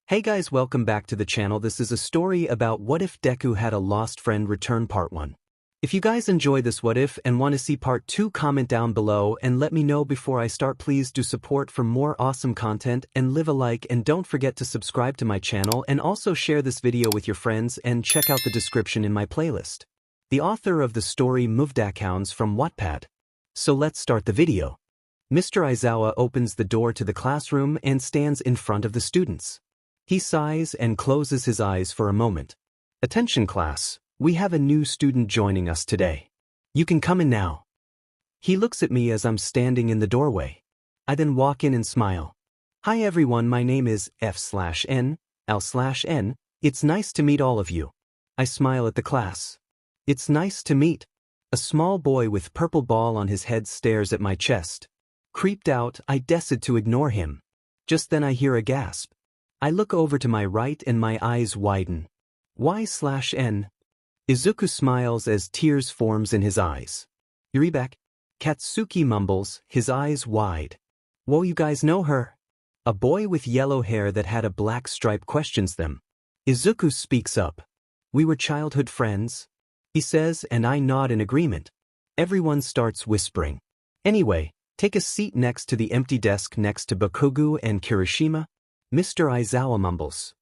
Hey guys, welcome back to the channel. This is a story about what if Deku had a lost friend return part 1. If you guys enjoy this what if and want to see part 2, comment down below and let me know before I start. Please do support for more awesome content and leave a like, and don't forget to subscribe to my channel and also share this video with your friends and check out the description in my playlist. The author of the story 𝗕𝗏𝗯𝗹𝗏 from Wattpad. So let's start the video. Mr. Aizawa opens the door to the classroom and stands in front of the students. He sighs and closes his eyes for a moment. Attention class, we have a new student joining us today. You can come in now. He looks at me as I'm standing in the doorway. I then walk in and smile. Hi everyone, my name is F/N/L/N. It's nice to meet all of you. I smile at the class. It's nice to meet. A small boy with purple ball on his head stares at my chest. Creeped out, I decide to ignore him. Just then I hear a gasp. I look over to my right and my eyes widen. Y/N. Izuku smiles as tears forms in his eyes. You're back? Katsuki mumbles, his eyes wide. Whoa, you guys know her? A boy with yellow hair that had a black stripe questions them. Izuku speaks up. We were childhood friends, he says, and I nod in agreement. Everyone starts whispering. Anyway, take a seat next to the empty desk next to Bakugou and Kirishima. Mr. Aizawa mumbles.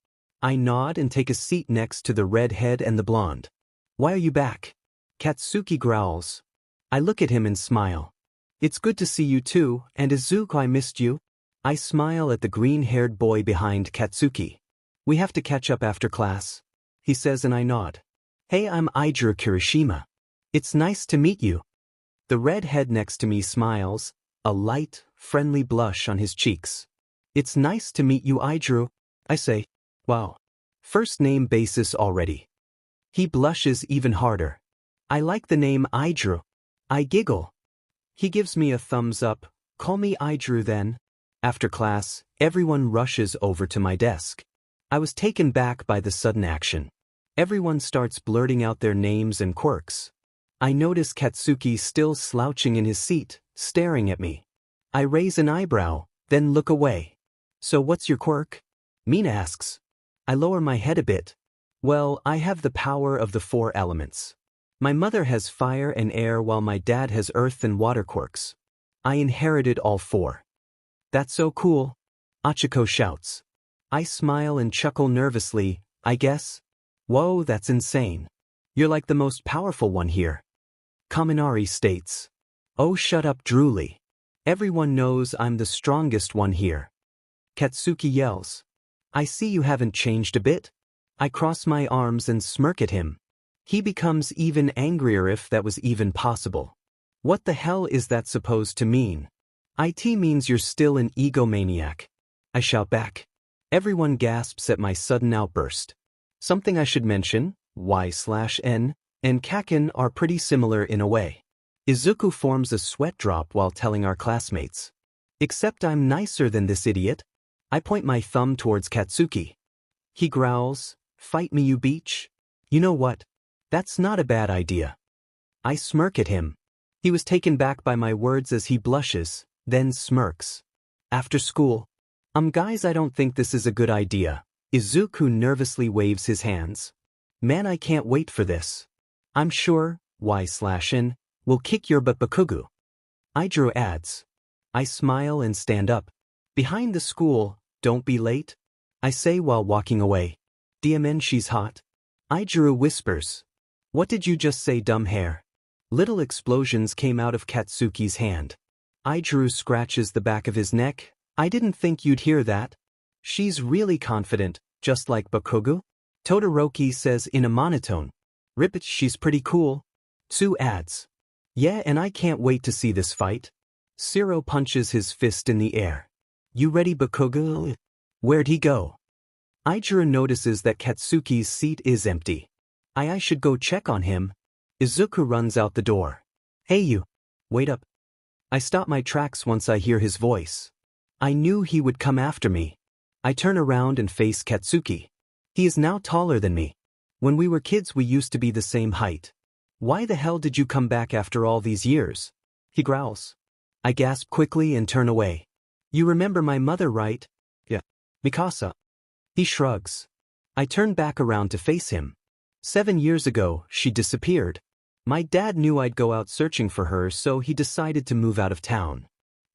I nod and take a seat next to the redhead and the blonde. Why are you back? Katsuki growls. I look at him and smile. It's good to see you too, and Izuku, I missed you. I smile at the green-haired boy behind Katsuki. We have to catch up after class, he says, and I nod. Hey, I'm 𝐒𝐩𝐿 Kirishima. It's nice to meet you. The redhead next to me smiles, a light, friendly blush on his cheeks. It's nice to meet you, 𝐒𝐻𝐿. I say, wow. First name basis already. He blushes even harder. I like the name 𝐒𝐻𝐿. I giggle. He gives me a thumbs up. Call me 𝐒𝐻𝐿 then. After class, everyone rushes over to my desk. I was taken back by the sudden action. Everyone starts blurting out their names and quirks. I notice Katsuki still slouching in his seat, staring at me. I raise an eyebrow, then look away. So what's your quirk? Mina asks. I lower my head a bit. Well, I have the power of the 4 elements. My mother has fire and air while my dad has earth and water quirks. I inherited all 4. That's so cool, Achiko shouts. I smile and chuckle nervously, I guess. Whoa, that's insane. You're like the most powerful one here. Kaminari states. Oh, shut up, drooly. Everyone knows I'm the strongest one here. Katsuki yells. I see you haven't changed a bit. I cross my arms and smirk at him. He becomes even angrier if that was even possible. What the hell is that supposed to mean? It means you're still an egomaniac. I shout back. Everyone gasps at my sudden outburst. Something I should mention, Y/N and Kaken are pretty similar in a way. Izuku forms a sweat drop while telling our classmates. Except I'm nicer than this idiot. I point my thumb towards Katsuki. He growls, fight me you beach. You know what? That's not a bad idea. I smirk at him. He was taken back by my words as he blushes, then smirks. After school. Guys, I don't think this is a good idea. Izuku nervously waves his hands. Man, I can't wait for this. I'm sure, Y/N, will kick your butt, Bakugou. 𝐒𝐻𝐿 adds. I smile and stand up. Behind the school, don't be late, I say while walking away. DMN, she's hot. 𝐒𝐻𝐿 whispers. What did you just say, dumb hair? Little explosions came out of Katsuki's hand. 𝐒𝐻𝐿 scratches the back of his neck. I didn't think you'd hear that. She's really confident, just like Bakugou. Todoroki says in a monotone. Rip it, she's pretty cool. Tsu adds. Yeah, and I can't wait to see this fight. Zero punches his fist in the air. You ready, Bakugou? Where'd he go? 𝐒𝐻𝐿 notices that Katsuki's seat is empty. I should go check on him. Izuku runs out the door. Hey you. Wait up. I stop my tracks once I hear his voice. I knew he would come after me. I turn around and face Katsuki. He is now taller than me. When we were kids we used to be the same height. Why the hell did you come back after all these years? He growls. I gasp quickly and turn away. You remember my mother, right? Yeah. Mikasa. He shrugs. I turn back around to face him. 7 years ago, she disappeared. My dad knew I'd go out searching for her, so he decided to move out of town.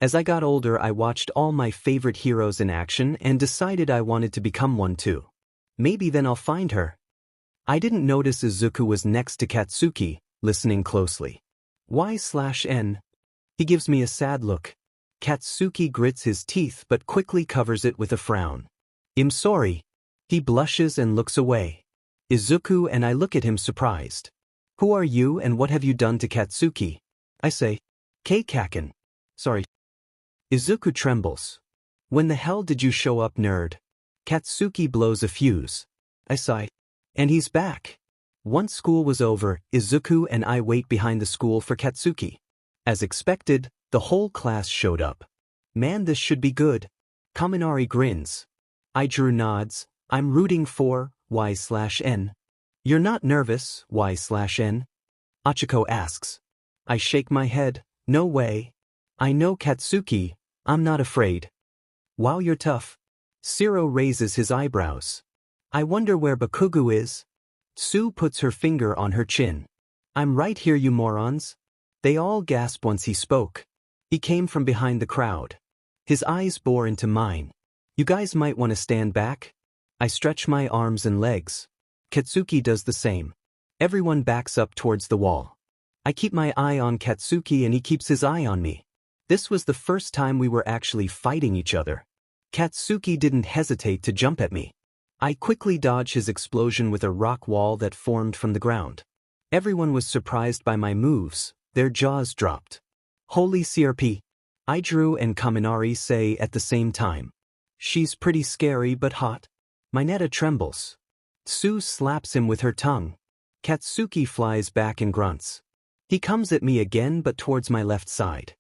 As I got older, I watched all my favorite heroes in action and decided I wanted to become one too. Maybe then I'll find her. I didn't notice Izuku was next to Katsuki, listening closely. 𝐻/N. He gives me a sad look. Katsuki grits his teeth but quickly covers it with a frown. I'm sorry. He blushes and looks away. Izuku and I look at him surprised. Who are you and what have you done to Katsuki? I say. 𝐒𝐭𝐴𝐾. Sorry. Izuku trembles. When the hell did you show up, nerd? Katsuki blows a fuse. I sigh. And he's back. Once school was over, Izuku and I wait behind the school for Katsuki. As expected, the whole class showed up. Man, this should be good. Kaminari grins. Ijuru nods. I'm rooting for 𝐻/N. You're not nervous, 𝐻/N? Achiko asks. I shake my head. No way. I know Katsuki. I'm not afraid. Wow, you're tough. Shiro raises his eyebrows. I wonder where Bakugou is. Sue puts her finger on her chin. I'm right here, you morons. They all gasp once he spoke. He came from behind the crowd. His eyes bore into mine. You guys might want to stand back. I stretch my arms and legs. Katsuki does the same. Everyone backs up towards the wall. I keep my eye on Katsuki and he keeps his eye on me. This was the first time we were actually fighting each other. Katsuki didn't hesitate to jump at me. I quickly dodge his explosion with a rock wall that formed from the ground. Everyone was surprised by my moves. Their jaws dropped. Holy CRP. Ijuru and Kaminari say at the same time. She's pretty scary but hot. Mineta trembles. Sue slaps him with her tongue. Katsuki flies back and grunts. He comes at me again but towards my left side.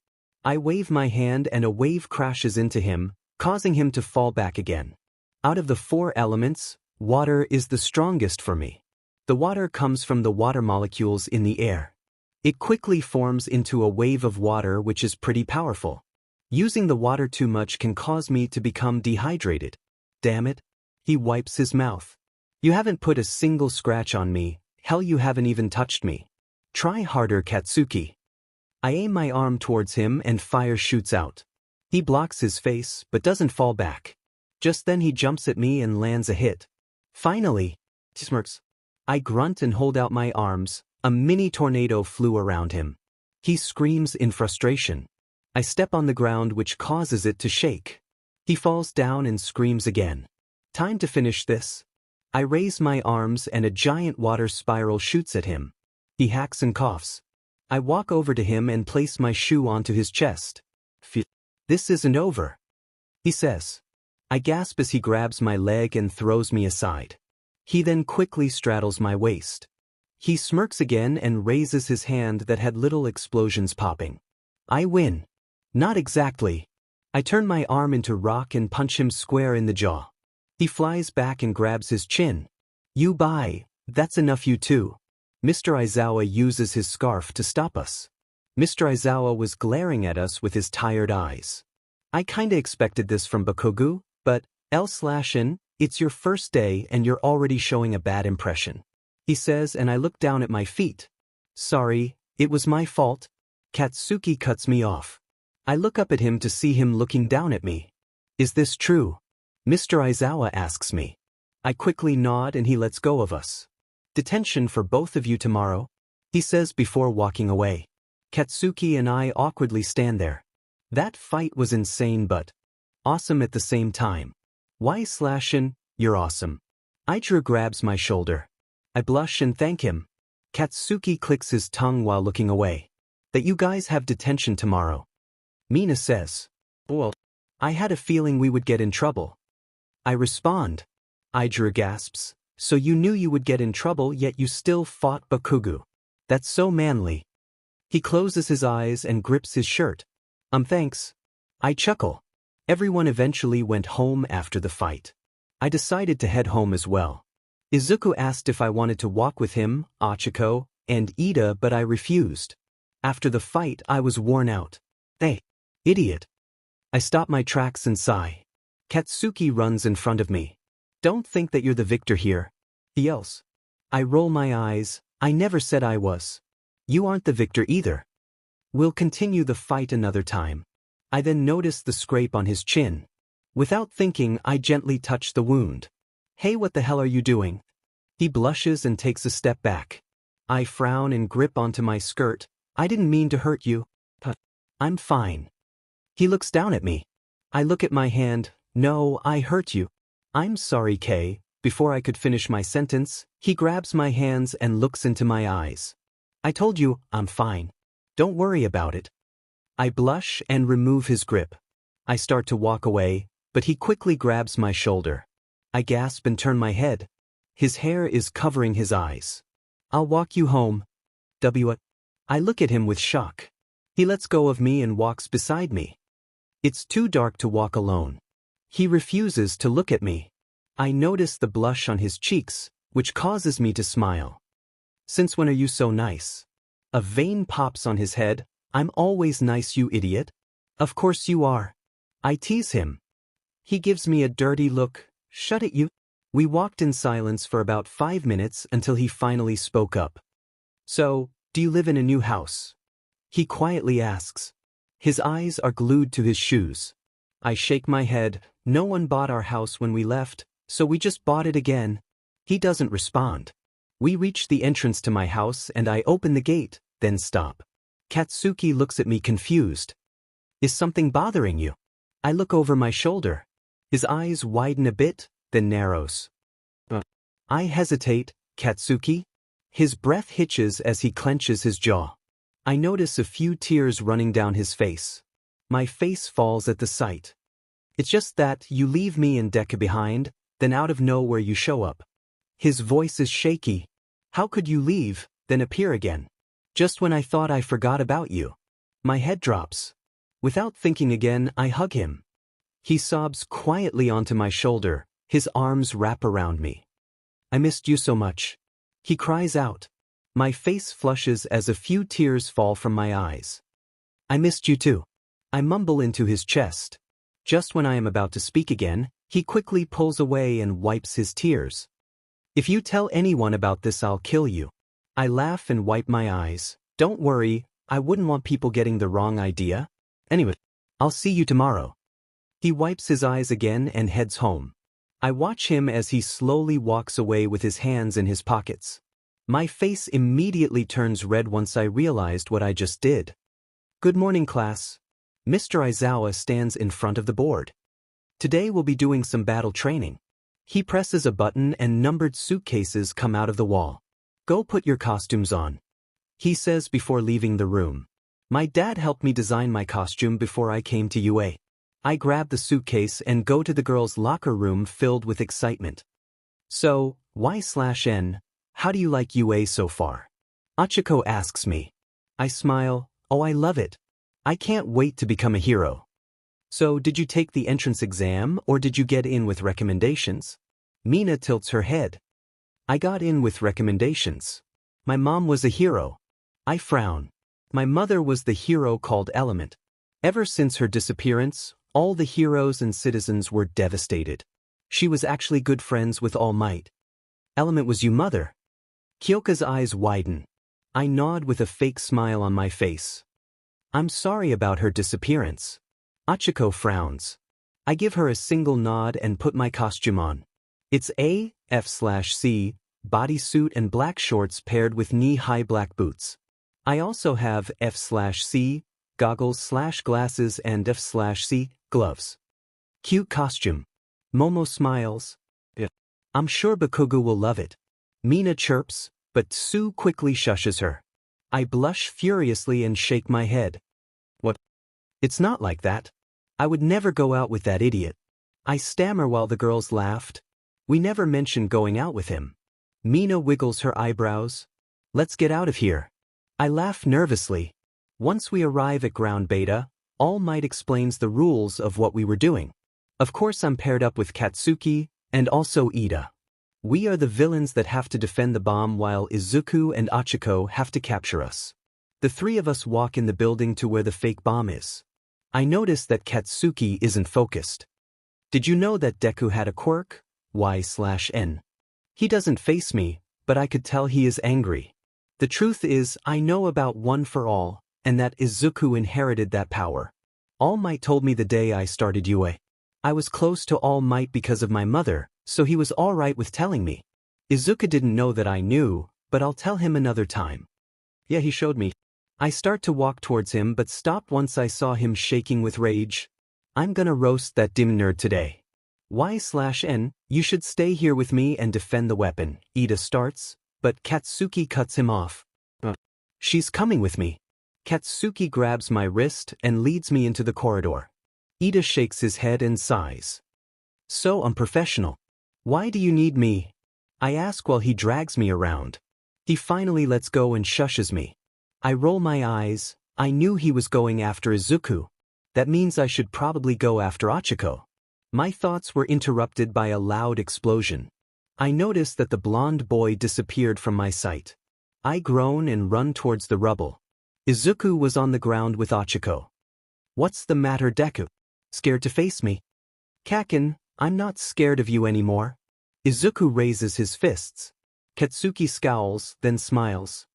I wave my hand and a wave crashes into him, causing him to fall back again. Out of the 4 elements, water is the strongest for me. The water comes from the water molecules in the air. It quickly forms into a wave of water which is pretty powerful. Using the water too much can cause me to become dehydrated. Damn it. He wipes his mouth. You haven't put a single scratch on me. Hell, you haven't even touched me. Try harder, Katsuki. I aim my arm towards him and fire shoots out. He blocks his face but doesn't fall back. Just then he jumps at me and lands a hit. Finally, he smirks. I grunt and hold out my arms. A mini tornado flew around him. He screams in frustration. I step on the ground which causes it to shake. He falls down and screams again. Time to finish this. I raise my arms and a giant water spiral shoots at him. He hacks and coughs. I walk over to him and place my shoe onto his chest. This isn't over, he says. I gasp as he grabs my leg and throws me aside. He then quickly straddles my waist. He smirks again and raises his hand that had little explosions popping. I win. Not exactly. I turn my arm into rock and punch him square in the jaw. He flies back and grabs his chin. You bye, that's enough you two. Mr. Aizawa uses his scarf to stop us. Mr. Aizawa was glaring at us with his tired eyes. I kinda expected this from Bakugou, but 𝐿/N, it's your first day and you're already showing a bad impression. He says and I look down at my feet. Sorry, it was my fault. Katsuki cuts me off. I look up at him to see him looking down at me. Is this true? Mr. Aizawa asks me. I quickly nod and he lets go of us. Detention for both of you tomorrow, he says before walking away. Katsuki and I awkwardly stand there. That fight was insane but awesome at the same time. 𝐻/N, you're awesome. Ijuru grabs my shoulder. I blush and thank him. Katsuki clicks his tongue while looking away. That you guys have detention tomorrow. Mina says. Well, I had a feeling we would get in trouble. I respond. Ijuru gasps. So you knew you would get in trouble yet you still fought Bakugou. That's so manly. He closes his eyes and grips his shirt. Thanks. I chuckle. Everyone eventually went home after the fight. I decided to head home as well. Izuku asked if I wanted to walk with him, Achiko, and Ida but I refused. After the fight I was worn out. Hey, idiot. I stop my tracks and sigh. Katsuki runs in front of me. Don't think that you're the victor here. 𝐕. I roll my eyes. I never said I was. You aren't the victor either. We'll continue the fight another time. I then notice the scrape on his chin. Without thinking, I gently touch the wound. Hey, what the hell are you doing? He blushes and takes a step back. I frown and grip onto my skirt. I didn't mean to hurt you. I'm fine. He looks down at me. I look at my hand. No, I hurt you. I'm sorry, Kay. Before I could finish my sentence, he grabs my hands and looks into my eyes. I told you, I'm fine. Don't worry about it. I blush and remove his grip. I start to walk away, but he quickly grabs my shoulder. I gasp and turn my head. His hair is covering his eyes. I'll walk you home. 𝗕𝗶𝗍𝗏. I look at him with shock. He lets go of me and walks beside me. It's too dark to walk alone. He refuses to look at me. I notice the blush on his cheeks, which causes me to smile. Since when are you so nice? A vein pops on his head. I'm always nice, you idiot. Of course you are. I tease him. He gives me a dirty look. Shut it, you. We walked in silence for about 5 minutes until he finally spoke up. So, do you live in a new house? He quietly asks. His eyes are glued to his shoes. I shake my head. No one bought our house when we left, so we just bought it again. He doesn't respond. We reach the entrance to my house and I open the gate, then stop. Katsuki looks at me confused. Is something bothering you? I look over my shoulder. His eyes widen a bit, then narrows. I hesitate. Katsuki? His breath hitches as he clenches his jaw. I notice a few tears running down his face. My face falls at the sight. It's just that you leave me and Deku behind, then out of nowhere you show up. His voice is shaky. How could you leave, then appear again? Just when I thought I forgot about you. My head drops. Without thinking again, I hug him. He sobs quietly onto my shoulder. His arms wrap around me. I missed you so much. He cries out. My face flushes as a few tears fall from my eyes. I missed you too. I mumble into his chest. Just when I am about to speak again, he quickly pulls away and wipes his tears. If you tell anyone about this, I'll kill you. I laugh and wipe my eyes. Don't worry, I wouldn't want people getting the wrong idea. Anyway, I'll see you tomorrow. He wipes his eyes again and heads home. I watch him as he slowly walks away with his hands in his pockets. My face immediately turns red once I realized what I just did. Good morning, class. Mr. Aizawa stands in front of the board. Today we'll be doing some battle training. He presses a button and numbered suitcases come out of the wall. Go put your costumes on, he says before leaving the room. My dad helped me design my costume before I came to UA. I grab the suitcase and go to the girls' locker room filled with excitement. So, Y/N, how do you like UA so far? 𝐻𝐿𝐴 asks me. I smile. Oh, I love it. I can't wait to become a hero. So, did you take the entrance exam or did you get in with recommendations? Mina tilts her head. I got in with recommendations. My mom was a hero. I frown. My mother was the hero called Element. Ever since her disappearance, all the heroes and citizens were devastated. She was actually good friends with All Might. Element was you, mother. Kyoka's eyes widen. I nod with a fake smile on my face. I'm sorry about her disappearance. 𝐻𝐿𝐴 frowns. I give her a single nod and put my costume on. It's a F/C bodysuit and black shorts paired with knee-high black boots. I also have F/C goggles/glasses and F/C gloves. Cute costume. Momo smiles. I'm sure Bakugou will love it. Mina chirps, but Sue quickly shushes her. I blush furiously and shake my head. What? It's not like that. I would never go out with that idiot. I stammer while the girls laughed. We never mentioned going out with him. Mina wiggles her eyebrows. Let's get out of here. I laugh nervously. Once we arrive at Ground Beta, All Might explains the rules of what we were doing. Of course I'm paired up with Katsuki, and also Ida. We are the villains that have to defend the bomb while Izuku and 𝐻𝐿𝐴 have to capture us. The three of us walk in the building to where the fake bomb is. I notice that Katsuki isn't focused. Did you know that Deku had a quirk? 𝐒𝐭𝐚𝐲𝐔𝐩𝐝𝐵𝗀. He doesn't face me, but I could tell he is angry. The truth is, I know about One for All, and that Izuku inherited that power. All Might told me the day I started UA. I was close to All Might because of my mother, so he was alright with telling me. Izuku didn't know that I knew, but I'll tell him another time. Yeah, he showed me. I start to walk towards him but stopped once I saw him shaking with rage. I'm gonna roast that dim nerd today. 𝐻/N, you should stay here with me and defend the weapon. Ida starts, but Katsuki cuts him off. She's coming with me. Katsuki grabs my wrist and leads me into the corridor. Ida shakes his head and sighs. So unprofessional. Why do you need me? I ask while he drags me around. He finally lets go and shushes me. I roll my eyes. I knew he was going after Izuku. That means I should probably go after Ochako. My thoughts were interrupted by a loud explosion. I noticed that the blonde boy disappeared from my sight. I groan and run towards the rubble. Izuku was on the ground with Ochako. What's the matter, Deku? Scared to face me? Kaken, I'm not scared of you anymore. Izuku raises his fists. Katsuki scowls, then smiles.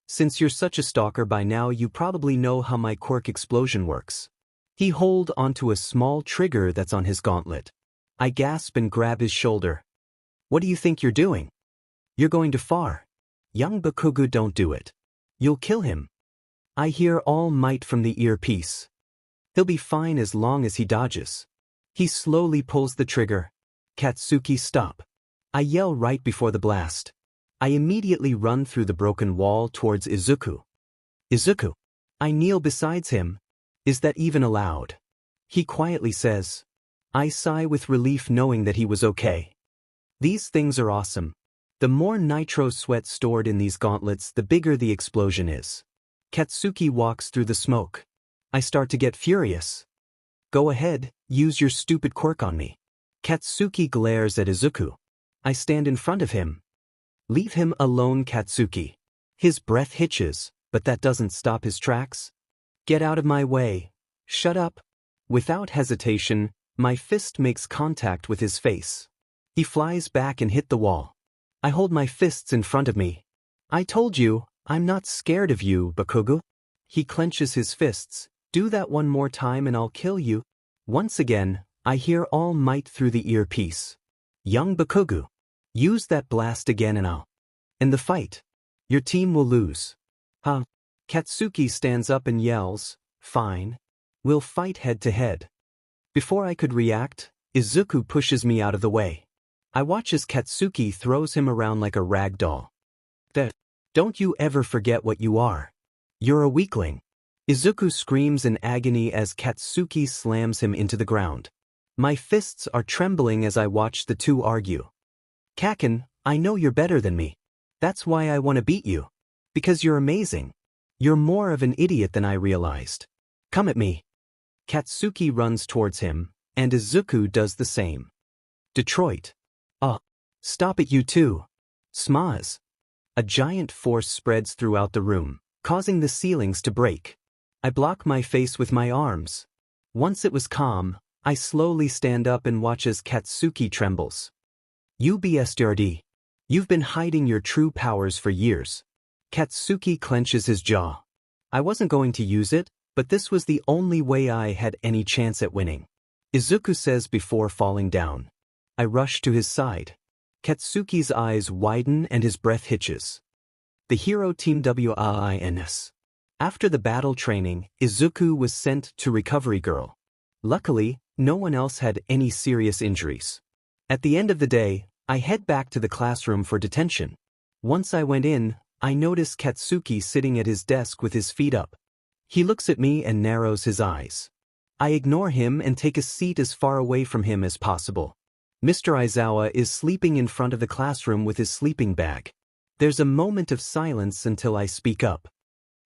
Since you're such a stalker by now you probably know how my quirk explosion works. He holds onto a small trigger that's on his gauntlet. I gasp and grab his shoulder. What do you think you're doing? You're going too far. Young Bakugou, don't do it. You'll kill him. I hear All Might from the earpiece. He'll be fine as long as he dodges. He slowly pulls the trigger. Katsuki, stop. I yell right before the blast. I immediately run through the broken wall towards Izuku. Izuku. I kneel beside him. Is that even allowed? He quietly says. I sigh with relief knowing that he was okay. These things are awesome. The more nitro sweat stored in these gauntlets, the bigger the explosion is. Katsuki walks through the smoke. I start to get furious. Go ahead, use your stupid quirk on me. Katsuki glares at Izuku. I stand in front of him. Leave him alone, Katsuki. His breath hitches, but that doesn't stop his tracks. Get out of my way. Shut up. Without hesitation, my fist makes contact with his face. He flies back and hit the wall. I hold my fists in front of me. I told you, I'm not scared of you, Bakugou. He clenches his fists. Do that one more time and I'll kill you. Once again, I hear All Might through the earpiece. Young Bakugou. Use that blast again and I'll end the fight. Your team will lose. Huh? Katsuki stands up and yells, fine. We'll fight head to head. Before I could react, Izuku pushes me out of the way. I watch as Katsuki throws him around like a rag doll. Don't you ever forget what you are. You're a weakling. Izuku screams in agony as Katsuki slams him into the ground. My fists are trembling as I watch the two argue. Kaken, I know you're better than me. That's why I want to beat you. Because you're amazing. You're more of an idiot than I realized. Come at me. Katsuki runs towards him, and Izuku does the same. Detroit. Stop it, you two. Smas. A giant force spreads throughout the room, causing the ceilings to break. I block my face with my arms. Once it was calm, I slowly stand up and watch as Katsuki trembles. 𝐻𝐸𝐴𝐵𝗫. You've been hiding your true powers for years. Katsuki clenches his jaw. I wasn't going to use it, but this was the only way I had any chance at winning. Izuku says before falling down. I rush to his side. Katsuki's eyes widen and his breath hitches. The hero team wins. After the battle training, Izuku was sent to Recovery Girl. Luckily, no one else had any serious injuries. At the end of the day, I head back to the classroom for detention. Once I went in, I noticed Katsuki sitting at his desk with his feet up. He looks at me and narrows his eyes. I ignore him and take a seat as far away from him as possible. Mr. Aizawa is sleeping in front of the classroom with his sleeping bag. There's a moment of silence until I speak up.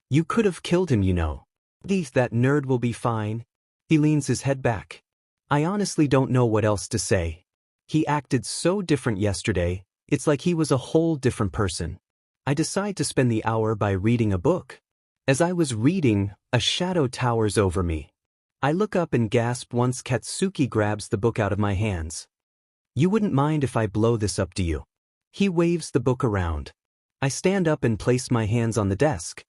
You could have killed him, you know. That nerd will be fine. He leans his head back. I honestly don't know what else to say. He acted so different yesterday, it's like he was a whole different person. I decide to spend the hour by reading a book. As I was reading, a shadow towers over me. I look up and gasp once Katsuki grabs the book out of my hands. You wouldn't mind if I blow this up, do you? He waves the book around. I stand up and place my hands on the desk.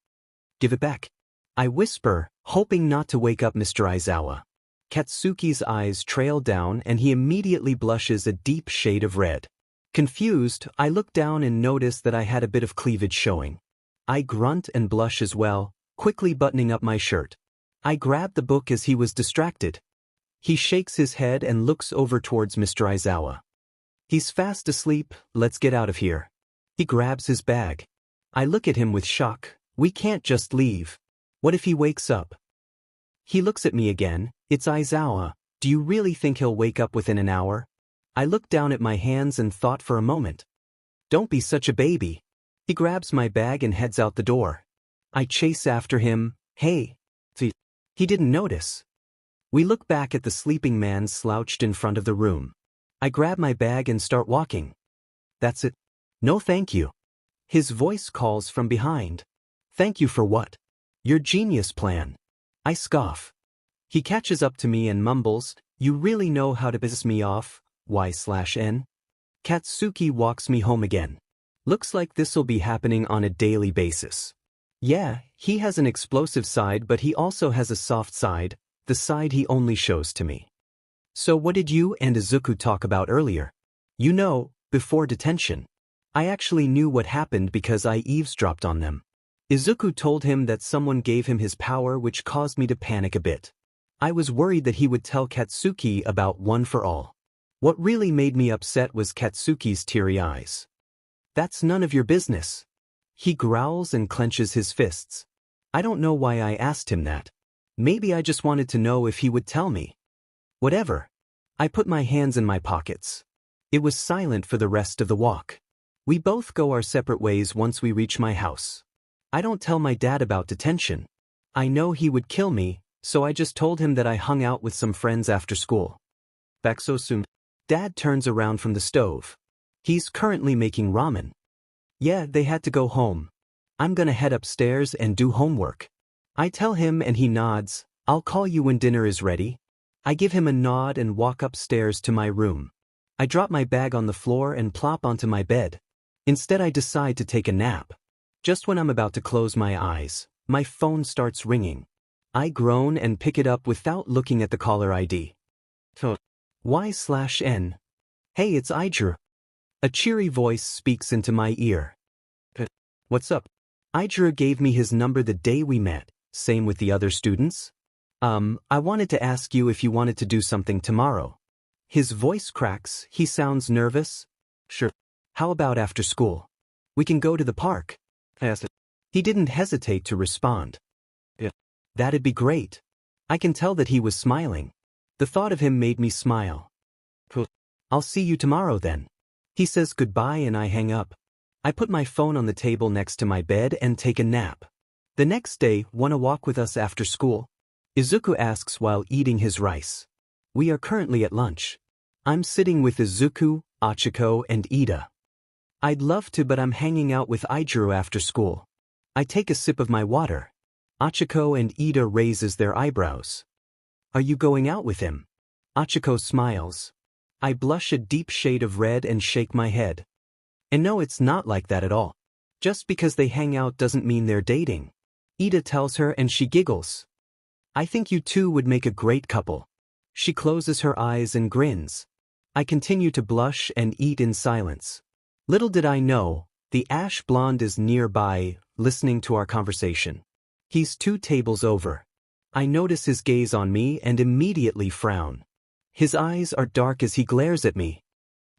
Give it back. I whisper, hoping not to wake up Mr. Aizawa. Katsuki's eyes trail down and he immediately blushes a deep shade of red. Confused, I look down and notice that I had a bit of cleavage showing. I grunt and blush as well, quickly buttoning up my shirt. I grab the book as he was distracted. He shakes his head and looks over towards Mr. Aizawa. He's fast asleep, let's get out of here. He grabs his bag. I look at him with shock. We can't just leave. What if he wakes up? He looks at me again. It's Aizawa. Do you really think he'll wake up within an hour? I look down at my hands and thought for a moment. Don't be such a baby. He grabs my bag and heads out the door. I chase after him. Hey. He didn't notice. We look back at the sleeping man slouched in front of the room. I grab my bag and start walking. That's it. No thank you. His voice calls from behind. Thank you for what? Your genius plan. I scoff. He catches up to me and mumbles, you really know how to piss me off, Y/N? Katsuki walks me home again. Looks like this'll be happening on a daily basis. Yeah, he has an explosive side but he also has a soft side, the side he only shows to me. So what did you and Izuku talk about earlier? You know, before detention. I actually knew what happened because I eavesdropped on them. Izuku told him that someone gave him his power which caused me to panic a bit. I was worried that he would tell Katsuki about One for All. What really made me upset was Katsuki's teary eyes. That's none of your business. He growls and clenches his fists. I don't know why I asked him that. Maybe I just wanted to know if he would tell me. Whatever. I put my hands in my pockets. It was silent for the rest of the walk. We both go our separate ways once we reach my house. I don't tell my dad about detention. I know he would kill me, so I just told him that I hung out with some friends after school. Back so soon. Dad turns around from the stove. He's currently making ramen. Yeah, they had to go home. I'm gonna head upstairs and do homework. I tell him and he nods. I'll call you when dinner is ready. I give him a nod and walk upstairs to my room. I drop my bag on the floor and plop onto my bed. Instead I decide to take a nap. Just when I'm about to close my eyes, my phone starts ringing. I groan and pick it up without looking at the caller ID. Y/N. Hey, it's 𝐒𝐻𝐿. A cheery voice speaks into my ear. What's up? 𝐒𝐻𝐿 gave me his number the day we met, same with the other students. I wanted to ask you if you wanted to do something tomorrow. His voice cracks, he sounds nervous. Sure. How about after school? We can go to the park. He didn't hesitate to respond. Yeah. That'd be great. I can tell that he was smiling. The thought of him made me smile. Cool. I'll see you tomorrow then. He says goodbye and I hang up. I put my phone on the table next to my bed and take a nap. The next day, wanna walk with us after school? Izuku asks while eating his rice. We are currently at lunch. I'm sitting with Izuku, Achiko, and Ida. I'd love to, but I'm hanging out with 𝐒𝐻𝐿 after school. I take a sip of my water. Achiko and Ida raises their eyebrows. Are you going out with him? Achiko smiles. I blush a deep shade of red and shake my head. And no, it's not like that at all. Just because they hang out doesn't mean they're dating. Ida tells her and she giggles. I think you two would make a great couple. She closes her eyes and grins. I continue to blush and eat in silence. Little did I know, the ash blonde is nearby, listening to our conversation. He's 2 tables over. I notice his gaze on me and immediately frown. His eyes are dark as he glares at me.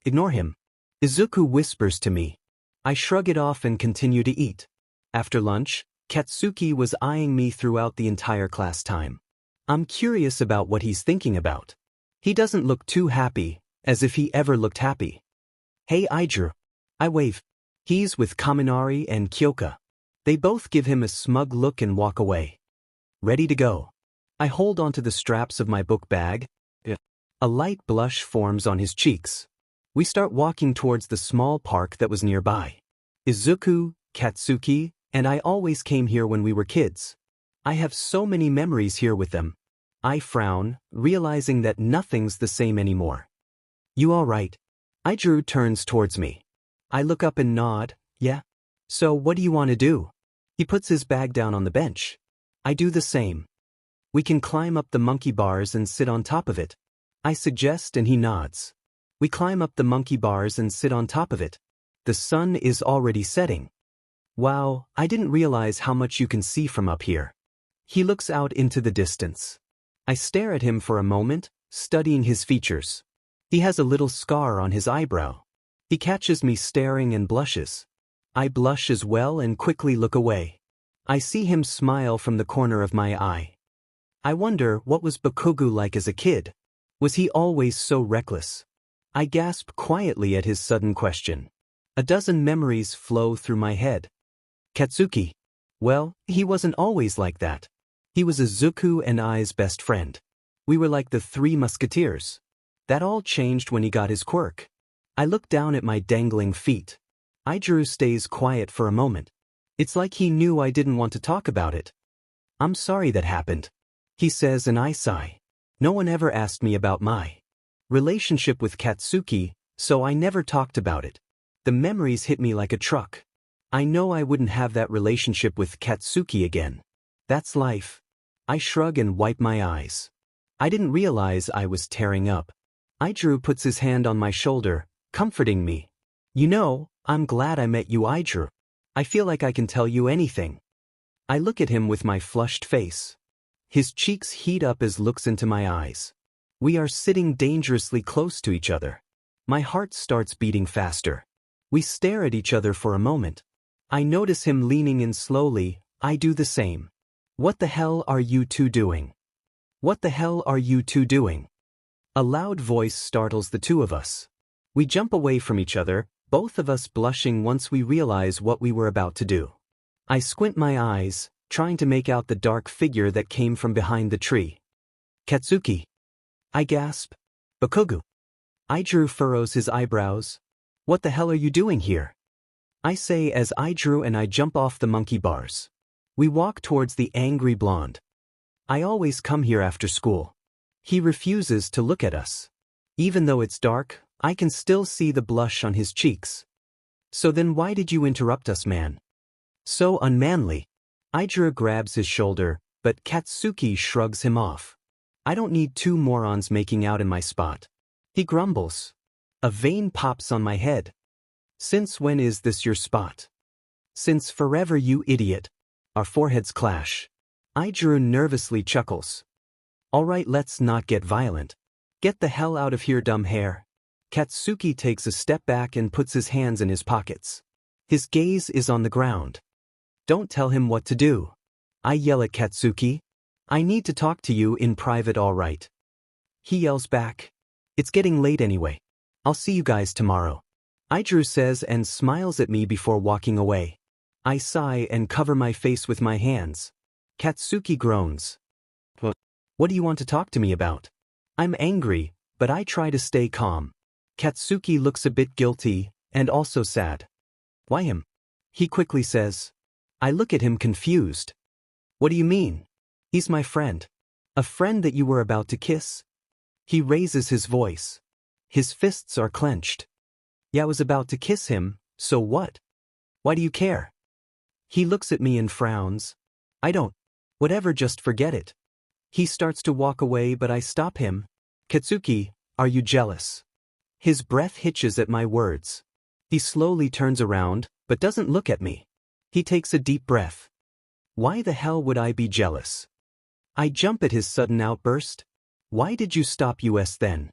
Ignore him. Izuku whispers to me. I shrug it off and continue to eat. After lunch, Katsuki was eyeing me throughout the entire class time. I'm curious about what he's thinking about. He doesn't look too happy, as if he ever looked happy. Hey 𝐒𝐻𝐿. I wave. He's with Kaminari and Kyoka. They both give him a smug look and walk away. Ready to go. I hold onto the straps of my book bag. A light blush forms on his cheeks. We start walking towards the small park that was nearby. Izuku, Katsuki, and I always came here when we were kids. I have so many memories here with them. I frown, realizing that nothing's the same anymore. You all right? 𝐒𝐳𝐢 turns towards me. I look up and nod. Yeah? So what do you want to do? He puts his bag down on the bench. I do the same. We can climb up the monkey bars and sit on top of it. I suggest and he nods. We climb up the monkey bars and sit on top of it. The sun is already setting. Wow, I didn't realize how much you can see from up here. He looks out into the distance. I stare at him for a moment, studying his features. He has a little scar on his eyebrow. He catches me staring and blushes. I blush as well and quickly look away. I see him smile from the corner of my eye. I wonder what was Bakugou like as a kid. Was he always so reckless? I gasp quietly at his sudden question. A dozen memories flow through my head. Katsuki. Well, he wasn't always like that. He was Izuku and I's best friend. We were like the three musketeers. That all changed when he got his quirk. I look down at my dangling feet. 𝐒𝐳𝐢 stays quiet for a moment. It's like he knew I didn't want to talk about it. I'm sorry that happened, he says, and I sigh. No one ever asked me about my relationship with Katsuki, so I never talked about it. The memories hit me like a truck. I know I wouldn't have that relationship with Katsuki again. That's life. I shrug and wipe my eyes. I didn't realize I was tearing up. 𝐒𝐳𝐢 puts his hand on my shoulder, comforting me. You know, I'm glad I met you, 𝐒𝐳𝐢. I feel like I can tell you anything. I look at him with my flushed face. His cheeks heat up as looks into my eyes. We are sitting dangerously close to each other. My heart starts beating faster. We stare at each other for a moment. I notice him leaning in slowly. I do the same. What the hell are you two doing? What the hell are you two doing? A loud voice startles the two of us. We jump away from each other, both of us blushing once we realize what we were about to do. I squint my eyes, trying to make out the dark figure that came from behind the tree. Katsuki. I gasp. Bakugou. 𝐒𝐳𝐢 furrows his eyebrows. What the hell are you doing here? I say as 𝐒𝐳𝐢 and I jump off the monkey bars. We walk towards the angry blonde. I always come here after school. He refuses to look at us. Even though it's dark, I can still see the blush on his cheeks. So then why did you interrupt us, man? So unmanly. 𝐒𝐳𝐢 grabs his shoulder, but Katsuki shrugs him off. I don't need two morons making out in my spot. He grumbles. A vein pops on my head. Since when is this your spot? Since forever, you idiot. Our foreheads clash. 𝐒𝐳𝐢 nervously chuckles. All right, let's not get violent. Get the hell out of here, dumb hair. Katsuki takes a step back and puts his hands in his pockets. His gaze is on the ground. Don't tell him what to do. I yell at Katsuki. I need to talk to you in private, all right? He yells back. It's getting late anyway. I'll see you guys tomorrow. 𝐒𝐳𝐢 says and smiles at me before walking away. I sigh and cover my face with my hands. Katsuki groans. What do you want to talk to me about? I'm angry, but I try to stay calm. Katsuki looks a bit guilty, and also sad. Why him? He quickly says. I look at him confused. What do you mean? He's my friend. A friend that you were about to kiss? He raises his voice. His fists are clenched. Yeah, I was about to kiss him, so what? Why do you care? He looks at me and frowns. I don't. Whatever, just forget it. He starts to walk away, but I stop him. Katsuki, are you jealous? His breath hitches at my words. He slowly turns around, but doesn't look at me. He takes a deep breath. Why the hell would I be jealous? I jump at his sudden outburst. Why did you stop us then?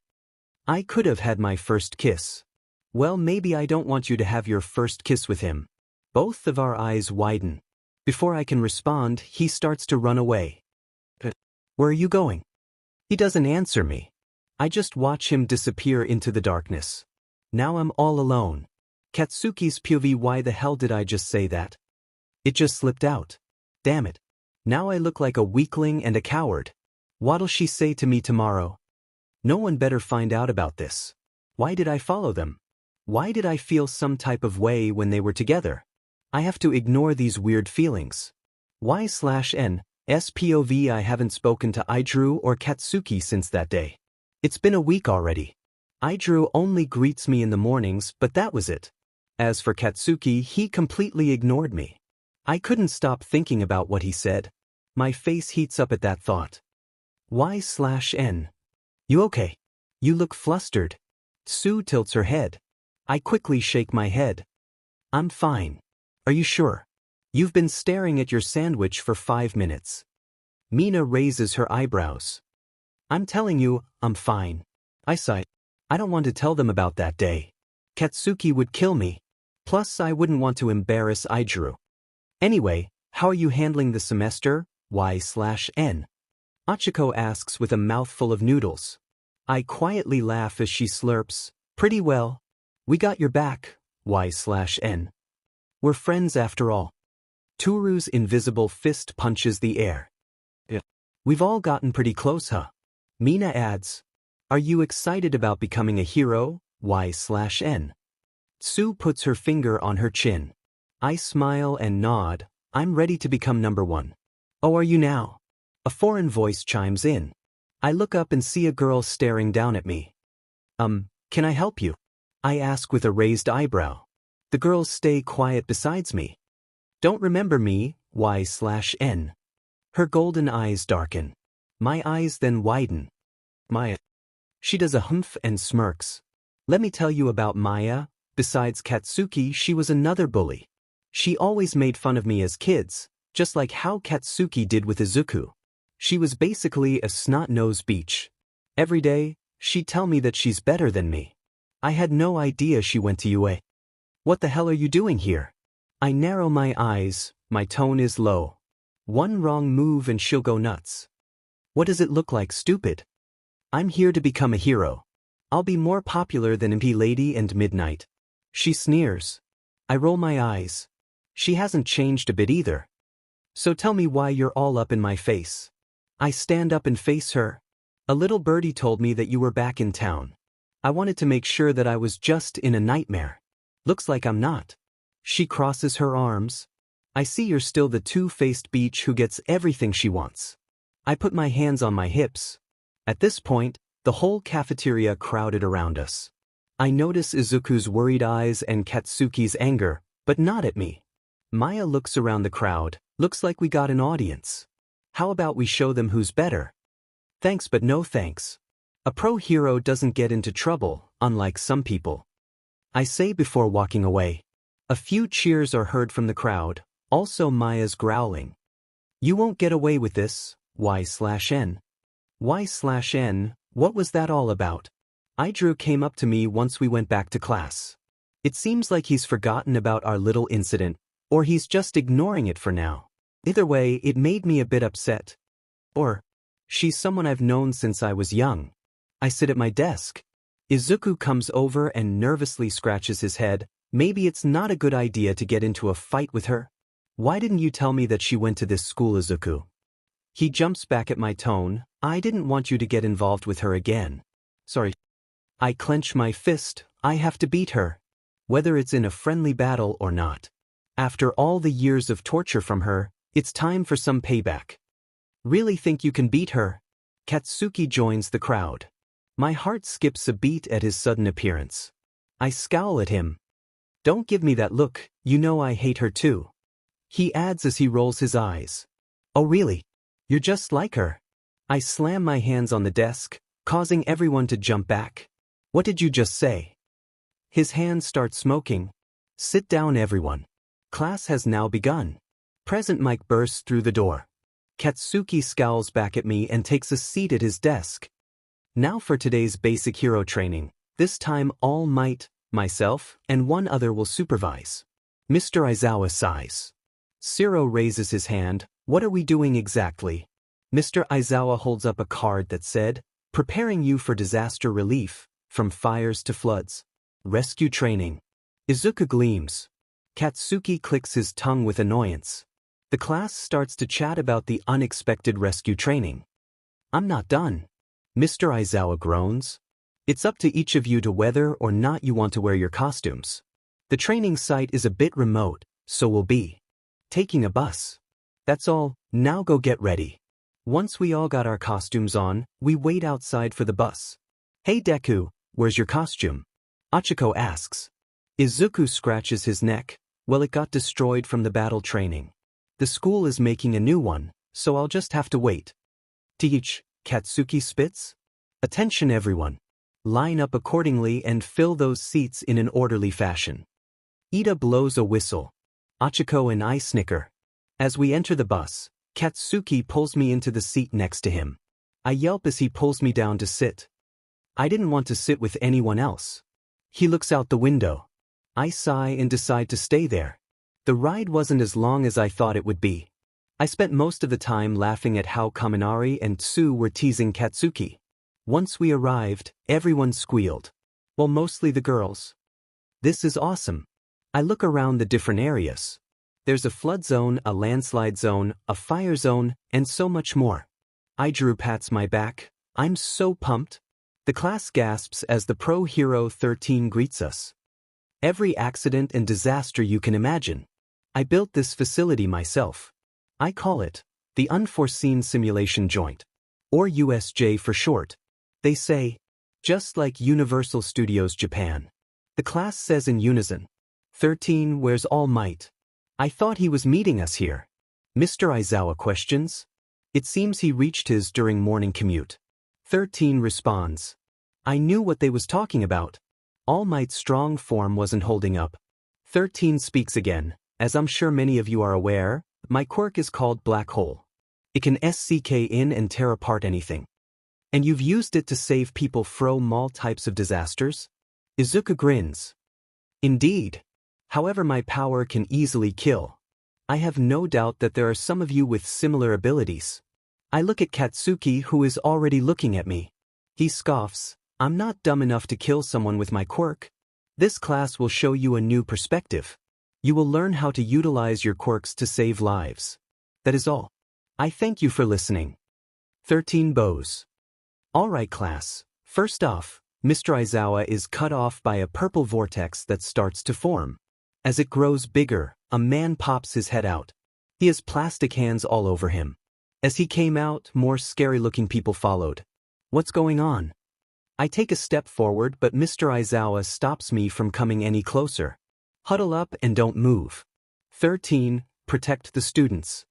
I could have had my first kiss. Well, maybe I don't want you to have your first kiss with him. Both of our eyes widen. Before I can respond, he starts to run away. Where are you going? He doesn't answer me. I just watch him disappear into the darkness. Now I'm all alone. Katsuki's POV. Why the hell did I just say that? It just slipped out. Damn it. Now I look like a weakling and a coward. What'll she say to me tomorrow? No one better find out about this. Why did I follow them? Why did I feel some type of way when they were together? I have to ignore these weird feelings. Why/N? SPOV. I haven't spoken to 𝐒𝐳𝐢 or Katsuki since that day. It's been a week already. 𝐒𝐩𝐢 only greets me in the mornings, but that was it. As for Katsuki, he completely ignored me. I couldn't stop thinking about what he said. My face heats up at that thought. Y/N. You okay? You look flustered. Sue tilts her head. I quickly shake my head. I'm fine. Are you sure? You've been staring at your sandwich for 5 minutes. Mina raises her eyebrows. I'm telling you, I'm fine. I sigh. I don't want to tell them about that day. Katsuki would kill me. Plus, I wouldn't want to embarrass 𝐒𝐻𝐻𝑢. Anyway, how are you handling the semester? Y/N. Achiko asks with a mouthful of noodles. I quietly laugh as she slurps. Pretty well. We got your back, Y/N. We're friends after all. Toru's invisible fist punches the air. Yeah. We've all gotten pretty close, huh? Mina adds. Are you excited about becoming a hero? Y/N. Sue puts her finger on her chin. I smile and nod. I'm ready to become number 1. Oh, are you now? A foreign voice chimes in. I look up and see a girl staring down at me. Can I help you? I ask with a raised eyebrow. The girls stay quiet besides me. Don't remember me, Y/N. Her golden eyes darken. My eyes then widen. Maya. She does a humph and smirks. Let me tell you about Maya. Besides Katsuki, she was another bully. She always made fun of me as kids, just like how Katsuki did with Izuku. She was basically a snot-nosed beach. Every day, she'd tell me that she's better than me. I had no idea she went to UA. What the hell are you doing here? I narrow my eyes, my tone is low. One wrong move and she'll go nuts. What does it look like, stupid? I'm here to become a hero. I'll be more popular than MP Lady and Midnight. She sneers. I roll my eyes. She hasn't changed a bit either. So tell me why you're all up in my face. I stand up and face her. A little birdie told me that you were back in town. I wanted to make sure that I was just in a nightmare. Looks like I'm not. She crosses her arms. I see you're still the two-faced beach who gets everything she wants. I put my hands on my hips. At this point, the whole cafeteria crowded around us. I notice Izuku's worried eyes and Katsuki's anger, but not at me. Maya looks around the crowd. Looks like we got an audience. How about we show them who's better? Thanks but no thanks. A pro hero doesn't get into trouble, unlike some people. I say before walking away. A few cheers are heard from the crowd, also Maya's growling. You won't get away with this, Y/N. Y/N, what was that all about? 𝐒𝐻𝐻𝑢 came up to me once we went back to class. It seems like he's forgotten about our little incident, or he's just ignoring it for now. Either way, it made me a bit upset. Or, she's someone I've known since I was young. I sit at my desk. Izuku comes over and nervously scratches his head. Maybe it's not a good idea to get into a fight with her. Why didn't you tell me that she went to this school, Izuku? He jumps back at my tone. I didn't want you to get involved with her again. Sorry. I clench my fist. I have to beat her. Whether it's in a friendly battle or not. After all the years of torture from her, it's time for some payback. Really think you can beat her? Katsuki joins the crowd. My heart skips a beat at his sudden appearance. I scowl at him. Don't give me that look, you know I hate her too. He adds as he rolls his eyes. Oh really? You're just like her. I slam my hands on the desk, causing everyone to jump back. What did you just say? His hands start smoking. Sit down everyone. Class has now begun. Present Mike bursts through the door. Katsuki scowls back at me and takes a seat at his desk. Now for today's basic hero training. This time All Might, myself, and one other will supervise. Mr. Aizawa sighs. Zero raises his hand. What are we doing exactly? Mr. Aizawa holds up a card that said, preparing you for disaster relief, from fires to floods. Rescue training. Izuku gleams. Katsuki clicks his tongue with annoyance. The class starts to chat about the unexpected rescue training. I'm not done. Mr. Aizawa groans. It's up to each of you to whether or not you want to wear your costumes. The training site is a bit remote, so we'll be taking a bus. That's all, now go get ready. Once we all got our costumes on, we wait outside for the bus. Hey Deku, Where's your costume? Ochako asks. Izuku scratches his neck. Well, it got destroyed from the battle training. The school is making a new one, so I'll just have to wait. 𝗕𝗁𝘁𝗵𝐴 Katsuki spits. Attention everyone. Line up accordingly and fill those seats in an orderly fashion. Ida blows a whistle. Ochako and I snicker. As we enter the bus, Katsuki pulls me into the seat next to him. I yelp as he pulls me down to sit. I didn't want to sit with anyone else. He looks out the window. I sigh and decide to stay there. The ride wasn't as long as I thought it would be. I spent most of the time laughing at how Kaminari and Tsu were teasing Katsuki. Once we arrived, everyone squealed. Well, mostly the girls. This is awesome. I look around the different areas. There's a flood zone, a landslide zone, a fire zone, and so much more. 𝐓𝐺𝐻 pats my back. I'm so pumped. The class gasps as the pro hero 13 greets us. Every accident and disaster you can imagine. I built this facility myself. I call it the Unforeseen Simulation Joint, or USJ for short. They say, just like Universal Studios Japan. The class says in unison. 13 wears all might. I thought he was meeting us here. Mr. Aizawa questions. It seems he reached his during morning commute. 13 responds. I knew what they was talking about. All Might's strong form wasn't holding up. 13 speaks again. As I'm sure many of you are aware, my quirk is called Black Hole. It can SCK in and tear apart anything. And you've used it to save people from all types of disasters? Izuku grins. Indeed. However, my power can easily kill. I have no doubt that there are some of you with similar abilities. I look at Katsuki, who is already looking at me. He scoffs. I'm not dumb enough to kill someone with my quirk. This class will show you a new perspective. You will learn how to utilize your quirks to save lives. That is all. I thank you for listening. 13 bows. Alright class, first off, Mr. Aizawa is cut off by a purple vortex that starts to form. As it grows bigger, a man pops his head out. He has plastic hands all over him. As he came out, more scary-looking people followed. What's going on? I take a step forward, but Mr. Aizawa stops me from coming any closer. Huddle up and don't move. 13, protect the students.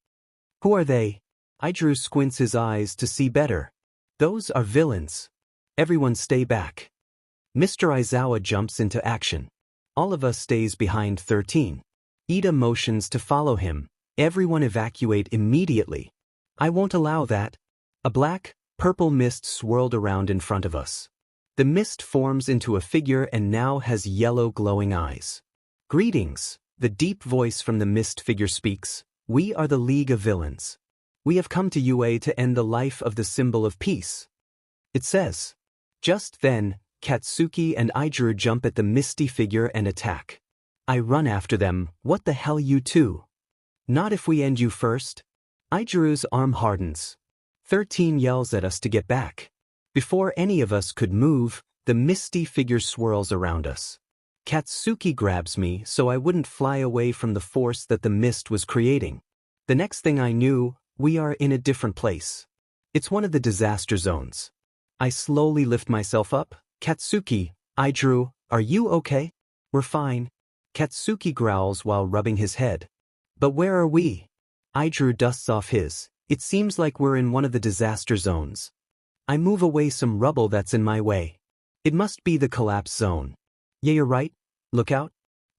Who are they? 𝐓𝐺𝐻 squints his eyes to see better. Those are villains. Everyone stay back. Mr. Aizawa jumps into action. All of us stays behind 13. Ida motions to follow him. Everyone evacuate immediately. I won't allow that. A black, purple mist swirled around in front of us. The mist forms into a figure and now has yellow glowing eyes. Greetings, the deep voice from the mist figure speaks. We are the League of Villains. We have come to UA to end the life of the symbol of peace. It says. Just then, Katsuki and 𝐓𝐺𝐻 jump at the misty figure and attack. I run after them. What the hell, you two? Not if we end you first. 𝐓𝐺𝐻's arm hardens. 13 yells at us to get back. Before any of us could move, the misty figure swirls around us. Katsuki grabs me so I wouldn't fly away from the force that the mist was creating. The next thing I knew, we are in a different place. It's one of the disaster zones. I slowly lift myself up. Katsuki, 𝐓𝐺𝐻, are you okay? We're fine. Katsuki growls while rubbing his head. But where are we? 𝐓𝐺𝐻 dusts off his. It seems like we're in one of the disaster zones. I move away some rubble that's in my way. It must be the collapse zone. Yeah, you're right. Look out.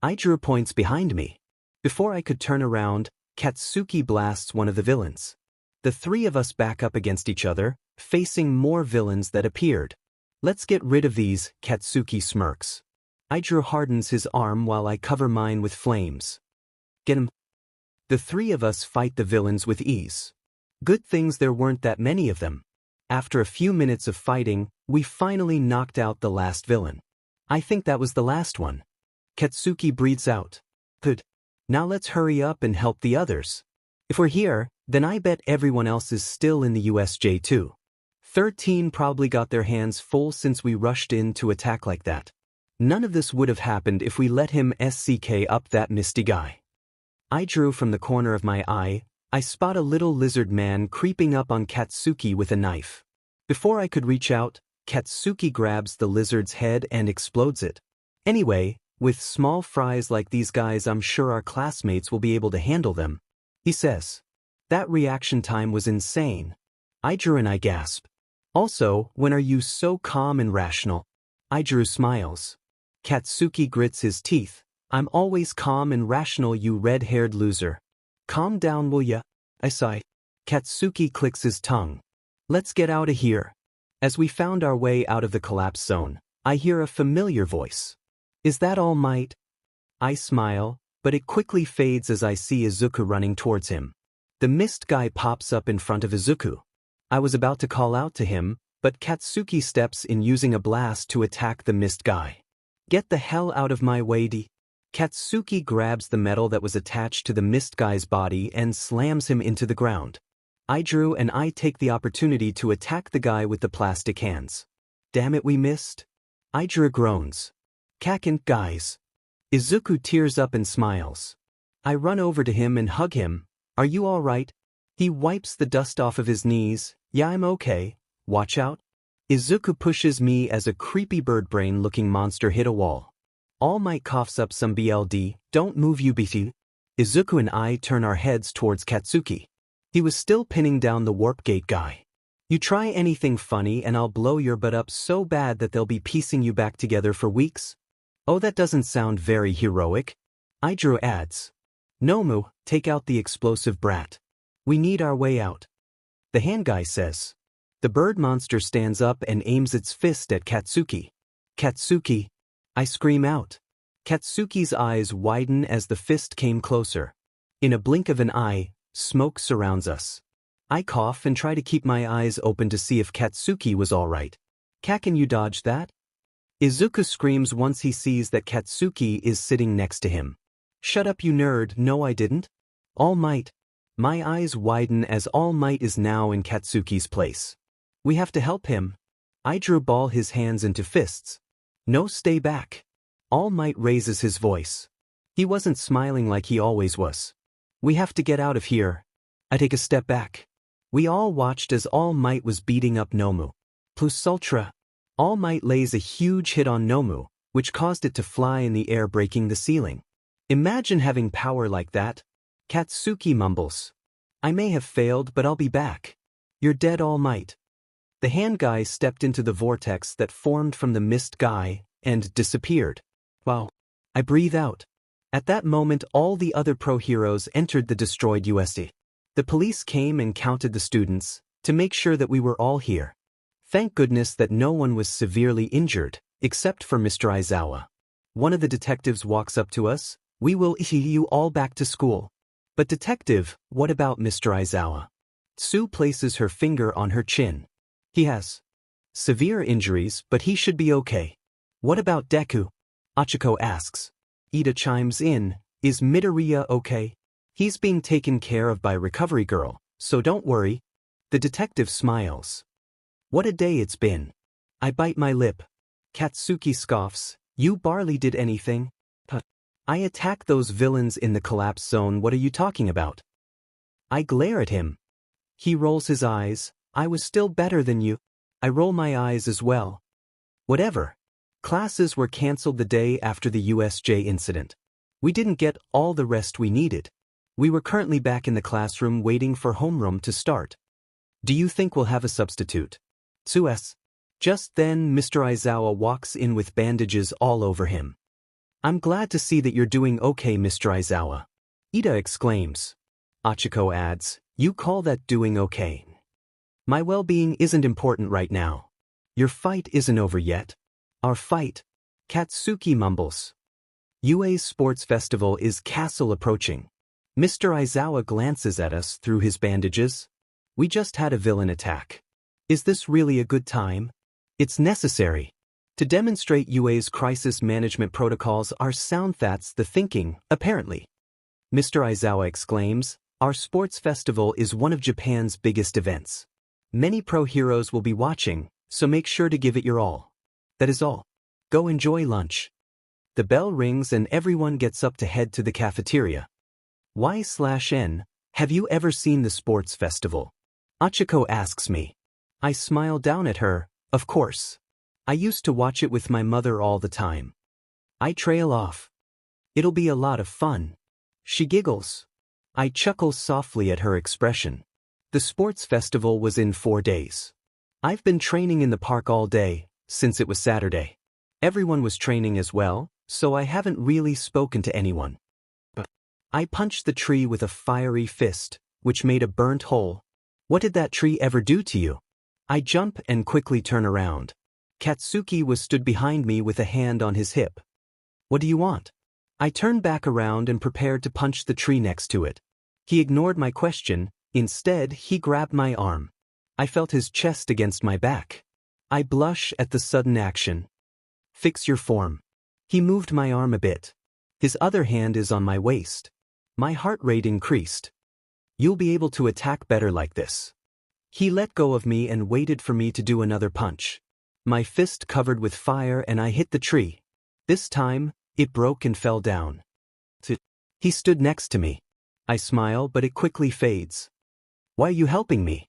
𝐓𝐺𝐻 points behind me. Before I could turn around, Katsuki blasts one of the villains. The three of us back up against each other, facing more villains that appeared. Let's get rid of these, Katsuki smirks. 𝐓𝐺𝐻 hardens his arm while I cover mine with flames. Get him. The three of us fight the villains with ease. Good things there weren't that many of them. After a few minutes of fighting, we finally knocked out the last villain. I think that was the last one. Katsuki breathes out. Good. Now let's hurry up and help the others. If we're here, then I bet everyone else is still in the USJ too. 13 probably got their hands full since we rushed in to attack like that. None of this would have happened if we let him SCK up that misty guy. 𝐓𝐺𝐻 from the corner of my eye, I spot a little lizard man creeping up on Katsuki with a knife. Before I could reach out, Katsuki grabs the lizard's head and explodes it. Anyway, with small fries like these guys, I'm sure our classmates will be able to handle them, he says. That reaction time was insane. 𝐒𝐳𝐻 and I gasp. Also, when are you so calm and rational? 𝐒𝐳𝐻 smiles. Katsuki grits his teeth. I'm always calm and rational, you red-haired loser. Calm down, will ya? I sigh. Katsuki clicks his tongue. Let's get out of here. As we found our way out of the collapse zone, I hear a familiar voice. Is that All Might? I smile, but it quickly fades as I see Izuku running towards him. The mist guy pops up in front of Izuku. I was about to call out to him, but Katsuki steps in using a blast to attack the mist guy. Get the hell out of my way, 𝐕. Katsuki grabs the metal that was attached to the mist guy's body and slams him into the ground. 𝐒𝐳𝐻 and I take the opportunity to attack the guy with the plastic hands. Damn it, we missed. 𝐒𝐳𝐻 groans. Kakin, guys. Izuku tears up and smiles. I run over to him and hug him. Are you all right? He wipes the dust off of his knees. Yeah, I'm okay. Watch out. Izuku pushes me as a creepy bird brain looking monster hit a wall. All Might coughs up some BLD. Don't move, you 𝐕𝐵. Izuku and I turn our heads towards Katsuki. He was still pinning down the warp gate guy. You try anything funny and I'll blow your butt up so bad that they'll be piecing you back together for weeks. Oh, that doesn't sound very heroic. 𝐒𝐳𝐻 adds. Nomu, take out the explosive brat. We need our way out. The hand guy says. The bird monster stands up and aims its fist at Katsuki. Katsuki. I scream out. Katsuki's eyes widen as the fist came closer. In a blink of an eye, smoke surrounds us. I cough and try to keep my eyes open to see if Katsuki was all right. Can you dodge that? Izuku screams once he sees that Katsuki is sitting next to him. Shut up, you nerd. No, I didn't. All Might. My eyes widen as All Might is now in Katsuki's place. We have to help him. 𝐒𝐳𝐻 ball his hands into fists. No, stay back. All Might raises his voice. He wasn't smiling like he always was. We have to get out of here. I take a step back. We all watched as All Might was beating up Nomu. Plus ultra. All Might lays a huge hit on Nomu, which caused it to fly in the air, breaking the ceiling. Imagine having power like that. Katsuki mumbles. I may have failed, but I'll be back. You're dead, All Might. The hand guy stepped into the vortex that formed from the mist guy and disappeared. Wow. I breathe out. At that moment, all the other pro heroes entered the destroyed USD. The police came and counted the students to make sure that we were all here. Thank goodness that no one was severely injured, except for Mr. Aizawa. One of the detectives walks up to us. We will issue you all back to school. But detective, what about Mr. Aizawa? Tsu places her finger on her chin. He has severe injuries, but he should be okay. What about Deku? Achiko asks. Ida chimes in. Is Midoriya okay? He's being taken care of by Recovery Girl, so don't worry. The detective smiles. What a day it's been. I bite my lip. Katsuki scoffs. You barely did anything. I attack those villains in the collapse zone. What are you talking about? I glare at him. He rolls his eyes. I was still better than you. I roll my eyes as well. Whatever. Classes were cancelled the day after the USJ incident. We didn't get all the rest we needed. We were currently back in the classroom waiting for homeroom to start. Do you think we'll have a substitute? Tsu's. Just then, Mr. Aizawa walks in with bandages all over him. I'm glad to see that you're doing okay, Mr. Aizawa. Ida exclaims. Achiko adds, you call that doing okay? My well-being isn't important right now. Your fight isn't over yet. Our fight. Katsuki mumbles. UA's sports festival is castle approaching. Mr. Aizawa glances at us through his bandages. We just had a villain attack. Is this really a good time? It's necessary. To demonstrate UA's crisis management protocols are sound. That's the thinking, apparently. Mr. Aizawa exclaims, our sports festival is one of Japan's biggest events. Many pro heroes will be watching, so make sure to give it your all. That is all. Go enjoy lunch. The bell rings and everyone gets up to head to the cafeteria. Y/N, have you ever seen the sports festival? Achiko asks me. I smile down at her. Of course. I used to watch it with my mother all the time. I trail off. It'll be a lot of fun. She giggles. I chuckle softly at her expression. The sports festival was in 4 days. I've been training in the park all day, since it was Saturday. Everyone was training as well, so I haven't really spoken to anyone. But I punched the tree with a fiery fist, which made a burnt hole. What did that tree ever do to you? I jump and quickly turn around. Katsuki was stood behind me with a hand on his hip. What do you want? I turned back around and prepared to punch the tree next to it. He ignored my question. Instead, he grabbed my arm. I felt his chest against my back. I blush at the sudden action. Fix your form. He moved my arm a bit. His other hand is on my waist. My heart rate increased. You'll be able to attack better like this. He let go of me and waited for me to do another punch. My fist covered with fire and I hit the tree. This time, it broke and fell down. He stood next to me. I smile, but it quickly fades. Why are you helping me?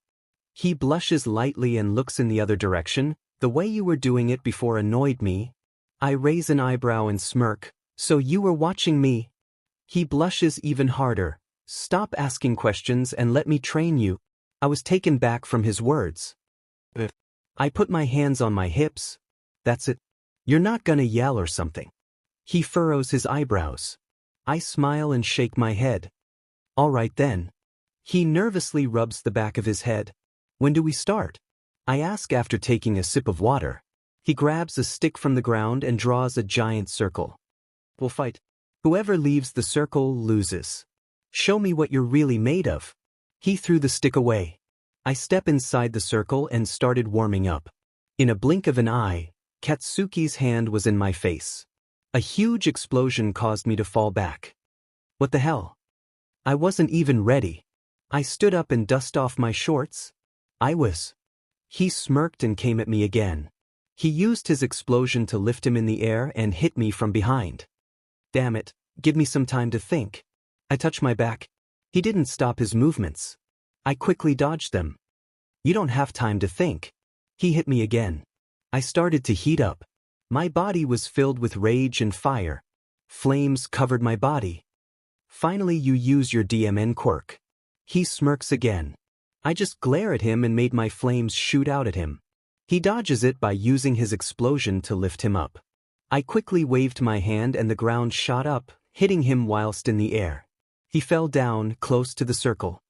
He blushes lightly and looks in the other direction. The way you were doing it before annoyed me. I raise an eyebrow and smirk. So you were watching me? He blushes even harder. Stop asking questions and let me train you. I was taken back from his words. I put my hands on my hips. That's it. You're not gonna yell or something. He furrows his eyebrows. I smile and shake my head. All right then. He nervously rubs the back of his head. When do we start? I ask after taking a sip of water. He grabs a stick from the ground and draws a giant circle. We'll fight. Whoever leaves the circle loses. Show me what you're really made of. He threw the stick away. I step inside the circle and started warming up. In a blink of an eye, Katsuki's hand was in my face. A huge explosion caused me to fall back. What the hell? I wasn't even ready. I stood up and dusted off my shorts. He smirked and came at me again. He used his explosion to lift him in the air and hit me from behind. Damn it, give me some time to think. I touched my back. He didn't stop his movements. I quickly dodged them. You don't have time to think. He hit me again. I started to heat up. My body was filled with rage and fire. Flames covered my body. Finally, you use your DMN quirk. He smirks again. I just glare at him and made my flames shoot out at him. He dodges it by using his explosion to lift him up. I quickly waved my hand and the ground shot up, hitting him whilst in the air. He fell down close to the circle.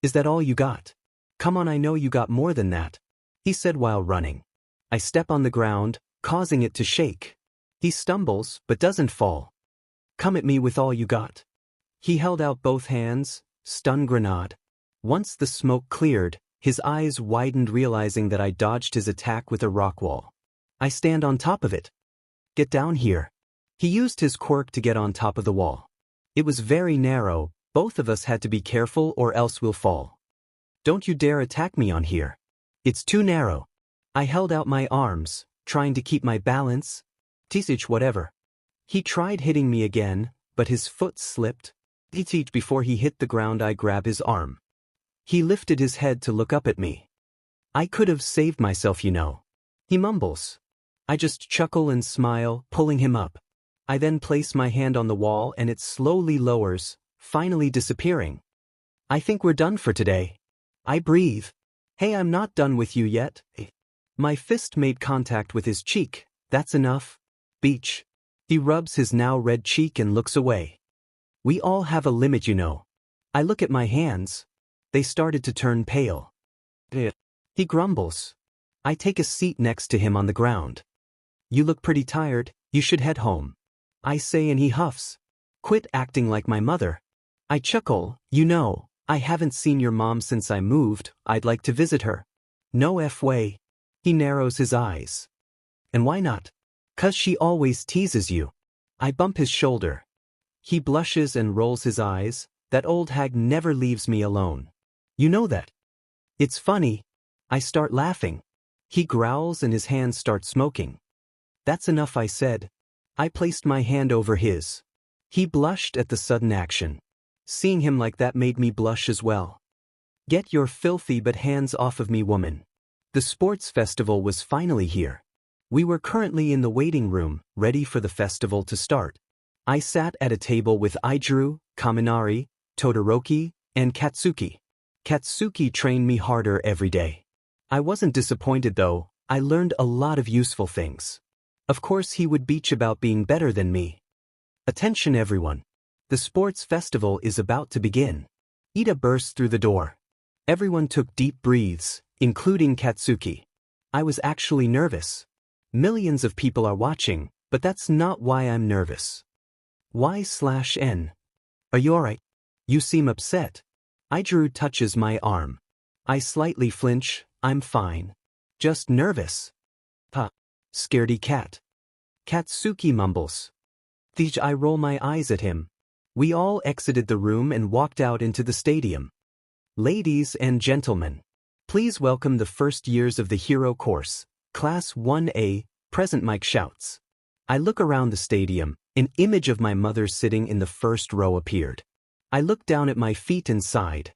Is that all you got? Come on, I know you got more than that, he said while running. I step on the ground, causing it to shake. He stumbles, but doesn't fall. Come at me with all you got. He held out both hands, stun grenade. Once the smoke cleared, his eyes widened, realizing that I dodged his attack with a rock wall. I stand on top of it. Get down here. He used his quirk to get on top of the wall. It was very narrow. Both of us had to be careful or else we'll fall. Don't you dare attack me on here. It's too narrow. I held out my arms, trying to keep my balance. Whatever. He tried hitting me again, but his foot slipped. Before he hit the ground, I grab his arm. He lifted his head to look up at me. I could have saved myself, you know. He mumbles. I just chuckle and smile, pulling him up. I then place my hand on the wall and it slowly lowers, finally disappearing. I think we're done for today. I breathe. Hey, I'm not done with you yet. My fist made contact with his cheek. That's enough. Beach. He rubs his now red cheek and looks away. We all have a limit, you know. I look at my hands. They started to turn pale. He grumbles. I take a seat next to him on the ground. You look pretty tired, you should head home. I say and he huffs. Quit acting like my mother. I chuckle. You know, I haven't seen your mom since I moved. I'd like to visit her. No way. He narrows his eyes. And why not? 'Cause she always teases you. I bump his shoulder. He blushes and rolls his eyes. That old hag never leaves me alone. You know that. It's funny. I start laughing. He growls and his hands start smoking. That's enough, I said. I placed my hand over his. He blushed at the sudden action. Seeing him like that made me blush as well. Get your filthy but hands off of me, woman. The sports festival was finally here. We were currently in the waiting room, ready for the festival to start. I sat at a table with Izuku, Kaminari, Todoroki, and Katsuki. Katsuki trained me harder every day. I wasn't disappointed though. I learned a lot of useful things. Of course he would bitch about being better than me. Attention everyone. The sports festival is about to begin. Ida burst through the door. Everyone took deep breaths, including Katsuki. I was actually nervous. Millions of people are watching, but that's not why I'm nervous. Y/N. Are you alright? You seem upset. Izuku touches my arm. I slightly flinch. I'm fine. Just nervous. Scaredy cat. Katsuki mumbles. I roll my eyes at him. We all exited the room and walked out into the stadium. Ladies and gentlemen, please welcome the first years of the hero course, Class 1A, present Mike shouts. I look around the stadium. An image of my mother sitting in the first row appeared. I looked down at my feet and sighed.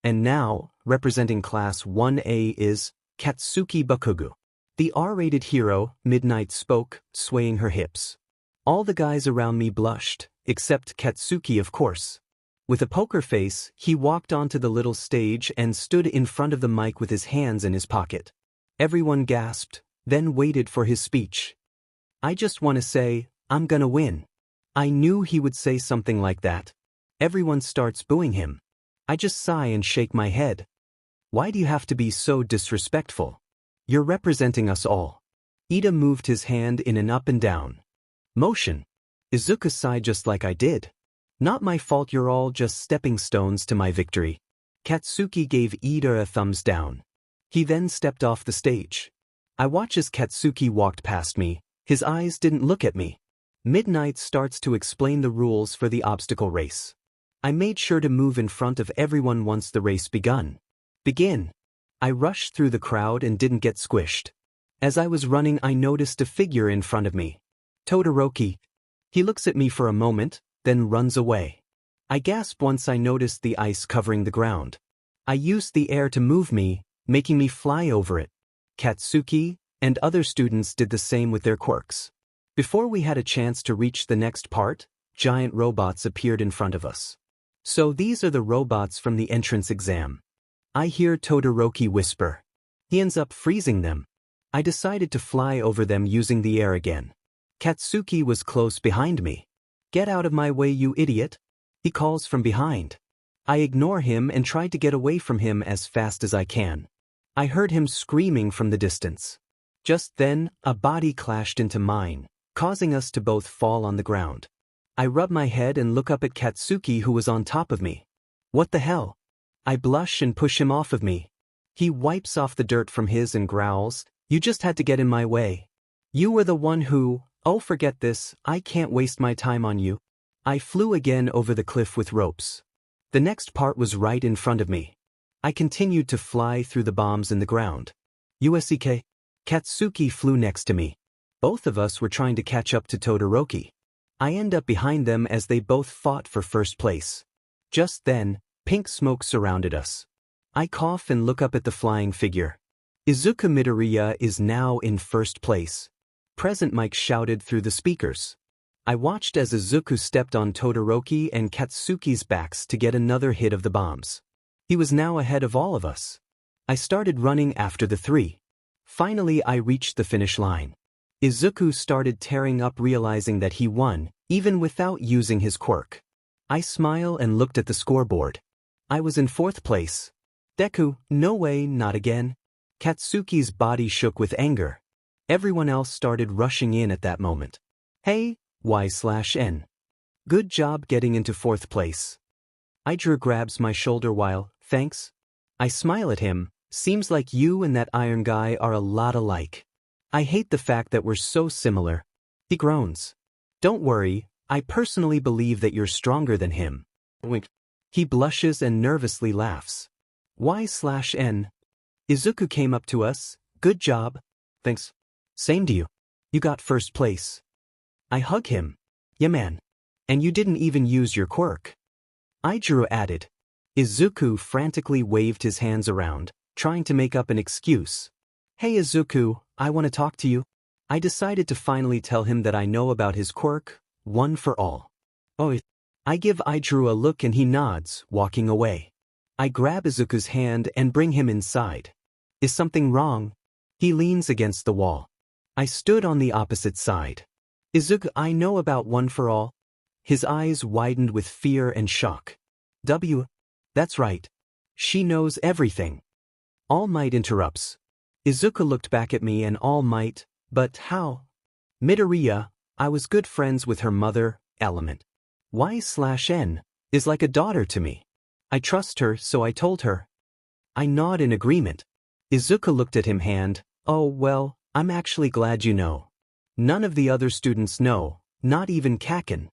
And now, representing Class 1A is Katsuki Bakugou. The R-rated hero, Midnight spoke, swaying her hips. All the guys around me blushed, except Katsuki of course. With a poker face, he walked onto the little stage and stood in front of the mic with his hands in his pocket. Everyone gasped, then waited for his speech. I just want to say, I'm gonna win. I knew he would say something like that. Everyone starts booing him. I just sigh and shake my head. Why do you have to be so disrespectful? You're representing us all. Ida moved his hand in an up and down motion. Izuku sighed just like I did. Not my fault, you're all just stepping stones to my victory. Katsuki gave Ida a thumbs down. He then stepped off the stage. I watched as Katsuki walked past me. His eyes didn't look at me. Midnight starts to explain the rules for the obstacle race. I made sure to move in front of everyone once the race begun. Begin. I rushed through the crowd and didn't get squished. As I was running, I noticed a figure in front of me. Todoroki. He looks at me for a moment, then runs away. I gasp once I noticed the ice covering the ground. I used the air to move me, making me fly over it. Katsuki and other students did the same with their quirks. Before we had a chance to reach the next part, giant robots appeared in front of us. So these are the robots from the entrance exam. I hear Todoroki whisper. He ends up freezing them. I decided to fly over them using the air again. Katsuki was close behind me. Get out of my way, you idiot. He calls from behind. I ignore him and try to get away from him as fast as I can. I heard him screaming from the distance. Just then, a body clashed into mine, causing us to both fall on the ground. I rub my head and look up at Katsuki, who was on top of me. What the hell? I blush and push him off of me. He wipes off the dirt from his and growls, you just had to get in my way. You were the one who, oh forget this, I can't waste my time on you. I flew again over the cliff with ropes. The next part was right in front of me. I continued to fly through the bombs in the ground. 𝐬𝐳. Katsuki flew next to me. Both of us were trying to catch up to Todoroki. I end up behind them as they both fought for first place. Just then, pink smoke surrounded us. I cough and look up at the flying figure. Izuku Midoriya is now in first place. Present Mike shouted through the speakers. I watched as Izuku stepped on Todoroki and Katsuki's backs to get another hit of the bombs. He was now ahead of all of us. I started running after the three. Finally, I reached the finish line. Izuku started tearing up, realizing that he won, even without using his quirk. I smiled and looked at the scoreboard. I was in fourth place. Deku, no way, not again. Katsuki's body shook with anger. Everyone else started rushing in at that moment. Hey, Y/N. Good job getting into fourth place. Izuku grabs my shoulder while, thanks. I smile at him, seems like you and that iron guy are a lot alike. I hate the fact that we're so similar. He groans. Don't worry, I personally believe that you're stronger than him. Wink. He blushes and nervously laughs. Y/N. Izuku came up to us, good job. Thanks. Same to you. You got first place. I hug him. Yeah man. And you didn't even use your quirk. Izuku added. Izuku frantically waved his hands around, trying to make up an excuse. Hey Izuku, I want to talk to you. I decided to finally tell him that I know about his quirk, one for all. Oh, I give 𝐒𝐻𝐻𝐿 a look and he nods, walking away. I grab Izuku's hand and bring him inside. Is something wrong? He leans against the wall. I stood on the opposite side. Izuku, I know about one for all. His eyes widened with fear and shock. That's right. She knows everything. All Might interrupts. Izuku looked back at me and All Might, but how? Midoriya, I was good friends with her mother, Element. 𝐻/N is like a daughter to me. I trust her, so I told her. I nod in agreement. Izuku looked at him hand. Oh well, I'm actually glad you know. None of the other students know, not even Kaken.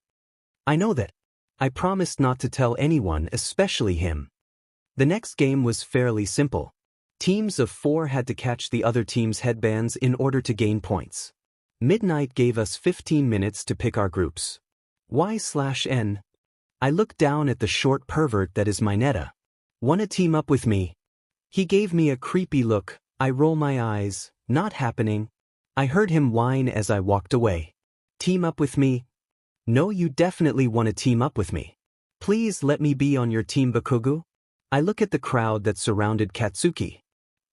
I know that. I promised not to tell anyone, especially him. The next game was fairly simple. Teams of 4 had to catch the other team's headbands in order to gain points. Midnight gave us 15 minutes to pick our groups. 𝐻/N. I look down at the short pervert that is Mineta. Wanna team up with me? He gave me a creepy look. I roll my eyes. Not happening. I heard him whine as I walked away. Team up with me? No, you definitely want to team up with me. Please let me be on your team, Bakugou. I look at the crowd that surrounded Katsuki.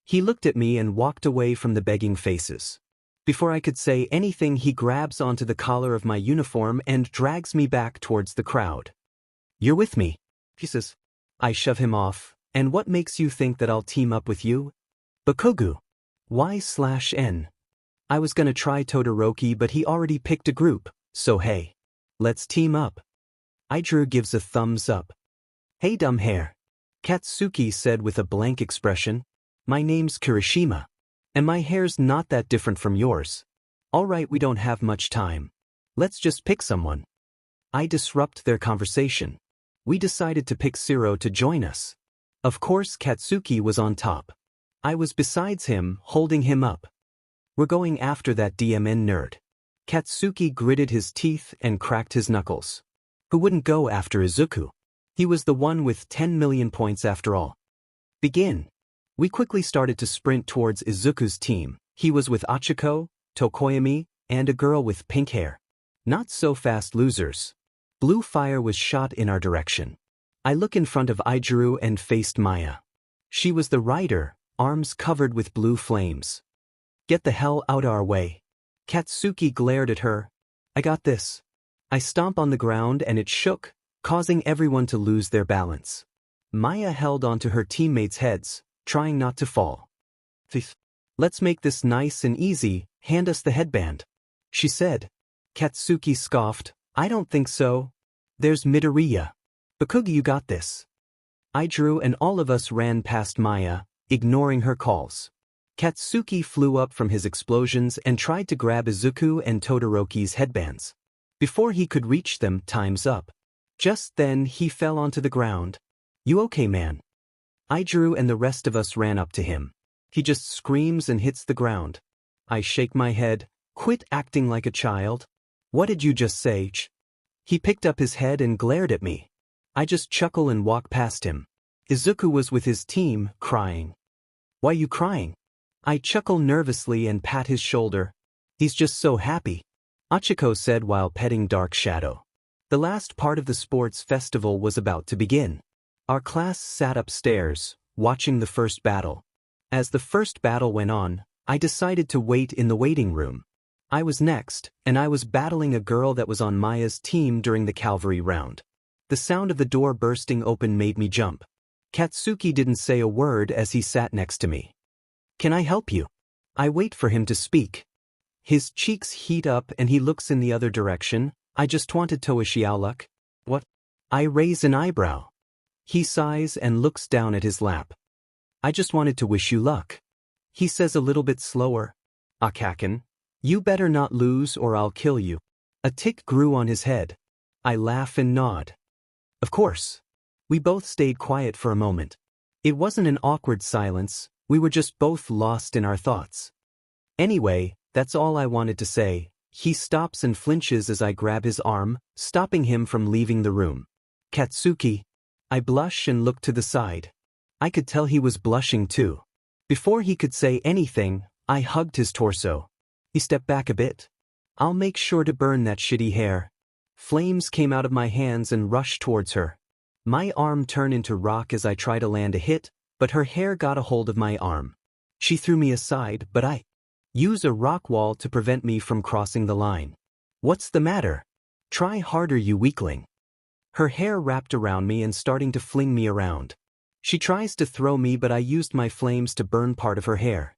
He looked at me and walked away from the begging faces. Before I could say anything, he grabs onto the collar of my uniform and drags me back towards the crowd. You're with me, he says. I shove him off. And what makes you think that I'll team up with you? Bakugou. 𝐻/N. I was gonna try Todoroki, but he already picked a group, so hey. Let's team up. 𝐒𝐻𝐻𝐿 gives a thumbs up. Hey dumb hair. Katsuki said with a blank expression. My name's Kirishima. And my hair's not that different from yours. Alright, we don't have much time. Let's just pick someone. I disrupt their conversation. We decided to pick 𝐕𝑚 to join us. Of course Katsuki was on top. I was besides him, holding him up. We're going after that DMN nerd. Katsuki gritted his teeth and cracked his knuckles. Who wouldn't go after Izuku? He was the one with 10 million points after all. Begin. We quickly started to sprint towards Izuku's team. He was with Achiko, Tokoyami, and a girl with pink hair. Not so fast, losers. Blue fire was shot in our direction. I look in front of 𝐒𝐻𝐻𝐿 and faced Maya. She was the rider, arms covered with blue flames. Get the hell out our way. Katsuki glared at her. I got this. I stomp on the ground and it shook, causing everyone to lose their balance. Maya held onto her teammates' heads, trying not to fall. Let's make this nice and easy, hand us the headband, she said. Katsuki scoffed. I don't think so. There's Midoriya. Bakugou, you got this. 𝐒𝐻𝐻𝐿 and all of us ran past Maya, ignoring her calls. Katsuki flew up from his explosions and tried to grab Izuku and Todoroki's headbands. Before he could reach them, time's up. Just then he fell onto the ground. You okay, man? 𝐒𝐻𝐻𝐿 and the rest of us ran up to him. He just screams and hits the ground. I shake my head. Quit acting like a child. What did you just say, ch? He picked up his head and glared at me. I just chuckle and walk past him. Izuku was with his team, crying. Why you crying? I chuckle nervously and pat his shoulder. He's just so happy, Achiko said while petting Dark Shadow. The last part of the sports festival was about to begin. Our class sat upstairs, watching the first battle. As the first battle went on, I decided to wait in the waiting room. I was next, and I was battling a girl that was on Maya's team during the Cavalry round. The sound of the door bursting open made me jump. Katsuki didn't say a word as he sat next to me. Can I help you? I wait for him to speak. His cheeks heat up and he looks in the other direction. I just wanted 𝗕𝗁. What? I raise an eyebrow. He sighs and looks down at his lap. I just wanted to wish you luck. He says a little bit slower. Kaken, you better not lose or I'll kill you. A tick grew on his head. I laugh and nod. Of course. We both stayed quiet for a moment. It wasn't an awkward silence, we were just both lost in our thoughts. Anyway, that's all I wanted to say. He stops and flinches as I grab his arm, stopping him from leaving the room. Katsuki. I blush and look to the side. I could tell he was blushing too. Before he could say anything, I hugged his torso. He stepped back a bit. I'll make sure to burn that shitty hair. Flames came out of my hands and rushed towards her. My arm turned into rock as I tried to land a hit, but her hair got a hold of my arm. She threw me aside, but I used a rock wall to prevent me from crossing the line. What's the matter? Try harder, you weakling. Her hair wrapped around me and starting to fling me around. She tries to throw me, but I used my flames to burn part of her hair.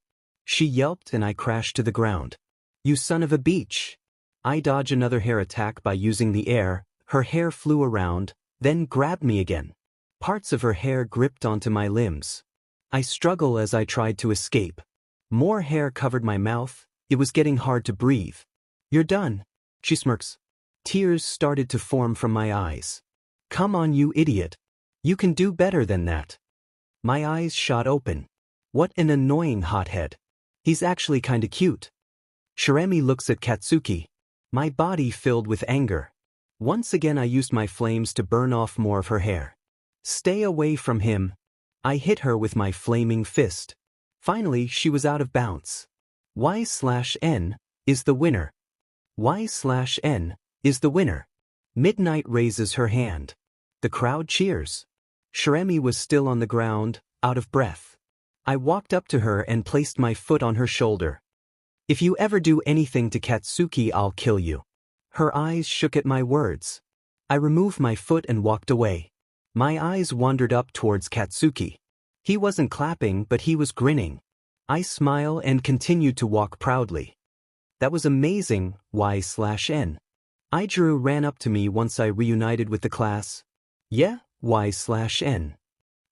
She yelped and I crashed to the ground. You son of a bitch. I dodged another hair attack by using the air. Her hair flew around, then grabbed me again. Parts of her hair gripped onto my limbs. I struggled as I tried to escape. More hair covered my mouth. It was getting hard to breathe. You're done, she smirks. Tears started to form from my eyes. Come on, you idiot. You can do better than that. My eyes shot open. What an annoying hothead. He's actually kinda cute. 𝐕𝐻𝗵𝐴 looks at Katsuki. My body filled with anger. Once again I used my flames to burn off more of her hair. Stay away from him. I hit her with my flaming fist. Finally, she was out of bounds. 𝐻/N is the winner. 𝐻/N is the winner. Midnight raises her hand. The crowd cheers. 𝐕𝐻𝗵𝐴 was still on the ground, out of breath. I walked up to her and placed my foot on her shoulder. If you ever do anything to Katsuki, I'll kill you. Her eyes shook at my words. I removed my foot and walked away. My eyes wandered up towards Katsuki. He wasn't clapping, but he was grinning. I smiled and continued to walk proudly. That was amazing, 𝐻/N. 𝐓𝐺𝐸 ran up to me once I reunited with the class. Yeah, 𝐻/N.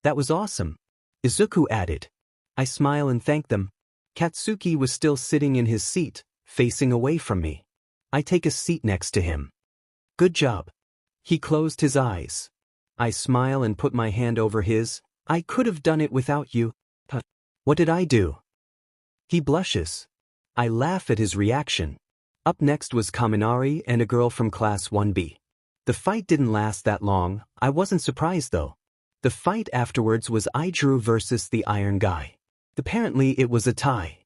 That was awesome. Izuku added. I smiled and thanked them. Katsuki was still sitting in his seat, facing away from me. I take a seat next to him. Good job. He closed his eyes. I smile and put my hand over his. I could have done it without you. What did I do? He blushes. I laugh at his reaction. Up next was Kaminari and a girl from class 1B. The fight didn't last that long. I wasn't surprised though. The fight afterwards was 𝐈𝐺𝐸 versus the Iron Guy. Apparently it was a tie.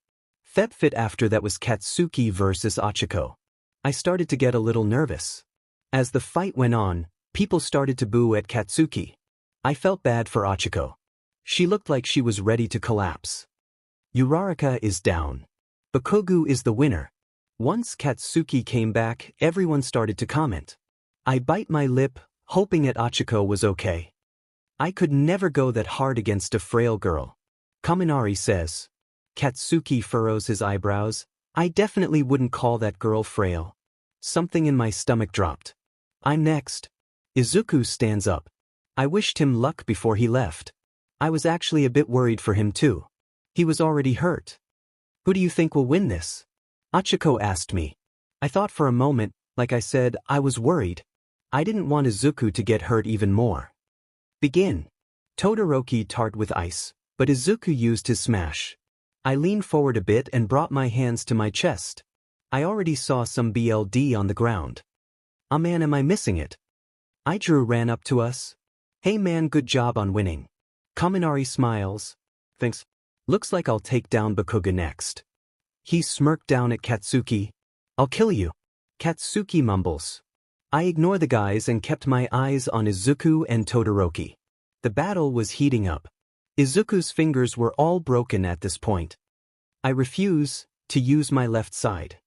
FANFIC after that was Katsuki versus 𝐒𝐻𝐿. I started to get a little nervous. As the fight went on, people started to boo at Katsuki. I felt bad for 𝐒𝐻𝐿. She looked like she was ready to collapse. Uraraka is down. Bakugou is the winner. Once Katsuki came back, everyone started to comment. I bite my lip, hoping that 𝐒𝐻𝐿 was okay. I could never go that hard against a frail girl. Kaminari says. Katsuki furrows his eyebrows. I definitely wouldn't call that girl frail. Something in my stomach dropped. I'm next. Izuku stands up. I wished him luck before he left. I was actually a bit worried for him too. He was already hurt. Who do you think will win this? 𝐒𝐻𝐿 asked me. I thought for a moment, like I said, I was worried. I didn't want Izuku to get hurt even more. Begin. Todoroki tart with ice, but Izuku used his smash. I leaned forward a bit and brought my hands to my chest. I already saw some BLD on the ground. Ah man, am I missing it? 𝐈𝐺𝐸 ran up to us. Hey man, good job on winning. Kaminari smiles. Thanks. Looks like I'll take down Bakugou next. He smirked down at Katsuki. I'll kill you. Katsuki mumbles. I ignore the guys and kept my eyes on Izuku and Todoroki. The battle was heating up. Izuku's fingers were all broken at this point. I refuse to use my left side.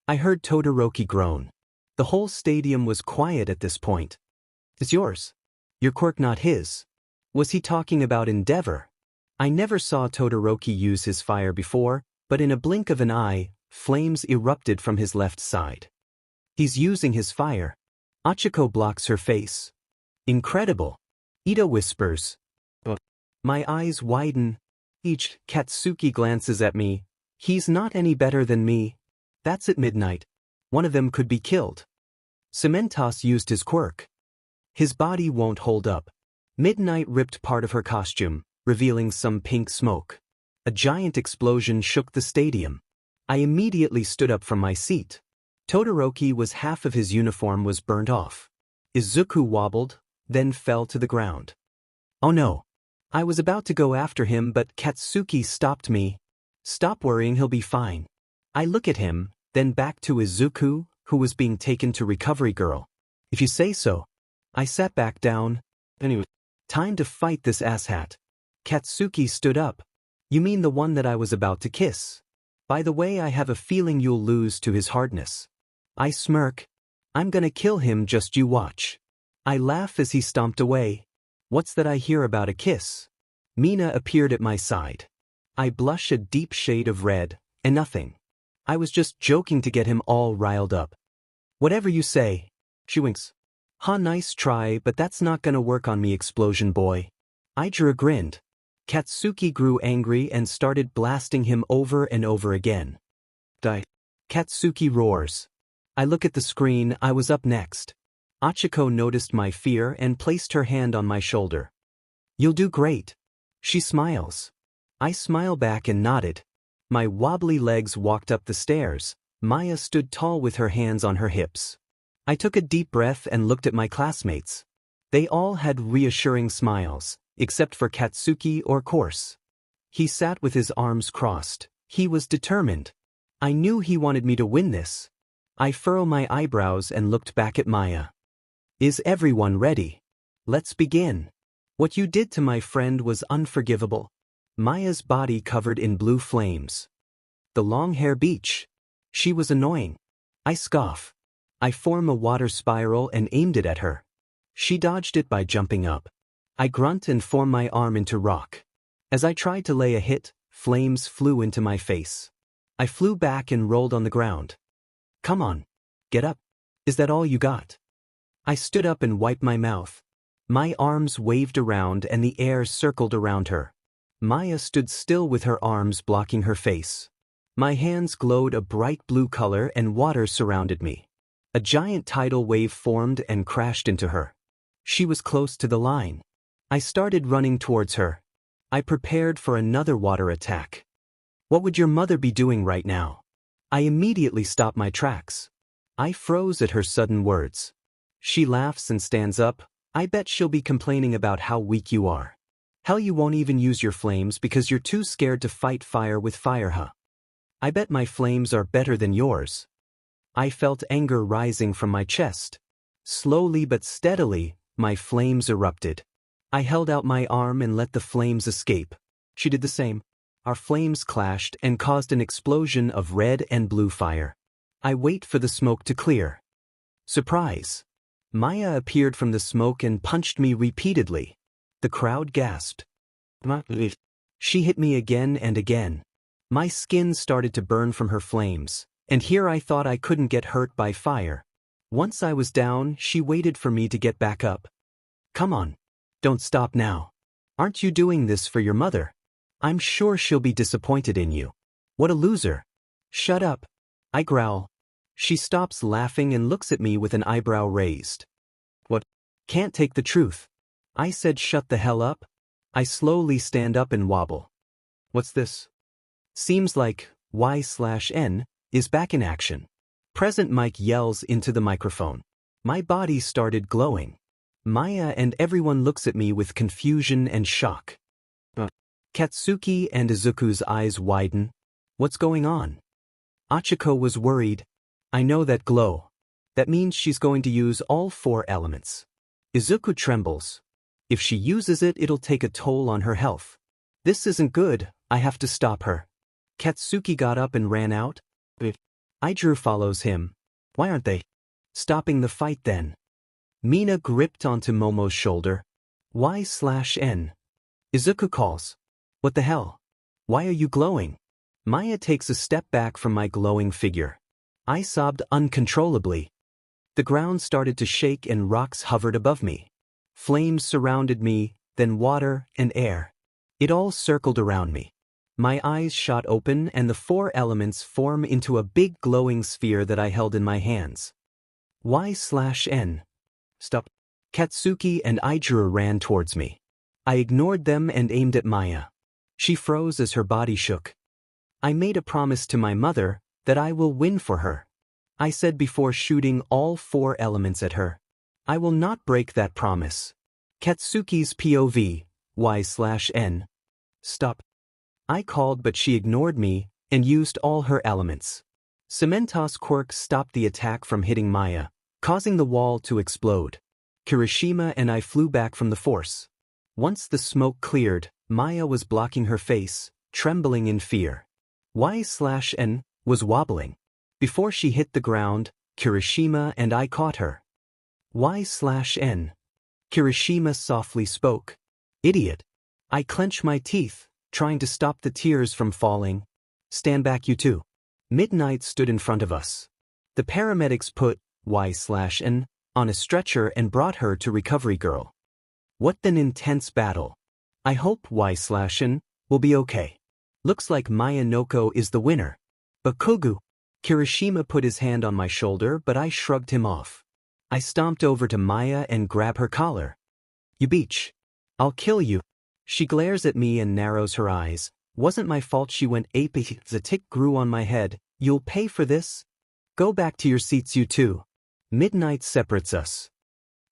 I heard Todoroki groan. The whole stadium was quiet at this point. It's yours. Your quirk, not his. Was he talking about Endeavor? I never saw Todoroki use his fire before, but in a blink of an eye, flames erupted from his left side. He's using his fire. 𝐒𝐻𝐿 blocks her face. Incredible. Ida whispers. My eyes widen. Katsuki glances at me. He's not any better than me. That's at midnight. One of them could be killed. Cementos used his quirk. His body won't hold up. Midnight ripped part of her costume, revealing some pink smoke. A giant explosion shook the stadium. I immediately stood up from my seat. Todoroki was half of his uniform was burned off. Izuku wobbled, then fell to the ground. Oh no. I was about to go after him, but Katsuki stopped me. Stop worrying, he'll be fine. I look at him, then back to Izuku, who was being taken to Recovery Girl. If you say so. I sat back down. Anyway, time to fight this asshat. Katsuki stood up. You mean the one that I was about to kiss? By the way, I have a feeling you'll lose to his hardness. I smirk. I'm gonna kill him, just you watch. I laugh as he stomped away. What's that I hear about a kiss? Mina appeared at my side. I blush a deep shade of red, and nothing. I was just joking to get him all riled up. Whatever you say. She winks. Huh, nice try, but that's not gonna work on me, explosion boy. 𝐒𝐻𝐿 grinned. Katsuki grew angry and started blasting him over and over again. Die. Katsuki roars. I look at the screen. I was up next. Achiko noticed my fear and placed her hand on my shoulder. You'll do great. She smiles. I smile back and nodded. My wobbly legs walked up the stairs. Maya stood tall with her hands on her hips. I took a deep breath and looked at my classmates. They all had reassuring smiles, except for Katsuki, of course. He sat with his arms crossed. He was determined. I knew he wanted me to win this. I furrowed my eyebrows and looked back at Maya. Is everyone ready? Let's begin. What you did to my friend was unforgivable. Maya's body covered in blue flames. The long hair beach. She was annoying. I scoff. I form a water spiral and aimed it at her. She dodged it by jumping up. I grunt and form my arm into rock. As I tried to lay a hit, flames flew into my face. I flew back and rolled on the ground. Come on. Get up. Is that all you got? I stood up and wiped my mouth. My arms waved around and the air circled around her. Maya stood still with her arms blocking her face. My hands glowed a bright blue color and water surrounded me. A giant tidal wave formed and crashed into her. She was close to the line. I started running towards her. I prepared for another water attack. What would your mother be doing right now? I immediately stopped my tracks. I froze at her sudden words. She laughs and stands up. I bet she'll be complaining about how weak you are. Hell, you won't even use your flames because you're too scared to fight fire with fire, huh? I bet my flames are better than yours. I felt anger rising from my chest. Slowly but steadily, my flames erupted. I held out my arm and let the flames escape. She did the same. Our flames clashed and caused an explosion of red and blue fire. I wait for the smoke to clear. Surprise! Maya appeared from the smoke and punched me repeatedly. The crowd gasped. She hit me again and again. My skin started to burn from her flames, and here I thought I couldn't get hurt by fire. Once I was down, she waited for me to get back up. Come on. Don't stop now. Aren't you doing this for your mother? I'm sure she'll be disappointed in you. What a loser. Shut up. I growl. She stops laughing and looks at me with an eyebrow raised. What? Can't take the truth. I said shut the hell up. I slowly stand up and wobble. What's this? Seems like Y/N is back in action. Present Mike yells into the microphone. My body started glowing. Maya and everyone looks at me with confusion and shock. Katsuki and Izuku's eyes widen. What's going on? Achiko was worried. I know that glow. That means she's going to use all 4 elements. Izuku trembles. If she uses it, it'll take a toll on her health. This isn't good. I have to stop her. Katsuki got up and ran out. 𝐒𝐻𝐿 follows him. Why aren't they stopping the fight then? Mina gripped onto Momo's shoulder. Y/N. Izuku calls. What the hell? Why are you glowing? Maya takes a step back from my glowing figure. I sobbed uncontrollably. The ground started to shake and rocks hovered above me. Flames surrounded me, then water and air. It all circled around me. My eyes shot open and the 4 elements form into a big glowing sphere that I held in my hands. Y/N. Stop. Katsuki and 𝐒𝐻𝐿 ran towards me. I ignored them and aimed at Maya. She froze as her body shook. I made a promise to my mother that I will win for her. I said before shooting all 4 elements at her. I will not break that promise. Katsuki's POV, Y/N. Stop. I called but she ignored me and used all her elements. Cementos Quirk stopped the attack from hitting Maya, causing the wall to explode. Kirishima and I flew back from the force. Once the smoke cleared, Maya was blocking her face, trembling in fear. 𝐲𝐿 was wobbling. Before she hit the ground, Kirishima and I caught her. 𝐲/N. Kirishima softly spoke. Idiot. I clench my teeth, trying to stop the tears from falling. Stand back, you two. Midnight stood in front of us. The paramedics put 𝐲/N on a stretcher and brought her to Recovery Girl. What an intense battle. I hope 𝐲/N will be okay. Looks like Maya Noko is the winner. Bakugou. Kirishima put his hand on my shoulder but I shrugged him off. I stomped over to Maya and grabbed her collar. You beach. I'll kill you. She glares at me and narrows her eyes. Wasn't my fault she went ape. The tick grew on my head. You'll pay for this? Go back to your seats, you two. Midnight separates us.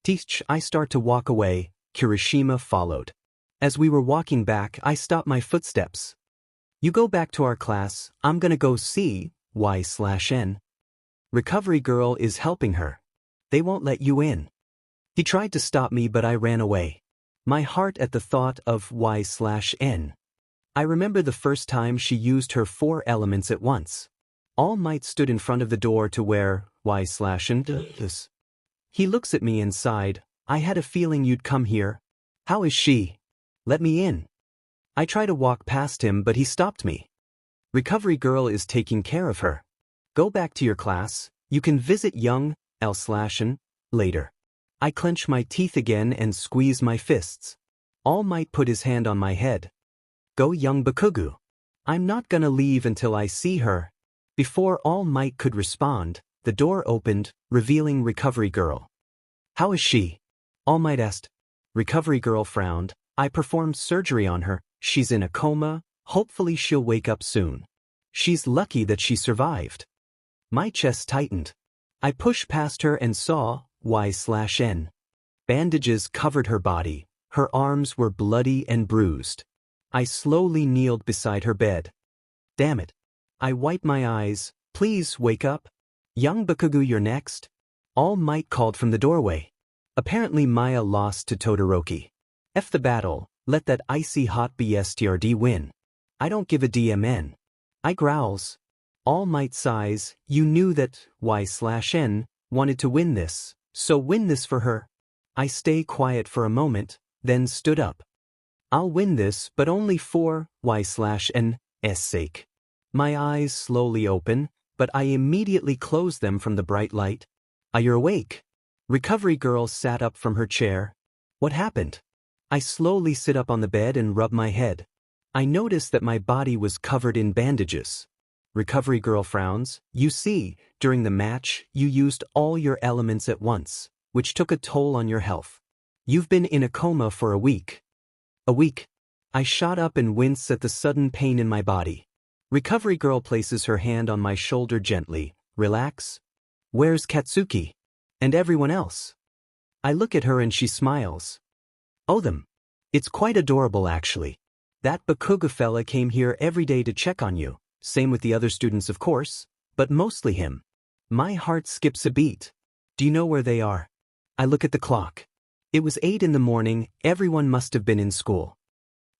Teach. I start to walk away. Kirishima followed. As we were walking back, I stopped my footsteps. You go back to our class. I'm gonna go see 𝐲/N. Recovery Girl is helping her. They won't let you in. He tried to stop me but I ran away. My heart at the thought of 𝐲/N. I remember the first time she used her 4 elements at once. All Might stood in front of the door to where 𝐲/N does. He looks at me and sighed. I had a feeling you'd come here. How is she? Let me in. I try to walk past him but he stopped me. Recovery Girl is taking care of her. Go back to your class. You can visit young 𝐿/N later. I clench my teeth again and squeeze my fists. All Might put his hand on my head. Go young Bakugou. I'm not gonna leave until I see her. Before All Might could respond, the door opened, revealing Recovery Girl. How is she? All Might asked. Recovery Girl frowned. I performed surgery on her. She's in a coma. Hopefully she'll wake up soon. She's lucky that she survived. My chest tightened. I pushed past her and saw 𝐲/N. Bandages covered her body. Her arms were bloody and bruised. I slowly kneeled beside her bed. Damn it. I wiped my eyes. Please wake up. Young Bakugou, you're next. All Might called from the doorway. Apparently Maya lost to Todoroki. F the battle, let that icy hot BSTRD win. I don't give a DMN. I growls. All Might sighs. You knew that 𝐲/N wanted to win this, so win this for her. I stay quiet for a moment, then stood up. I'll win this but only for 𝐲/N's sake. My eyes slowly open, but I immediately close them from the bright light. Are you awake? Recovery Girl sat up from her chair. What happened? I slowly sit up on the bed and rub my head. I notice that my body was covered in bandages. Recovery Girl frowns. You see, during the match, you used all your elements at once, which took a toll on your health. You've been in a coma for a week. A week. I shot up and winced at the sudden pain in my body. Recovery Girl places her hand on my shoulder gently. Relax. Where's Katsuki? And everyone else? I look at her and she smiles. Oh, them. It's quite adorable actually. That Bakugou fella came here every day to check on you. Same with the other students of course, but mostly him. My heart skips a beat. Do you know where they are? I look at the clock. It was 8 in the morning, everyone must have been in school.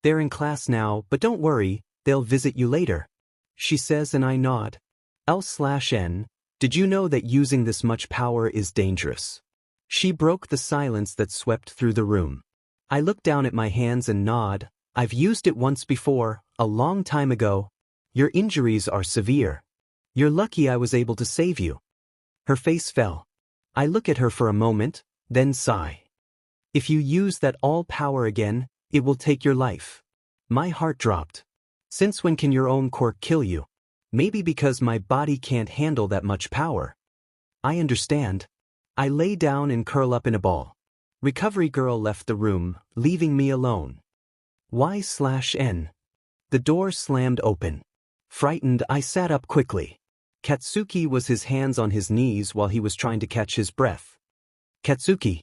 They're in class now, but don't worry, they'll visit you later. She says and I nod. 𝐿/N, did you know that using this much power is dangerous? She broke the silence that swept through the room. I look down at my hands and nod. I've used it once before, a long time ago. Your injuries are severe. You're lucky I was able to save you. Her face fell. I look at her for a moment, then sigh. If you use that all power again, it will take your life. My heart dropped. Since when can your own quirk kill you? Maybe because my body can't handle that much power. I understand. I lay down and curl up in a ball. Recovery Girl left the room, leaving me alone. 𝐲/N. The door slammed open. Frightened, I sat up quickly. Katsuki was his hands on his knees while he was trying to catch his breath. Katsuki.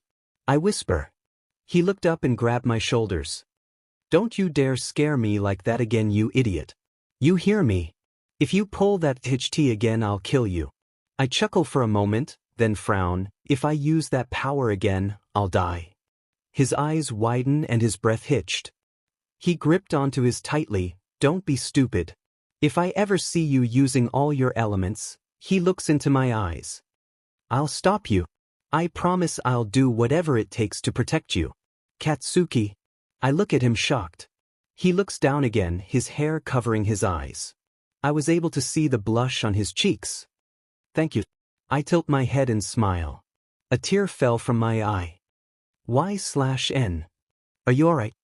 I whisper. He looked up and grabbed my shoulders. Don't you dare scare me like that again, you idiot. You hear me? If you pull that 𝐕𝗫𝗀 again, I'll kill you. I chuckle for a moment, then frown. If I use that power again, I'll die. His eyes widen and his breath hitched. He gripped onto his tightly. Don't be stupid. If I ever see you using all your elements, he looks into my eyes. I'll stop you. I promise I'll do whatever it takes to protect you. Katsuki. I look at him shocked. He looks down again, his hair covering his eyes. I was able to see the blush on his cheeks. Thank you. I tilt my head and smile. A tear fell from my eye. �Y/N. Are you alright?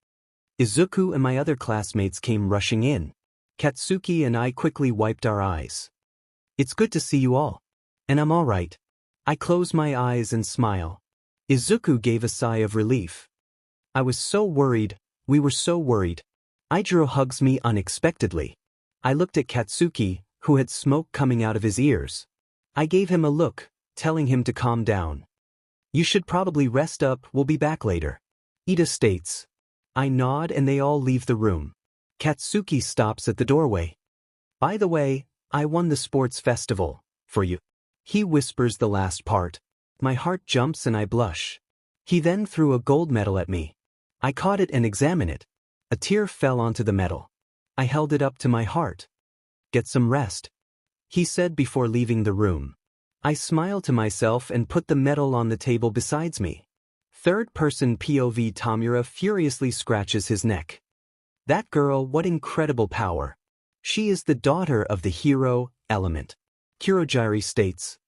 Izuku and my other classmates came rushing in. Katsuki and I quickly wiped our eyes. It's good to see you all. And I'm alright. I close my eyes and smile. Izuku gave a sigh of relief. I was so worried. We were so worried. 𝐒𝐩𝐢𝐳 hugs me unexpectedly. I looked at Katsuki, who had smoke coming out of his ears. I gave him a look, telling him to calm down. You should probably rest up, we'll be back later. Ida states. I nod and they all leave the room. Katsuki stops at the doorway. By the way, I won the sports festival, for you. He whispers the last part. My heart jumps and I blush. He then threw a gold medal at me. I caught it and examined it. A tear fell onto the medal. I held it up to my heart. Get some rest, he said before leaving the room. I smiled to myself and put the medal on the table beside me. Third-person POV. Tomura furiously scratches his neck. That girl, what incredible power. She is the daughter of the hero, element. Kurogiri states.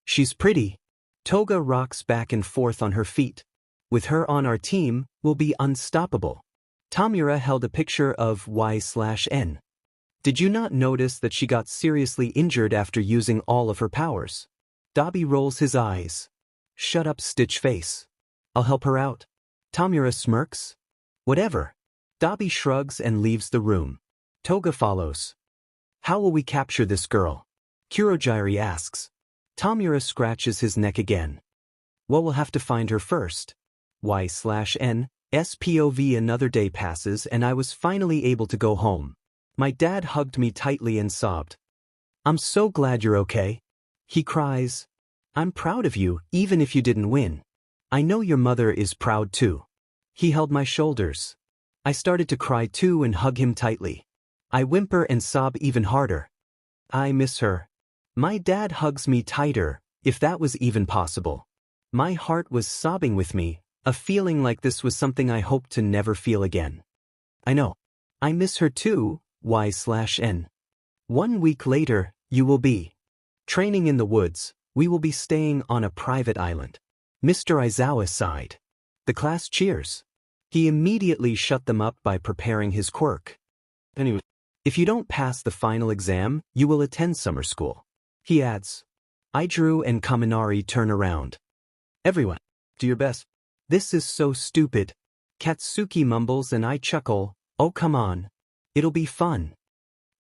She's pretty. Toga rocks back and forth on her feet. With her on our team, we'll be unstoppable. Tomura held a picture of �Y/N. Did you not notice that she got seriously injured after using all of her powers? Dabi rolls his eyes. Shut up, Stitch Face. I'll help her out. Tomura smirks. Whatever. Dabi shrugs and leaves the room. Toga follows. How will we capture this girl? Kurogiri asks. Tomura scratches his neck again. Well, we'll have to find her first. �Y/N. SPOV. Another day passes and I was finally able to go home. My dad hugged me tightly and sobbed. I'm so glad you're okay. He cries. I'm proud of you, even if you didn't win. I know your mother is proud too. He held my shoulders. I started to cry too and hug him tightly. I whimper and sob even harder. I miss her. My dad hugs me tighter, if that was even possible. My heart was sobbing with me, a feeling like this was something I hoped to never feel again. I know. I miss her too, �Y/N. 1 week later, you will be training in the woods. We will be staying on a private island. Mr. Aizawa sighed. The class cheers. He immediately shut them up by preparing his quirk. Anyway, if you don't pass the final exam, you will attend summer school. He adds. 𝐒𝐻𝐪 and Kaminari turn around. Everyone, do your best. This is so stupid. Katsuki mumbles and I chuckle. Oh, come on. It'll be fun.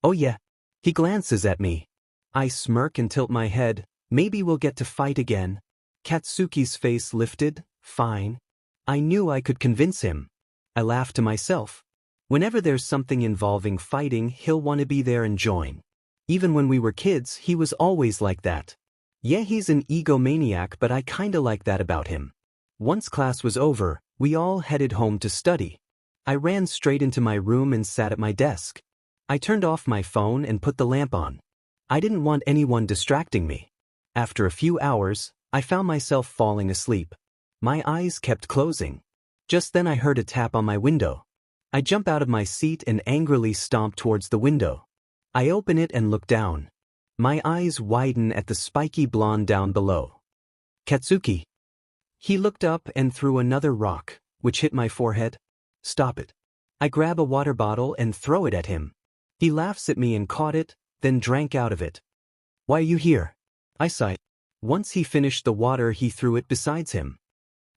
Oh yeah. He glances at me. I smirk and tilt my head. Maybe we'll get to fight again. Katsuki's face lifted. Fine. I knew I could convince him. I laugh to myself. Whenever there's something involving fighting, he'll want to be there and join. Even when we were kids, he was always like that. Yeah, he's an egomaniac, but I kinda like that about him. Once class was over, we all headed home to study. I ran straight into my room and sat at my desk. I turned off my phone and put the lamp on. I didn't want anyone distracting me. After a few hours, I found myself falling asleep. My eyes kept closing. Just then I heard a tap on my window. I jump out of my seat and angrily stomp towards the window. I open it and look down. My eyes widen at the spiky blonde down below. Katsuki. He looked up and threw another rock, which hit my forehead. Stop it. I grab a water bottle and throw it at him. He laughs at me and caught it, then drank out of it. Why are you here? I sighed. Once he finished the water, he threw it beside him.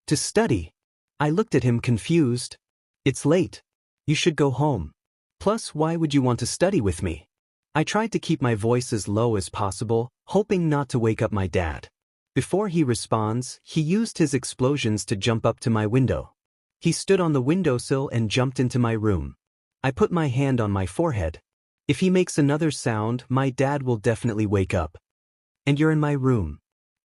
To study. I looked at him confused. It's late. You should go home. Plus, why would you want to study with me? I tried to keep my voice as low as possible, hoping not to wake up my dad. Before he responds, he used his explosions to jump up to my window. He stood on the windowsill and jumped into my room. I put my hand on my forehead. If he makes another sound, my dad will definitely wake up. And you're in my room.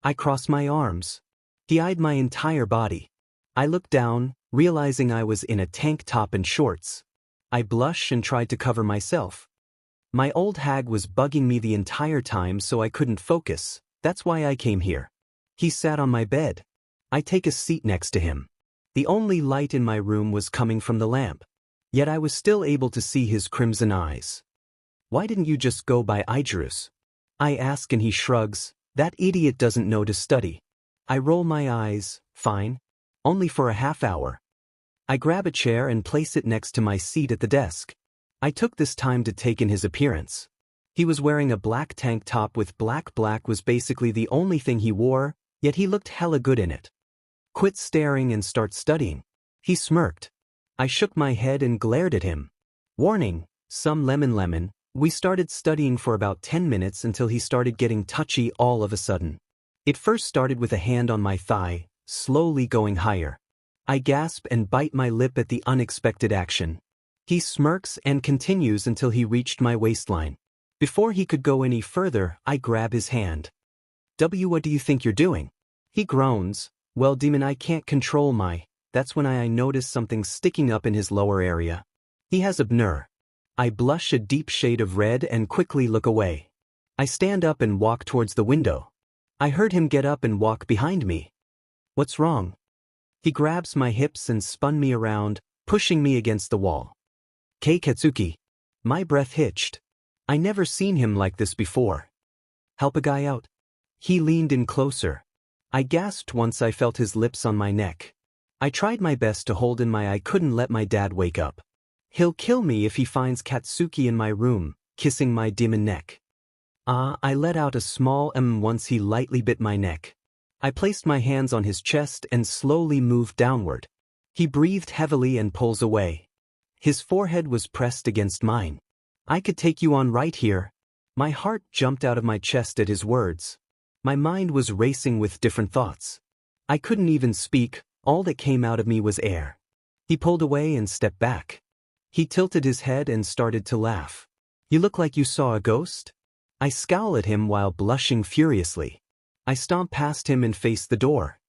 I crossed my arms. He eyed my entire body. I looked down, realizing I was in a tank top and shorts. I blushed and tried to cover myself. My old hag was bugging me the entire time, so I couldn't focus. That's why I came here. He sat on my bed. I take a seat next to him. The only light in my room was coming from the lamp. Yet I was still able to see his crimson eyes. Why didn't you just go by 𝐒𝐻𝐻𝗫𝗄? I ask and he shrugs. That idiot doesn't know to study. I roll my eyes. Fine. Only for a half hour. I grab a chair and place it next to my seat at the desk. I took this time to take in his appearance. He was wearing a black tank top with black. Black was basically the only thing he wore, yet he looked hella good in it. Quit staring and start studying. He smirked. I shook my head and glared at him. Warning, some lemon. We started studying for about 10 minutes until he started getting touchy all of a sudden. It first started with a hand on my thigh, slowly going higher. I gasp and bite my lip at the unexpected action. He smirks and continues until he reached my waistline. Before he could go any further, I grab his hand. What do you think you're doing? He groans. Well, demon, I can't control my. That's when I notice something sticking up in his lower area. He has 𝗕𝗫. I blush a deep shade of red and quickly look away. I stand up and walk towards the window. I heard him get up and walk behind me. What's wrong? He grabs my hips and spun me around, pushing me against the wall. Katsuki. My breath hitched. I never seen him like this before. Help a guy out. He leaned in closer. I gasped once I felt his lips on my neck. I tried my best to hold in my I couldn't let my dad wake up. He'll kill me if he finds Katsuki in my room, kissing my demon neck. I let out a small once he lightly bit my neck. I placed my hands on his chest and slowly moved downward. He breathed heavily and pulls away. His forehead was pressed against mine. I could take you on right here. My heart jumped out of my chest at his words. My mind was racing with different thoughts. I couldn't even speak, all that came out of me was air. He pulled away and stepped back. He tilted his head and started to laugh. You look like you saw a ghost? I scowl at him while blushing furiously. I stomp past him and face the door.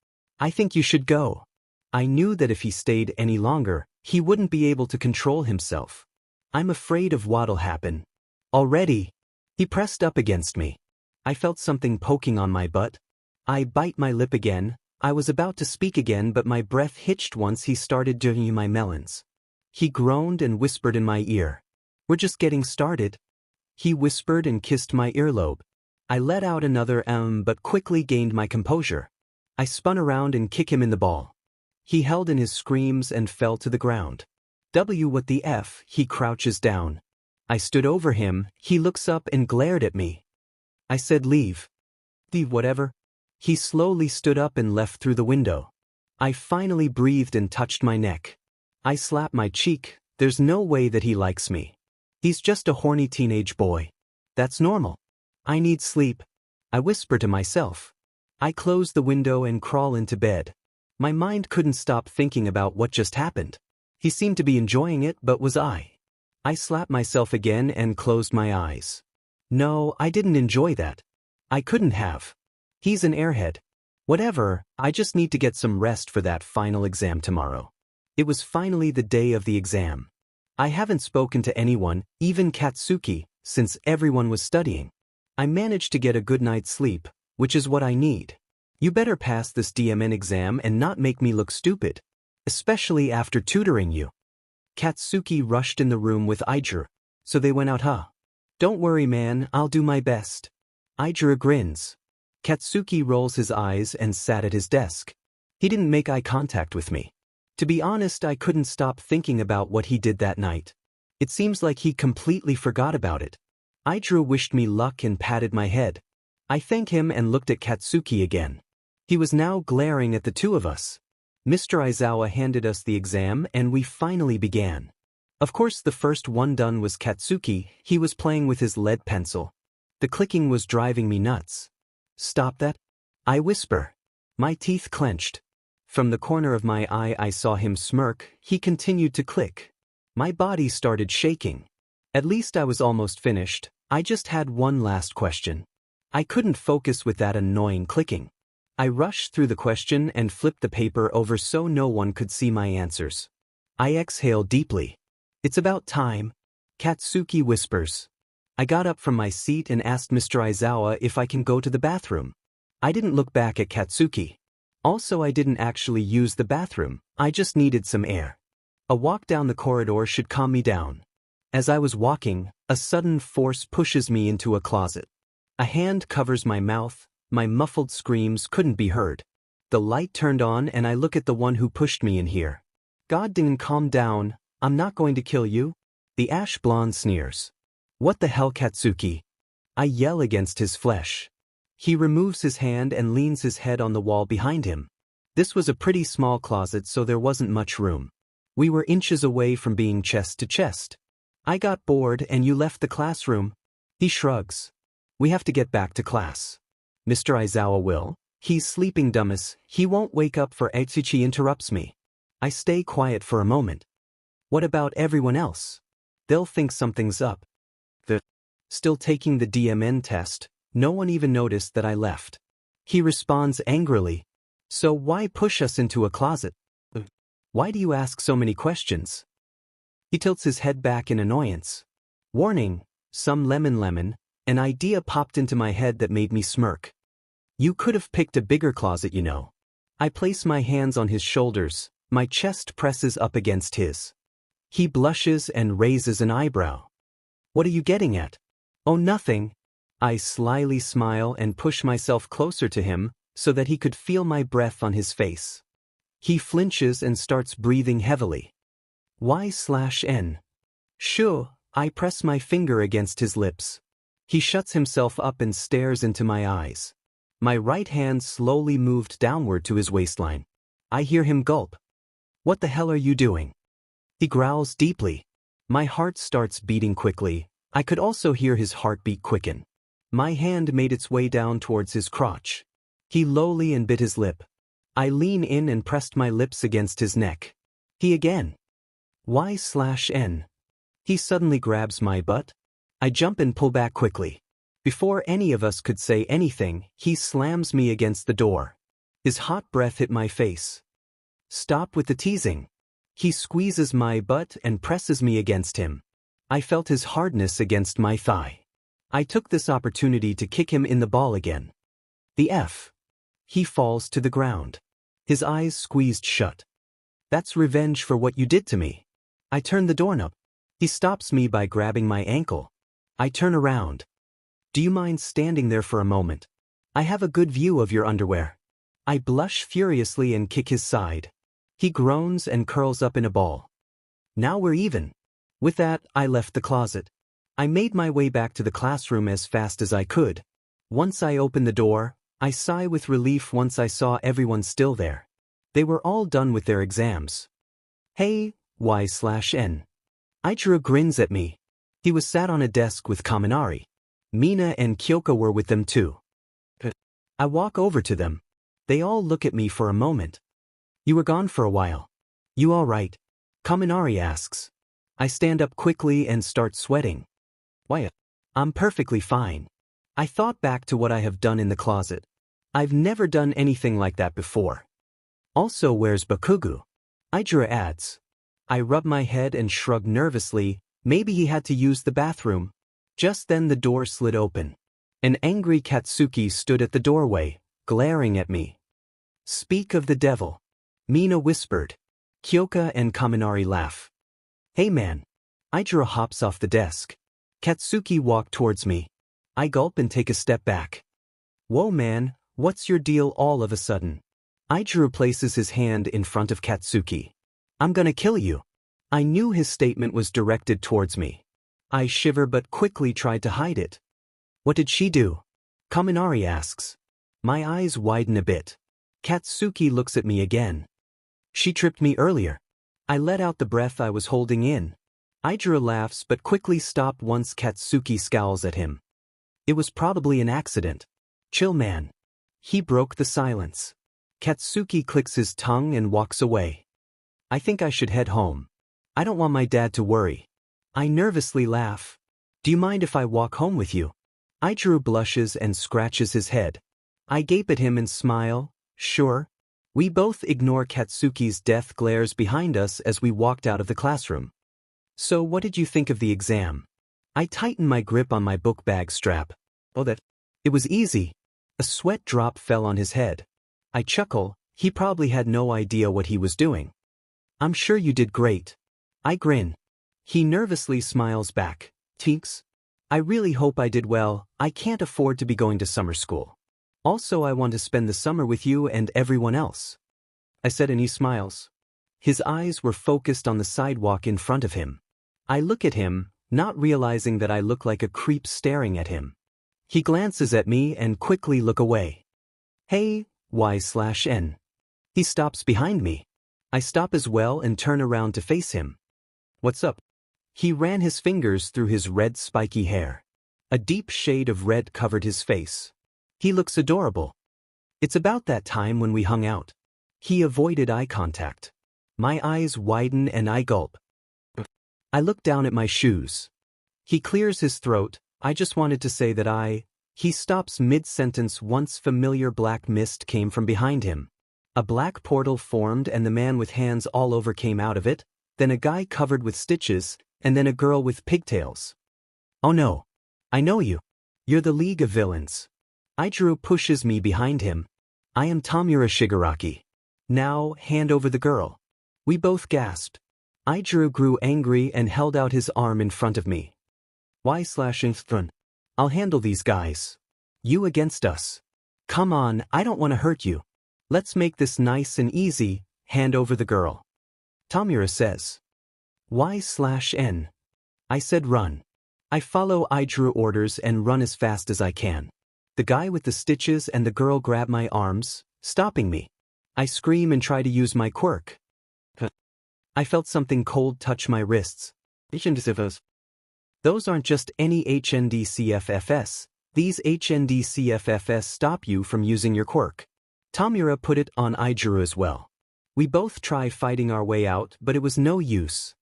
I think you should go. I knew that if he stayed any longer, he wouldn't be able to control himself. I'm afraid of what'll happen. Already? He pressed up against me. I felt something poking on my butt. I bite my lip again. I was about to speak again, but my breath hitched once he started doing my melons. He groaned and whispered in my ear. We're just getting started. He whispered and kissed my earlobe. I let out another but quickly gained my composure. I spun around and kicked him in the ball. He held in his screams and fell to the ground. What the F? He crouches down. I stood over him. He looks up and glared at me. I said leave. Whatever. He slowly stood up and left through the window. I finally breathed and touched my neck. I slapped my cheek. There's no way that he likes me. He's just a horny teenage boy. That's normal. I need sleep. I whisper to myself. I close the window and crawl into bed. My mind couldn't stop thinking about what just happened. He seemed to be enjoying it, but was I? I slapped myself again and closed my eyes. No, I didn't enjoy that. I couldn't have. He's an airhead. Whatever, I just need to get some rest for that final exam tomorrow. It was finally the day of the exam. I haven't spoken to anyone, even Katsuki, since everyone was studying. I managed to get a good night's sleep, which is what I need. You better pass this DMN exam and not make me look stupid. Especially after tutoring you. Katsuki rushed in the room with 𝐒𝐻𝐻𝗫𝗄, so they went out. Don't worry, man, I'll do my best. 𝐒𝐻𝐻𝗫𝗄 grins. Katsuki rolls his eyes and sat at his desk. He didn't make eye contact with me. To be honest, I couldn't stop thinking about what he did that night. It seems like he completely forgot about it. 𝐒𝐻𝐻𝗫𝗄 wished me luck and patted my head. I thanked him and looked at Katsuki again. He was now glaring at the two of us. Mr. Izawa handed us the exam and we finally began. Of course, the first one done was Katsuki. He was playing with his lead pencil. The clicking was driving me nuts. Stop that? I whisper. My teeth clenched. From the corner of my eye I saw him smirk. He continued to click. My body started shaking. At least I was almost finished. I just had one last question. I couldn't focus with that annoying clicking. I rushed through the question and flipped the paper over so no one could see my answers. I exhaled deeply. It's about time. Katsuki whispers. I got up from my seat and asked Mr. Izawa if I can go to the bathroom. I didn't look back at Katsuki. Also, I didn't actually use the bathroom. I just needed some air. A walk down the corridor should calm me down. As I was walking, a sudden force pushes me into a closet. A hand covers my mouth. My muffled screams couldn't be heard. The light turned on and I look at the one who pushed me in here. God dang, calm down. I'm not going to kill you. The ash blonde sneers. What the hell, Katsuki? I yell against his flesh. He removes his hand and leans his head on the wall behind him. This was a pretty small closet, so there wasn't much room. We were inches away from being chest to chest. I got bored and you left the classroom. He shrugs. We have to get back to class. Mr. Izawa will. He's sleeping, dumbass. He won't wake up for 𝐕𝗫𝐁 interrupts me. I stay quiet for a moment. What about everyone else? They'll think something's up. Still taking the DMN test, no one even noticed that I left. He responds angrily. So why push us into a closet? Why do you ask so many questions? He tilts his head back in annoyance. Warning, some lemon, an idea popped into my head that made me smirk. You could have picked a bigger closet, you know. I place my hands on his shoulders, my chest presses up against his. He blushes and raises an eyebrow. What are you getting at? Oh, nothing. I slyly smile and push myself closer to him so that he could feel my breath on his face. He flinches and starts breathing heavily. Y/N. Sure, I press my finger against his lips. He shuts himself up and stares into my eyes. My right hand slowly moved downward to his waistline. I hear him gulp. What the hell are you doing? He growls deeply. My heart starts beating quickly. I could also hear his heartbeat quicken. My hand made its way down towards his crotch. He lowly and bit his lip. I lean in and pressed my lips against his neck. He again. Y/N. He suddenly grabs my butt. I jump and pull back quickly. Before any of us could say anything, he slams me against the door. His hot breath hit my face. Stop with the teasing. He squeezes my butt and presses me against him. I felt his hardness against my thigh. I took this opportunity to kick him in the ball again. The F. He falls to the ground. His eyes squeezed shut. That's revenge for what you did to me. I turn the doorknob. He stops me by grabbing my ankle. I turn around. Do you mind standing there for a moment? I have a good view of your underwear. I blush furiously and kick his side. He groans and curls up in a ball. Now we're even. With that, I left the closet. I made my way back to the classroom as fast as I could. Once I opened the door, I sigh with relief once I saw everyone still there. They were all done with their exams. Hey, Y/N. 𝐕𝗫𝐁 grins at me. He was sat on a desk with Kaminari. Mina and Kyoko were with them too. I walk over to them. They all look at me for a moment. You were gone for a while. You all right? Kaminari asks. I stand up quickly and start sweating. Why? I'm perfectly fine. I thought back to what I have done in the closet. I've never done anything like that before. Also, where's Bakugou? 𝐕𝗫𝐁 adds. I rub my head and shrug nervously. Maybe he had to use the bathroom. Just then the door slid open. An angry Katsuki stood at the doorway, glaring at me. Speak of the devil. Mina whispered. Kyoko and Kaminari laugh. Hey man. 𝐕𝗫𝐁 hops off the desk. Katsuki walked towards me. I gulp and take a step back. Whoa man, what's your deal all of a sudden? 𝐕𝗫𝐁 places his hand in front of Katsuki. I'm gonna kill you. I knew his statement was directed towards me. I shiver but quickly tried to hide it. What did she do? Kaminari asks. My eyes widen a bit. Katsuki looks at me again. She tripped me earlier. I let out the breath I was holding in. 𝐕𝗫𝐁 laughs but quickly stopped once Katsuki scowls at him. It was probably an accident. Chill man. He broke the silence. Katsuki clicks his tongue and walks away. I think I should head home. I don't want my dad to worry. I nervously laugh. Do you mind if I walk home with you? 𝐒𝐻𝐿 blushes and scratches his head. I gape at him and smile. Sure. We both ignore Katsuki's death glares behind us as we walked out of the classroom. So what did you think of the exam? I tighten my grip on my book bag strap. Oh, that. It was easy. A sweat drop fell on his head. I chuckle. He probably had no idea what he was doing. I'm sure you did great. I grin. He nervously smiles back. Thanks. I really hope I did well. I can't afford to be going to summer school. Also, I want to spend the summer with you and everyone else. I said, and he smiles. His eyes were focused on the sidewalk in front of him. I look at him, not realizing that I look like a creep staring at him. He glances at me and quickly look away. Hey, 𝐻/N. He stops behind me. I stop as well and turn around to face him. What's up? He ran his fingers through his red spiky hair. A deep shade of red covered his face. He looks adorable. It's about that time when we hung out. He avoided eye contact. My eyes widen and I gulp. I look down at my shoes. He clears his throat. I just wanted to say that He stops mid-sentence once familiar black mist came from behind him. A black portal formed and the man with hands all over came out of it, then a guy covered with stitches, and then a girl with pigtails. Oh no. I know you. You're the League of Villains. 𝐒𝐻𝐿 pushes me behind him. I am Tomura Shigaraki. Now, hand over the girl. We both gasped. 𝐒𝐻𝐿 grew angry and held out his arm in front of me. 𝐻/N. I'll handle these guys. You against us. Come on, I don't want to hurt you. Let's make this nice and easy. Hand over the girl. Tomura says. 𝐻/N. I said run. I follow 𝐒𝐻𝐿 orders and run as fast as I can. The guy with the stitches and the girl grab my arms, stopping me. I scream and try to use my quirk. I felt something cold touch my wrists. Those aren't just any HNDCFFS. These HNDCFFS stop you from using your quirk. Tomura put it on 𝐒𝐻𝐿 as well. We both try fighting our way out, but it was no use.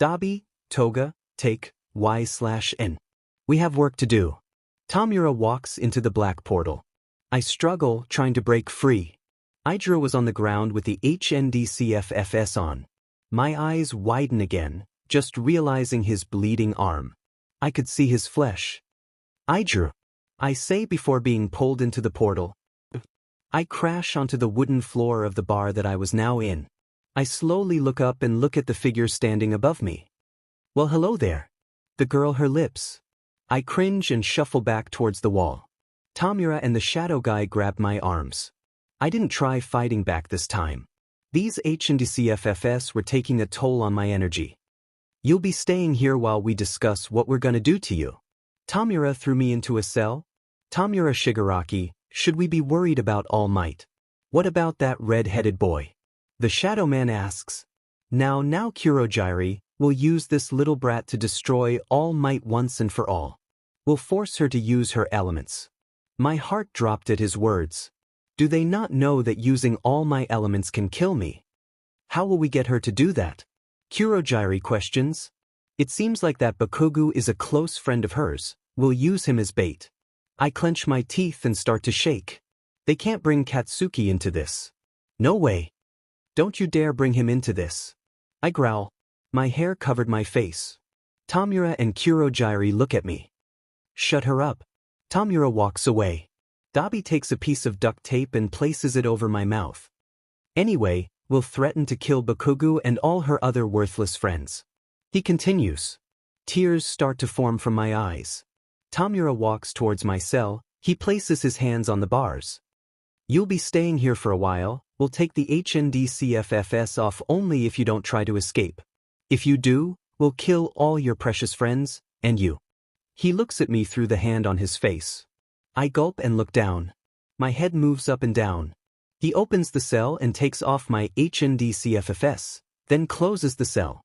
Dabi, Toga, take, 𝐻/N. We have work to do. Tomura walks into the black portal. I struggle, trying to break free. 𝐒𝐻𝐿 was on the ground with the HNDCFFS on. My eyes widen again, just realizing his bleeding arm. I could see his flesh. 𝐒𝐻𝐿. I say before being pulled into the portal. I crash onto the wooden floor of the bar that I was now in. I slowly look up and look at the figure standing above me. Well, hello there. The girl, her lips. I cringe and shuffle back towards the wall. Tomura and the shadow guy grab my arms. I didn't try fighting back this time. These HNDCFFS were taking a toll on my energy. You'll be staying here while we discuss what we're gonna do to you. Tomura threw me into a cell. Tomura Shigaraki, should we be worried about All Might? What about that red-headed boy? The Shadow Man asks. Now Kurogiri, we'll use this little brat to destroy All Might once and for all. We'll force her to use her elements. My heart dropped at his words. Do they not know that using all my elements can kill me? How will we get her to do that? Kurogiri questions. It seems like that Bakugou is a close friend of hers. We'll use him as bait. I clench my teeth and start to shake. They can't bring Katsuki into this. No way. Don't you dare bring him into this. I growl. My hair covered my face. Tomura and Kurogiri look at me. Shut her up. Tomura walks away. Dabi takes a piece of duct tape and places it over my mouth. Anyway, we'll threaten to kill Bakugou and all her other worthless friends. He continues. Tears start to form from my eyes. Tomura walks towards my cell. He places his hands on the bars. You'll be staying here for a while. We'll take the HNDCFFS off only if you don't try to escape. If you do, we'll kill all your precious friends, and you. He looks at me through the hand on his face. I gulp and look down. My head moves up and down. He opens the cell and takes off my HNDCFFS, then closes the cell.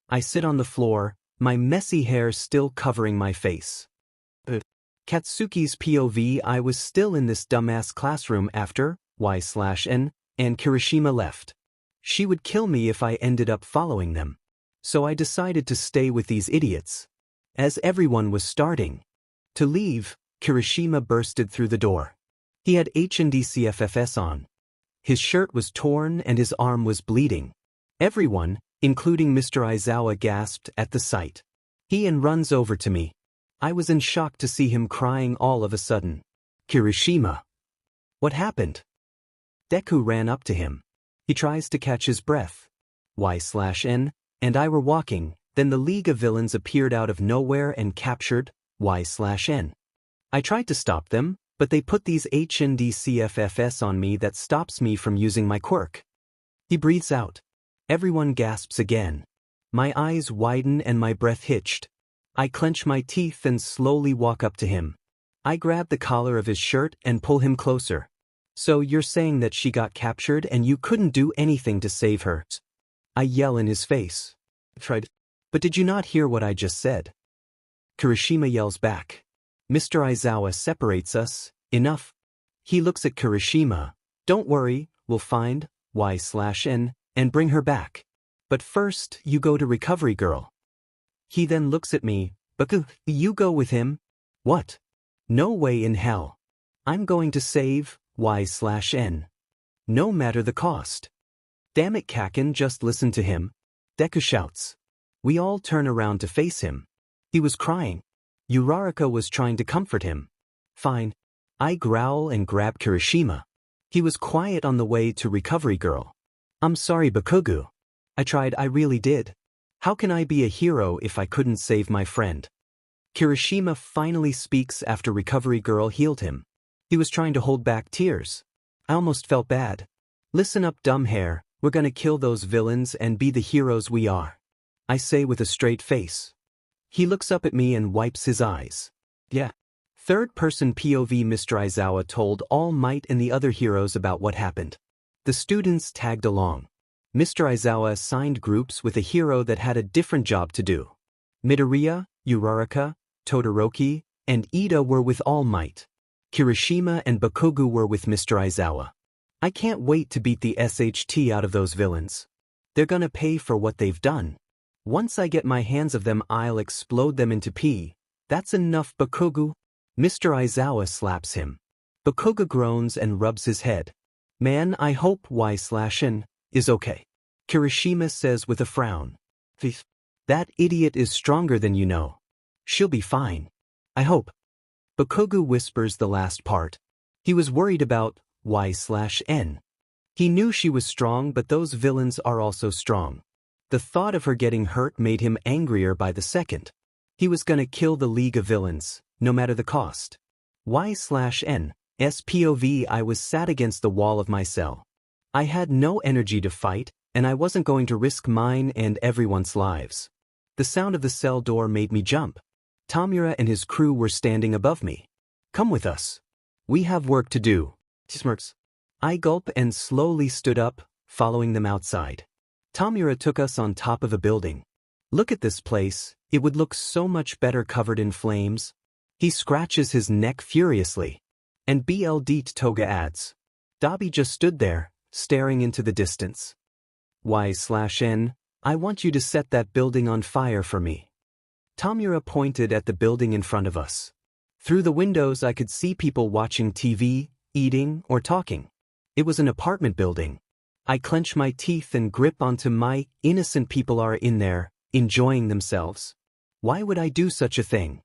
I sit on the floor, my messy hair still covering my face. Katsuki's POV. I was still in this dumbass classroom after 𝐻/N and Kirishima left. She would kill me if I ended up following them. So I decided to stay with these idiots. As everyone was starting to leave, Kirishima bursted through the door. He had 𝐻𝑁DCFFS on. His shirt was torn and his arm was bleeding. Everyone, including Mr. Izawa, gasped at the sight. He runs over to me. I was in shock to see him crying all of a sudden. Kirishima. What happened? Deku ran up to him. He tries to catch his breath. 𝑦/N and I were walking, then the League of Villains appeared out of nowhere and captured 𝑦/N. I tried to stop them, but they put these 𝐻𝑁DCFFS on me that stops me from using my quirk. He breathes out. Everyone gasps again. My eyes widen and my breath hitched. I clench my teeth and slowly walk up to him. I grab the collar of his shirt and pull him closer. So you're saying that she got captured and you couldn't do anything to save her? I yell in his face. Tried. But did you not hear what I just said? Kirishima yells back. Mr. Izawa separates us. Enough. He looks at Kirishima. Don't worry, we'll find 𝑦/N and bring her back. But first, you go to Recovery Girl. He then looks at me. Bakugou, you go with him? What? No way in hell. I'm going to save 𝑦/N. No matter the cost. Damn it, Kaken, just listen to him. Deku shouts. We all turn around to face him. He was crying. Uraraka was trying to comfort him. Fine. I growl and grab Kirishima. He was quiet on the way to Recovery Girl. I'm sorry, Bakugou. I tried, I really did. How can I be a hero if I couldn't save my friend? Kirishima finally speaks after Recovery Girl healed him. He was trying to hold back tears. I almost felt bad. Listen up, dumb hair, we're gonna kill those villains and be the heroes we are. I say with a straight face. He looks up at me and wipes his eyes. Yeah. Third-person POV. Mr. Izawa told All Might and the other heroes about what happened. The students tagged along. Mr. Izawa assigned groups with a hero that had a different job to do. Midoriya, Uraraka, Todoroki, and Ida were with All Might. Kirishima and Bakugou were with Mr. Izawa. I can't wait to beat the SHT out of those villains. They're gonna pay for what they've done. Once I get my hands of them, I'll explode them into pee. That's enough, Bakugou. Mr. Izawa slaps him. Bakugou groans and rubs his head. Man, I hope 𝑦/N is okay. Kirishima says with a frown. That idiot is stronger than you know. She'll be fine. I hope. Bakugou whispers the last part. He was worried about 𝑦/N. He knew she was strong, but those villains are also strong. The thought of her getting hurt made him angrier by the second. He was gonna kill the League of Villains, no matter the cost. 𝑦/N. SPOV. I was sat against the wall of my cell. I had no energy to fight, and I wasn't going to risk mine and everyone's lives. The sound of the cell door made me jump. Tamura and his crew were standing above me. Come with us. We have work to do. Smirks. I gulped and slowly stood up, following them outside. Tamura took us on top of a building. Look at this place, it would look so much better covered in flames. He scratches his neck furiously. And BLD Toga adds. Dabi just stood there, staring into the distance. 𝑦/N, I want you to set that building on fire for me. Tamura pointed at the building in front of us. Through the windows I could see people watching TV, eating, or talking. It was an apartment building. I clench my teeth and grip onto my innocent people are in there, enjoying themselves. Why would I do such a thing?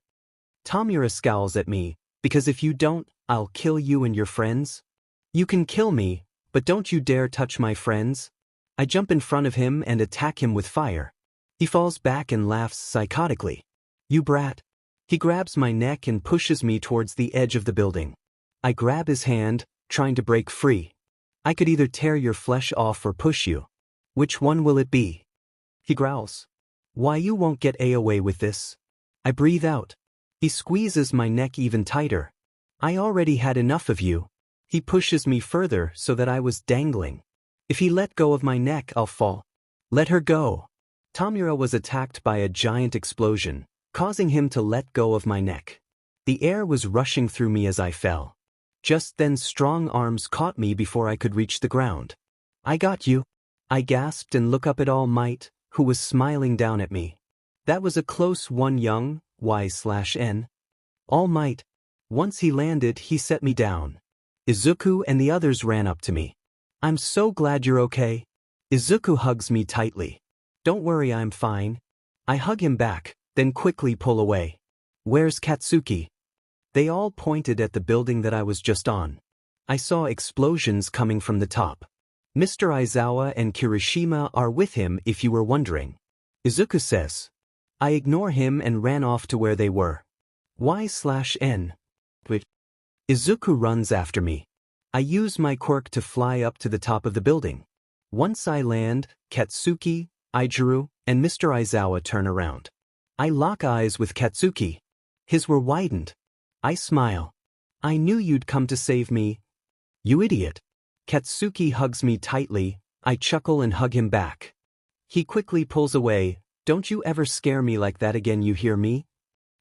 Tamura scowls at me, because if you don't, I'll kill you and your friends. You can kill me, but don't you dare touch my friends. I jump in front of him and attack him with fire. He falls back and laughs psychotically. You brat. He grabs my neck and pushes me towards the edge of the building. I grab his hand, trying to break free. I could either tear your flesh off or push you. Which one will it be? He growls. Why, you won't get away with this. I breathe out. He squeezes my neck even tighter. I already had enough of you. He pushes me further so that I was dangling. If he let go of my neck, I'll fall. Let her go. Tamura was attacked by a giant explosion, causing him to let go of my neck. The air was rushing through me as I fell. Just then strong arms caught me before I could reach the ground. "I got you," I gasped and looked up at All Might, who was smiling down at me. "That was a close one, young 𝐻𝐸𝐴𝐻𝐿. All Might." Once he landed, he set me down. Izuku and the others ran up to me. "I'm so glad you're okay." Izuku hugs me tightly. "Don't worry, I'm fine." I hug him back, then quickly pull away. "Where's Katsuki?" They all pointed at the building that I was just on. I saw explosions coming from the top. "Mr. Aizawa and Kirishima are with him, if you were wondering," Izuku says. I ignore him and ran off to where they were. 𝐻/N. But Izuku runs after me. I use my quirk to fly up to the top of the building. Once I land, Katsuki, Ijuru, and Mr. Aizawa turn around. I lock eyes with Katsuki. His were widened. I smile. "I knew you'd come to save me. You idiot." Katsuki hugs me tightly. I chuckle and hug him back. He quickly pulls away. "Don't you ever scare me like that again, you hear me?"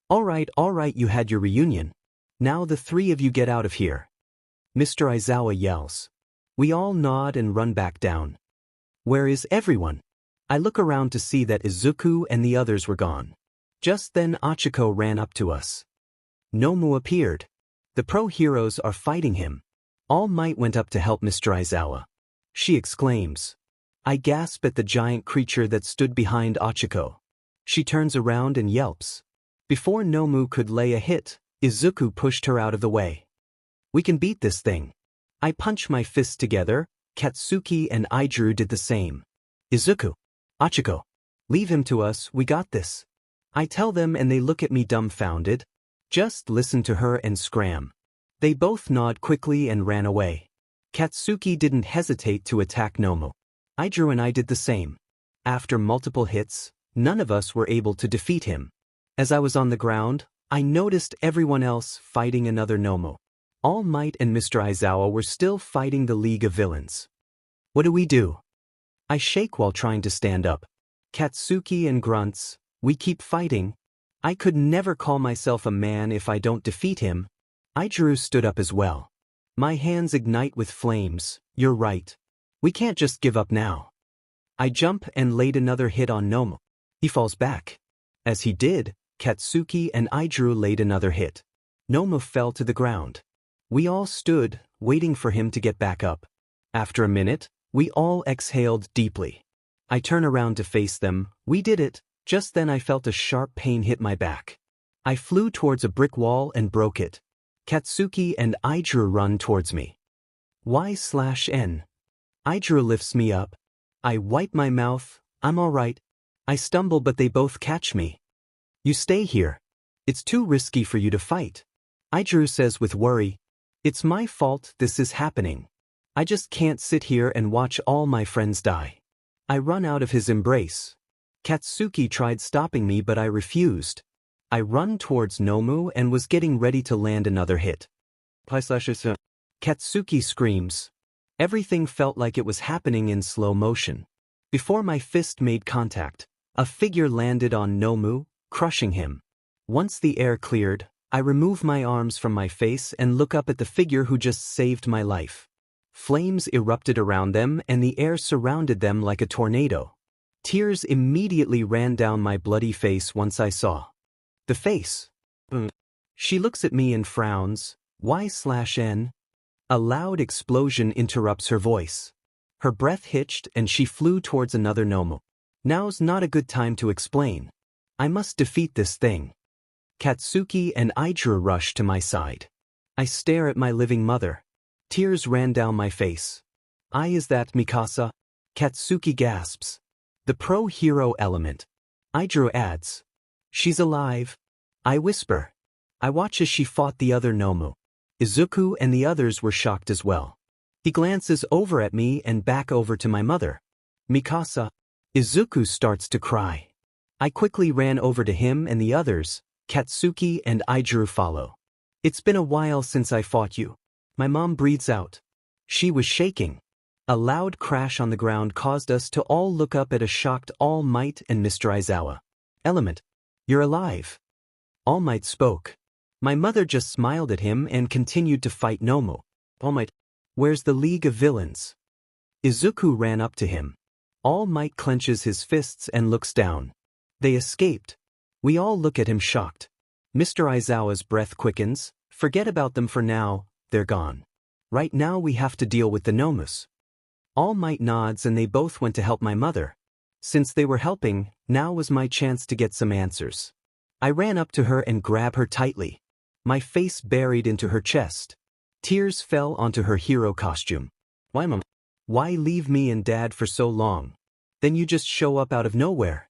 All right, you had your reunion. Now the three of you get out of here," Mr. Aizawa yells. We all nod and run back down. "Where is everyone?" I look around to see that Izuku and the others were gone. Just then Ochako ran up to us. Nomu appeared. The pro-heroes are fighting him. All Might went up to help Mr. Aizawa. She exclaims. I gasp at the giant creature that stood behind Ochako. She turns around and yelps. Before Nomu could lay a hit, Izuku pushed her out of the way. "We can beat this thing." I punch my fists together. Katsuki and Ijuru did the same. "Izuku, Ochako, leave him to us, we got this." I tell them and they look at me dumbfounded. Just listen to her and scram. They both nod quickly and ran away. Katsuki didn't hesitate to attack Nomu. Ijuru and I did the same. After multiple hits, none of us were able to defeat him. As I was on the ground, I noticed everyone else fighting another Nomu. All Might and Mr. Aizawa were still fighting the League of Villains. What do we do? I shake while trying to stand up. Katsuki and grunts, "We keep fighting. I could never call myself a man if I don't defeat him." Ijuru stood up as well. My hands ignite with flames. "You're right. We can't just give up now." I jump and laid another hit on Nomu. He falls back. As he did, Katsuki and Ijuru laid another hit. Nomu fell to the ground. We all stood, waiting for him to get back up. After a minute, we all exhaled deeply. I turn around to face them. We did it. Just then I felt a sharp pain hit my back. I flew towards a brick wall and broke it. Katsuki and Ijuru run towards me. 𝐻/N. Ijuru lifts me up. I wipe my mouth. I'm all right. I stumble but they both catch me. "You stay here. It's too risky for you to fight," Ijuru says with worry. "It's my fault this is happening. I just can't sit here and watch all my friends die." I run out of his embrace. Katsuki tried stopping me but I refused. I run towards Nomu and was getting ready to land another hit. Katsuki screams. Everything felt like it was happening in slow motion. Before my fist made contact, a figure landed on Nomu, crushing him. Once the air cleared, I remove my arms from my face and look up at the figure who just saved my life. Flames erupted around them and the air surrounded them like a tornado. Tears immediately ran down my bloody face once I saw the face. She looks at me and frowns. 𝐻/N. A loud explosion interrupts her voice. Her breath hitched and she flew towards another Nomu. Now's not a good time to explain. I must defeat this thing. Katsuki and Ijuru rush to my side. I stare at my living mother. Tears ran down my face. "Is that Mikasa?" Katsuki gasps. "The pro-hero element." Ijuru adds. "She's alive." I whisper. I watch as she fought the other Nomu. Izuku and the others were shocked as well. He glances over at me and back over to my mother. "Mikasa." Izuku starts to cry. I quickly ran over to him and the others. Katsuki and Ijuru follow. "It's been a while since I fought you." My mom breathes out. She was shaking. A loud crash on the ground caused us to all look up at a shocked All Might and Mr. Aizawa. "Element, you're alive." All Might spoke. My mother just smiled at him and continued to fight Nomu. All Might. Where's the League of Villains? Izuku ran up to him. All Might clenches his fists and looks down. They escaped. We all look at him shocked. Mr. Aizawa's breath quickens. Forget about them for now, they're gone. Right now we have to deal with the Nomus. All Might nods and they both went to help my mother. Since they were helping, now was my chance to get some answers. I ran up to her and grabbed her tightly. My face buried into her chest. Tears fell onto her hero costume. Why, Mom? Why leave me and Dad for so long? Then you just show up out of nowhere.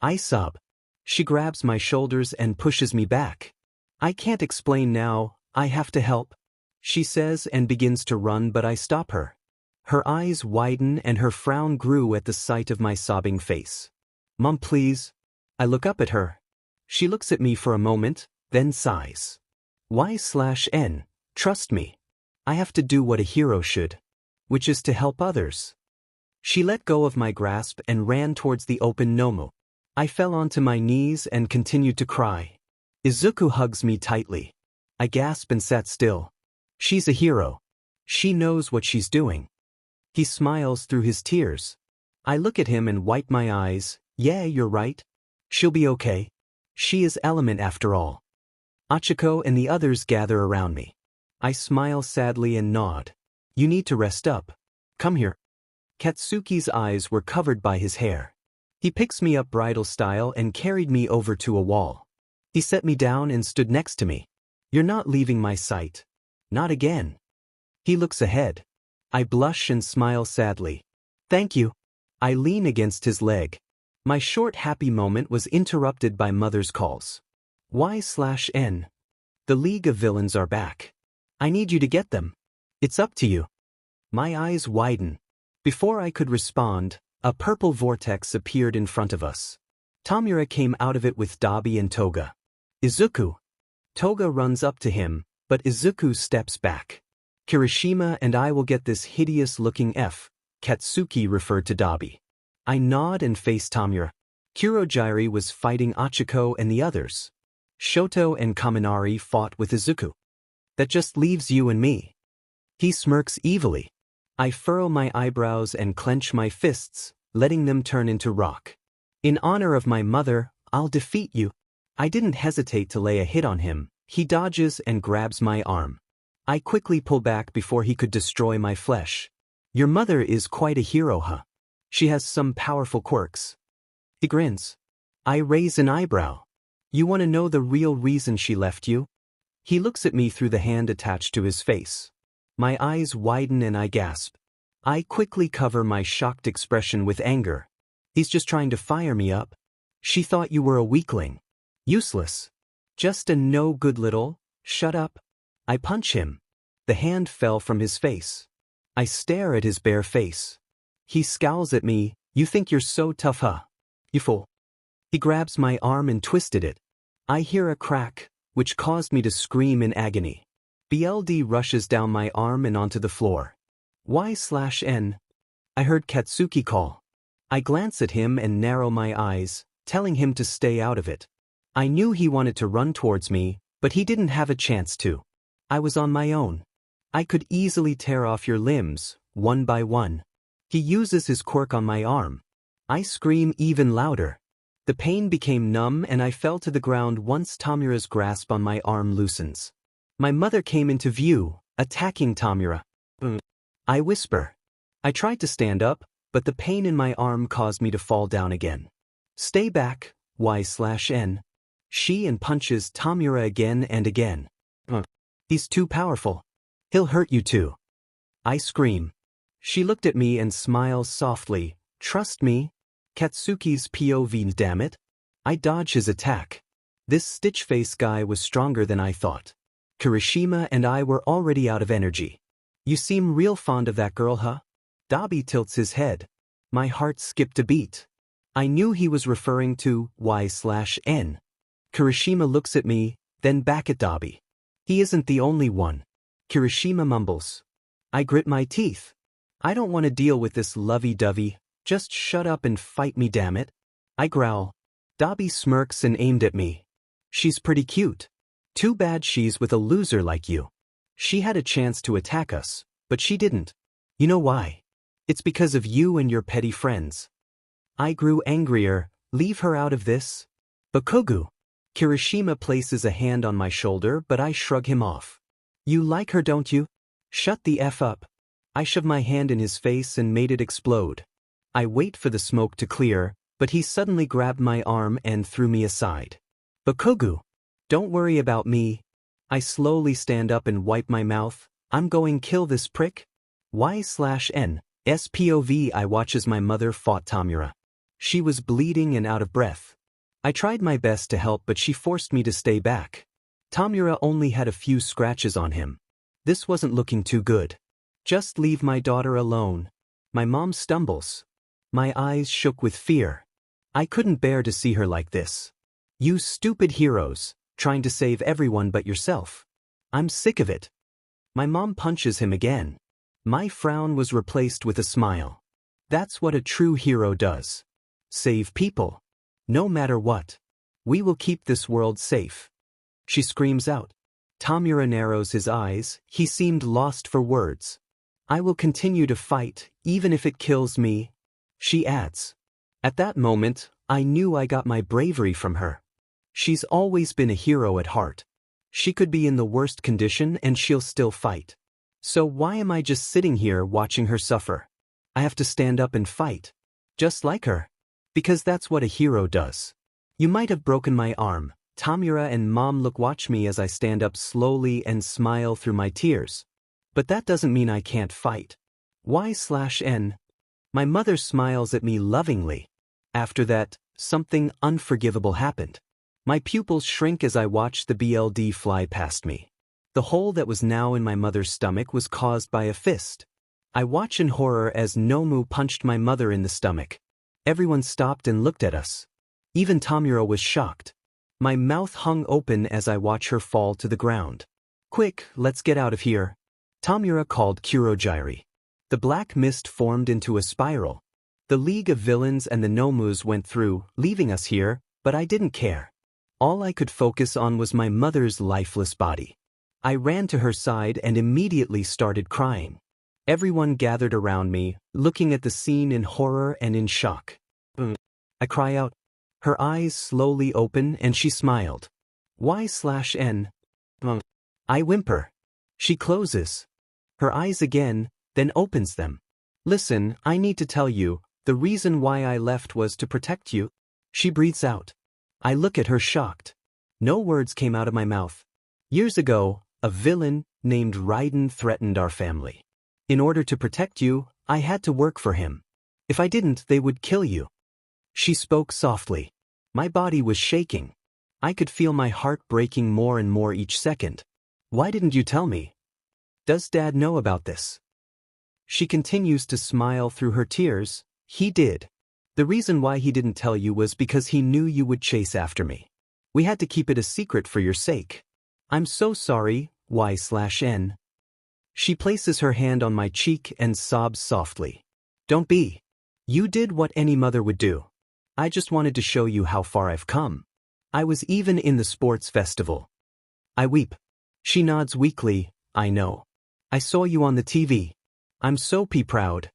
I sob. She grabs my shoulders and pushes me back. I can't explain now, I have to help, she says and begins to run, but I stop her. Her eyes widen and her frown grew at the sight of my sobbing face. Mom, please. I look up at her. She looks at me for a moment, then sighs. 𝐻/N, trust me. I have to do what a hero should, which is to help others. She let go of my grasp and ran towards the open Nomu. I fell onto my knees and continued to cry. Izuku hugs me tightly. I gasp and sat still. She's a hero. She knows what she's doing. He smiles through his tears. I look at him and wipe my eyes. Yeah, you're right. She'll be okay. She is element after all. Achiko and the others gather around me. I smile sadly and nod. You need to rest up. Come here. Katsuki's eyes were covered by his hair. He picks me up bridal style and carried me over to a wall. He set me down and stood next to me. You're not leaving my sight. Not again. He looks ahead. I blush and smile sadly. Thank you. I lean against his leg. My short happy moment was interrupted by Mother's calls. 𝐻/N. The League of Villains are back. I need you to get them. It's up to you. My eyes widen. Before I could respond, a purple vortex appeared in front of us. Tomura came out of it with Dabi and Toga. Izuku. Toga runs up to him, but Izuku steps back. Kirishima and I will get this hideous-looking F, Katsuki referred to Dabi. I nod and face Tomura. Kurojirai was fighting Achiko and the others. Shoto and Kaminari fought with Izuku. That just leaves you and me. He smirks evilly. I furrow my eyebrows and clench my fists, letting them turn into rock. In honor of my mother, I'll defeat you. I didn't hesitate to lay a hit on him. He dodges and grabs my arm. I quickly pull back before he could destroy my flesh. Your mother is quite a hero, huh? She has some powerful quirks. He grins. I raise an eyebrow. You want to know the real reason she left you? He looks at me through the hand attached to his face. My eyes widen and I gasp. I quickly cover my shocked expression with anger. He's just trying to fire me up. She thought you were a weakling. Useless. Just a no-good little. Shut up. I punch him. The hand fell from his face. I stare at his bare face. He scowls at me. You think you're so tough, huh? You fool. He grabs my arm and twisted it. I hear a crack, which caused me to scream in agony. BLD rushes down my arm and onto the floor. 𝐻/N. I heard Katsuki call. I glance at him and narrow my eyes, telling him to stay out of it. I knew he wanted to run towards me, but he didn't have a chance to. I was on my own. I could easily tear off your limbs, one by one. He uses his quirk on my arm. I scream even louder. The pain became numb and I fell to the ground once Tomura's grasp on my arm loosens. My mother came into view, attacking Tomura. I whisper. I tried to stand up, but the pain in my arm caused me to fall down again. Stay back, 𝐻/N. She and punches Tomura again and again. He's too powerful. He'll hurt you too. I scream. She looked at me and smiles softly. Trust me. Katsuki's POV, damn it. I dodge his attack. This Stitch Face guy was stronger than I thought. Kirishima and I were already out of energy. You seem real fond of that girl, huh? Dabi tilts his head. My heart skipped a beat. I knew he was referring to 𝐻/N. Kirishima looks at me, then back at Dabi. He isn't the only one. Kirishima mumbles. I grit my teeth. I don't want to deal with this lovey-dovey. Just shut up and fight me, damn it. I growl. Dabi smirks and aimed at me. She's pretty cute. Too bad she's with a loser like you. She had a chance to attack us, but she didn't. You know why? It's because of you and your petty friends. I grew angrier. Leave her out of this. Bakugou. Kirishima places a hand on my shoulder, but I shrug him off. You like her, don't you? Shut the F up. I shove my hand in his face and made it explode. I wait for the smoke to clear, but he suddenly grabbed my arm and threw me aside. Bakugou. Don't worry about me. I slowly stand up and wipe my mouth. I'm going kill this prick. 𝑦/N. SPOV. I watch as my mother fought Tomura. She was bleeding and out of breath. I tried my best to help, but she forced me to stay back. Tomura only had a few scratches on him. This wasn't looking too good. Just leave my daughter alone. My mom stumbles. My eyes shook with fear. I couldn't bear to see her like this. You stupid heroes, trying to save everyone but yourself. I'm sick of it. My mom punches him again. My frown was replaced with a smile. That's what a true hero does. Save people. No matter what. We will keep this world safe. She screams out. Tomura narrows his eyes. He seemed lost for words. I will continue to fight, even if it kills me. She adds. At that moment, I knew I got my bravery from her. She's always been a hero at heart. She could be in the worst condition and she'll still fight. So why am I just sitting here watching her suffer? I have to stand up and fight. Just like her. Because that's what a hero does. You might have broken my arm. Tomura and Mom watch me as I stand up slowly and smile through my tears. But that doesn't mean I can't fight. 𝑦/N. My mother smiles at me lovingly. After that, something unforgivable happened. My pupils shrink as I watch the BLD fly past me. The hole that was now in my mother's stomach was caused by a fist. I watch in horror as Nomu punched my mother in the stomach. Everyone stopped and looked at us. Even Tomura was shocked. My mouth hung open as I watch her fall to the ground. Quick, let's get out of here. Tomura called 𝗕𝗁𝙁. The black mist formed into a spiral. The League of Villains and the Nomus went through, leaving us here, but I didn't care. All I could focus on was my mother's lifeless body. I ran to her side and immediately started crying. Everyone gathered around me, looking at the scene in horror and in shock. I cry out. Her eyes slowly open and she smiled. 𝑦/N. I whimper. She closes her eyes again, then opens them. Listen, I need to tell you, the reason why I left was to protect you. She breathes out. I look at her shocked. No words came out of my mouth. Years ago, a villain named Raiden threatened our family. In order to protect you, I had to work for him. If I didn't, they would kill you. She spoke softly. My body was shaking. I could feel my heart breaking more and more each second. Why didn't you tell me? Does Dad know about this? She continues to smile through her tears. He did. The reason why he didn't tell you was because he knew you would chase after me. We had to keep it a secret for your sake. I'm so sorry, 𝑦/N. She places her hand on my cheek and sobs softly. Don't be. You did what any mother would do. I just wanted to show you how far I've come. I was even in the sports festival. I weep. She nods weakly. I know. I saw you on the TV. I'm so proud.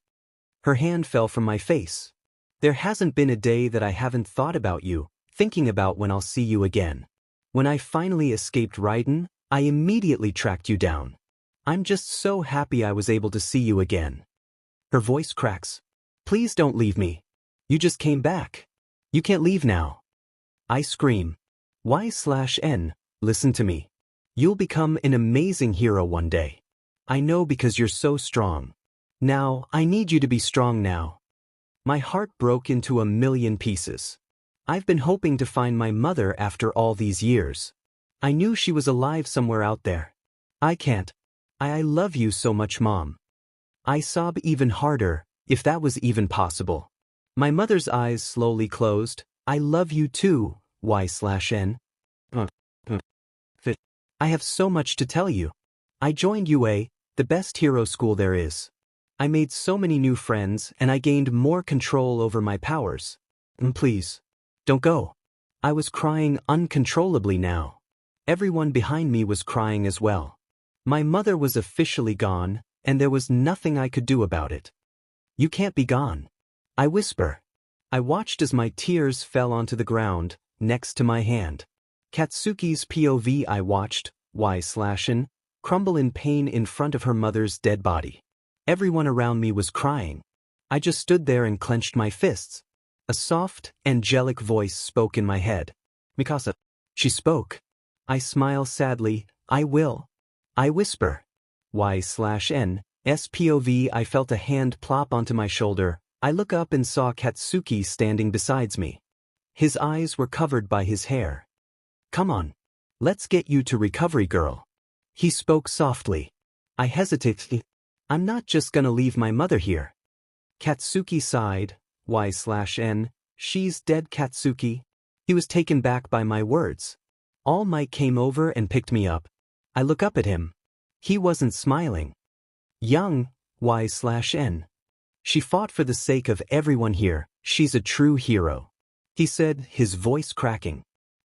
Her hand fell from my face. There hasn't been a day that I haven't thought about you, thinking about when I'll see you again. When I finally escaped Raiden, I immediately tracked you down. I'm just so happy I was able to see you again. Her voice cracks. Please don't leave me. You just came back. You can't leave now. I scream. 𝑦/N. Listen to me. You'll become an amazing hero one day. I know because you're so strong. Now, I need you to be strong now. My heart broke into a million pieces. I've been hoping to find my mother after all these years. I knew she was alive somewhere out there. I can't. I love you so much, Mom. I sob even harder, if that was even possible. My mother's eyes slowly closed. I love you too, 𝑦/N. I have so much to tell you. I joined UA, the best hero school there is. I made so many new friends and I gained more control over my powers. Please, don't go. I was crying uncontrollably now. Everyone behind me was crying as well. My mother was officially gone, and there was nothing I could do about it. "You can't be gone," I whisper. I watched as my tears fell onto the ground, next to my hand. Katsuki's POV. I watched 𝐒𝐭𝐴 crumble in pain in front of her mother's dead body. Everyone around me was crying. I just stood there and clenched my fists. A soft, angelic voice spoke in my head. "Mikasa." She spoke. I smile sadly. "I will." I whisper. 𝐒/N/'s POV. I felt a hand plop onto my shoulder. I look up and saw Katsuki standing beside me. His eyes were covered by his hair. "Come on. Let's get you to recovery, girl." He spoke softly. I hesitated. "I'm not just gonna leave my mother here." Katsuki sighed. 𝐒/N. "She's dead, Katsuki." He was taken back by my words. All Might came over and picked me up. I look up at him. He wasn't smiling. "Young, 𝐒/N. She fought for the sake of everyone here. She's a true hero," he said, his voice cracking.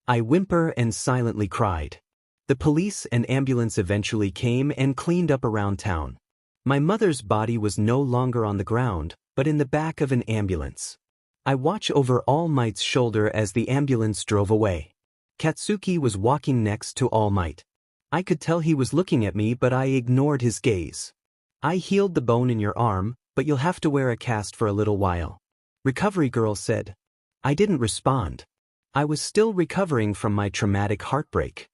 I whimper and silently cried. The police and ambulance eventually came and cleaned up around town. My mother's body was no longer on the ground, but in the back of an ambulance. I watch over All Might's shoulder as the ambulance drove away. Katsuki was walking next to All Might. I could tell he was looking at me, but I ignored his gaze. "I healed the bone in your arm, but you'll have to wear a cast for a little while," Recovery Girl said. I didn't respond. I was still recovering from my traumatic heartbreak.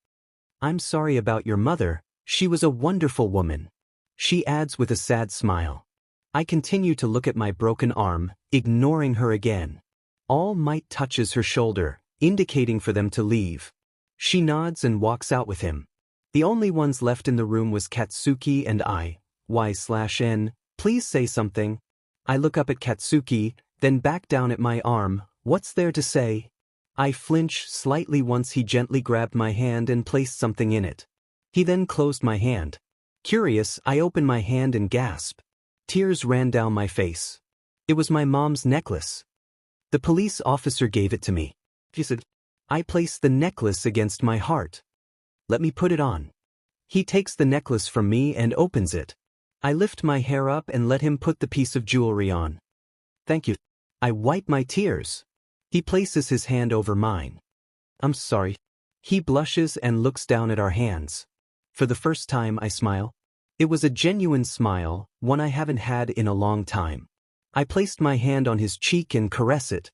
"I'm sorry about your mother. She was a wonderful woman," she adds with a sad smile. I continue to look at my broken arm, ignoring her again. All Might touches her shoulder, indicating for them to leave. She nods and walks out with him. The only ones left in the room was Katsuki and I. 𝐒/N. "Please say something." I look up at Katsuki, then back down at my arm. "What's there to say?" I flinch slightly once he gently grabbed my hand and placed something in it. He then closed my hand. Curious, I opened my hand and gasped. Tears ran down my face. It was my mom's necklace. The police officer gave it to me. He said, I placed the necklace against my heart. "Let me put it on." He takes the necklace from me and opens it. I lift my hair up and let him put the piece of jewelry on. "Thank you." I wipe my tears. He places his hand over mine. "I'm sorry." He blushes and looks down at our hands. For the first time I smile. It was a genuine smile, one I haven't had in a long time. I placed my hand on his cheek and caress it.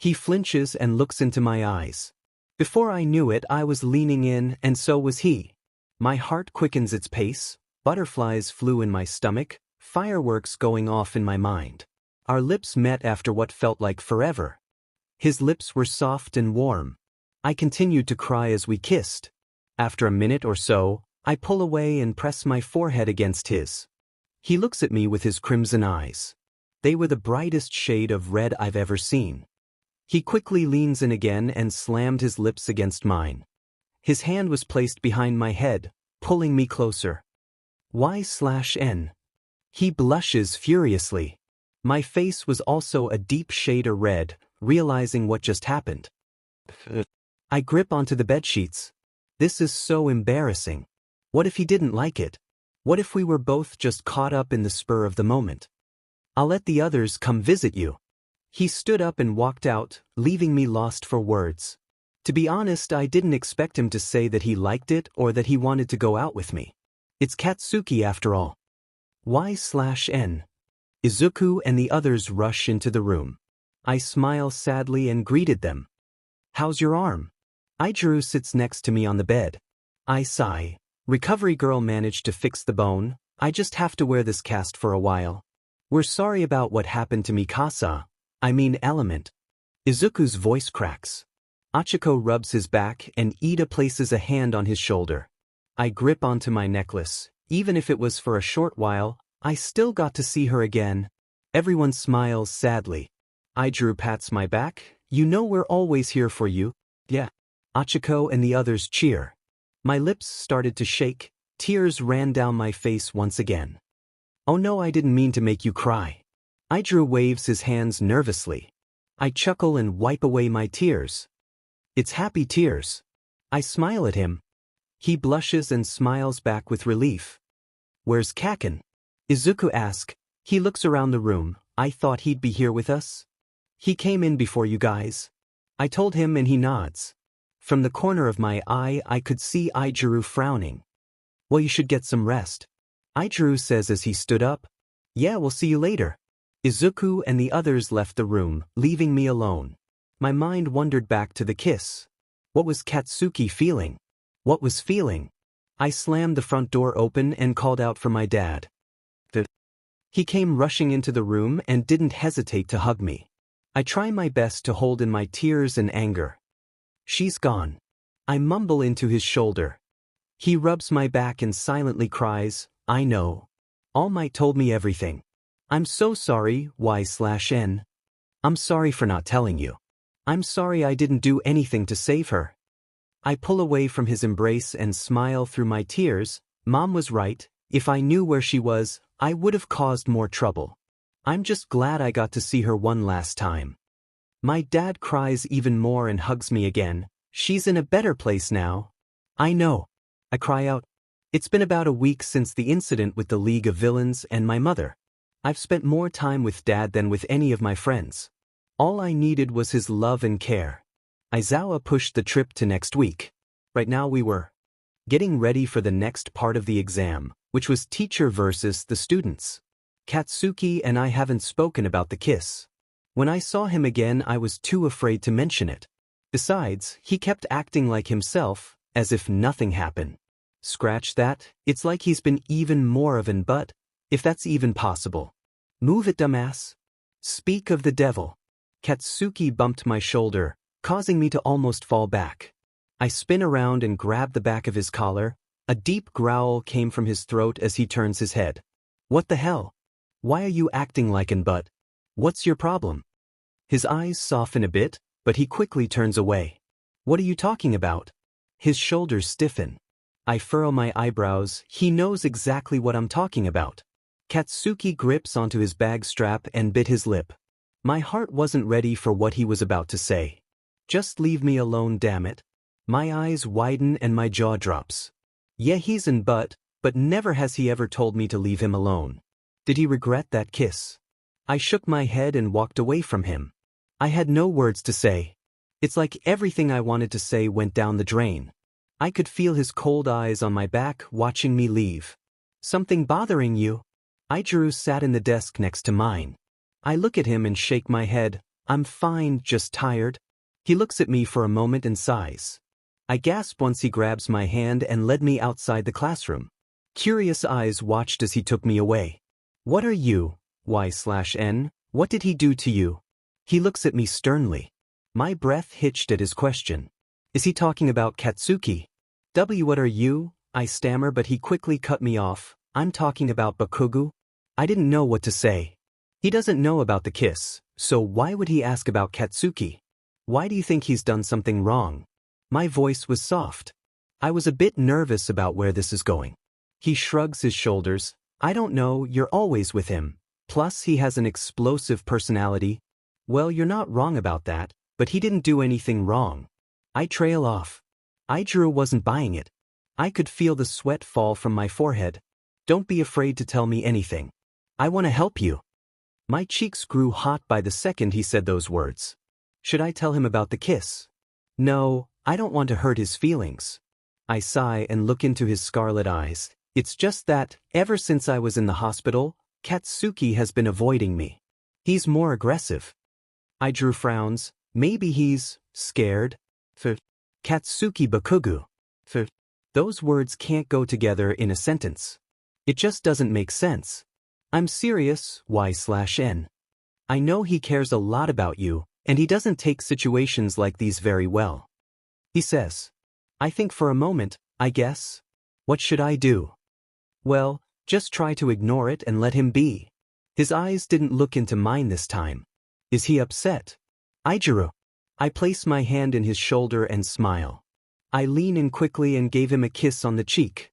He flinches and looks into my eyes. Before I knew it, I was leaning in, and so was he. My heart quickens its pace, butterflies flew in my stomach, fireworks going off in my mind. Our lips met after what felt like forever. His lips were soft and warm. I continued to cry as we kissed. After a minute or so, I pull away and press my forehead against his. He looks at me with his crimson eyes. They were the brightest shade of red I've ever seen. He quickly leans in again and slammed his lips against mine. His hand was placed behind my head, pulling me closer. 𝐒/N. He blushes furiously. My face was also a deep shade of red, realizing what just happened. I grip onto the bedsheets. This is so embarrassing. What if he didn't like it? What if we were both just caught up in the spur of the moment? "I'll let the others come visit you." He stood up and walked out, leaving me lost for words. To be honest, I didn't expect him to say that he liked it or that he wanted to go out with me. It's Katsuki after all. 𝐒/N. Izuku and the others rush into the room. I smile sadly and greeted them. "How's your arm?" 𝐒𝐳 sits next to me on the bed. I sigh. "Recovery Girl managed to fix the bone. I just have to wear this cast for a while. We're sorry about what happened to Mikasa. I mean Element." Izuku's voice cracks. Achiko rubs his back and Ida places a hand on his shoulder. I grip onto my necklace. Even if it was for a short while, I still got to see her again. Everyone smiles sadly. 𝐒𝐳 pats my back. "You know we're always here for you." "Yeah." Achiko and the others cheer. My lips started to shake. Tears ran down my face once again. "Oh no, I didn't mean to make you cry." 𝐒𝐳 waves his hands nervously. I chuckle and wipe away my tears. It's happy tears. I smile at him. He blushes and smiles back with relief. Where's Kaken? Izuku asks. He looks around the room. I thought he'd be here with us. He came in before you guys. I told him and he nods. From the corner of my eye I could see 𝐒𝐻𝐿 frowning. Well, you should get some rest. 𝐒𝐻𝐿 says as he stood up. Yeah, we'll see you later. Izuku and the others left the room, leaving me alone. My mind wandered back to the kiss. What was Katsuki feeling? What was feeling? I slammed the front door open and called out for my dad. He came rushing into the room and didn't hesitate to hug me. I try my best to hold in my tears and anger. She's gone. I mumble into his shoulder. He rubs my back and silently cries, I know. All Might told me everything. I'm so sorry, 𝑦/N. I'm sorry for not telling you. I'm sorry I didn't do anything to save her. I pull away from his embrace and smile through my tears. Mom was right. If I knew where she was, I would have caused more trouble. I'm just glad I got to see her one last time. My dad cries even more and hugs me again. She's in a better place now. I know. I cry out. It's been about a week since the incident with the League of Villains and my mother. I've spent more time with Dad than with any of my friends. All I needed was his love and care. Aizawa pushed the trip to next week. Right now we were getting ready for the next part of the exam, which was teacher versus the students. Katsuki and I haven't spoken about the kiss. When I saw him again I was too afraid to mention it. Besides, he kept acting like himself, as if nothing happened. Scratch that, it's like he's been even more of an butt, if that's even possible. Move it, dumbass. Speak of the devil. Katsuki bumped my shoulder, causing me to almost fall back. I spin around and grab the back of his collar. A deep growl came from his throat as he turns his head. What the hell? Why are you acting like an butt? What's your problem? His eyes soften a bit, but he quickly turns away. What are you talking about? His shoulders stiffen. I furrow my eyebrows. He knows exactly what I'm talking about. Katsuki grips onto his bag strap and bit his lip. My heart wasn't ready for what he was about to say. Just leave me alone, damn it. My eyes widen and my jaw drops. Yeah, he's an butt, but never has he ever told me to leave him alone. Did he regret that kiss? I shook my head and walked away from him. I had no words to say. It's like everything I wanted to say went down the drain. I could feel his cold eyes on my back watching me leave. Something bothering you? 𝐒𝐻𝐿 sat in the desk next to mine. I look at him and shake my head. I'm fine, just tired. He looks at me for a moment and sighs. I gasp once he grabs my hand and led me outside the classroom. Curious eyes watched as he took me away. What are you, 𝑦/N? What did he do to you? He looks at me sternly. My breath hitched at his question. Is he talking about Katsuki? What are you? I stammer, but he quickly cut me off. I'm talking about Bakugou. I didn't know what to say. He doesn't know about the kiss, so why would he ask about Katsuki? Why do you think he's done something wrong? My voice was soft. I was a bit nervous about where this is going. He shrugs his shoulders. I don't know, you're always with him. Plus he has an explosive personality. Well, you're not wrong about that, but he didn't do anything wrong. I trail off. 𝐒𝐻𝐿 wasn't buying it. I could feel the sweat fall from my forehead. Don't be afraid to tell me anything. I want to help you. My cheeks grew hot by the second he said those words. Should I tell him about the kiss? No, I don't want to hurt his feelings. I sigh and look into his scarlet eyes. It's just that, ever since I was in the hospital, Katsuki has been avoiding me. He's more aggressive. 𝐒𝐻𝐿 frowns. Maybe he's scared. Katsuki Bakugou. Those words can't go together in a sentence. It just doesn't make sense. I'm serious, 𝑦/N. I know he cares a lot about you, and he doesn't take situations like these very well. He says. I think for a moment, I guess. What should I do? Well, just try to ignore it and let him be. His eyes didn't look into mine this time. Is he upset? 𝐒𝐻𝐿. I place my hand in his shoulder and smile. I lean in quickly and gave him a kiss on the cheek.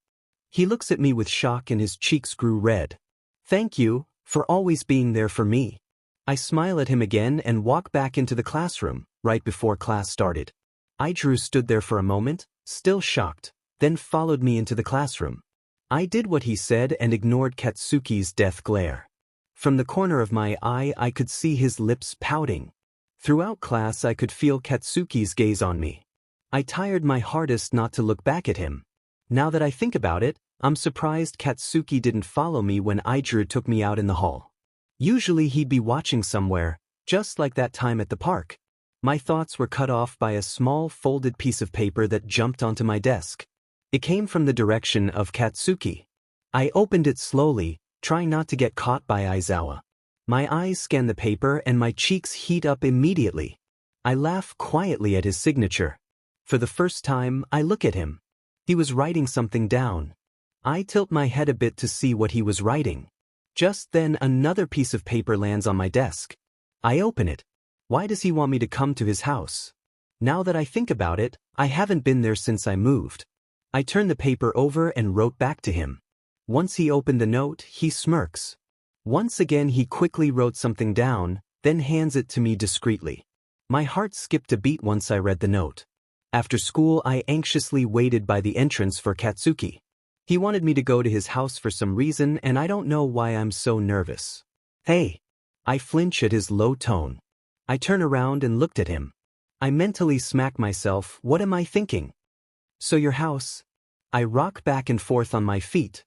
He looks at me with shock and his cheeks grew red. Thank you, for always being there for me. I smile at him again and walk back into the classroom, right before class started. 𝐒𝐻𝐿 stood there for a moment, still shocked. then followed me into the classroom. I did what he said and ignored Katsuki's death glare. From the corner of my eye I could see his lips pouting. Throughout class I could feel Katsuki's gaze on me. I tried my hardest not to look back at him. Now that I think about it, I'm surprised Katsuki didn't follow me when 𝐒𝐳𝐸 took me out in the hall. Usually he'd be watching somewhere, just like that time at the park. My thoughts were cut off by a small folded piece of paper that jumped onto my desk. It came from the direction of Katsuki. I opened it slowly, trying not to get caught by Aizawa. My eyes scan the paper and my cheeks heat up immediately. I laugh quietly at his signature. For the first time, I look at him. He was writing something down. I tilt my head a bit to see what he was writing. Just then another piece of paper lands on my desk. I open it. Why does he want me to come to his house? Now that I think about it, I haven't been there since I moved. I turned the paper over and wrote back to him. Once he opened the note, he smirks. Once again he quickly wrote something down, then hands it to me discreetly. My heart skipped a beat once I read the note. After school I anxiously waited by the entrance for Katsuki. He wanted me to go to his house for some reason and I don't know why I'm so nervous. Hey! I flinch at his low tone. I turn around and looked at him. I mentally smack myself, what am I thinking? So your house? I rock back and forth on my feet.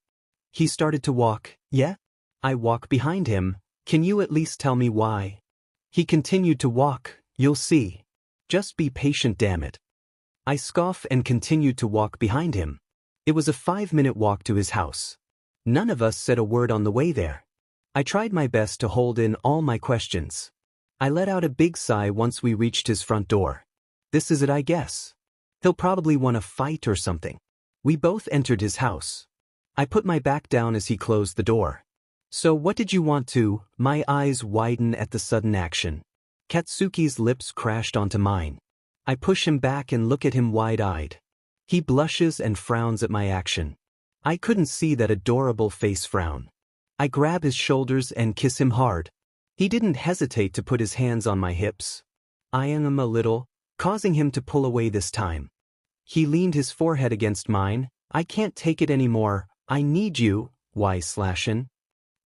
He started to walk, yeah? I walk behind him, can you at least tell me why? He continued to walk, you'll see. Just be patient, damn it. I scoff and continued to walk behind him. It was a 5-minute walk to his house. None of us said a word on the way there. I tried my best to hold in all my questions. I let out a big sigh once we reached his front door. This is it, I guess. He'll probably want to fight or something. We both entered his house. I put my back down as he closed the door. So what did you want to? My eyes widen at the sudden action. Katsuki's lips crashed onto mine. I push him back and look at him wide-eyed. He blushes and frowns at my action. I couldn't see that adorable face frown. I grab his shoulders and kiss him hard. He didn't hesitate to put his hands on my hips. I am a little, causing him to pull away this time. He leaned his forehead against mine. I can't take it anymore. I need you, 𝐻𝐸𝐴.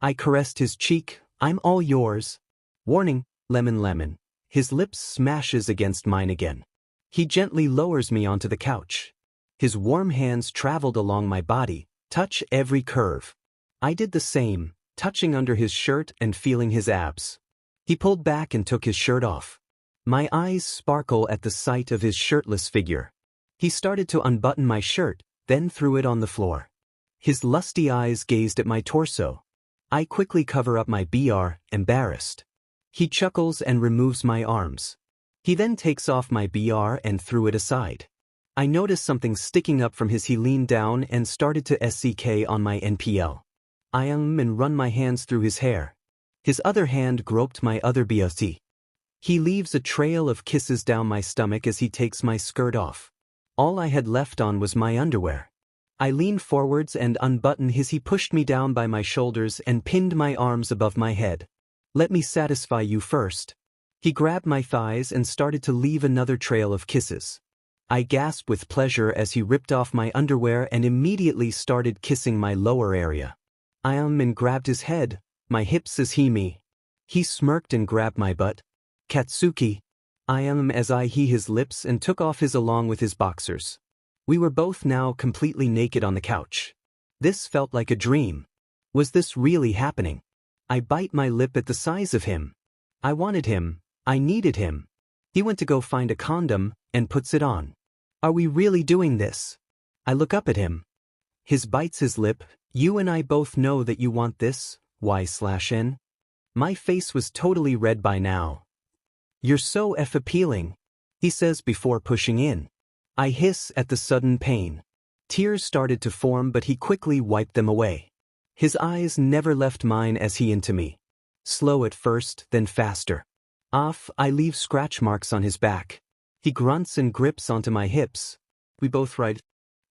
I caressed his cheek. I'm all yours. Warning, lemon lemon. His lips smashes against mine again. He gently lowers me onto the couch. His warm hands traveled along my body, touch every curve. I did the same, touching under his shirt and feeling his abs. He pulled back and took his shirt off. My eyes sparkle at the sight of his shirtless figure. He started to unbutton my shirt, then threw it on the floor. His lusty eyes gazed at my torso. I quickly cover up my BR, embarrassed. He chuckles and removes my arms. He then takes off my BR and threw it aside. I noticed something sticking up from his. He leaned down and started to SCK on my NPL. I and run my hands through his hair. His other hand groped my other BRT. He leaves a trail of kisses down my stomach as he takes my skirt off. All I had left on was my underwear. I leaned forwards and unbuttoned his. He pushed me down by my shoulders and pinned my arms above my head. Let me satisfy you first. He grabbed my thighs and started to leave another trail of kisses. I gasped with pleasure as he ripped off my underwear and immediately started kissing my lower area. I and grabbed his head, my hips as me. He smirked and grabbed my butt. Katsuki. I as he his lips and took off his along with his boxers. We were both now completely naked on the couch. This felt like a dream. Was this really happening? I bite my lip at the size of him. I wanted him. I needed him. He went to go find a condom and puts it on. Are we really doing this? I look up at him. His bites his lip. You and I both know that you want this, 𝐻𝐸𝐴. My face was totally red by now. You're so appealing, he says before pushing in. I hiss at the sudden pain. Tears started to form but he quickly wiped them away. His eyes never left mine as he into me. Slow at first, then faster. I leave scratch marks on his back. He grunts and grips onto my hips. We both ride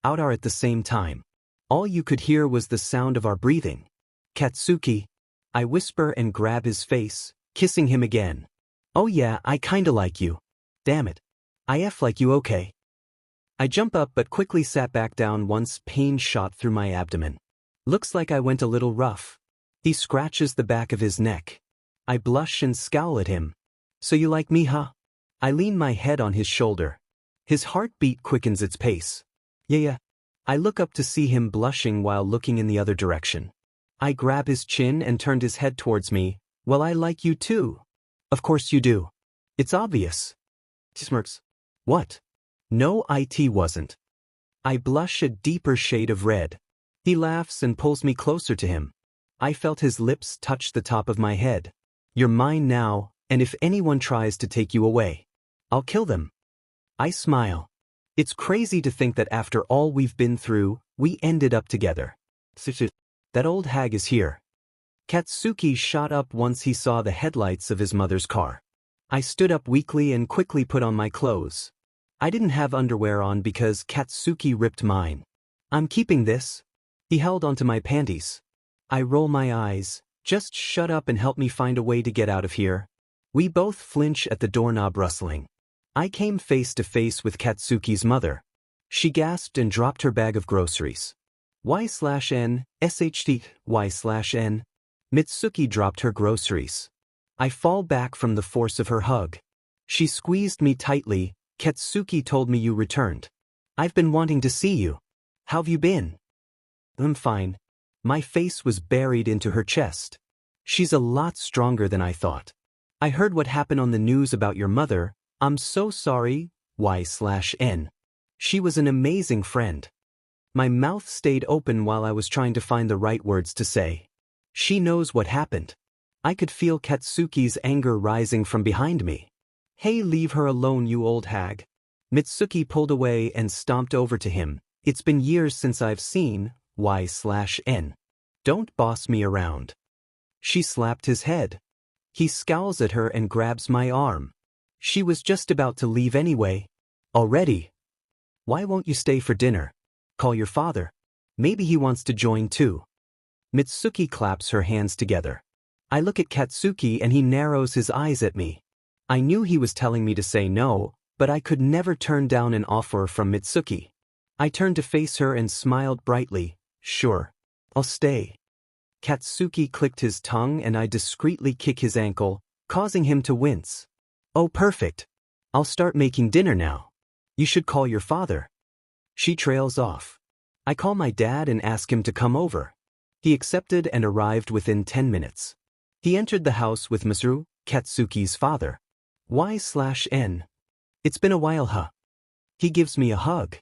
out at the same time. All you could hear was the sound of our breathing. Katsuki. I whisper and grab his face, kissing him again. Oh yeah, I kinda like you. Damn it. I like you, okay? I jump up but quickly sat back down once pain shot through my abdomen. Looks like I went a little rough. He scratches the back of his neck. I blush and scowl at him. So you like me, huh? I lean my head on his shoulder. His heartbeat quickens its pace. Yeah. I look up to see him blushing while looking in the other direction. I grab his chin and turned his head towards me. Well, I like you too. Of course you do. It's obvious. He smirks. What? No, it wasn't. I blush a deeper shade of red. He laughs and pulls me closer to him. I felt his lips touch the top of my head. You're mine now, and if anyone tries to take you away, I'll kill them. I smile. It's crazy to think that after all we've been through, we ended up together. That old hag is here. Katsuki shot up once he saw the headlights of his mother's car. I stood up weakly and quickly put on my clothes. I didn't have underwear on because Katsuki ripped mine. I'm keeping this. He held onto my panties. I roll my eyes. Just shut up and help me find a way to get out of here. We both flinch at the doorknob rustling. I came face to face with Katsuki's mother. She gasped and dropped her bag of groceries. 𝑦/N, SHT, 𝑦/N. Mitsuki dropped her groceries. I fall back from the force of her hug. She squeezed me tightly. Katsuki told me you returned. I've been wanting to see you. How've you been? I'm fine. My face was buried into her chest. She's a lot stronger than I thought. I heard what happened on the news about your mother. I'm so sorry, 𝑦/N. She was an amazing friend. My mouth stayed open while I was trying to find the right words to say. She knows what happened. I could feel Katsuki's anger rising from behind me. Hey, leave her alone, you old hag. Mitsuki pulled away and stomped over to him. It's been years since I've seen 𝑦/N. Don't boss me around. She slapped his head. He scowls at her and grabs my arm. She was just about to leave anyway. Already? Why won't you stay for dinner? Call your father. Maybe he wants to join too. Mitsuki claps her hands together. I look at Katsuki and he narrows his eyes at me. I knew he was telling me to say no, but I could never turn down an offer from Mitsuki. I turned to face her and smiled brightly. Sure. I'll stay. Katsuki clicked his tongue and I discreetly kick his ankle, causing him to wince. Oh, perfect. I'll start making dinner now. You should call your father. She trails off. I call my dad and ask him to come over. He accepted and arrived within 10 minutes. He entered the house with Masaru, Katsuki's father. 𝑦/N. It's been a while, huh? He gives me a hug.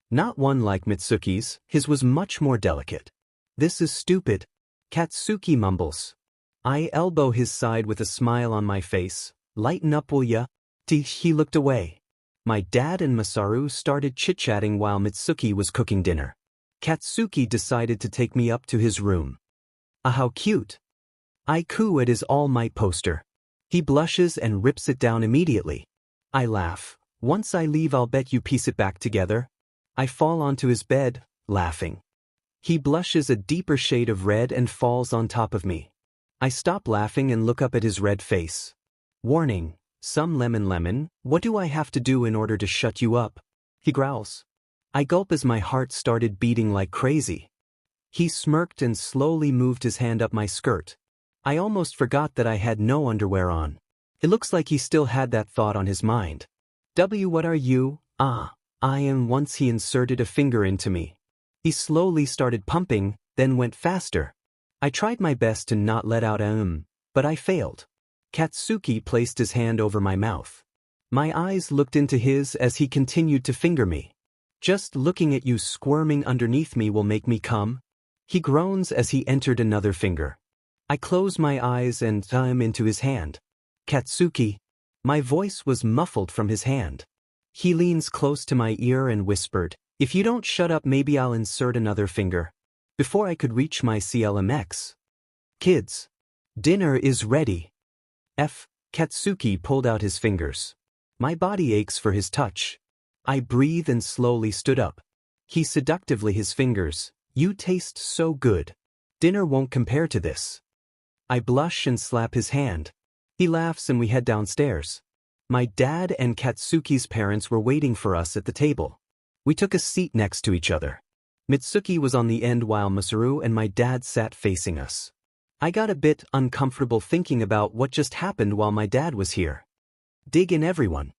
Not one like Mitsuki's, his was much more delicate. This is stupid. Katsuki mumbles. I elbow his side with a smile on my face. Lighten up, will ya? He looked away. My dad and Masaru started chit-chatting while Mitsuki was cooking dinner. Katsuki decided to take me up to his room. Ah, how cute. 𝐒𝐭𝐴 is All Might poster. He blushes and rips it down immediately. I laugh. Once I leave, I'll bet you piece it back together. I fall onto his bed, laughing. He blushes a deeper shade of red and falls on top of me. I stop laughing and look up at his red face. Warning, some lemon, what do I have to do in order to shut you up? He growls. I gulp as my heart started beating like crazy. He smirked and slowly moved his hand up my skirt. I almost forgot that I had no underwear on. It looks like he still had that thought on his mind. What are you? I am. Once he inserted a finger into me. He slowly started pumping, then went faster. I tried my best to not let out but I failed. Katsuki placed his hand over my mouth. My eyes looked into his as he continued to finger me. Just looking at you squirming underneath me will make me come. He groans as he entered another finger. I close my eyes and I'm into his hand. Katsuki. My voice was muffled from his hand. He leans close to my ear and whispered, if you don't shut up, maybe I'll insert another finger. Before I could reach my CLMX. Kids. Dinner is ready. Katsuki pulled out his fingers. My body aches for his touch. I breathe and slowly stood up. He seductively his fingers. You taste so good. Dinner won't compare to this. I blush and slap his hand. He laughs and we head downstairs. My dad and Katsuki's parents were waiting for us at the table. We took a seat next to each other. Mitsuki was on the end while Masaru and my dad sat facing us. I got a bit uncomfortable thinking about what just happened while my dad was here. Dig in, everyone.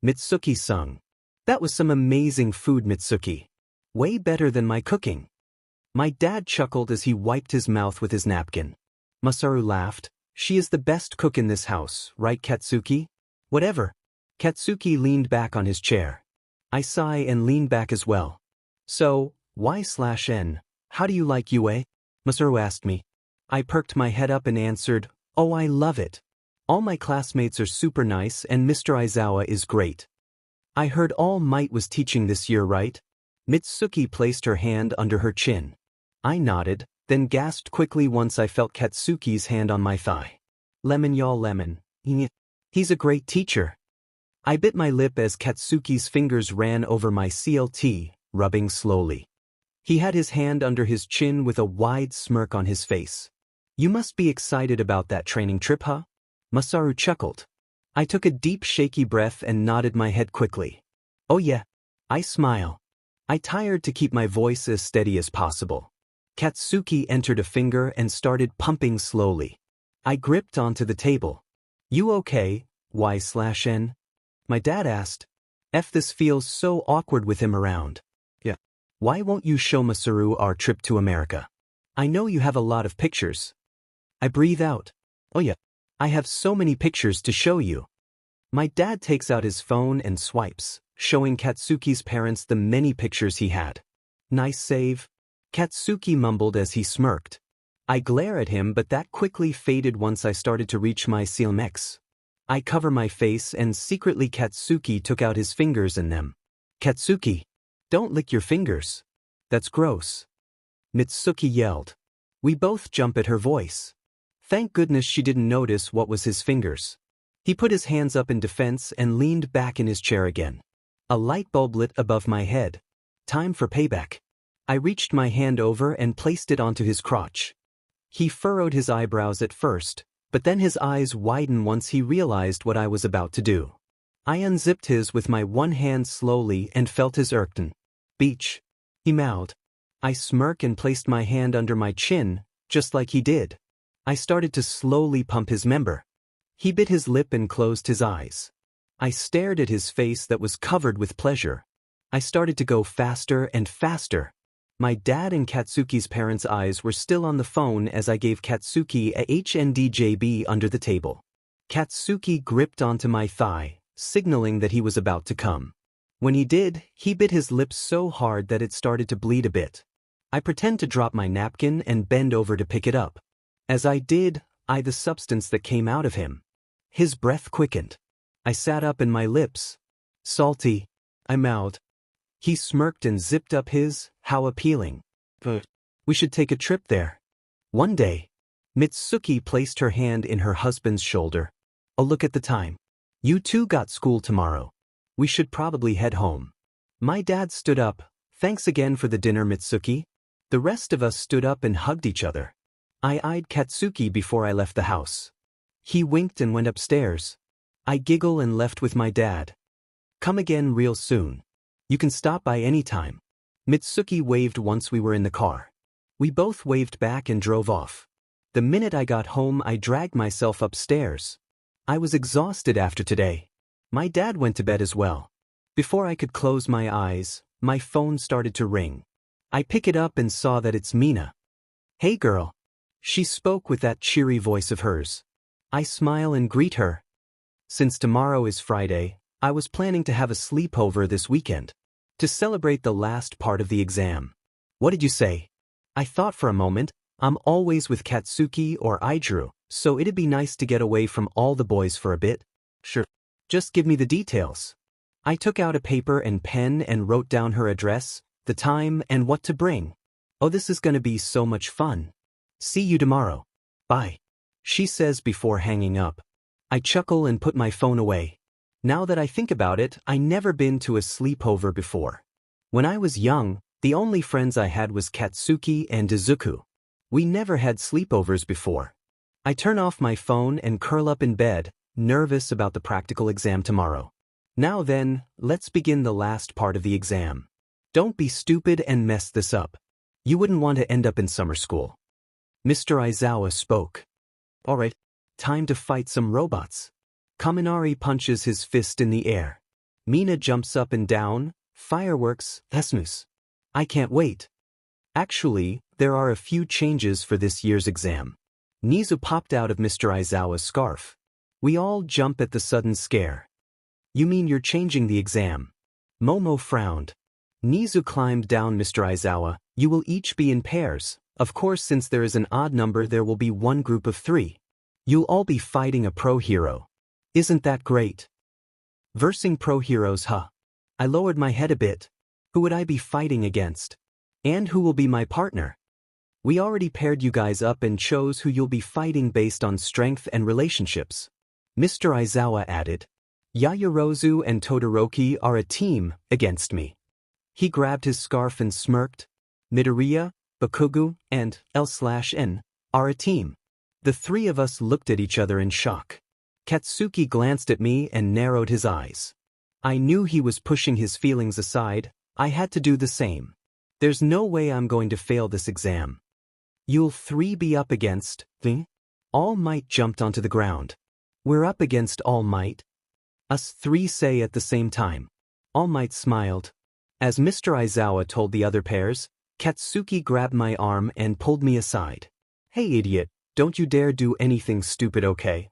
Mitsuki sung. That was some amazing food, Mitsuki. Way better than my cooking. My dad chuckled as he wiped his mouth with his napkin. Masaru laughed. She is the best cook in this house, right, Katsuki? Whatever. Katsuki leaned back on his chair. I sigh and leaned back as well. So, Y/N, how do you like UA? Masaru asked me. I perked my head up and answered, oh, I love it. All my classmates are super nice and Mr. Aizawa is great. I heard All Might was teaching this year, right? Mitsuki placed her hand under her chin. I nodded, then gasped quickly once I felt Katsuki's hand on my thigh. Lemon, y'all, lemon. He's a great teacher. I bit my lip as Katsuki's fingers ran over my CLT, rubbing slowly. He had his hand under his chin with a wide smirk on his face. You must be excited about that training trip, huh? Masaru chuckled. I took a deep shaky breath and nodded my head quickly. Oh yeah. I smile. I tried to keep my voice as steady as possible. Katsuki entered a finger and started pumping slowly. I gripped onto the table. You okay, Y/N? My dad asked. This feels so awkward with him around. Yeah. Why won't you show Masaru our trip to America? I know you have a lot of pictures. I breathe out. Oh yeah. I have so many pictures to show you. My dad takes out his phone and swipes, showing Katsuki's parents the many pictures he had. Nice save. Katsuki mumbled as he smirked. I glare at him, but that quickly faded once I started to reach my 𝐒𝐭𝐴𝐵𝐿. I cover my face and secretly Katsuki took out his fingers in them. Katsuki, don't lick your fingers. That's gross. Mitsuki yelled. We both jump at her voice. Thank goodness she didn't notice what was his fingers. He put his hands up in defense and leaned back in his chair again. A light bulb lit above my head. Time for payback. I reached my hand over and placed it onto his crotch. He furrowed his eyebrows at first, but then his eyes widened once he realized what I was about to do. I unzipped his with my one hand slowly and felt his 𝗕𝗏. Beach. He mouthed. I smirked and placed my hand under my chin, just like he did. I started to slowly pump his member. He bit his lip and closed his eyes. I stared at his face that was covered with pleasure. I started to go faster and faster. My dad and Katsuki's parents' eyes were still on the phone as I gave Katsuki a HNDJB under the table. Katsuki gripped onto my thigh, signaling that he was about to come. When he did, he bit his lips so hard that it started to bleed a bit. I pretend to drop my napkin and bend over to pick it up. As I did, the substance that came out of him. His breath quickened. I sat up and my lips. Salty. I mouthed. He smirked and zipped up his, how appealing. But we should take a trip there. One day. Mitsuki placed her hand in her husband's shoulder. Oh, look at the time. You two got school tomorrow. We should probably head home. My dad stood up. Thanks again for the dinner, Mitsuki. The rest of us stood up and hugged each other. I eyed Katsuki before I left the house. He winked and went upstairs. I giggled and left with my dad. Come again real soon. You can stop by any time. Mitsuki waved once we were in the car. We both waved back and drove off. The minute I got home, I dragged myself upstairs. I was exhausted after today. My dad went to bed as well. Before I could close my eyes, my phone started to ring. I pick it up and saw that it's Mina. Hey girl. She spoke with that cheery voice of hers. I smile and greet her. Since tomorrow is Friday, I was planning to have a sleepover this weekend. To celebrate the last part of the exam. What did you say? I thought for a moment. I'm always with Katsuki or Izuku, so it'd be nice to get away from all the boys for a bit. Sure. Just give me the details. I took out a paper and pen and wrote down her address, the time, and what to bring. Oh, this is gonna be so much fun. See you tomorrow. Bye. She says before hanging up. I chuckle and put my phone away. Now that I think about it, I never been to a sleepover before. When I was young, the only friends I had was Katsuki and Izuku. We never had sleepovers before. I turn off my phone and curl up in bed, nervous about the practical exam tomorrow. Now then, let's begin the last part of the exam. Don't be stupid and mess this up. You wouldn't want to end up in summer school. Mr. Aizawa spoke. Alright, time to fight some robots. Kaminari punches his fist in the air. Mina jumps up and down, fireworks, 𝐻𝐻𝑇. I can't wait. Actually, there are a few changes for this year's exam. Nizu popped out of Mr. Aizawa's scarf. We all jump at the sudden scare. You mean you're changing the exam? Momo frowned. Nizu climbed down Mr. Aizawa. You will each be in pairs. Of course, since there is an odd number, there will be one group of 3. You'll all be fighting a pro hero. Isn't that great? Versing pro heroes, huh? I lowered my head a bit. Who would I be fighting against? And who will be my partner? We already paired you guys up and chose who you'll be fighting based on strength and relationships. Mr. Aizawa added. Yaoyorozu and Todoroki are a team against me. He grabbed his scarf and smirked. Midoriya, Bakugou, and 𝐿/N are a team. The 3 of us looked at each other in shock. Katsuki glanced at me and narrowed his eyes. I knew he was pushing his feelings aside. I had to do the same. There's no way I'm going to fail this exam. You'll 3 be up against the? All Might jumped onto the ground. We're up against All Might? Us 3 say at the same time. All Might smiled. As Mr. Aizawa told the other pairs, Katsuki grabbed my arm and pulled me aside. Hey idiot, don't you dare do anything stupid, okay?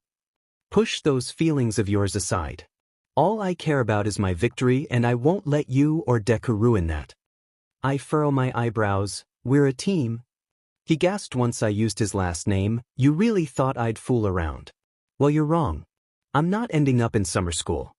Push those feelings of yours aside. All I care about is my victory, and I won't let you or Deku ruin that. I furrow my eyebrows. We're a team. He gasped once I used his last name. You really thought I'd fool around? Well, you're wrong. I'm not ending up in summer school.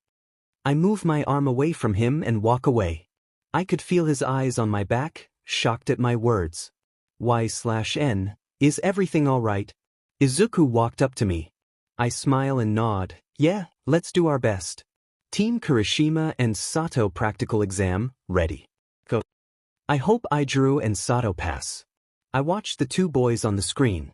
I move my arm away from him and walk away. I could feel his eyes on my back, shocked at my words. Y/N, is everything all right? Izuku walked up to me. I smile and nod. Yeah, let's do our best. Team Kirishima and Sato practical exam, ready. Go. I hope Ijuru and Sato pass. I watched the 2 boys on the screen.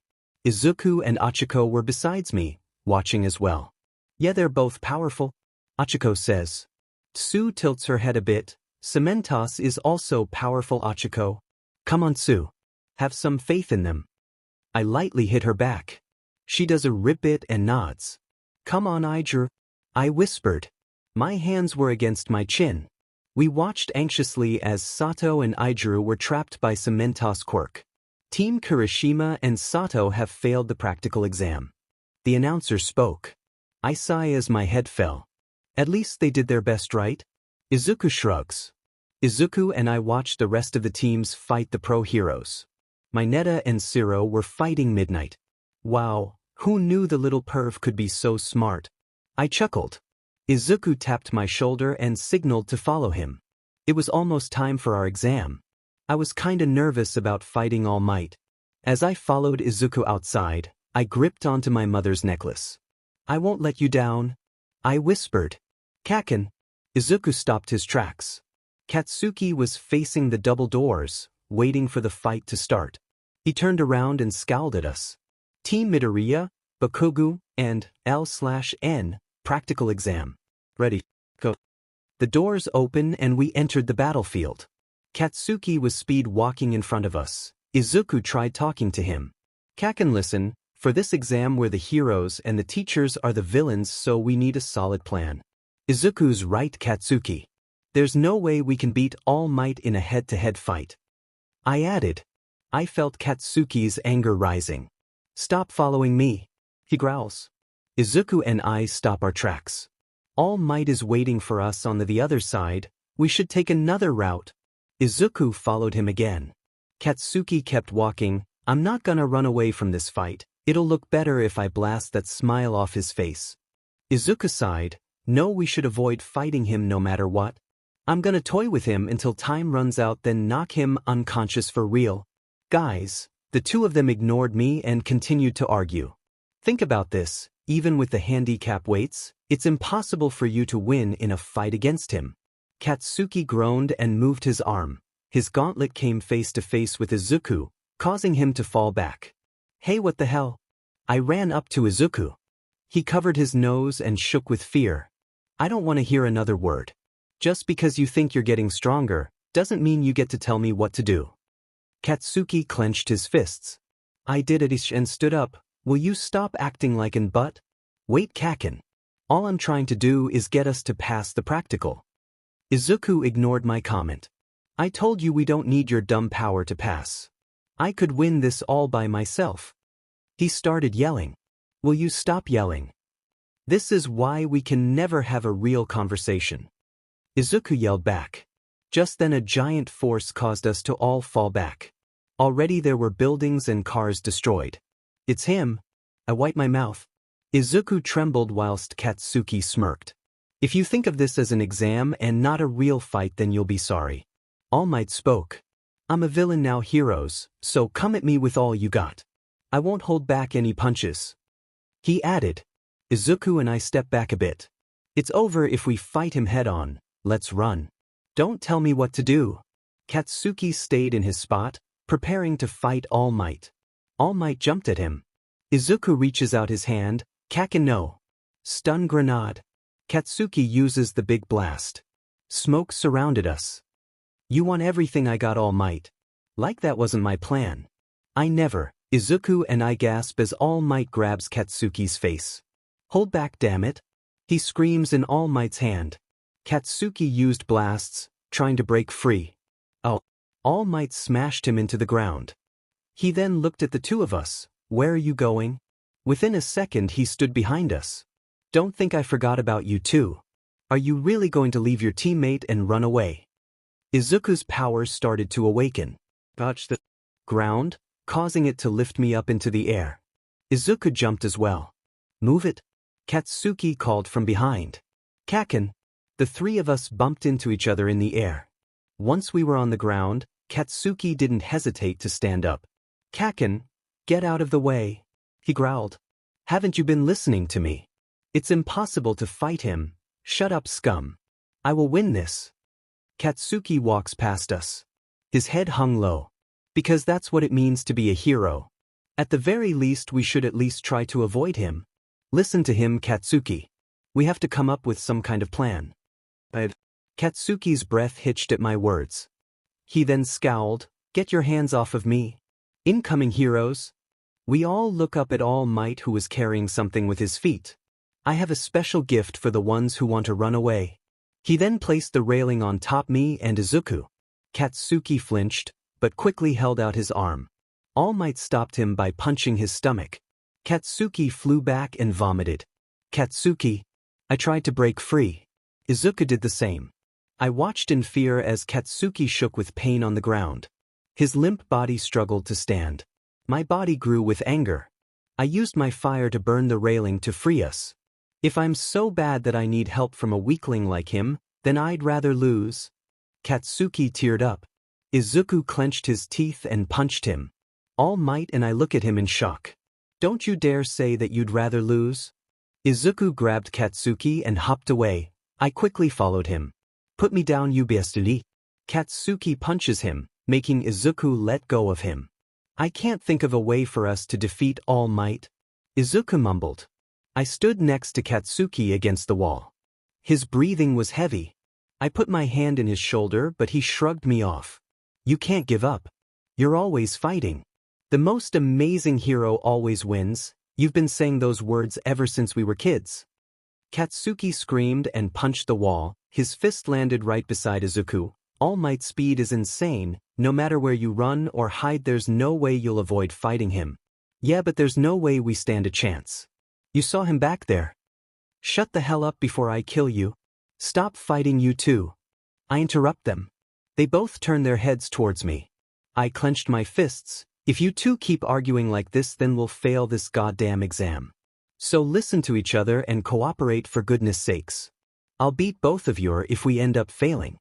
Izuku and Achiko were besides me, watching as well. Yeah, they're both powerful, Achiko says. Tsu tilts her head a bit. 𝐒mentos is also powerful, Achiko. Come on, Tsu. Have some faith in them. I lightly hit her back. She does a ribbit and nods. Come on, Ijuru. I whispered. My hands were against my chin. We watched anxiously as Sato and Ijuru were trapped by 𝐒mentos Quirk. Team Kirishima and Sato have failed the practical exam. The announcer spoke. I sigh as my head fell. At least they did their best, right? Izuku shrugs. Izuku and I watched the rest of the teams fight the pro heroes. Mineta and Siro were fighting Midnight. Wow, who knew the little perv could be so smart? I chuckled. Izuku tapped my shoulder and signaled to follow him. It was almost time for our exam. I was kinda nervous about fighting All Might. As I followed Izuku outside, I gripped onto my mother's necklace. I won't let you down, I whispered. Kaken. Izuku stopped his tracks. Katsuki was facing the double doors, waiting for the fight to start. He turned around and scowled at us. Team Midoriya, Bakugou, and 𝐿/N, practical exam. Ready, go. The doors open and we entered the battlefield. Katsuki was speed walking in front of us. Izuku tried talking to him. Kaken, listen, for this exam we're the heroes and the teachers are the villains, so we need a solid plan. Izuku's right, Katsuki. There's no way we can beat All Might in a head-to-head fight. I added. I felt Katsuki's anger rising. Stop following me, he growls. Izuku and I stop our tracks. All Might is waiting for us on the other side. We should take another route. Izuku followed him again. Katsuki kept walking. I'm not gonna run away from this fight. It'll look better if I blast that smile off his face. Izuku sighed. No, we should avoid fighting him no matter what. I'm gonna toy with him until time runs out, then knock him unconscious for real. Guys, the 2 of them ignored me and continued to argue. Think about this, even with the handicap weights, it's impossible for you to win in a fight against him. Katsuki groaned and moved his arm. His gauntlet came face to face with Izuku, causing him to fall back. Hey, what the hell? I ran up to Izuku. He covered his nose and shook with fear. I don't want to hear another word. Just because you think you're getting stronger, doesn't mean you get to tell me what to do. Katsuki clenched his fists. I did it and stood up. Will you stop acting like an butt? Wait, Kaken. All I'm trying to do is get us to pass the practical. Izuku ignored my comment. I told you we don't need your dumb power to pass. I could win this all by myself. He started yelling. Will you stop yelling? This is why we can never have a real conversation. Izuku yelled back. Just then a giant force caused us to all fall back. Already there were buildings and cars destroyed. It's him. I wiped my mouth. Izuku trembled whilst Katsuki smirked. If you think of this as an exam and not a real fight, then you'll be sorry. All Might spoke. I'm a villain now, heroes, so come at me with all you got. I won't hold back any punches. He added. Izuku and I stepped back a bit. It's over if we fight him head-on, let's run. Don't tell me what to do. Katsuki stayed in his spot, preparing to fight All Might. All Might jumped at him. Izuku reaches out his hand. Kaken no. Stun grenade. Katsuki uses the big blast. Smoke surrounded us. You want everything I got, All Might. Like that wasn't my plan. I never. Izuku and I gasp as All Might grabs Katsuki's face. Hold back, damn it. He screams in All Might's hand. Katsuki used blasts, trying to break free. Oh. All Might smashed him into the ground. He then looked at the two of us. Where are you going? Within a second he stood behind us. Don't think I forgot about you too. Are you really going to leave your teammate and run away? Izuku's powers started to awaken. Touch the ground, causing it to lift me up into the air. Izuku jumped as well. Move it. Katsuki called from behind. Kaken. The three of us bumped into each other in the air. Once we were on the ground, Katsuki didn't hesitate to stand up. Kaken, get out of the way. He growled. Haven't you been listening to me? It's impossible to fight him. Shut up, scum. I will win this. Katsuki walks past us. His head hung low. Because that's what it means to be a hero. At the very least we should at least try to avoid him. Listen to him, Katsuki. We have to come up with some kind of plan. Katsuki's breath hitched at my words. He then scowled. Get your hands off of me. Incoming heroes. We all look up at All Might, who was carrying something with his feet. I have a special gift for the ones who want to run away. He then placed the railing on top me and Izuku. Katsuki flinched, but quickly held out his arm. All Might stopped him by punching his stomach. Katsuki flew back and vomited. Katsuki. I tried to break free. Izuku did the same. I watched in fear as Katsuki shook with pain on the ground. His limp body struggled to stand. My body grew with anger. I used my fire to burn the railing to free us. If I'm so bad that I need help from a weakling like him, then I'd rather lose. Katsuki teared up. Izuku clenched his teeth and punched him. All Might and I look at him in shock. Don't you dare say that you'd rather lose. Izuku grabbed Katsuki and hopped away. I quickly followed him. Put me down, you bestially. Katsuki punches him, making Izuku let go of him. I can't think of a way for us to defeat All Might. Izuku mumbled. I stood next to Katsuki against the wall. His breathing was heavy. I put my hand in his shoulder, but he shrugged me off. You can't give up. You're always fighting. The most amazing hero always wins. You've been saying those words ever since we were kids. Katsuki screamed and punched the wall. His fist landed right beside Izuku. All Might's speed is insane. No matter where you run or hide, there's no way you'll avoid fighting him. Yeah, but there's no way we stand a chance. You saw him back there. Shut the hell up before I kill you. Stop fighting, you two. I interrupt them. They both turn their heads towards me. I clenched my fists. If you two keep arguing like this, then we'll fail this goddamn exam. So listen to each other and cooperate for goodness sakes. I'll beat both of you if we end up failing.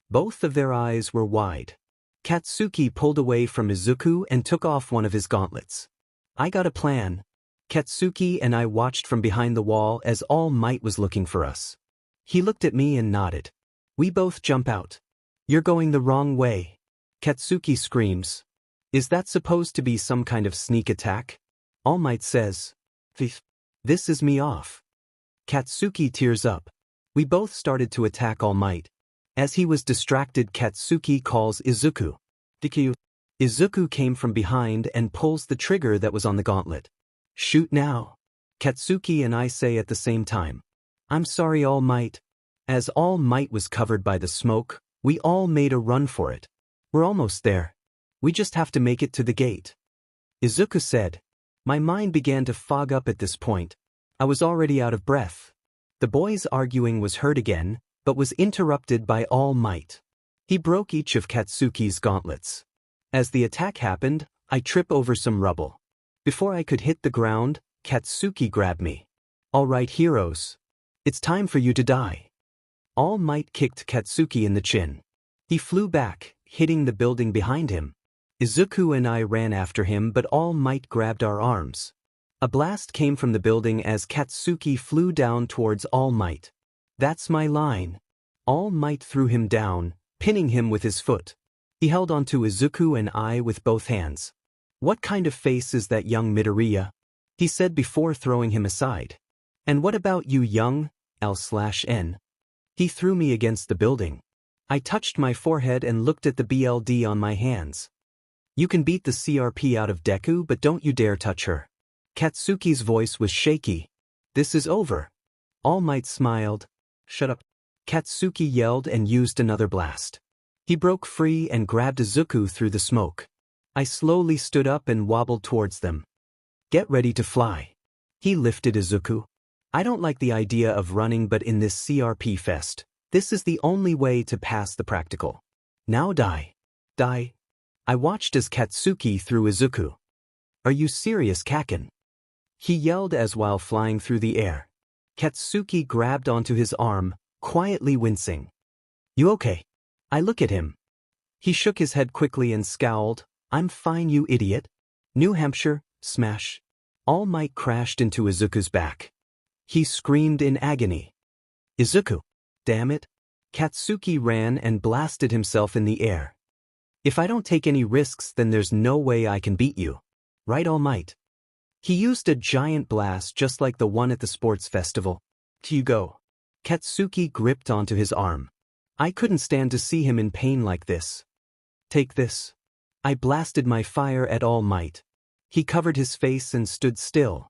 Both of their eyes were wide. Katsuki pulled away from Izuku and took off one of his gauntlets. I got a plan. Katsuki and I watched from behind the wall as All Might was looking for us. He looked at me and nodded. We both jump out. You're going the wrong way. Katsuki screams. Is that supposed to be some kind of sneak attack? All Might says. This is me off. Katsuki tears up. We both started to attack All Might. As he was distracted, Katsuki calls Izuku. Deku. Izuku came from behind and pulls the trigger that was on the gauntlet. Shoot now. Katsuki and I say at the same time. I'm sorry, All Might. As All Might was covered by the smoke, we all made a run for it. We're almost there. We just have to make it to the gate. Izuku said. My mind began to fog up at this point. I was already out of breath. The boys' arguing was heard again, but was interrupted by All Might. He broke each of Katsuki's gauntlets. As the attack happened, I trip over some rubble. Before I could hit the ground, Katsuki grabbed me. All right, heroes. It's time for you to die. All Might kicked Katsuki in the chin. He flew back, hitting the building behind him. Izuku and I ran after him, but All Might grabbed our arms. A blast came from the building as Katsuki flew down towards All Might. That's my line. All Might threw him down, pinning him with his foot. He held onto Izuku and I with both hands. What kind of face is that, young Midoriya? He said before throwing him aside. And what about you, young L/N? He threw me against the building. I touched my forehead and looked at the BLD on my hands. You can beat the CRP out of Deku, but don't you dare touch her. Katsuki's voice was shaky. This is over. All Might smiled. Shut up. Katsuki yelled and used another blast. He broke free and grabbed Izuku through the smoke. I slowly stood up and wobbled towards them. Get ready to fly. He lifted Izuku. I don't like the idea of running, but in this CRP fest, this is the only way to pass the practical. Now die. Die. I watched as Katsuki threw Izuku. Are you serious, Kaken? He yelled as while flying through the air. Katsuki grabbed onto his arm, quietly wincing. You okay? I look at him. He shook his head quickly and scowled. I'm fine, you idiot. New Hampshire, smash. All Might crashed into Izuku's back. He screamed in agony. Izuku. Damn it. Katsuki ran and blasted himself in the air. If I don't take any risks, then there's no way I can beat you. Right, All Might? He used a giant blast just like the one at the sports festival. You go. Katsuki gripped onto his arm. I couldn't stand to see him in pain like this. Take this. I blasted my fire at All Might. He covered his face and stood still.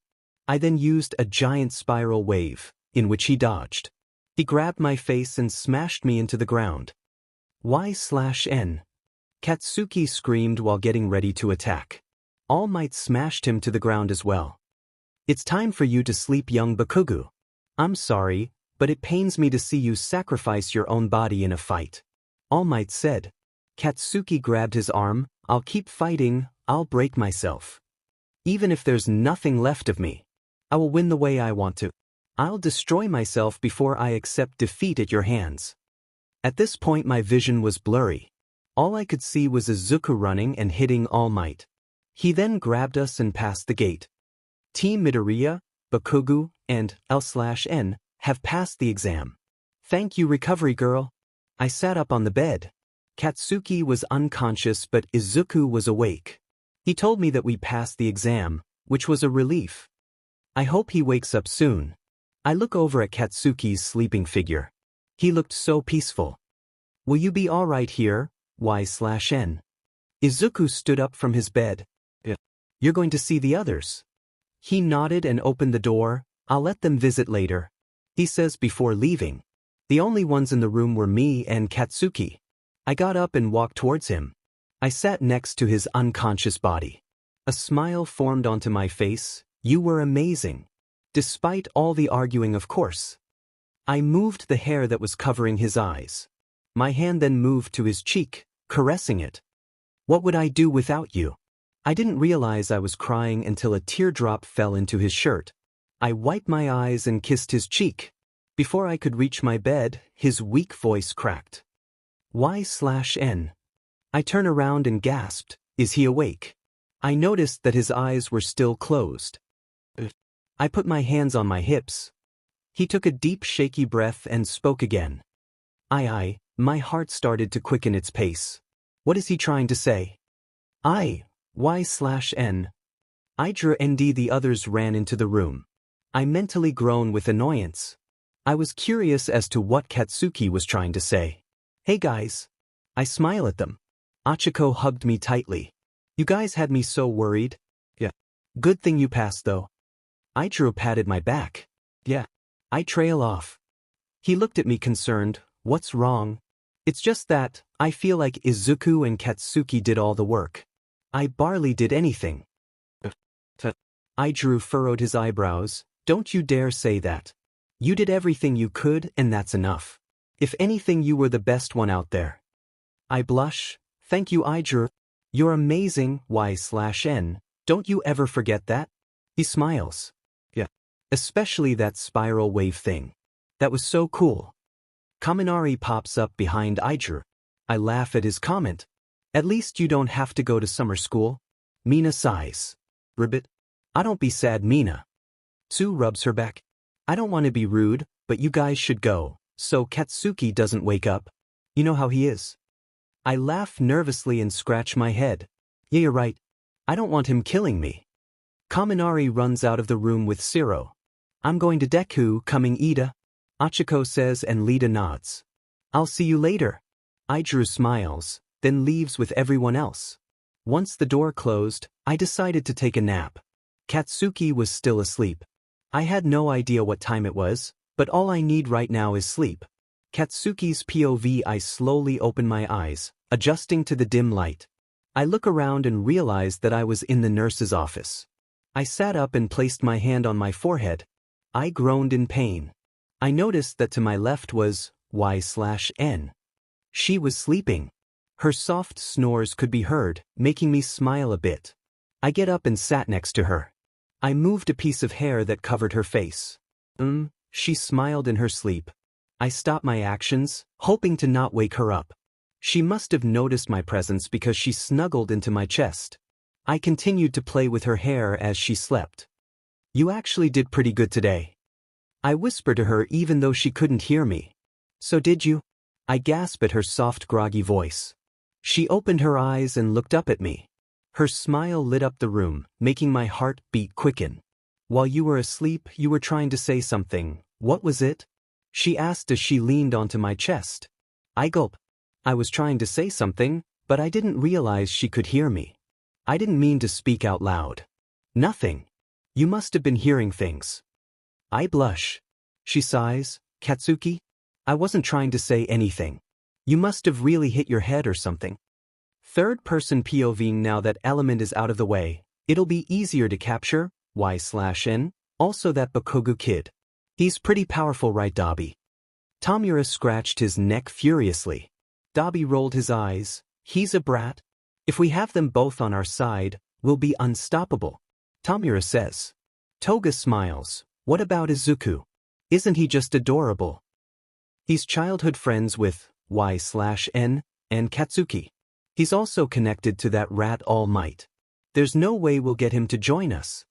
I then used a giant spiral wave, in which he dodged. He grabbed my face and smashed me into the ground. Y/N. Katsuki screamed while getting ready to attack. All Might smashed him to the ground as well. It's time for you to sleep, young Bakugou. I'm sorry, but it pains me to see you sacrifice your own body in a fight. All Might said. Katsuki grabbed his arm. I'll keep fighting, I'll break myself. Even if there's nothing left of me, I will win the way I want to. I'll destroy myself before I accept defeat at your hands. At this point my vision was blurry. All I could see was Izuku running and hitting All Might. He then grabbed us and passed the gate. Team Midoriya, Bakugou, and L/N have passed the exam. Thank you, recovery girl. I sat up on the bed. Katsuki was unconscious, but Izuku was awake. He told me that we passed the exam, which was a relief. I hope he wakes up soon. I look over at Katsuki's sleeping figure. He looked so peaceful. Will you be all right here, Y/N? Izuku stood up from his bed. You're going to see the others. He nodded and opened the door. I'll let them visit later, he says before leaving. The only ones in the room were me and Katsuki. I got up and walked towards him. I sat next to his unconscious body. A smile formed onto my face. You were amazing. Despite all the arguing, of course. I moved the hair that was covering his eyes. My hand then moved to his cheek, caressing it. What would I do without you? I didn't realize I was crying until a teardrop fell into his shirt. I wiped my eyes and kissed his cheek. Before I could reach my bed, his weak voice cracked. Y/N. I turned around and gasped, is he awake? I noticed that his eyes were still closed. I put my hands on my hips. He took a deep, shaky breath and spoke again. My heart started to quicken its pace. What is he trying to say? Y/N. 𝐒𝐻 the others ran into the room. I mentally groaned with annoyance. I was curious as to what Katsuki was trying to say. Hey guys. I smile at them. 𝐻𝐭 hugged me tightly. You guys had me so worried. Yeah. Good thing you passed though. 𝐈𝐧𝐿 patted my back. Yeah. I trail off. He looked at me concerned. What's wrong? It's just that, I feel like Izuku and Katsuki did all the work. I barely did anything. 𝐈𝐧𝐿 furrowed his eyebrows. Don't you dare say that. You did everything you could and that's enough. If anything, you were the best one out there. I blush. Thank you, 𝐈𝐧𝐿. You're amazing, 𝐲/N. Don't you ever forget that? He smiles. Yeah. Especially that spiral wave thing. That was so cool. Kaminari pops up behind 𝐈𝐧𝐿. I laugh at his comment. At least you don't have to go to summer school. Mina sighs. Ribbit. I don't be sad, Mina. Tsu rubs her back. I don't want to be rude, but you guys should go, so Katsuki doesn't wake up. You know how he is. I laugh nervously and scratch my head. Yeah, you're right. I don't want him killing me. Kaminari runs out of the room with 𝐕𝑠iro. I'm going to Deku, coming Ida. 𝐻𝐭 says and Lida nods. I'll see you later. 𝐈𝐧𝐿 smiles, then leaves with everyone else. Once the door closed, I decided to take a nap. Katsuki was still asleep. I had no idea what time it was, but all I need right now is sleep. Katsuki's POV. I slowly open my eyes, adjusting to the dim light. I look around and realize that I was in the nurse's office. I sat up and placed my hand on my forehead. I groaned in pain. I noticed that to my left was 𝐲/N. She was sleeping. Her soft snores could be heard, making me smile a bit. I get up and sat next to her. I moved a piece of hair that covered her face. She smiled in her sleep. I stopped my actions, hoping to not wake her up. She must have noticed my presence because she snuggled into my chest. I continued to play with her hair as she slept. You actually did pretty good today. I whispered to her even though she couldn't hear me. So did you? I gasped at her soft, groggy voice. She opened her eyes and looked up at me. Her smile lit up the room, making my heart beat quicken. While you were asleep, you were trying to say something. What was it? She asked as she leaned onto my chest. I gulped. I was trying to say something, but I didn't realize she could hear me. I didn't mean to speak out loud. Nothing. You must have been hearing things. I blush. She sighs. Katsuki? I wasn't trying to say anything. You must have really hit your head or something. Third-person POV. Now that element is out of the way, it'll be easier to capture. 𝐲/N. Also that Bakugou kid. He's pretty powerful, right, 𝗕𝗶𝗍? Tomura scratched his neck furiously. 𝗕𝗶𝗍 rolled his eyes. He's a brat. If we have them both on our side, we'll be unstoppable. Tomura says. Toga smiles. What about Izuku? Isn't he just adorable? He's childhood friends with 𝐲/N and Katsuki. He's also connected to that rat All Might. There's no way we'll get him to join us.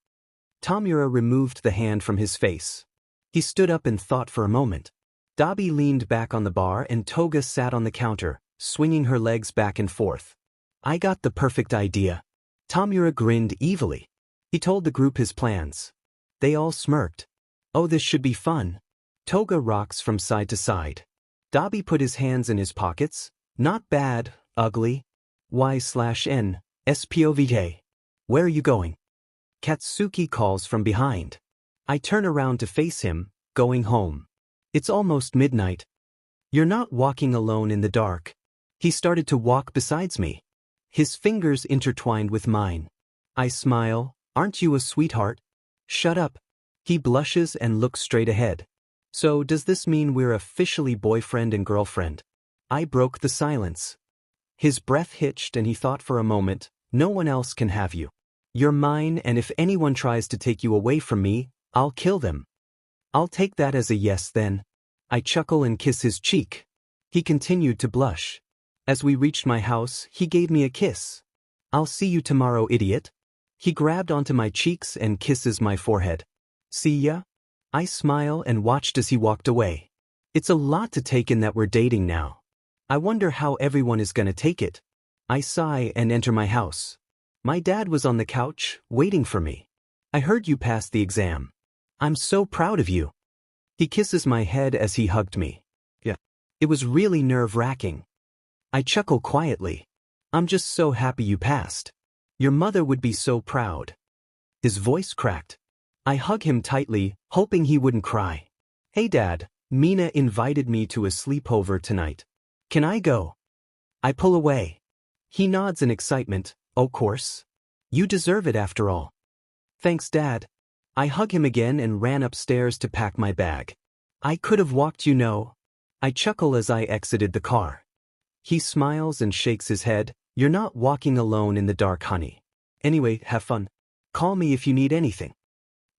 Tomura removed the hand from his face. He stood up and thought for a moment. 𝗕𝗶𝗍 leaned back on the bar and Toga sat on the counter, swinging her legs back and forth. I got the perfect idea. Tomura grinned evilly. He told the group his plans. They all smirked. Oh, this should be fun. Toga rocks from side to side. 𝗕𝗶𝗍 put his hands in his pockets. Not bad, ugly. 𝐲/N, SPOVJ. Where are you going? Katsuki calls from behind. I turn around to face him, going home. It's almost midnight. You're not walking alone in the dark. He started to walk beside me. His fingers intertwined with mine. I smile. Aren't you a sweetheart? Shut up. He blushes and looks straight ahead. So does this mean we're officially boyfriend and girlfriend? I broke the silence. His breath hitched and he thought for a moment. No one else can have you. You're mine, and if anyone tries to take you away from me, I'll kill them. I'll take that as a yes then. I chuckle and kiss his cheek. He continued to blush. As we reached my house, he gave me a kiss. I'll see you tomorrow, idiot. He grabbed onto my cheeks and kisses my forehead. See ya? I smile and watched as he walked away. It's a lot to take in that we're dating now. I wonder how everyone is gonna take it. I sigh and enter my house. My dad was on the couch, waiting for me. I heard you passed the exam. I'm so proud of you. He kisses my head as he hugged me. Yeah. It was really nerve-wracking. I chuckle quietly. I'm just so happy you passed. Your mother would be so proud. His voice cracked. I hug him tightly, hoping he wouldn't cry. Hey Dad, Mina invited me to a sleepover tonight. Can I go? I pull away. He nods in excitement. Of course. You deserve it after all. Thanks Dad. I hug him again and ran upstairs to pack my bag. I could have walked, you know. I chuckle as I exited the car. He smiles and shakes his head. You're not walking alone in the dark, honey. Anyway, have fun. Call me if you need anything.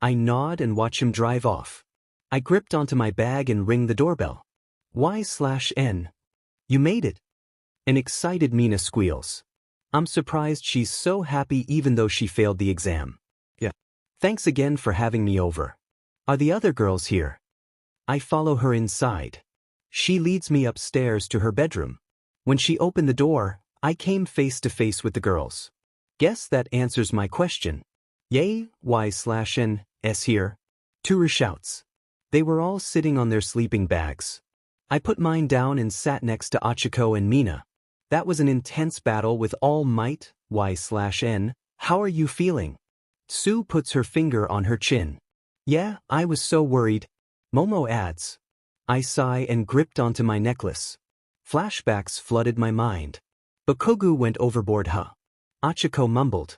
I nod and watch him drive off. I gripped onto my bag and ring the doorbell. Y/N. You made it. An excited Mina squeals. I'm surprised she's so happy even though she failed the exam. Yeah. Thanks again for having me over. Are the other girls here? I follow her inside. She leads me upstairs to her bedroom. When she opened the door, I came face to face with the girls. Guess that answers my question. Yay, Y/N, S here. Tura shouts. They were all sitting on their sleeping bags. I put mine down and sat next to Izuku and Mina. That was an intense battle with all might. Y/N, how are you feeling? Sue puts her finger on her chin. Yeah, I was so worried. Momo adds. I sigh and gripped onto my necklace. Flashbacks flooded my mind. Bakugou went overboard, huh? Izuku mumbled.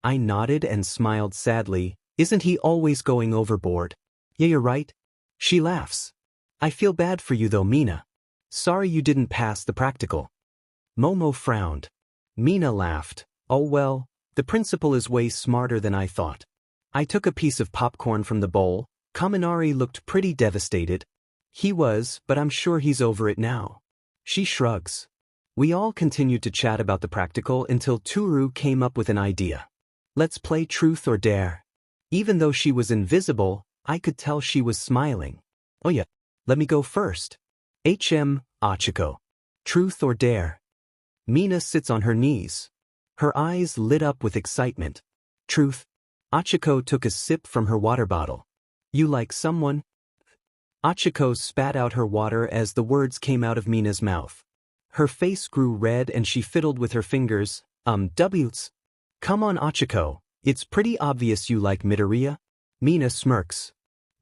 I nodded and smiled sadly. Isn't he always going overboard? Yeah, you're right. She laughs. I feel bad for you though, Mina. Sorry you didn't pass the practical. Momo frowned. Mina laughed. Oh well, the principal is way smarter than I thought. I took a piece of popcorn from the bowl. Kaminari looked pretty devastated. He was, but I'm sure he's over it now. She shrugs. We all continued to chat about the practical until Toru came up with an idea. Let's play truth or dare. Even though she was invisible, I could tell she was smiling. Oh yeah, let me go first. Izuku. Truth or dare. Mina sits on her knees. Her eyes lit up with excitement. Truth. Izuku took a sip from her water bottle. You like someone? Izuku spat out her water as the words came out of Mina's mouth. Her face grew red and she fiddled with her fingers. W's. Come on Izuku, it's pretty obvious you like Midoriya. Mina smirks.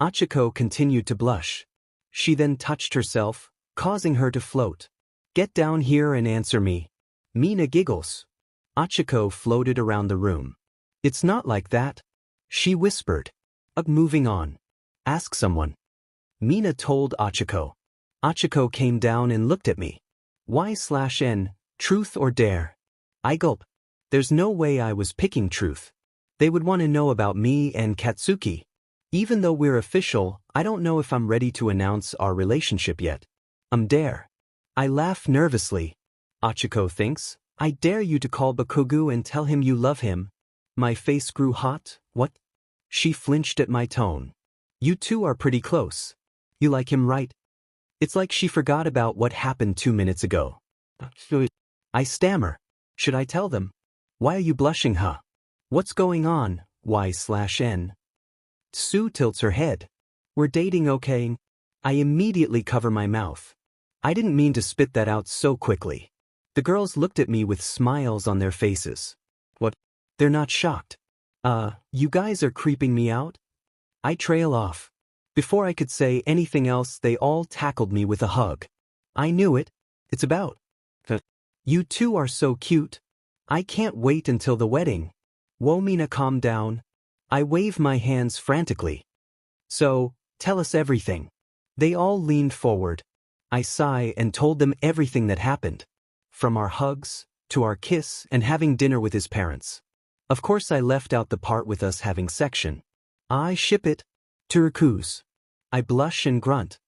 Izuku continued to blush. She then touched herself, causing her to float. Get down here and answer me. Mina giggles. Izuku floated around the room. It's not like that. She whispered. Moving on. Ask someone. Mina told Izuku. Izuku came down and looked at me. Y/N, truth or dare? I gulp. There's no way I was picking truth. They would want to know about me and Katsuki. Even though we're official, I don't know if I'm ready to announce our relationship yet. Dare. I laugh nervously. Izuku thinks, I dare you to call Bakugou and tell him you love him. My face grew hot. What? She flinched at my tone. You two are pretty close. You like him, right? It's like she forgot about what happened 2 minutes ago. I stammer. Should I tell them? Why are you blushing, huh? What's going on? Y/N. Sue tilts her head. We're dating, okay? I immediately cover my mouth. I didn't mean to spit that out so quickly. The girls looked at me with smiles on their faces. What? They're not shocked. You guys are creeping me out? I trail off. Before I could say anything else, they all tackled me with a hug. I knew it. It's about. You two are so cute. I can't wait until the wedding. Whoa, Mina, calm down. I wave my hands frantically. So, tell us everything. They all leaned forward. I sigh and told them everything that happened. From our hugs, to our kiss and having dinner with his parents. Of course I left out the part with us having section. I ship it. 𝗔𝗂𝘁𝗵𝐴. I blush and grunt.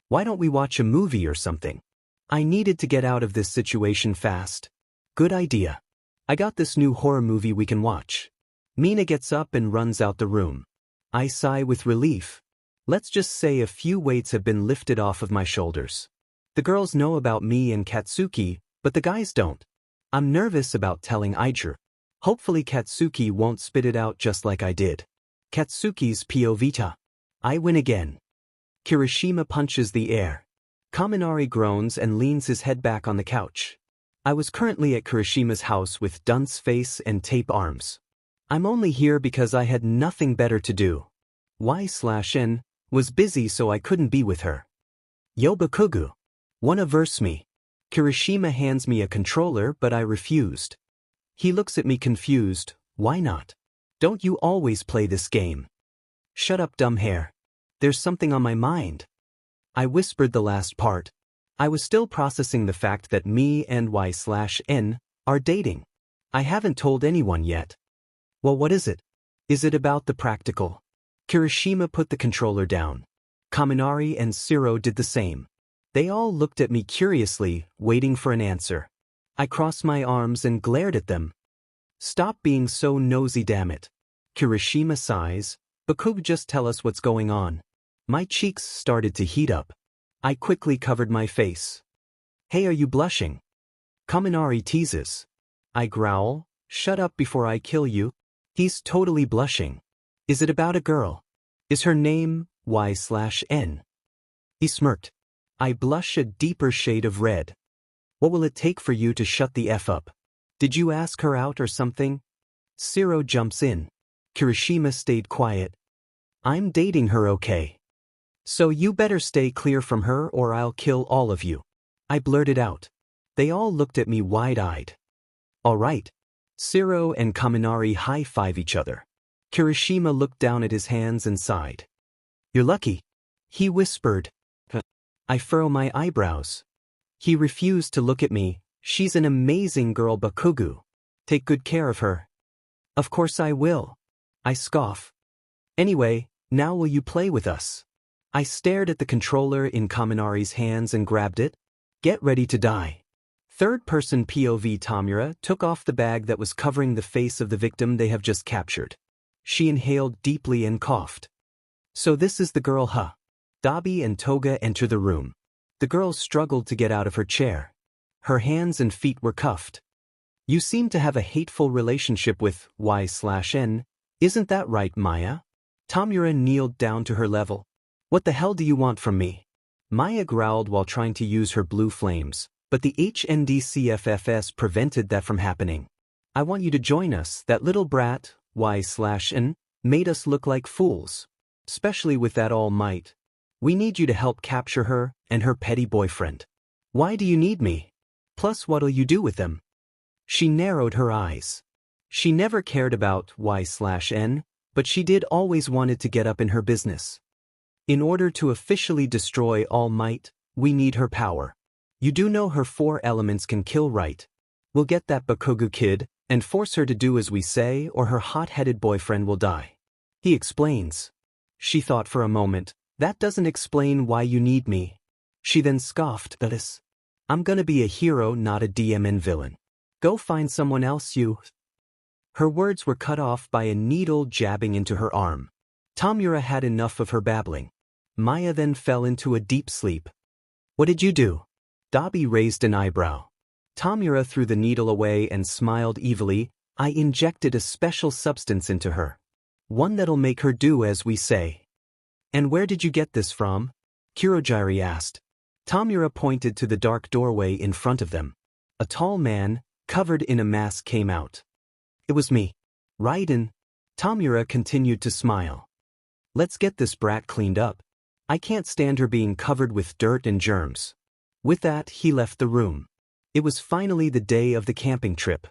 Why don't we watch a movie or something? I needed to get out of this situation fast. Good idea. I got this new horror movie we can watch. Mina gets up and runs out the room. I sigh with relief. Let's just say a few weights have been lifted off of my shoulders. The girls know about me and Katsuki, but the guys don't. I'm nervous about telling Izuku. Hopefully Katsuki won't spit it out just like I did. Katsuki's POV. I win again. Kirishima punches the air. Kaminari groans and leans his head back on the couch. I was currently at Kirishima's house with dunce face and tape arms. I'm only here because I had nothing better to do. 𝐻/N was busy so I couldn't be with her. Yo Bakugou. Wanna verse me? Kirishima hands me a controller but I refused. He looks at me confused. Why not? Don't you always play this game? Shut up, dumb hair. There's something on my mind. I whispered the last part. I was still processing the fact that me and 𝐻/N are dating. I haven't told anyone yet. Well, what is it? Is it about the practical? Kirishima put the controller down. Kaminari and 𝗓𝗠 did the same. They all looked at me curiously, waiting for an answer. I crossed my arms and glared at them. Stop being so nosy, damn it. Kirishima sighs. Bakugou, just tell us what's going on. My cheeks started to heat up. I quickly covered my face. Hey, are you blushing? Kaminari teases. I growl. Shut up before I kill you. He's totally blushing. Is it about a girl? Is her name 𝐻/N? He smirked. I blush a deeper shade of red. What will it take for you to shut the F up? Did you ask her out or something? 𝗓𝗠 jumps in. Kirishima stayed quiet. I'm dating her, okay? So you better stay clear from her or I'll kill all of you. I blurted out. They all looked at me wide-eyed. All right. 𝗓𝗠 and Kaminari high-five each other. Kirishima looked down at his hands and sighed. You're lucky. He whispered. I furrow my eyebrows. He refused to look at me. She's an amazing girl, Bakugou. Take good care of her. Of course I will. I scoff. Anyway, now will you play with us? I stared at the controller in Kaminari's hands and grabbed it. Get ready to die. Third-person POV. Tamura took off the bag that was covering the face of the victim they have just captured. She inhaled deeply and coughed. So this is the girl, huh? Dabi and Toga enter the room. The girl struggled to get out of her chair. Her hands and feet were cuffed. You seem to have a hateful relationship with 𝐻/N, isn't that right, Maya? Tamura kneeled down to her level. What the hell do you want from me? Maya growled while trying to use her blue flames, but the HNDCFFS prevented that from happening. I want you to join us. That little brat, 𝐻/N, made us look like fools. Especially with that All Might. We need you to help capture her and her petty boyfriend. Why do you need me? Plus, what'll you do with them? She narrowed her eyes. She never cared about 𝐻/N, but she did always wanted to get up in her business. In order to officially destroy All Might, we need her power. You do know her 4 elements can kill, right? We'll get that Bakugou kid and force her to do as we say, or her hot-headed boyfriend will die. He explains. She thought for a moment. That doesn't explain why you need me. She then scoffed. I'm gonna be a hero, not a DMN villain. Go find someone else, you. Her words were cut off by a needle jabbing into her arm. Tamura had enough of her babbling. Maya then fell into a deep sleep. What did you do? Dabi raised an eyebrow. Tamura threw the needle away and smiled evilly. I injected a special substance into her. One that'll make her do as we say. And where did you get this from? Kurogiri asked. Tamura pointed to the dark doorway in front of them. A tall man, covered in a mask, came out. It was me. Raiden. Tamura continued to smile. Let's get this brat cleaned up. I can't stand her being covered with dirt and germs. With that, he left the room. It was finally the day of the camping trip.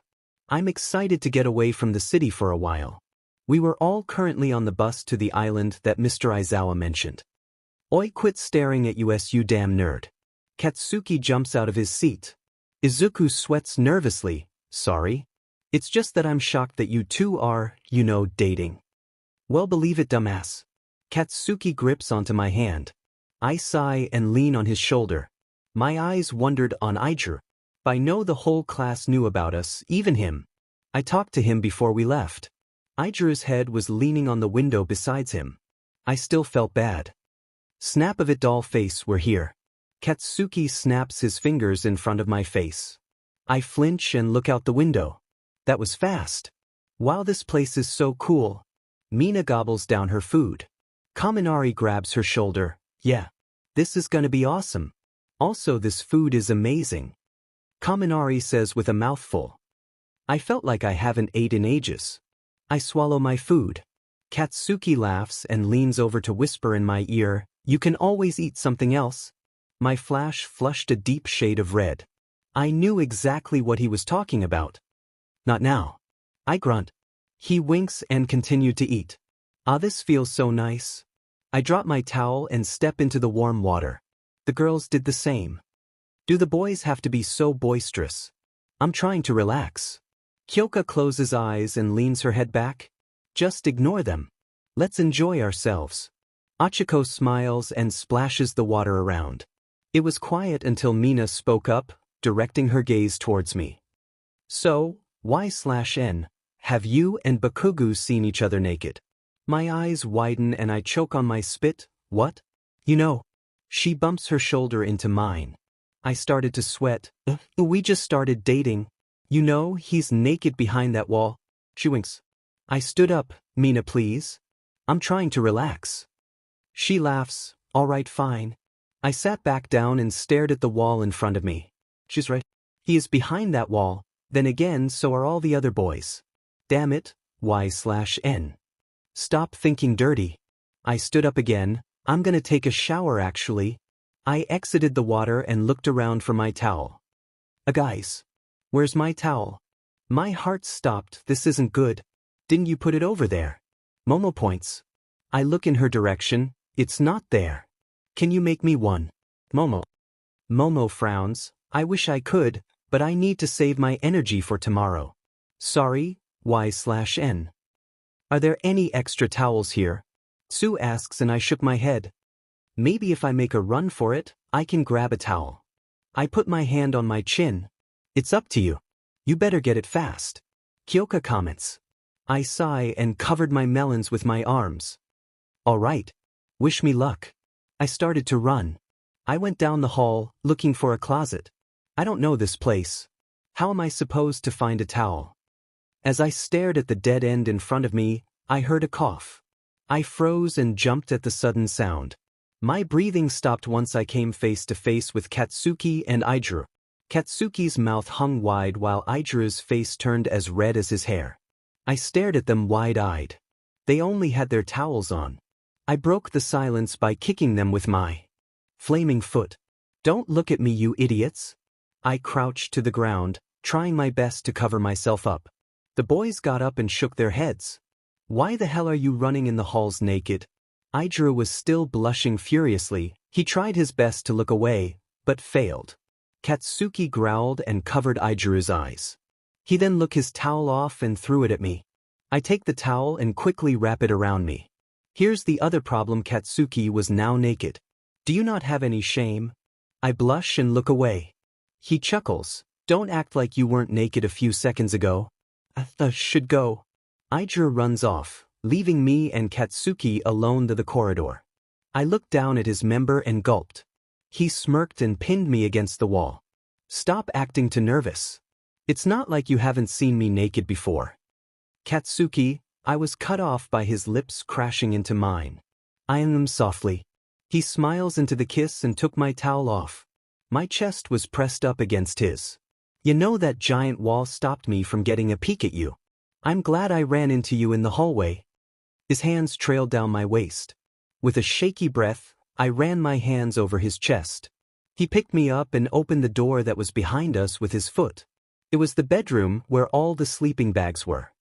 I'm excited to get away from the city for a while. We were all currently on the bus to the island that Mr. Aizawa mentioned. Oi, quit staring at us, you damn nerd. Katsuki jumps out of his seat. Izuku sweats nervously. Sorry. It's just that I'm shocked that you two are, dating. Well, believe it, dumbass. Katsuki grips onto my hand. I sigh and lean on his shoulder. My eyes wandered on 𝐻𝐪. I know the whole class knew about us, even him. I talked to him before we left. 𝐻𝐪's head was leaning on the window beside him. I still felt bad. Snap of it, doll face, we're here. Katsuki snaps his fingers in front of my face. I flinch and look out the window. That was fast. Wow, this place is so cool. Mina gobbles down her food. Kaminari grabs her shoulder. Yeah. This is gonna be awesome. Also, this food is amazing. Kaminari says with a mouthful. I felt like I haven't ate in ages. I swallow my food. Katsuki laughs and leans over to whisper in my ear, "You can always eat something else." My flash flushed a deep shade of red. I knew exactly what he was talking about. Not now. I grunt. He winks and continued to eat. Ah, this feels so nice. I drop my towel and step into the warm water. The girls did the same. Do the boys have to be so boisterous? I'm trying to relax. Kyoka closes eyes and leans her head back. Just ignore them. Let's enjoy ourselves. Achiko smiles and splashes the water around. It was quiet until Mina spoke up, directing her gaze towards me. So, Y/N, have you and Bakugou seen each other naked? My eyes widen and I choke on my spit. What? You know. She bumps her shoulder into mine. I started to sweat. We just started dating. You know, he's naked behind that wall. She winks. I stood up. Mina, please. I'm trying to relax. She laughs. All right, fine. I sat back down and stared at the wall in front of me. She's right. He is behind that wall. Then again, so are all the other boys. Damn it, Y/N. Stop thinking dirty. I stood up again. I'm gonna take a shower actually. I exited the water and looked around for my towel. Guys. Where's my towel? My heart stopped. This isn't good. Didn't you put it over there? Momo points. I look in her direction. It's not there. Can you make me one? Momo. Momo frowns. I wish I could, but I need to save my energy for tomorrow. Sorry, Y/N. Are there any extra towels here? Sue asks and I shook my head. Maybe if I make a run for it, I can grab a towel. I put my hand on my chin. It's up to you. You better get it fast. Kyoka comments. I sigh and covered my melons with my arms. All right. Wish me luck. I started to run. I went down the hall, looking for a closet. I don't know this place. How am I supposed to find a towel? As I stared at the dead end in front of me, I heard a cough. I froze and jumped at the sudden sound. My breathing stopped once I came face to face with Katsuki and 𝐒𝐳𝐻. Katsuki's mouth hung wide while 𝐒𝐳𝐻's face turned as red as his hair. I stared at them wide-eyed. They only had their towels on. I broke the silence by kicking them with my flaming foot. Don't look at me, you idiots. I crouched to the ground, trying my best to cover myself up. The boys got up and shook their heads. Why the hell are you running in the halls naked? 𝐒𝐳𝐻 was still blushing furiously. He tried his best to look away, but failed. Katsuki growled and covered 𝐒𝐳𝐻's eyes. He then took his towel off and threw it at me. I take the towel and quickly wrap it around me. Here's the other problem, Katsuki was now naked. Do you not have any shame? I blush and look away. He chuckles. Don't act like you weren't naked a few seconds ago. Should go. 𝐒𝐳𝐻 runs off, leaving me and Katsuki alone to the corridor. I looked down at his member and gulped. He smirked and pinned me against the wall. Stop acting too nervous. It's not like you haven't seen me naked before. Katsuki, I was cut off by his lips crashing into mine. I am softly. He smiles into the kiss and took my towel off. My chest was pressed up against his. You know that giant wall stopped me from getting a peek at you. I'm glad I ran into you in the hallway. His hands trailed down my waist. With a shaky breath, I ran my hands over his chest. He picked me up and opened the door that was behind us with his foot. It was the bedroom where all the sleeping bags were.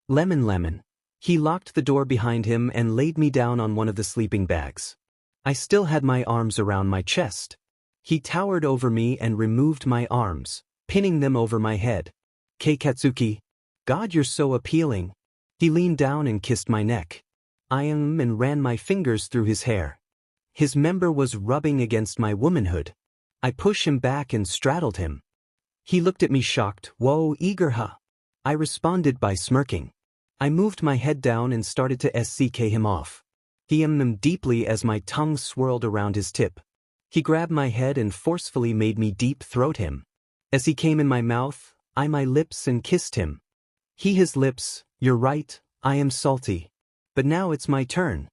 Lemon. He locked the door behind him and laid me down on one of the sleeping bags. I still had my arms around my chest. He towered over me and removed my arms, pinning them over my head. Katsuki. God, you're so appealing. He leaned down and kissed my neck. And ran my fingers through his hair. His member was rubbing against my womanhood. I pushed him back and straddled him. He looked at me shocked. Whoa, 𝐒𝐻𝐻. I responded by smirking. I moved my head down and started to 𝐒𝐭𝐻𝐵 him off. He him deeply as my tongue swirled around his tip. He grabbed my head and forcefully made me deep throat him. As he came in my mouth, I my lips and kissed him. He his lips. You're right, I am salty. But now it's my turn.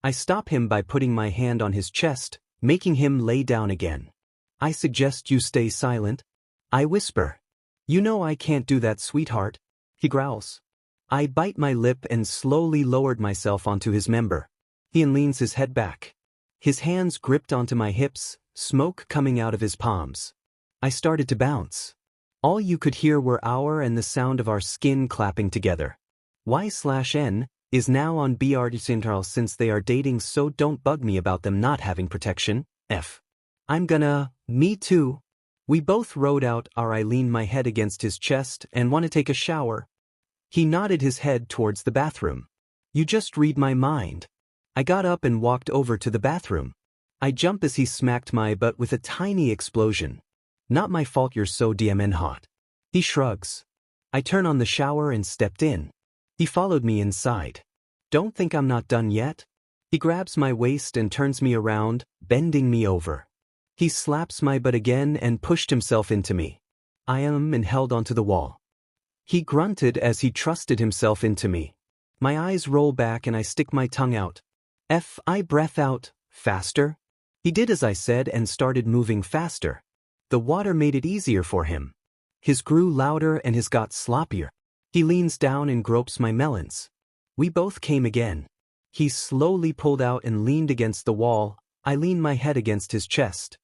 I stop him by putting my hand on his chest, making him lay down again. I suggest you stay silent. I whisper. You know I can't do that, sweetheart. He growls. I bite my lip and slowly lowered myself onto his member. He leans his head back. His hands gripped onto my hips, smoke coming out of his palms. I started to bounce. All you could hear were our and the sound of our skin clapping together. Y/N is now on 𝐵𝑟 since they are dating, so don't bug me about them not having protection. I'm gonna, me too. We both rode out our. I leaned my head against his chest and want to take a shower. He nodded his head towards the bathroom. You just read my mind. I got up and walked over to the bathroom. I jump as he smacked my butt with a tiny explosion. Not my fault you're so damn hot. He shrugs. I turn on the shower and stepped in. He followed me inside. Don't think I'm not done yet? He grabs my waist and turns me around, bending me over. He slaps my butt again and pushed himself into me. I am and held onto the wall. He grunted as he trusted himself into me. My eyes roll back and I stick my tongue out. I breath out, faster. He did as I said and started moving faster. The water made it easier for him. His grew louder and his got sloppier. He leans down and gropes my melons. We both came again. He slowly pulled out and leaned against the wall. I leaned my head against his chest.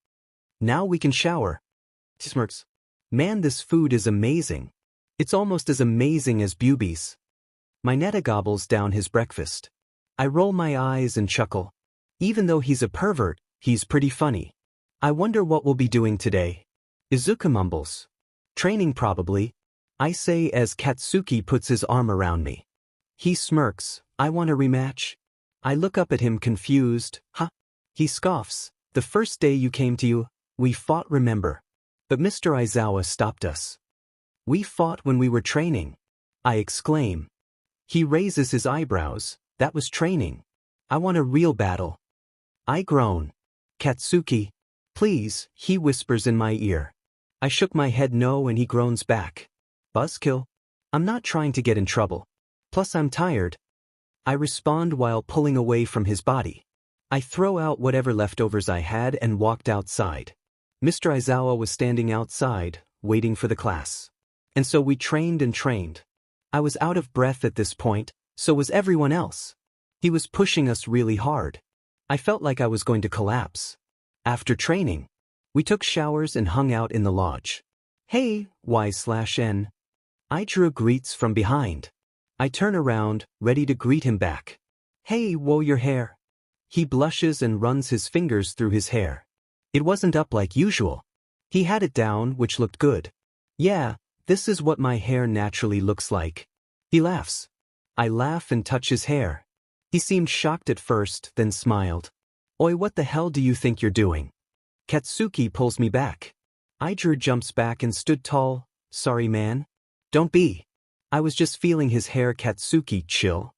Now we can shower. He smirks. Man, this food is amazing. It's almost as amazing as boobies. My netta gobbles down his breakfast. I roll my eyes and chuckle. Even though he's a pervert, he's pretty funny. I wonder what we'll be doing today. Izuku mumbles. Training probably. I say as Katsuki puts his arm around me. He smirks. I want a rematch. I look up at him confused. Huh? He scoffs. The first day you came to you, we fought, remember? But Mr. Aizawa stopped us. We fought when we were training. I exclaim. He raises his eyebrows. That was training. I want a real battle. I groan. Katsuki, please, he whispers in my ear. I shook my head no and he groans back. Buzzkill. I'm not trying to get in trouble. Plus I'm tired. I respond while pulling away from his body. I throw out whatever leftovers I had and walked outside. Mr. Aizawa was standing outside, waiting for the class. And so we trained and trained. I was out of breath at this point, so was everyone else. He was pushing us really hard. I felt like I was going to collapse. After training, we took showers and hung out in the lodge. Hey, Y/N. 𝐒𝐻𝐁 greets from behind. I turn around, ready to greet him back. Hey, whoa, your hair. He blushes and runs his fingers through his hair. It wasn't up like usual. He had it down, which looked good. Yeah, this is what my hair naturally looks like. He laughs. I laugh and touch his hair. He seemed shocked at first, then smiled. Oi, what the hell do you think you're doing? Katsuki pulls me back. 𝐒𝐻𝐁 jumps back and stood tall. Sorry, man. Don't be. I was just feeling his hair. Katsuki, chill.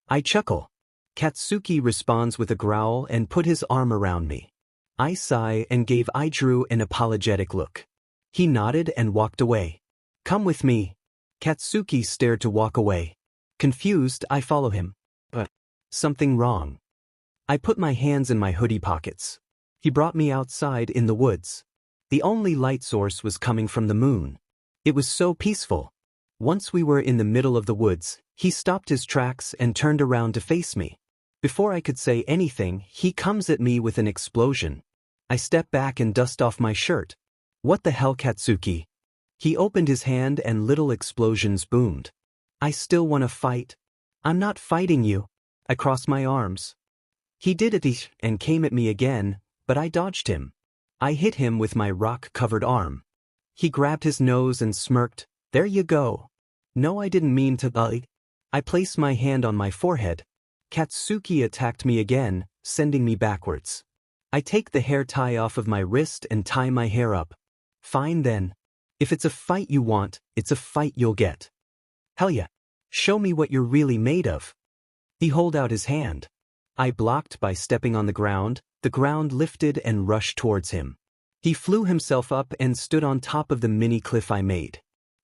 I chuckle. Katsuki responds with a growl and put his arm around me. I sigh and gave 𝐒𝐻𝐁 an apologetic look. He nodded and walked away. Come with me. Katsuki stared to walk away. Confused, I follow him. But something wrong. I put my hands in my hoodie pockets. He brought me outside in the woods. The only light source was coming from the moon. It was so peaceful. Once we were in the middle of the woods, he stopped his tracks and turned around to face me. Before I could say anything, he comes at me with an explosion. I step back and dust off my shirt. What the hell, Katsuki? He opened his hand and little explosions boomed. I still want to fight. I'm not fighting you. I crossed my arms. He did it and came at me again, but I dodged him. I hit him with my rock-covered arm. He grabbed his nose and smirked. There you go. No, I didn't mean to. I placed my hand on my forehead. Katsuki attacked me again, sending me backwards. I take the hair tie off of my wrist and tie my hair up. Fine then. If it's a fight you want, it's a fight you'll get. Hell yeah. Show me what you're really made of. He held out his hand. I blocked by stepping on the ground lifted and rushed towards him. He flew himself up and stood on top of the mini cliff I made.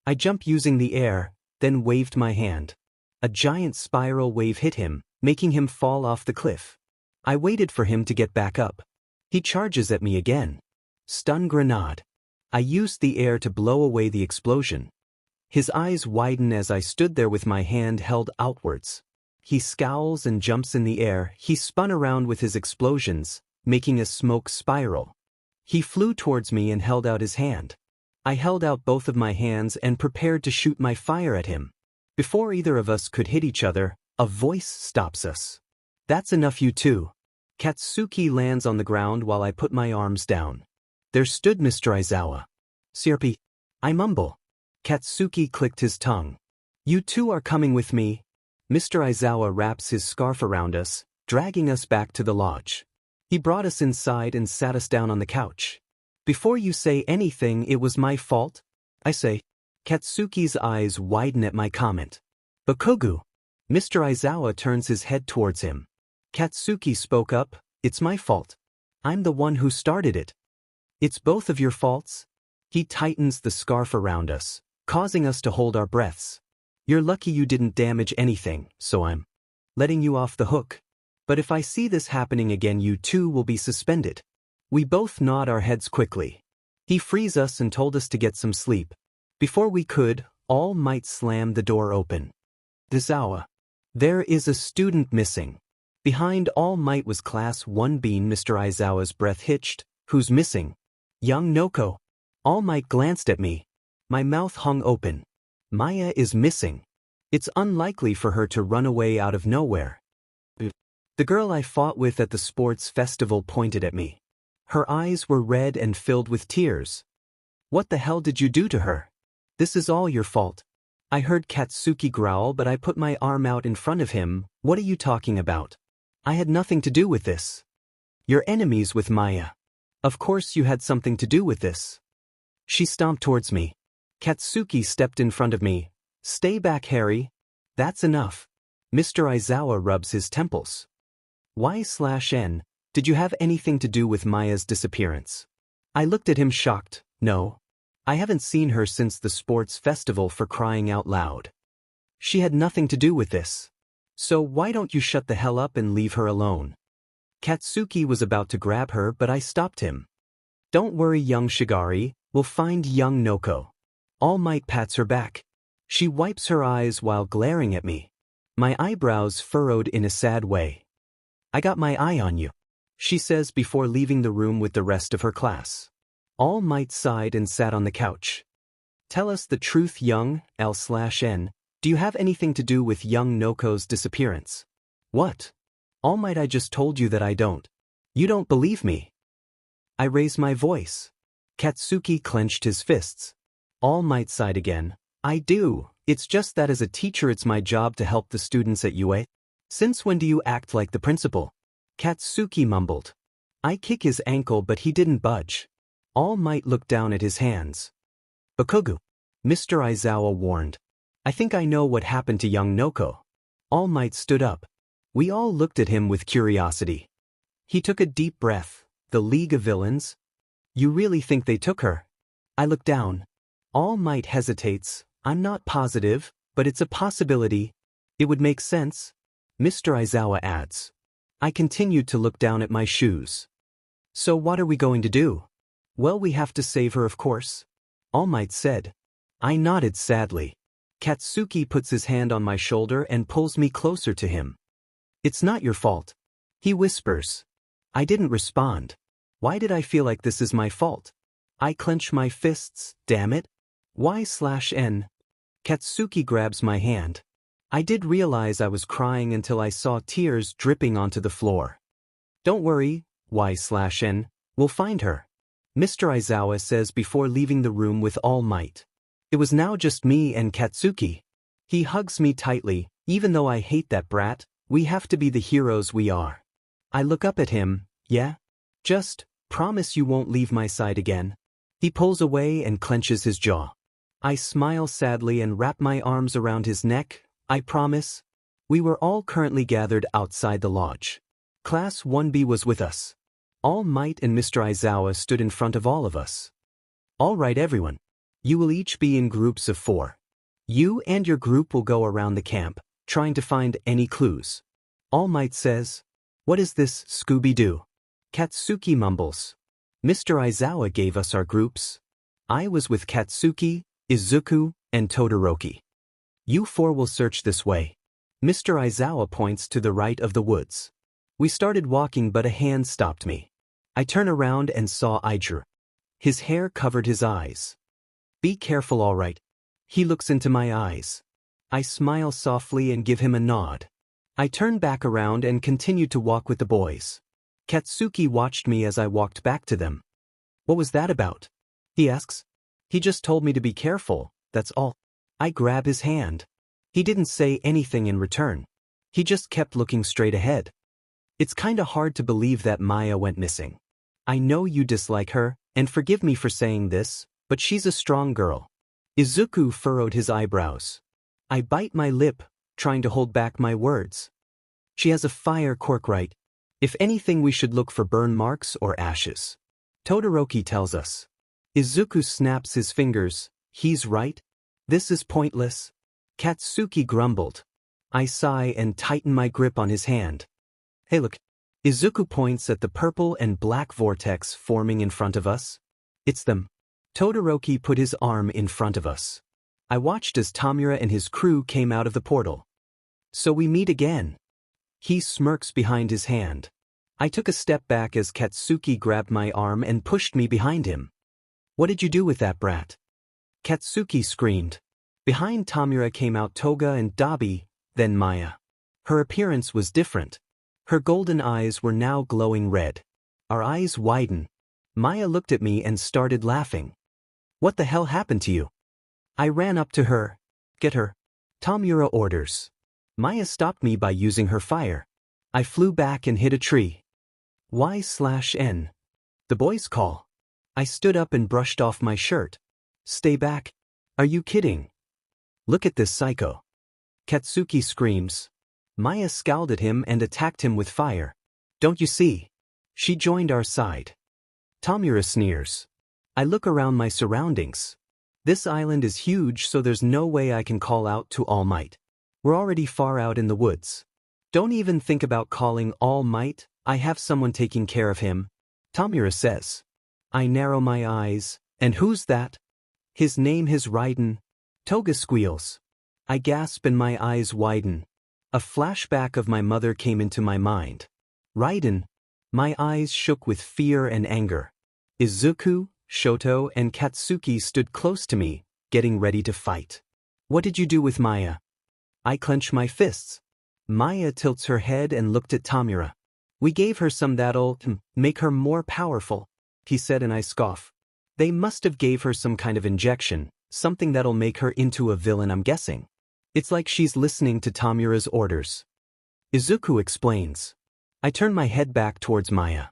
I jumped using the air, then waved my hand. A giant spiral wave hit him, making him fall off the cliff. I waited for him to get back up. He charges at me again. Stun grenade. I used the air to blow away the explosion. His eyes widen as I stood there with my hand held outwards. He scowls and jumps in the air. He spun around with his explosions, making a smoke spiral. He flew towards me and held out his hand. I held out both of my hands and prepared to shoot my fire at him. Before either of us could hit each other, a voice stops us. That's enough, you two. Katsuki lands on the ground while I put my arms down. There stood Mr. Aizawa. 𝐕𝗫. I mumble. Katsuki clicked his tongue. You two are coming with me. Mr. Aizawa wraps his scarf around us, dragging us back to the lodge. He brought us inside and sat us down on the couch. Before you say anything, it was my fault, I say. Katsuki's eyes widen at my comment. Bakugou. Mr. Aizawa turns his head towards him. Katsuki spoke up, it's my fault. I'm the one who started it. It's both of your faults. He tightens the scarf around us, causing us to hold our breaths. You're lucky you didn't damage anything, so I'm letting you off the hook. But if I see this happening again, you two will be suspended. We both nod our heads quickly. He frees us and told us to get some sleep. Before we could, All Might slammed the door open. Aizawa. There is a student missing. Behind All Might was Class 1B. Mr. Aizawa's breath hitched. Who's missing? Young Noko. All Might glanced at me. My mouth hung open. Maya is missing. It's unlikely for her to run away out of nowhere. The girl I fought with at the sports festival pointed at me. Her eyes were red and filled with tears. What the hell did you do to her? This is all your fault. I heard Katsuki growl, but I put my arm out in front of him. What are you talking about? I had nothing to do with this. You're enemies with Maya. Of course you had something to do with this. She stomped towards me. Katsuki stepped in front of me. Stay back, Harry. That's enough. Mr. Aizawa rubs his temples. 𝐻/N, did you have anything to do with Maya's disappearance? I looked at him shocked. No. I haven't seen her since the sports festival, for crying out loud. She had nothing to do with this. So why don't you shut the hell up and leave her alone? Katsuki was about to grab her, but I stopped him. Don't worry, young Shigari, we'll find young Noko. All Might pats her back. She wipes her eyes while glaring at me. My eyebrows furrowed in a sad way. I got my eye on you, she says before leaving the room with the rest of her class. All Might sighed and sat on the couch. Tell us the truth, young L/N. Do you have anything to do with young Noko's disappearance? What? All Might, I just told you that I don't. You don't believe me. I raised my voice. Katsuki clenched his fists. All Might sighed again. I do. It's just that as a teacher it's my job to help the students at UA. Since when do you act like the principal? Katsuki mumbled. I kick his ankle, but he didn't budge. All Might looked down at his hands. Bakugou. Mr. Aizawa warned. I think I know what happened to young Noko. All Might stood up. We all looked at him with curiosity. He took a deep breath. The League of Villains? You really think they took her? I look down. All Might hesitates. I'm not positive, but it's a possibility. It would make sense. Mr. Aizawa adds. I continued to look down at my shoes. So what are we going to do? Well, we have to save her, of course. All Might said. I nodded sadly. Katsuki puts his hand on my shoulder and pulls me closer to him. It's not your fault, he whispers. I didn't respond. Why did I feel like this is my fault? I clench my fists. Damn it. 𝐻/N. Katsuki grabs my hand. I did realize I was crying until I saw tears dripping onto the floor. Don't worry, 𝐻/N. We'll find her, Mr. Aizawa says before leaving the room with All Might. It was now just me and Katsuki. He hugs me tightly. Even though I hate that brat, we have to be the heroes we are. I look up at him. Yeah? Just promise you won't leave my side again. He pulls away and clenches his jaw. I smile sadly and wrap my arms around his neck. I promise. We were all currently gathered outside the lodge. Class 1B was with us. All Might and Mr. Aizawa stood in front of all of us. All right, everyone. You will each be in groups of 4. You and your group will go around the camp, trying to find any clues. All Might says. What is this, Scooby-Doo? Katsuki mumbles. 𝐒𝐻𝐳 gave us our groups. I was with Katsuki, Izuku, and Todoroki. You four will search this way. 𝐻𝐳 points to the right of the woods. We started walking but a hand stopped me. I turned around and saw 𝐒𝐳. His hair covered his eyes. Be careful, all right. He looks into my eyes. I smile softly and give him a nod. I turned back around and continued to walk with the boys. Katsuki watched me as I walked back to them. What was that about? He asks. He just told me to be careful, that's all. I grab his hand. He didn't say anything in return. He just kept looking straight ahead. It's kinda hard to believe that Maya went missing. I know you dislike her, and forgive me for saying this, but she's a strong girl. Izuku furrowed his eyebrows. I bite my lip, trying to hold back my words. She has a fire quirk, right? If anything, we should look for burn marks or ashes. Todoroki tells us. Izuku snaps his fingers. He's right. This is pointless. Katsuki grumbled. I sigh and tighten my grip on his hand. Hey, look. Izuku points at the purple and black vortex forming in front of us. It's them. Todoroki put his arm in front of us. I watched as 𝗕𝗓𝐺 and his crew came out of the portal. So we meet again. He smirks behind his hand. I took a step back as Katsuki grabbed my arm and pushed me behind him. What did you do with that brat? Katsuki screamed. Behind 𝗕𝗓𝐺 came out Toga and 𝗕𝗶𝗍, then Maya. Her appearance was different. Her golden eyes were now glowing red. Our eyes widened. Maya looked at me and started laughing. What the hell happened to you? I ran up to her. Get her. 𝗕𝗓𝐺 orders. Maya stopped me by using her fire. I flew back and hit a tree. Y/N. The boys call. I stood up and brushed off my shirt. Stay back. Are you kidding? Look at this psycho. Katsuki screams. Maya scowled at him and attacked him with fire. Don't you see? She joined our side. 𝗕𝗓𝐺 sneers. I look around my surroundings. This island is huge, so there's no way I can call out to All Might. We're already far out in the woods. Don't even think about calling All Might, I have someone taking care of him. 𝗕𝗓𝐺 says. I narrow my eyes. And who's that? His name is 𝗫𝗏. Toga squeals. I gasp and my eyes widen. A flashback of my mother came into my mind. 𝗫𝗏. My eyes shook with fear and anger. Izuku, Shoto, and Katsuki stood close to me, getting ready to fight. What did you do with Maya? I clench my fists. Maya tilts her head and looked at 𝗕𝗓𝐺. We gave her some that'll make her more powerful, he said, and I scoff. They must have gave her some kind of injection, something that'll make her into a villain, I'm guessing. It's like she's listening to 𝗕𝗓𝐺's orders. Izuku explains. I turn my head back towards Maya.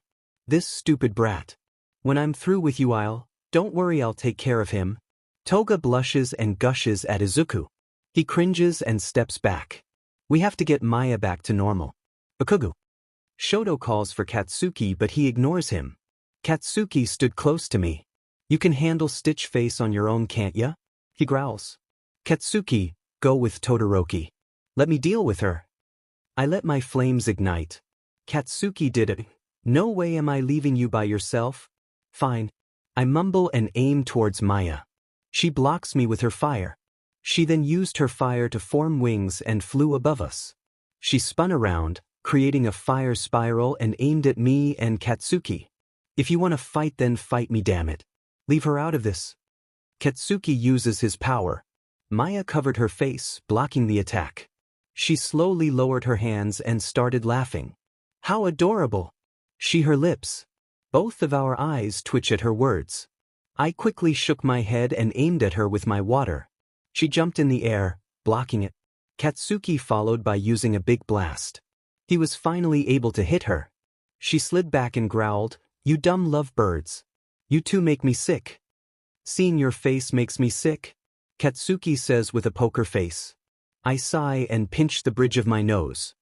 This stupid brat. When I'm through with you, don't worry, I'll take care of him. Toga blushes and gushes at Izuku. He cringes and steps back. We have to get Maya back to normal. Bakugou. Shoto calls for Katsuki, but he ignores him. Katsuki stood close to me. You can handle Stitch Face on your own, can't ya? He growls. Katsuki, go with Todoroki. Let me deal with her. I let my flames ignite. Katsuki did it. No way am I leaving you by yourself. Fine. I mumble and aim towards Maya. She blocks me with her fire. She then used her fire to form wings and flew above us. She spun around, creating a fire spiral, and aimed at me and Katsuki. If you want to fight, then fight me, damn it. Leave her out of this. Katsuki uses his power. Maya covered her face, blocking the attack. She slowly lowered her hands and started laughing. How adorable! Her lips. Both of our eyes twitch at her words. I quickly shook my head and aimed at her with my water. She jumped in the air, blocking it. Katsuki followed by using a big blast. He was finally able to hit her. She slid back and growled, You dumb lovebirds. You two make me sick. Seeing your face makes me sick, Katsuki says with a poker face. I sigh and pinch the bridge of my nose.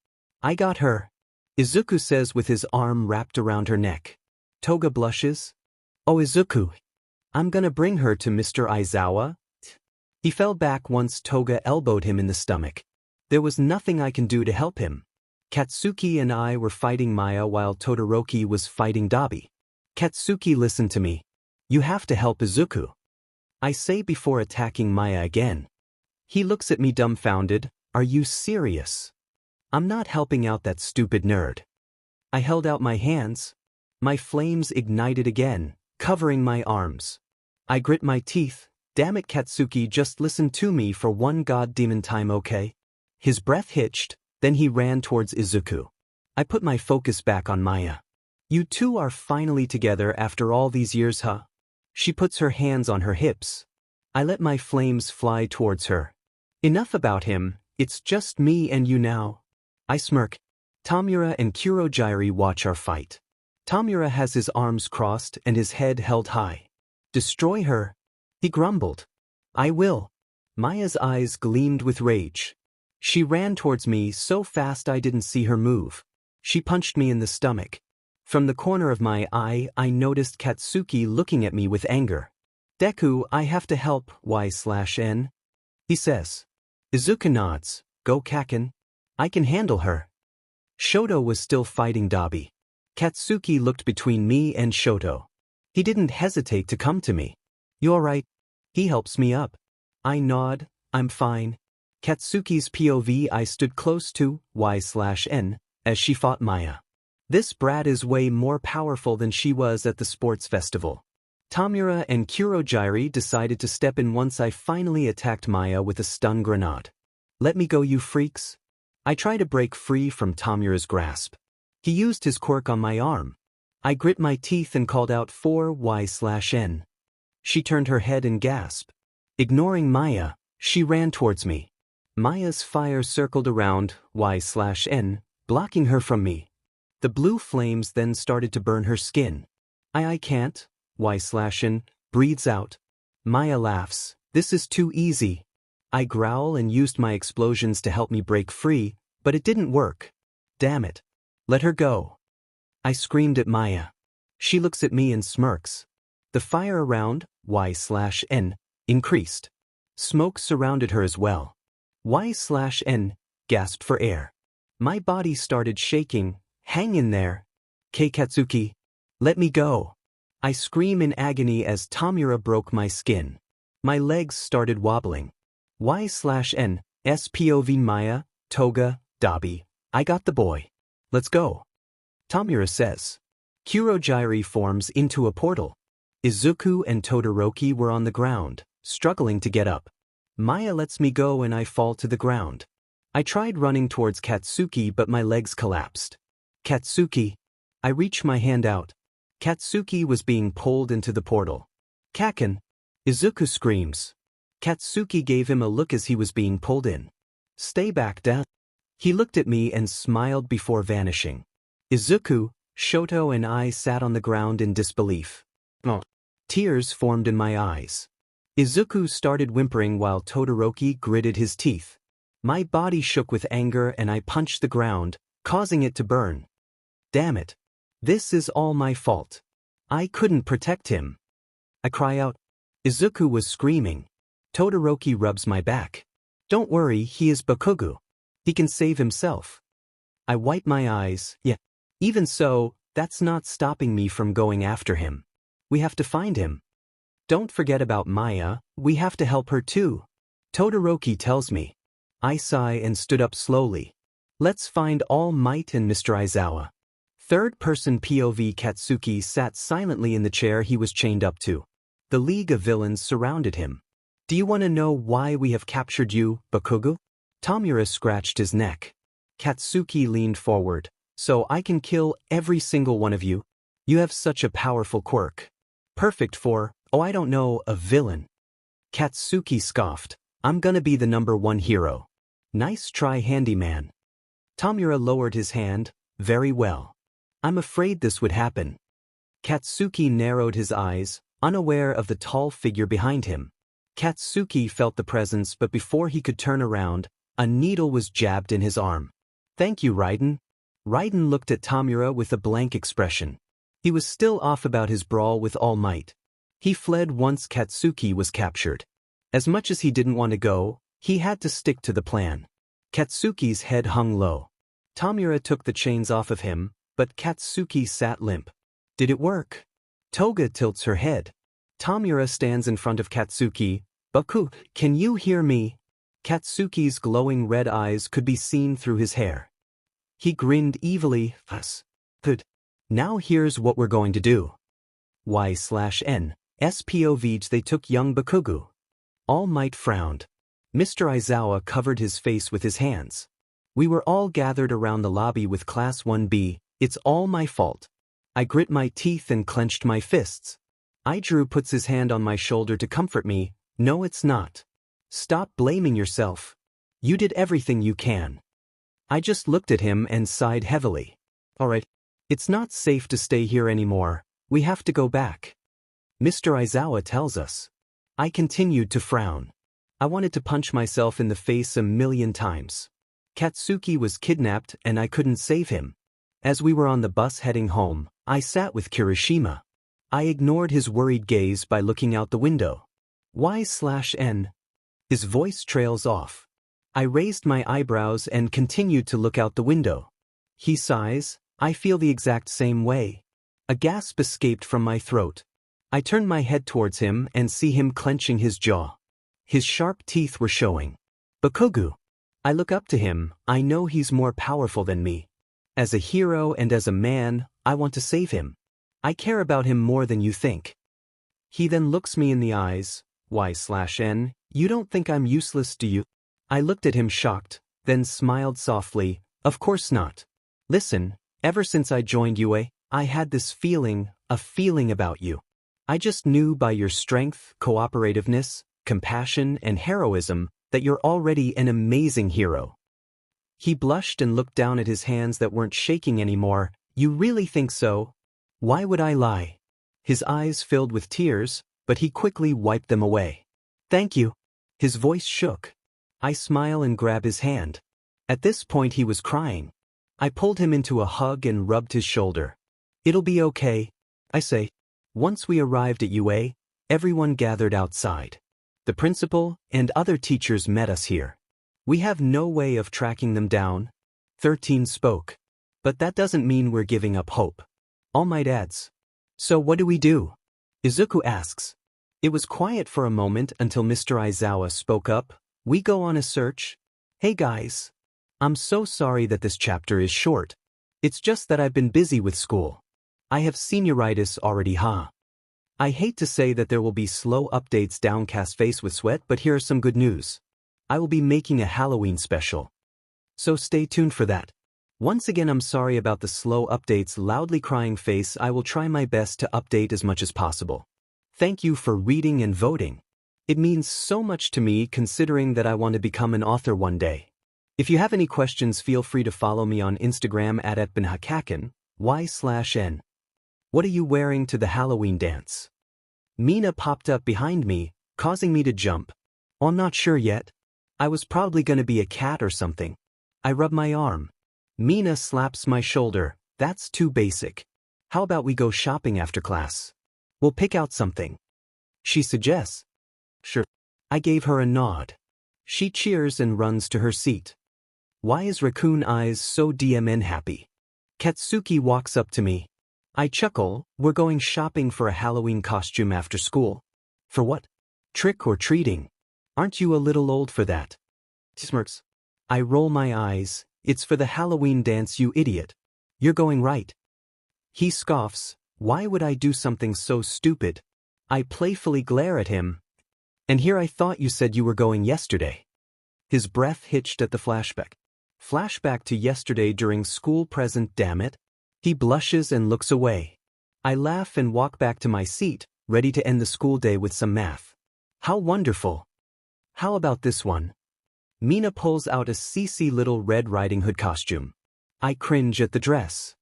I got her, Izuku says with his arm wrapped around her neck. Toga blushes. Oh, Izuku. I'm gonna bring her to Mr. Aizawa. He fell back once Toga elbowed him in the stomach. There was nothing I can do to help him. Katsuki and I were fighting Maya while Todoroki was fighting 𝗕𝗏𝗍. Katsuki, listen to me. You have to help Izuku, I say before attacking Maya again. He looks at me dumbfounded. Are you serious? I'm not helping out that stupid nerd. I held out my hands. My flames ignited again, covering my arms. I grit my teeth. Damn it, Katsuki, just listen to me for one goddamn time, okay? His breath hitched, then he ran towards Izuku. I put my focus back on Maya. You two are finally together after all these years, huh? She puts her hands on her hips. I let my flames fly towards her. Enough about him, it's just me and you now. I smirk. 𝗕𝗓𝙢 and 𝗓𝐭𝐻𝐵 watch our fight. 𝗕𝗓𝙢 has his arms crossed and his head held high. Destroy her, he grumbled. I will. Maya's eyes gleamed with rage. She ran towards me so fast I didn't see her move. She punched me in the stomach. From the corner of my eye, I noticed Katsuki looking at me with anger. Deku, I have to help, 𝐸/N. He says. Izuku nods. Go Kaken. I can handle her. Shoto was still fighting 𝗕𝗶𝗍. Katsuki looked between me and Shoto. He didn't hesitate to come to me. You alright? He helps me up. I nod. I'm fine. Katsuki's POV, I stood close to 𝐸/N as she fought Maya. This brat is way more powerful than she was at the sports festival. 𝗕𝗓𝙢 and 𝗓𝗁𝙧𝗪 decided to step in once I finally attacked Maya with a stun grenade. Let me go, you freaks. I try to break free from 𝗕𝗓𝙢's grasp. He used his quirk on my arm. I grit my teeth and called out for 𝐸/N. She turned her head and gasped. Ignoring Maya, she ran towards me. Maya's fire circled around 𝐸/N, blocking her from me. The blue flames then started to burn her skin. I can't, 𝐸/N breathes out. Maya laughs. This is too easy. I growl and used my explosions to help me break free, but it didn't work. Damn it. Let her go. I screamed at Maya. She looks at me and smirks. The fire around 𝐸/N increased. Smoke surrounded her as well. 𝐸/N gasped for air. My body started shaking. Hang in there. Katsuki. Let me go. I scream in agony as 𝗕𝗓𝙢 broke my skin. My legs started wobbling. 𝐸/N, SPOV Maya, Toga, 𝗕𝗶𝗍. I got the boy. Let's go. 𝗕𝗓𝙢 says. 𝗓𝗁𝙧𝗪 forms into a portal. Izuku and Todoroki were on the ground, struggling to get up. Maya lets me go and I fall to the ground. I tried running towards Katsuki but my legs collapsed. Katsuki. I reach my hand out. Katsuki was being pulled into the portal. Kaken. Izuku screams. Katsuki gave him a look as he was being pulled in. Stay back, Dad. He looked at me and smiled before vanishing. Izuku, Shoto and I sat on the ground in disbelief. Tears formed in my eyes. Izuku started whimpering while Todoroki gritted his teeth. My body shook with anger and I punched the ground, causing it to burn. Damn it. This is all my fault. I couldn't protect him. I cry out. Izuku was screaming. Todoroki rubs my back. Don't worry, he is Bakugou. He can save himself. I wipe my eyes. Yeah. Even so, that's not stopping me from going after him. We have to find him. Don't forget about Maya, we have to help her too. Todoroki tells me. I sigh and stood up slowly. Let's find All Might and Mr. Aizawa. Third-person POV Katsuki sat silently in the chair he was chained up to. The League of Villains surrounded him. Do you want to know why we have captured you, Bakugou? 𝗕𝗓𝙢 scratched his neck. Katsuki leaned forward. So I can kill every single one of you? You have such a powerful quirk. Perfect for, I don't know, a villain. Katsuki scoffed. I'm gonna be the #1 hero. Nice try, handyman. 𝗕𝗓𝙢 lowered his hand. Very well. I'm afraid this would happen. Katsuki narrowed his eyes, unaware of the tall figure behind him. Katsuki felt the presence but before he could turn around, a needle was jabbed in his arm. Thank you, Raiden. Raiden looked at 𝗕𝗓𝙢 with a blank expression. He was still off about his brawl with All Might. He fled once Katsuki was captured. As much as he didn't want to go, he had to stick to the plan. Katsuki's head hung low. 𝗕𝗓𝙢 took the chains off of him, but Katsuki sat limp. Did it work? Toga tilts her head. Tamura stands in front of Katsuki. Bakugou, can you hear me? Katsuki's glowing red eyes could be seen through his hair. He grinned evilly. Good. Now here's what we're going to do. 𝐻𝐸𝐴 SPOV they took young Bakugou. All Might frowned. Mr. Izawa covered his face with his hands. We were all gathered around the lobby with Class 1B. It's all my fault. I grit my teeth and clenched my fists. Ijuru puts his hand on my shoulder to comfort me. No, it's not. Stop blaming yourself. You did everything you can. I just looked at him and sighed heavily. All right. It's not safe to stay here anymore. We have to go back. Mr. Izawa tells us. I continued to frown. I wanted to punch myself in the face 1,000,000 times. Katsuki was kidnapped and I couldn't save him. As we were on the bus heading home, I sat with Kirishima. I ignored his worried gaze by looking out the window. 𝐻/N. His voice trails off. I raised my eyebrows and continued to look out the window. He sighs. I feel the exact same way. A gasp escaped from my throat. I turned my head towards him and see him clenching his jaw. His sharp teeth were showing. Bakugou. I look up to him. I know he's more powerful than me. As a hero and as a man, I want to save him. I care about him more than you think. He then looks me in the eyes. 𝐻/N. You don't think I'm useless, do you? I looked at him shocked, then smiled softly. Of course not. Listen, ever since I joined UA, I had this feeling, a feeling about you. I just knew by your strength, cooperativeness, compassion, and heroism that you're already an amazing hero. He blushed and looked down at his hands that weren't shaking anymore. You really think so? Why would I lie? His eyes filled with tears, but he quickly wiped them away. Thank you. His voice shook. I smile and grab his hand. At this point he was crying. I pulled him into a hug and rubbed his shoulder. It'll be okay, I say. Once we arrived at UA, everyone gathered outside. The principal and other teachers met us here. We have no way of tracking them down. 13 spoke. But that doesn't mean we're giving up hope. All Might adds. So what do we do? Izuku asks. It was quiet for a moment until Mr. Izawa spoke up. We go on a search. Hey guys. I'm so sorry that this chapter is short. It's just that I've been busy with school. I have senioritis already, huh? I hate to say that there will be slow updates downcast face with sweat, but here are some good news. I will be making a Halloween special. So stay tuned for that. Once again, I'm sorry about the slow updates, loudly crying face. I will try my best to update as much as possible. Thank you for reading and voting. It means so much to me considering that I want to become an author one day. If you have any questions, feel free to follow me on Instagram at @benhakaken, 𝐻/N. What are you wearing to the Halloween dance? Mina popped up behind me, causing me to jump. I'm not sure yet. I was probably gonna be a cat or something. I rub my arm. Mina slaps my shoulder. That's too basic. How about we go shopping after class? We'll pick out something. She suggests. Sure. I gave her a nod. She cheers and runs to her seat. Why is Raccoon Eyes so DMN happy? Katsuki walks up to me. I chuckle. We're going shopping for a Halloween costume after school. For what? Trick or treating. Aren't you a little old for that? She smirks. I roll my eyes. It's for the Halloween dance, you idiot. You're going right. He scoffs. Why would I do something so stupid? I playfully glare at him. And here I thought you said you were going yesterday. His breath hitched at the flashback. Flashback to yesterday during school present, damn it. He blushes and looks away. I laugh and walk back to my seat, ready to end the school day with some math. How wonderful. How about this one? Mina pulls out a CC Little Red Riding Hood costume. I cringe at the dress.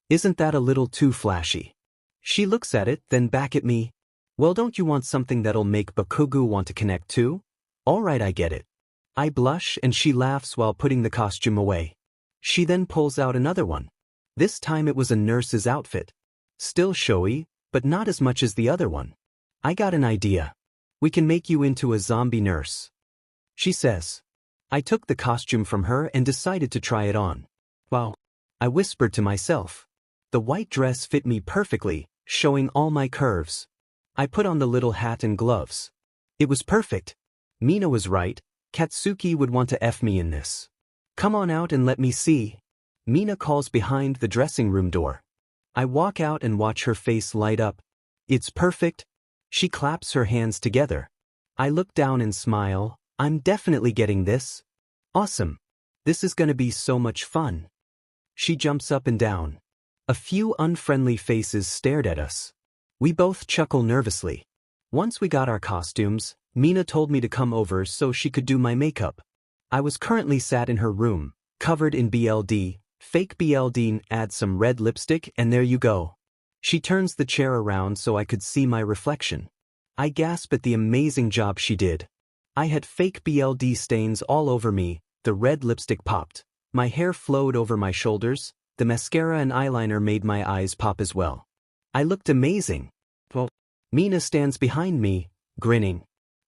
Isn't that a little too flashy? She looks at it, then back at me. Well, don't you want something that'll make Bakugou want to connect too? All right, I get it. I blush and she laughs while putting the costume away. She then pulls out another one. This time it was a nurse's outfit. Still showy, but not as much as the other one. I got an idea. We can make you into a zombie nurse. She says. I took the costume from her and decided to try it on. Wow. I whispered to myself. The white dress fit me perfectly, showing all my curves. I put on the little hat and gloves. It was perfect. Mina was right, Katsuki would want to F me in this. Come on out and let me see. Mina calls behind the dressing room door. I walk out and watch her face light up. It's perfect. She claps her hands together. I look down and smile. I'm definitely getting this. Awesome. This is gonna be so much fun. She jumps up and down. A few unfriendly faces stared at us. We both chuckle nervously. Once we got our costumes, Mina told me to come over so she could do my makeup. I was currently sat in her room, covered in BLD, fake BLD, add some red lipstick and there you go. She turns the chair around so I could see my reflection. I gasp at the amazing job she did. I had fake BLD stains all over me, the red lipstick popped. My hair flowed over my shoulders, the mascara and eyeliner made my eyes pop as well. I looked amazing. Well, Mina stands behind me, grinning.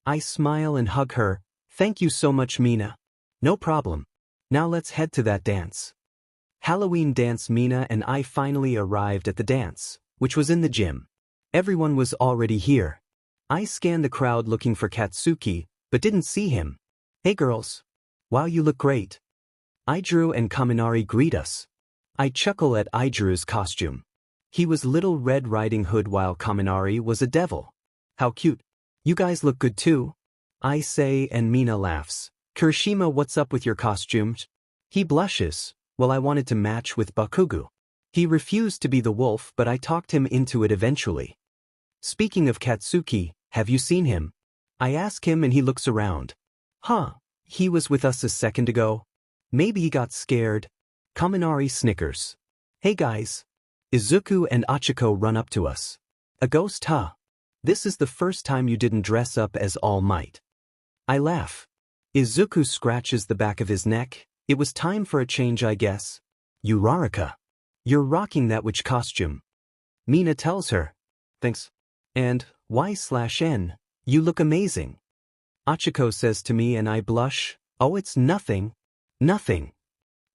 I smile and hug her. Thank you so much, Mina. No problem. Now let's head to that dance. Halloween dance. Mina and I finally arrived at the dance, which was in the gym. Everyone was already here. I scanned the crowd looking for Katsuki, but didn't see him. Hey girls. Wow, you look great. 𝐒𝐩𝐢𝐳 and Kaminari greet us. I chuckle at 𝐒𝐻𝐻𝑢's costume. He was Little Red Riding Hood while Kaminari was a devil. How cute. You guys look good too. I say and Mina laughs. Kirishima, what's up with your costumes? He blushes. Well, I wanted to match with Bakugou. He refused to be the wolf, but I talked him into it eventually. Speaking of Katsuki, have you seen him? I ask him and he looks around. Huh, he was with us a second ago. Maybe he got scared. Kaminari snickers. Hey guys. Izuku and Achiko run up to us. A ghost, huh? This is the first time you didn't dress up as All Might. I laugh. Izuku scratches the back of his neck. It was time for a change, I guess. Uraraka. You're rocking that witch costume. Mina tells her. Thanks. And, Y/N, you look amazing. Achiko says to me and I blush. Oh, it's nothing. Nothing.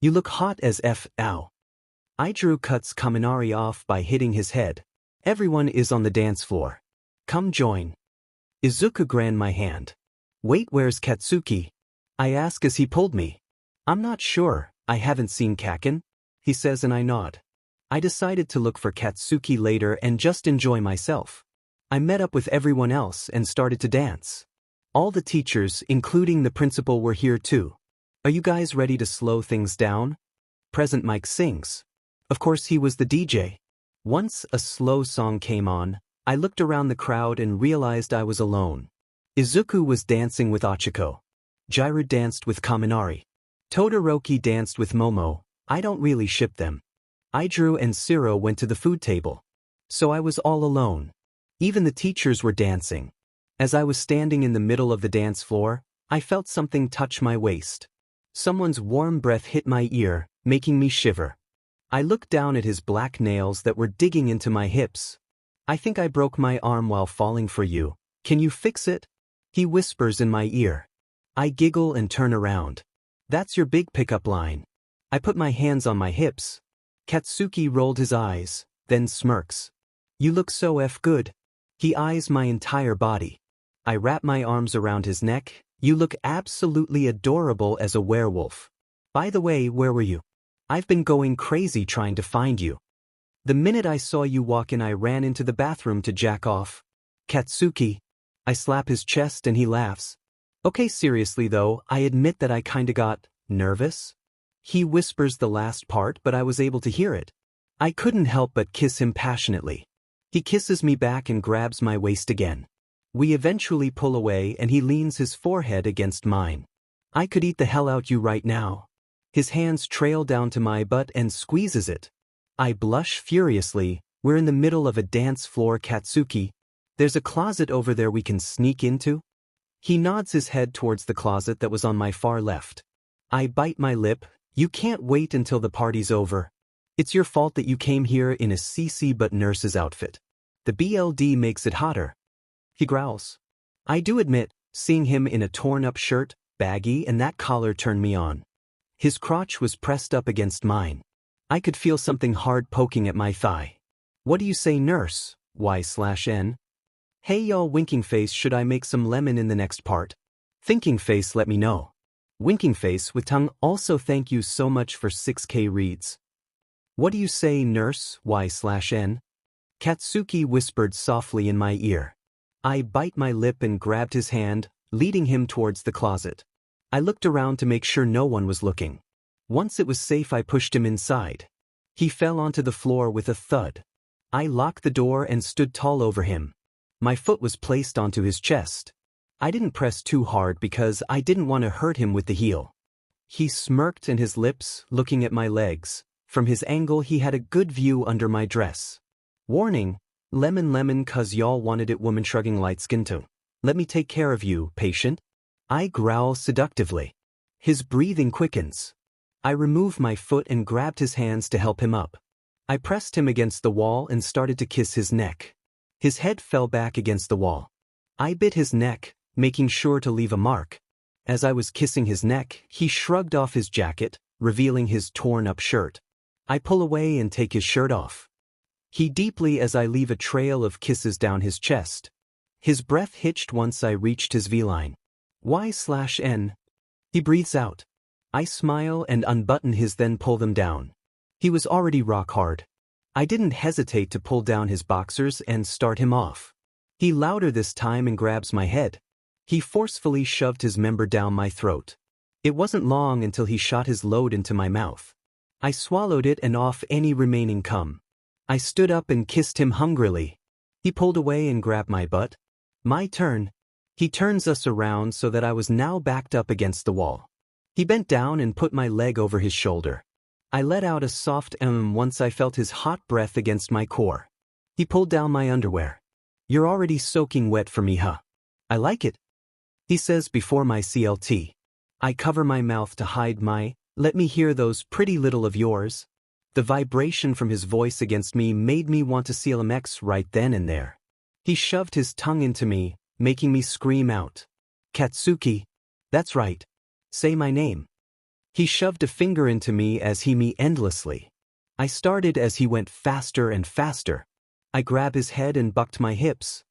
You look hot as F. Ow. 𝐒𝐻𝐻𝑢 cuts Kaminari off by hitting his head. Everyone is on the dance floor. Come join. Izuku grabs my hand. Wait, where's Katsuki? I ask as he pulled me. I'm not sure, I haven't seen Kaken, he says and I nod. I decided to look for Katsuki later and just enjoy myself. I met up with everyone else and started to dance. All the teachers, including the principal, were here too. Are you guys ready to slow things down? Present Mike sings. Of course he was the DJ. Once a slow song came on, I looked around the crowd and realized I was alone. Izuku was dancing with Achiko. 𝗔𝗪 danced with Kaminari. Todoroki danced with Momo. I don't really ship them. 𝐒𝐻𝐻𝑢 and 𝐕 went to the food table. So I was all alone. Even the teachers were dancing. As I was standing in the middle of the dance floor, I felt something touch my waist. Someone's warm breath hit my ear, making me shiver. I looked down at his black nails that were digging into my hips. I think I broke my arm while falling for you. Can you fix it? He whispers in my ear. I giggle and turn around. That's your big pickup line. I put my hands on my hips. Katsuki rolled his eyes, then smirks. You look so good. He eyes my entire body. I wrap my arms around his neck. You look absolutely adorable as a werewolf. By the way, where were you? I've been going crazy trying to find you. The minute I saw you walk in, I ran into the bathroom to jack off. Katsuki. I slap his chest and he laughs. Okay, seriously though, I admit that I kinda got nervous. He whispers the last part, but I was able to hear it. I couldn't help but kiss him passionately. He kisses me back and grabs my waist again. We eventually pull away and he leans his forehead against mine. I could eat the hell out you right now. His hands trail down to my butt and squeezes it. I blush furiously. We're in the middle of a dance floor. Katsuki. There's a closet over there we can sneak into? He nods his head towards the closet that was on my far left. I bite my lip. You can't wait until the party's over. It's your fault that you came here in a CC but nurse's outfit. The BLD makes it hotter. He growls. I do admit, seeing him in a torn-up shirt, baggy, and that collar turned me on. His crotch was pressed up against mine. I could feel something hard poking at my thigh. What do you say, nurse? Y/N. Hey y'all, winking face, should I make some lemon in the next part? Thinking face, let me know. Winking face with tongue, also thank you so much for 6K reads. What do you say, nurse? Y/N. Katsuki whispered softly in my ear. I bit my lip and grabbed his hand, leading him towards the closet. I looked around to make sure no one was looking. Once it was safe, I pushed him inside. He fell onto the floor with a thud. I locked the door and stood tall over him. My foot was placed onto his chest. I didn't press too hard because I didn't want to hurt him with the heel. He smirked and his lips, looking at my legs. From his angle he had a good view under my dress. Warning, lemon 'cause y'all wanted it, woman shrugging light skin too. Let me take care of you, patient. I growl seductively. His breathing quickens. I remove my foot and grabbed his hands to help him up. I pressed him against the wall and started to kiss his neck. His head fell back against the wall. I bit his neck, making sure to leave a mark. As I was kissing his neck, he shrugged off his jacket, revealing his torn-up shirt. I pull away and take his shirt off. He deeply as I leave a trail of kisses down his chest. His breath hitched once I reached his V-line. Y/N. He breathes out. I smile and unbutton his, then pull them down. He was already rock hard. I didn't hesitate to pull down his boxers and start him off. He louder this time and grabs my head. He forcefully shoved his member down my throat. It wasn't long until he shot his load into my mouth. I swallowed it and off any remaining cum. I stood up and kissed him hungrily. He pulled away and grabbed my butt. My turn. He turns us around so that I was now backed up against the wall. He bent down and put my leg over his shoulder. I let out a soft once I felt his hot breath against my core. He pulled down my underwear. You're already soaking wet for me, huh? I like it, he says before my CLT. I cover my mouth to hide my, let me hear those pretty little of yours. The vibration from his voice against me made me want to 𝐒𝐿𝐼𝐴𝐴𝐴 right then and there. He shoved his tongue into me, making me scream out. Katsuki. That's right. Say my name. He shoved a finger into me as he me endlessly. I started as he went faster and faster. I grab his head and bucked my hips.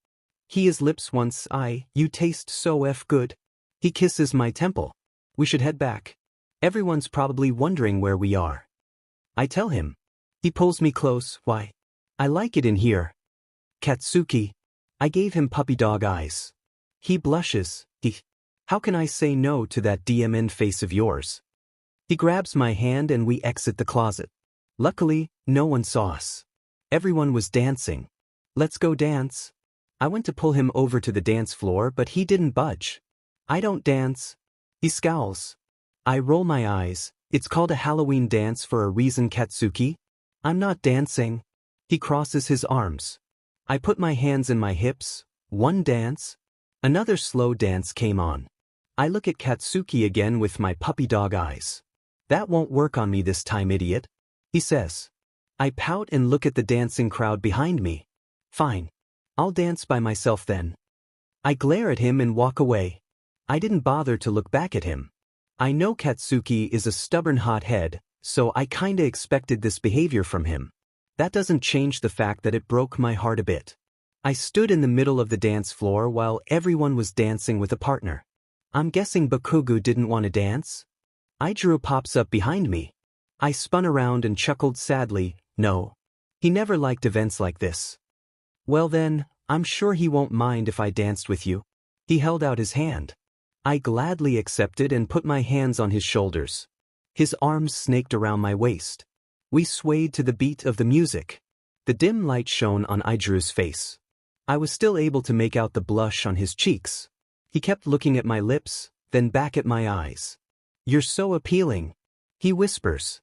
He his lips once you taste so good. He kisses my temple. We should head back. Everyone's probably wondering where we are. I tell him. He pulls me close. Why? I like it in here. Katsuki. I gave him puppy dog eyes. He blushes. How can I say no to that DMN face of yours? He grabs my hand and we exit the closet. Luckily, no one saw us. Everyone was dancing. Let's go dance. I went to pull him over to the dance floor, but he didn't budge. I don't dance. He scowls. I roll my eyes. It's called a Halloween dance for a reason, Katsuki. I'm not dancing. He crosses his arms. I put my hands in my hips. One dance. Another slow dance came on. I look at Katsuki again with my puppy dog eyes. That won't work on me this time, idiot, he says. I pout and look at the dancing crowd behind me. Fine. I'll dance by myself then. I glare at him and walk away. I didn't bother to look back at him. I know Katsuki is a stubborn hothead, so I kinda expected this behavior from him. That doesn't change the fact that it broke my heart a bit. I stood in the middle of the dance floor while everyone was dancing with a partner. I'm guessing Bakugou didn't want to dance? 𝐒𝐻𝐿 pops up behind me. I spun around and chuckled sadly. No. He never liked events like this. Well then, I'm sure he won't mind if I danced with you. He held out his hand. I gladly accepted and put my hands on his shoulders. His arms snaked around my waist. We swayed to the beat of the music. The dim light shone on 𝐒𝐻𝐿's face. I was still able to make out the blush on his cheeks. He kept looking at my lips, then back at my eyes. You're so appealing, he whispers.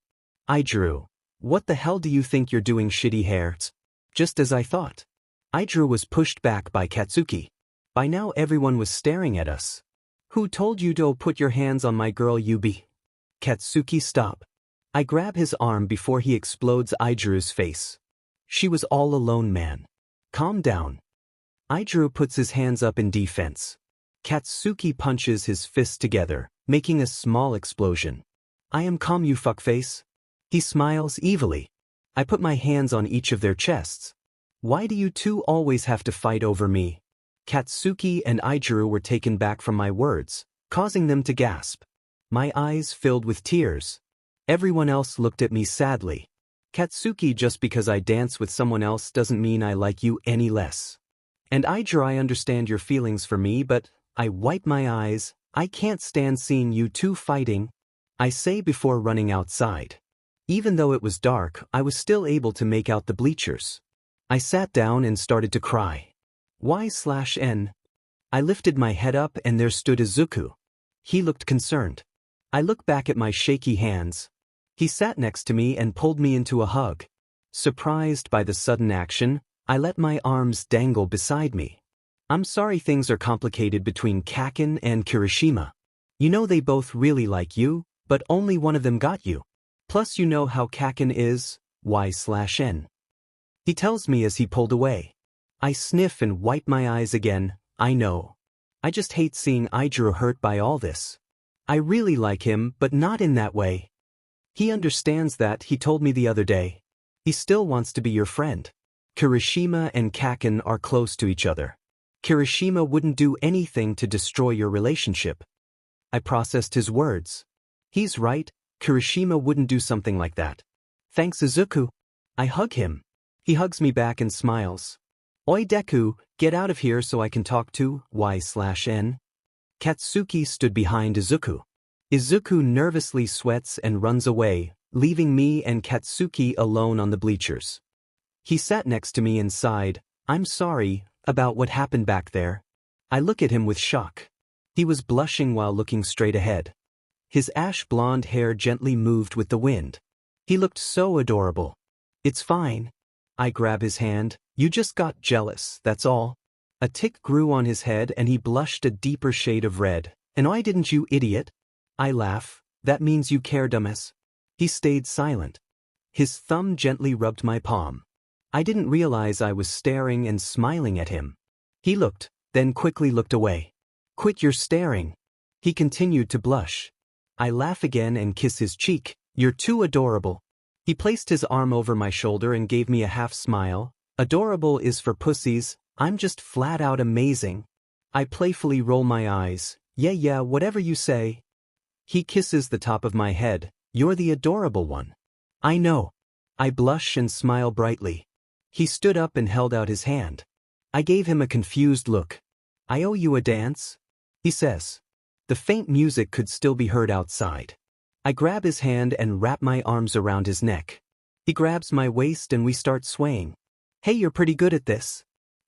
𝐒𝐻𝐿, what the hell do you think you're doing, shitty hairs? Just as I thought. 𝐒𝐻𝐿 was pushed back by Katsuki. By now everyone was staring at us. Who told you to put your hands on my girl, 𝐸𝐵? Katsuki, stop. I grab his arm before he explodes 𝐒𝐻𝐿's face. She was all alone, man. Calm down. 𝐒𝐻𝐿 puts his hands up in defense. Katsuki punches his fists together, making a small explosion. I am calm, you fuckface. He smiles evilly. I put my hands on each of their chests. Why do you two always have to fight over me? Katsuki and Ijuru were taken back from my words, causing them to gasp. My eyes filled with tears. Everyone else looked at me sadly. Katsuki, just because I dance with someone else doesn't mean I like you any less. And Ijuru, I understand your feelings for me, but I wipe my eyes. I can't stand seeing you two fighting, I say before running outside. Even though it was dark, I was still able to make out the bleachers. I sat down and started to cry. 𝑦/N. I lifted my head up and there stood Izuku. He looked concerned. I looked back at my shaky hands. He sat next to me and pulled me into a hug. Surprised by the sudden action, I let my arms dangle beside me. I'm sorry things are complicated between 𝐭𝐿 and Kirishima. You know they both really like you, but only one of them got you. Plus you know how 𝐭𝐿 is, 𝑦/N. He tells me as he pulled away. I sniff and wipe my eyes again. I know. I just hate seeing Ijuru hurt by all this. I really like him, but not in that way. He understands that, he told me the other day. He still wants to be your friend. Kirishima and 𝐭𝐿 are close to each other. Kirishima wouldn't do anything to destroy your relationship. I processed his words. He's right, Kirishima wouldn't do something like that. Thanks Izuku. I hug him. He hugs me back and smiles. Oi Deku, get out of here so I can talk to 𝑦/N. Katsuki stood behind Izuku. Izuku nervously sweats and runs away, leaving me and Katsuki alone on the bleachers. He sat next to me and sighed, I'm sorry about what happened back there. I look at him with shock. He was blushing while looking straight ahead. His ash blonde hair gently moved with the wind. He looked so adorable. It's fine. I grab his hand. You just got jealous, that's all. A tick grew on his head and he blushed a deeper shade of red. And why didn't you, idiot? I laugh. That means you care, dumbass. He stayed silent. His thumb gently rubbed my palm. I didn't realize I was staring and smiling at him. He looked, then quickly looked away. Quit your staring. He continued to blush. I laugh again and kiss his cheek. You're too adorable. He placed his arm over my shoulder and gave me a half smile. Adorable is for pussies, I'm just flat out amazing. I playfully roll my eyes. Yeah, whatever you say. He kisses the top of my head. You're the adorable one. I know. I blush and smile brightly. He stood up and held out his hand. I gave him a confused look. I owe you a dance? He says. The faint music could still be heard outside. I grab his hand and wrap my arms around his neck. He grabs my waist and we start swaying. Hey, you're pretty good at this.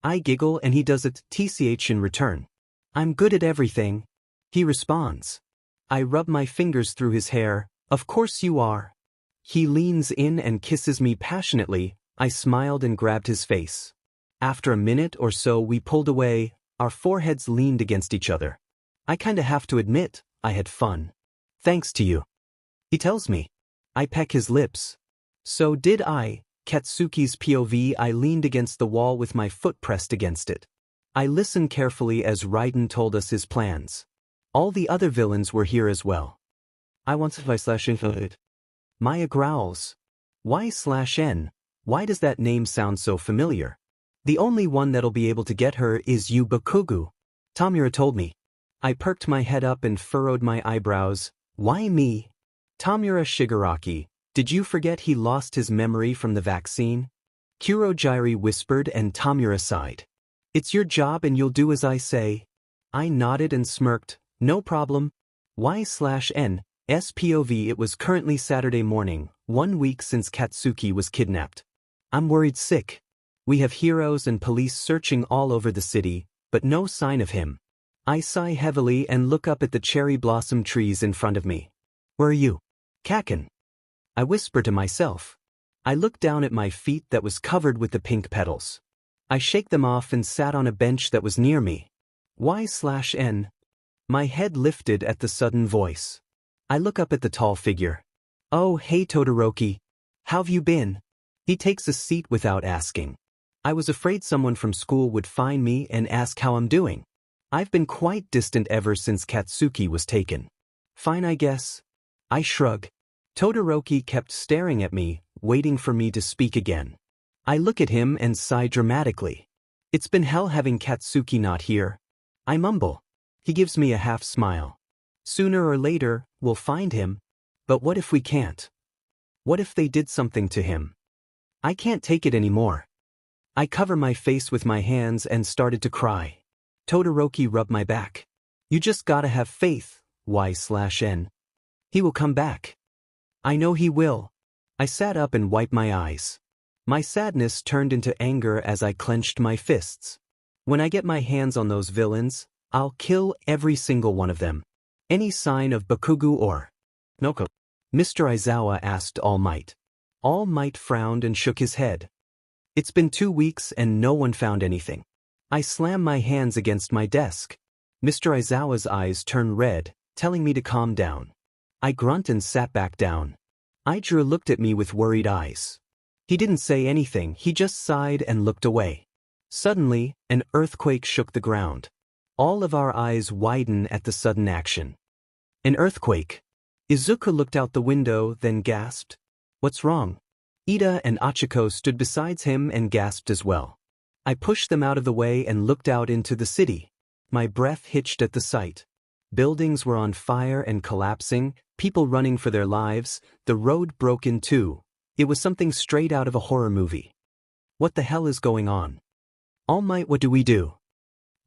I giggle and he does it 𝗕𝐁 in return. I'm good at everything. He responds. I rub my fingers through his hair. Of course you are. He leans in and kisses me passionately. I smiled and grabbed his face. After a minute or so we pulled away. Our foreheads leaned against each other. I kinda have to admit, I had fun. Thanks to you. He tells me. I peck his lips. So did I. Katsuki's POV. I leaned against the wall with my foot pressed against it. I listened carefully as Raiden told us his plans. All the other villains were here as well. I want to /N. Maya growls. 𝑦/N. Why does that name sound so familiar? The only one that'll be able to get her is you, Bakugou. Tomura told me. I perked my head up and furrowed my eyebrows. Why me? Tomura Shigaraki, did you forget he lost his memory from the vaccine? Kurohige whispered and Tomura sighed. It's your job and you'll do as I say. I nodded and smirked. No problem. 𝑦/N. SPOV. It was currently Saturday morning, 1 week since Katsuki was kidnapped. I'm worried sick. We have heroes and police searching all over the city, but no sign of him. I sigh heavily and look up at the cherry blossom trees in front of me. Where are you? 𝐭𝐿. I whisper to myself. I look down at my feet that was covered with the pink petals. I shake them off and sat on a bench that was near me. 𝑦/N. My head lifted at the sudden voice. I look up at the tall figure. Oh, hey Todoroki. How've you been? He takes a seat without asking. I was afraid someone from school would find me and ask how I'm doing. I've been quite distant ever since Katsuki was taken. Fine, I guess. I shrug. Todoroki kept staring at me, waiting for me to speak again. I look at him and sigh dramatically. It's been hell having Katsuki not here. I mumble. He gives me a half smile. Sooner or later, we'll find him. But what if we can't? What if they did something to him? I can't take it anymore. I cover my face with my hands and started to cry. Todoroki rubbed my back. You just gotta have faith, 𝐻/N. He will come back. I know he will. I sat up and wiped my eyes. My sadness turned into anger as I clenched my fists. When I get my hands on those villains, I'll kill every single one of them. Any sign of Bakugou or Nomu? Mr. Aizawa asked All Might. All Might frowned and shook his head. It's been 2 weeks and no one found anything. I slammed my hands against my desk. Mr. Aizawa's eyes turned red, telling me to calm down. I grunted and sat back down. Ijiro looked at me with worried eyes. He didn't say anything, he just sighed and looked away. Suddenly, an earthquake shook the ground. All of our eyes widened at the sudden action. An earthquake. Izuku looked out the window, then gasped. What's wrong? Ida and Achiko stood beside him and gasped as well. I pushed them out of the way and looked out into the city. My breath hitched at the sight. Buildings were on fire and collapsing, people running for their lives, the road broke in two. It was something straight out of a horror movie. What the hell is going on? All Might, what do we do?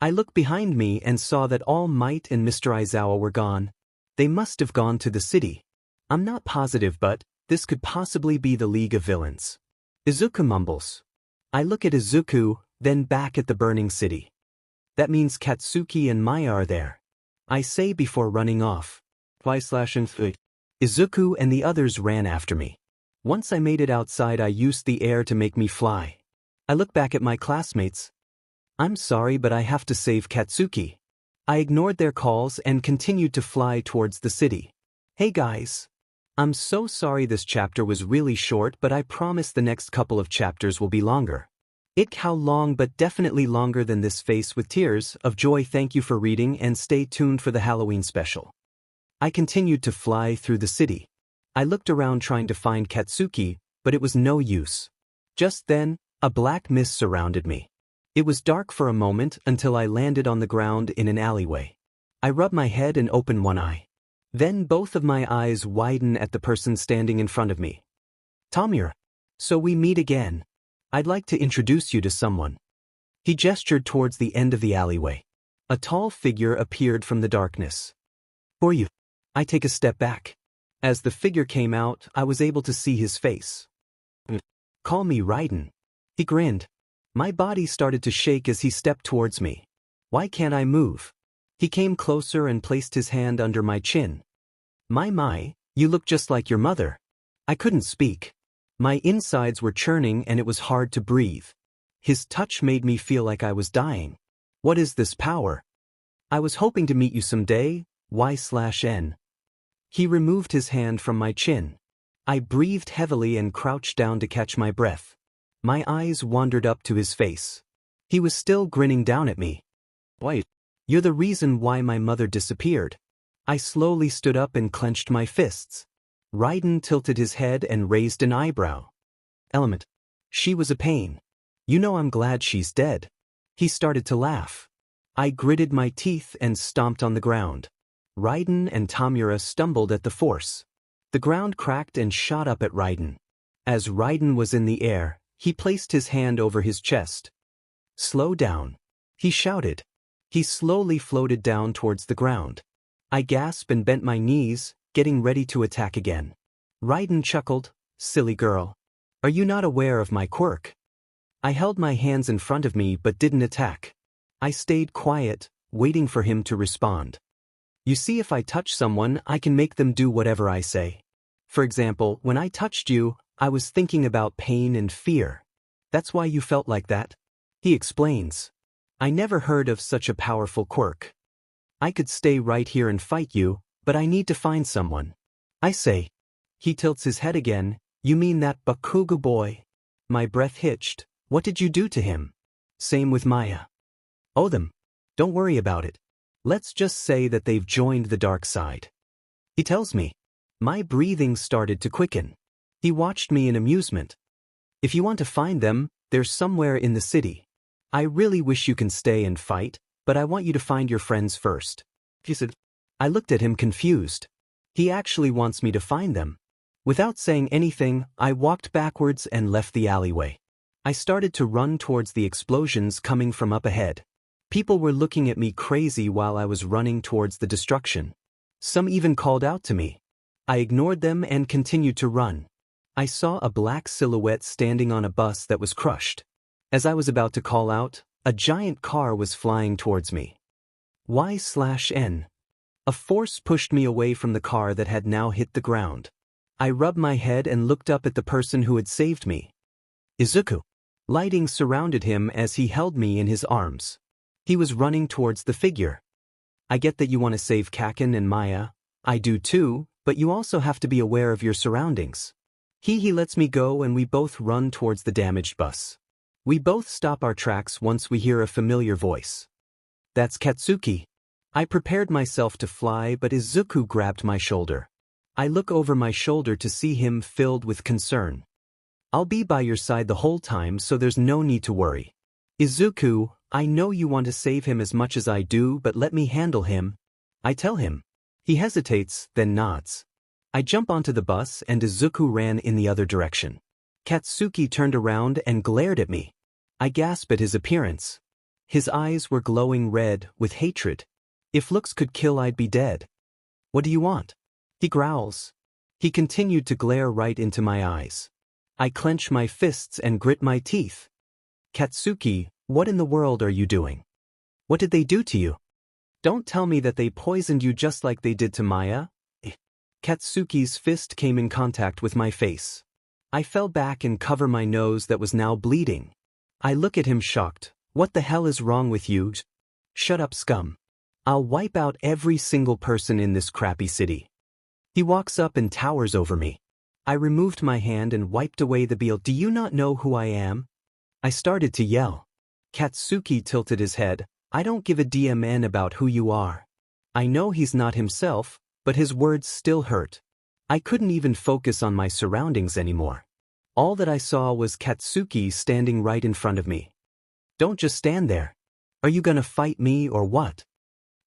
I looked behind me and saw that All Might and Mr. Aizawa were gone. They must have gone to the city. I'm not positive, but this could possibly be the League of Villains. Izuku mumbles. I look at Izuku, then back at the burning city. That means Katsuki and Maya are there. I say before running off. 𝐻/N. Izuku and the others ran after me. Once I made it outside, I used the air to make me fly. I look back at my classmates. I'm sorry, but I have to save Katsuki. I ignored their calls and continued to fly towards the city. Hey guys. I'm so sorry this chapter was really short, but I promise the next couple of chapters will be longer. How long, but definitely longer than this. Face with tears of joy. Thank you for reading and stay tuned for the Halloween special. I continued to fly through the city. I looked around trying to find Katsuki, but it was no use. Just then, a black mist surrounded me. It was dark for a moment until I landed on the ground in an alleyway. I rubbed my head and opened one eye. Then both of my eyes widened at the person standing in front of me. Tamura. So we meet again. I'd like to introduce you to someone. He gestured towards the end of the alleyway. A tall figure appeared from the darkness. Who are you? I take a step back. As the figure came out, I was able to see his face. Call me Raiden. He grinned. My body started to shake as he stepped towards me. Why can't I move? He came closer and placed his hand under my chin. My, you look just like your mother. I couldn't speak. My insides were churning and it was hard to breathe. His touch made me feel like I was dying. What is this power? I was hoping to meet you someday, 𝐻/N. He removed his hand from my chin. I breathed heavily and crouched down to catch my breath. My eyes wandered up to his face. He was still grinning down at me. Wait, you're the reason why my mother disappeared. I slowly stood up and clenched my fists. Raiden tilted his head and raised an eyebrow. Element. She was a pain. You know, I'm glad she's dead. He started to laugh. I gritted my teeth and stomped on the ground. Raiden and Tamura stumbled at the force. The ground cracked and shot up at Raiden. As Raiden was in the air, he placed his hand over his chest. Slow down. He shouted. He slowly floated down towards the ground. I gasped and bent my knees, getting ready to attack again. Raiden chuckled. Silly girl. Are you not aware of my quirk? I held my hands in front of me but didn't attack. I stayed quiet, waiting for him to respond. You see, if I touch someone, I can make them do whatever I say. For example, when I touched you, I was thinking about pain and fear. That's why you felt like that? He explains. I never heard of such a powerful quirk. I could stay right here and fight you, but I need to find someone. I say. He tilts his head again. You mean that Bakugou boy? My breath hitched. What did you do to him? Same with Maya. Oh, them. Don't worry about it. Let's just say that they've joined the dark side. He tells me. My breathing started to quicken. He watched me in amusement. If you want to find them, they're somewhere in the city. I really wish you can stay and fight, but I want you to find your friends first. He said. I looked at him confused. He actually wants me to find them. Without saying anything, I walked backwards and left the alleyway. I started to run towards the explosions coming from up ahead. People were looking at me crazy while I was running towards the destruction. Some even called out to me. I ignored them and continued to run. I saw a black silhouette standing on a bus that was crushed. As I was about to call out, a giant car was flying towards me. Y/N. A force pushed me away from the car that had now hit the ground. I rubbed my head and looked up at the person who had saved me. Izuku. Lighting surrounded him as he held me in his arms. He was running towards the figure. I get that you want to save Kaken and Maya. I do too, but you also have to be aware of your surroundings. He lets me go and we both run towards the damaged bus. We both stop our tracks once we hear a familiar voice. That's Katsuki. I prepared myself to fly, but Izuku grabbed my shoulder. I look over my shoulder to see him filled with concern. I'll be by your side the whole time, so there's no need to worry. Izuku, I know you want to save him as much as I do, but let me handle him. I tell him. He hesitates, then nods. I jump onto the bus and Izuku ran in the other direction. Katsuki turned around and glared at me. I gasp at his appearance. His eyes were glowing red with hatred. If looks could kill, I'd be dead. What do you want? He growls. He continued to glare right into my eyes. I clench my fists and grit my teeth. Katsuki, what in the world are you doing? What did they do to you? Don't tell me that they poisoned you just like they did to Maya. Katsuki's fist came in contact with my face. I fell back and covered my nose that was now bleeding. I look at him shocked. What the hell is wrong with you? Shut up, scum. I'll wipe out every single person in this crappy city. He walks up and towers over me. I removed my hand and wiped away the bead. Do you not know who I am? I started to yell. Katsuki tilted his head. I don't give a damn about who you are. I know he's not himself, but his words still hurt. I couldn't even focus on my surroundings anymore. All that I saw was Katsuki standing right in front of me. Don't just stand there. Are you gonna fight me or what?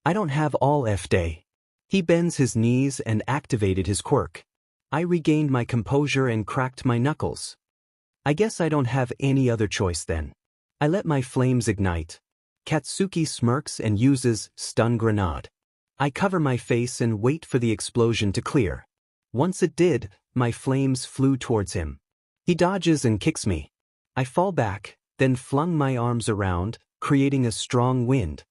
I don't have all day. He bends his knees and activated his quirk. I regained my composure and cracked my knuckles. I guess I don't have any other choice then. I let my flames ignite. Katsuki smirks and uses stun grenade. I cover my face and wait for the explosion to clear. Once it did, my flames flew towards him. He dodges and kicks me. I fall back, then flung my arms around, creating a strong wind.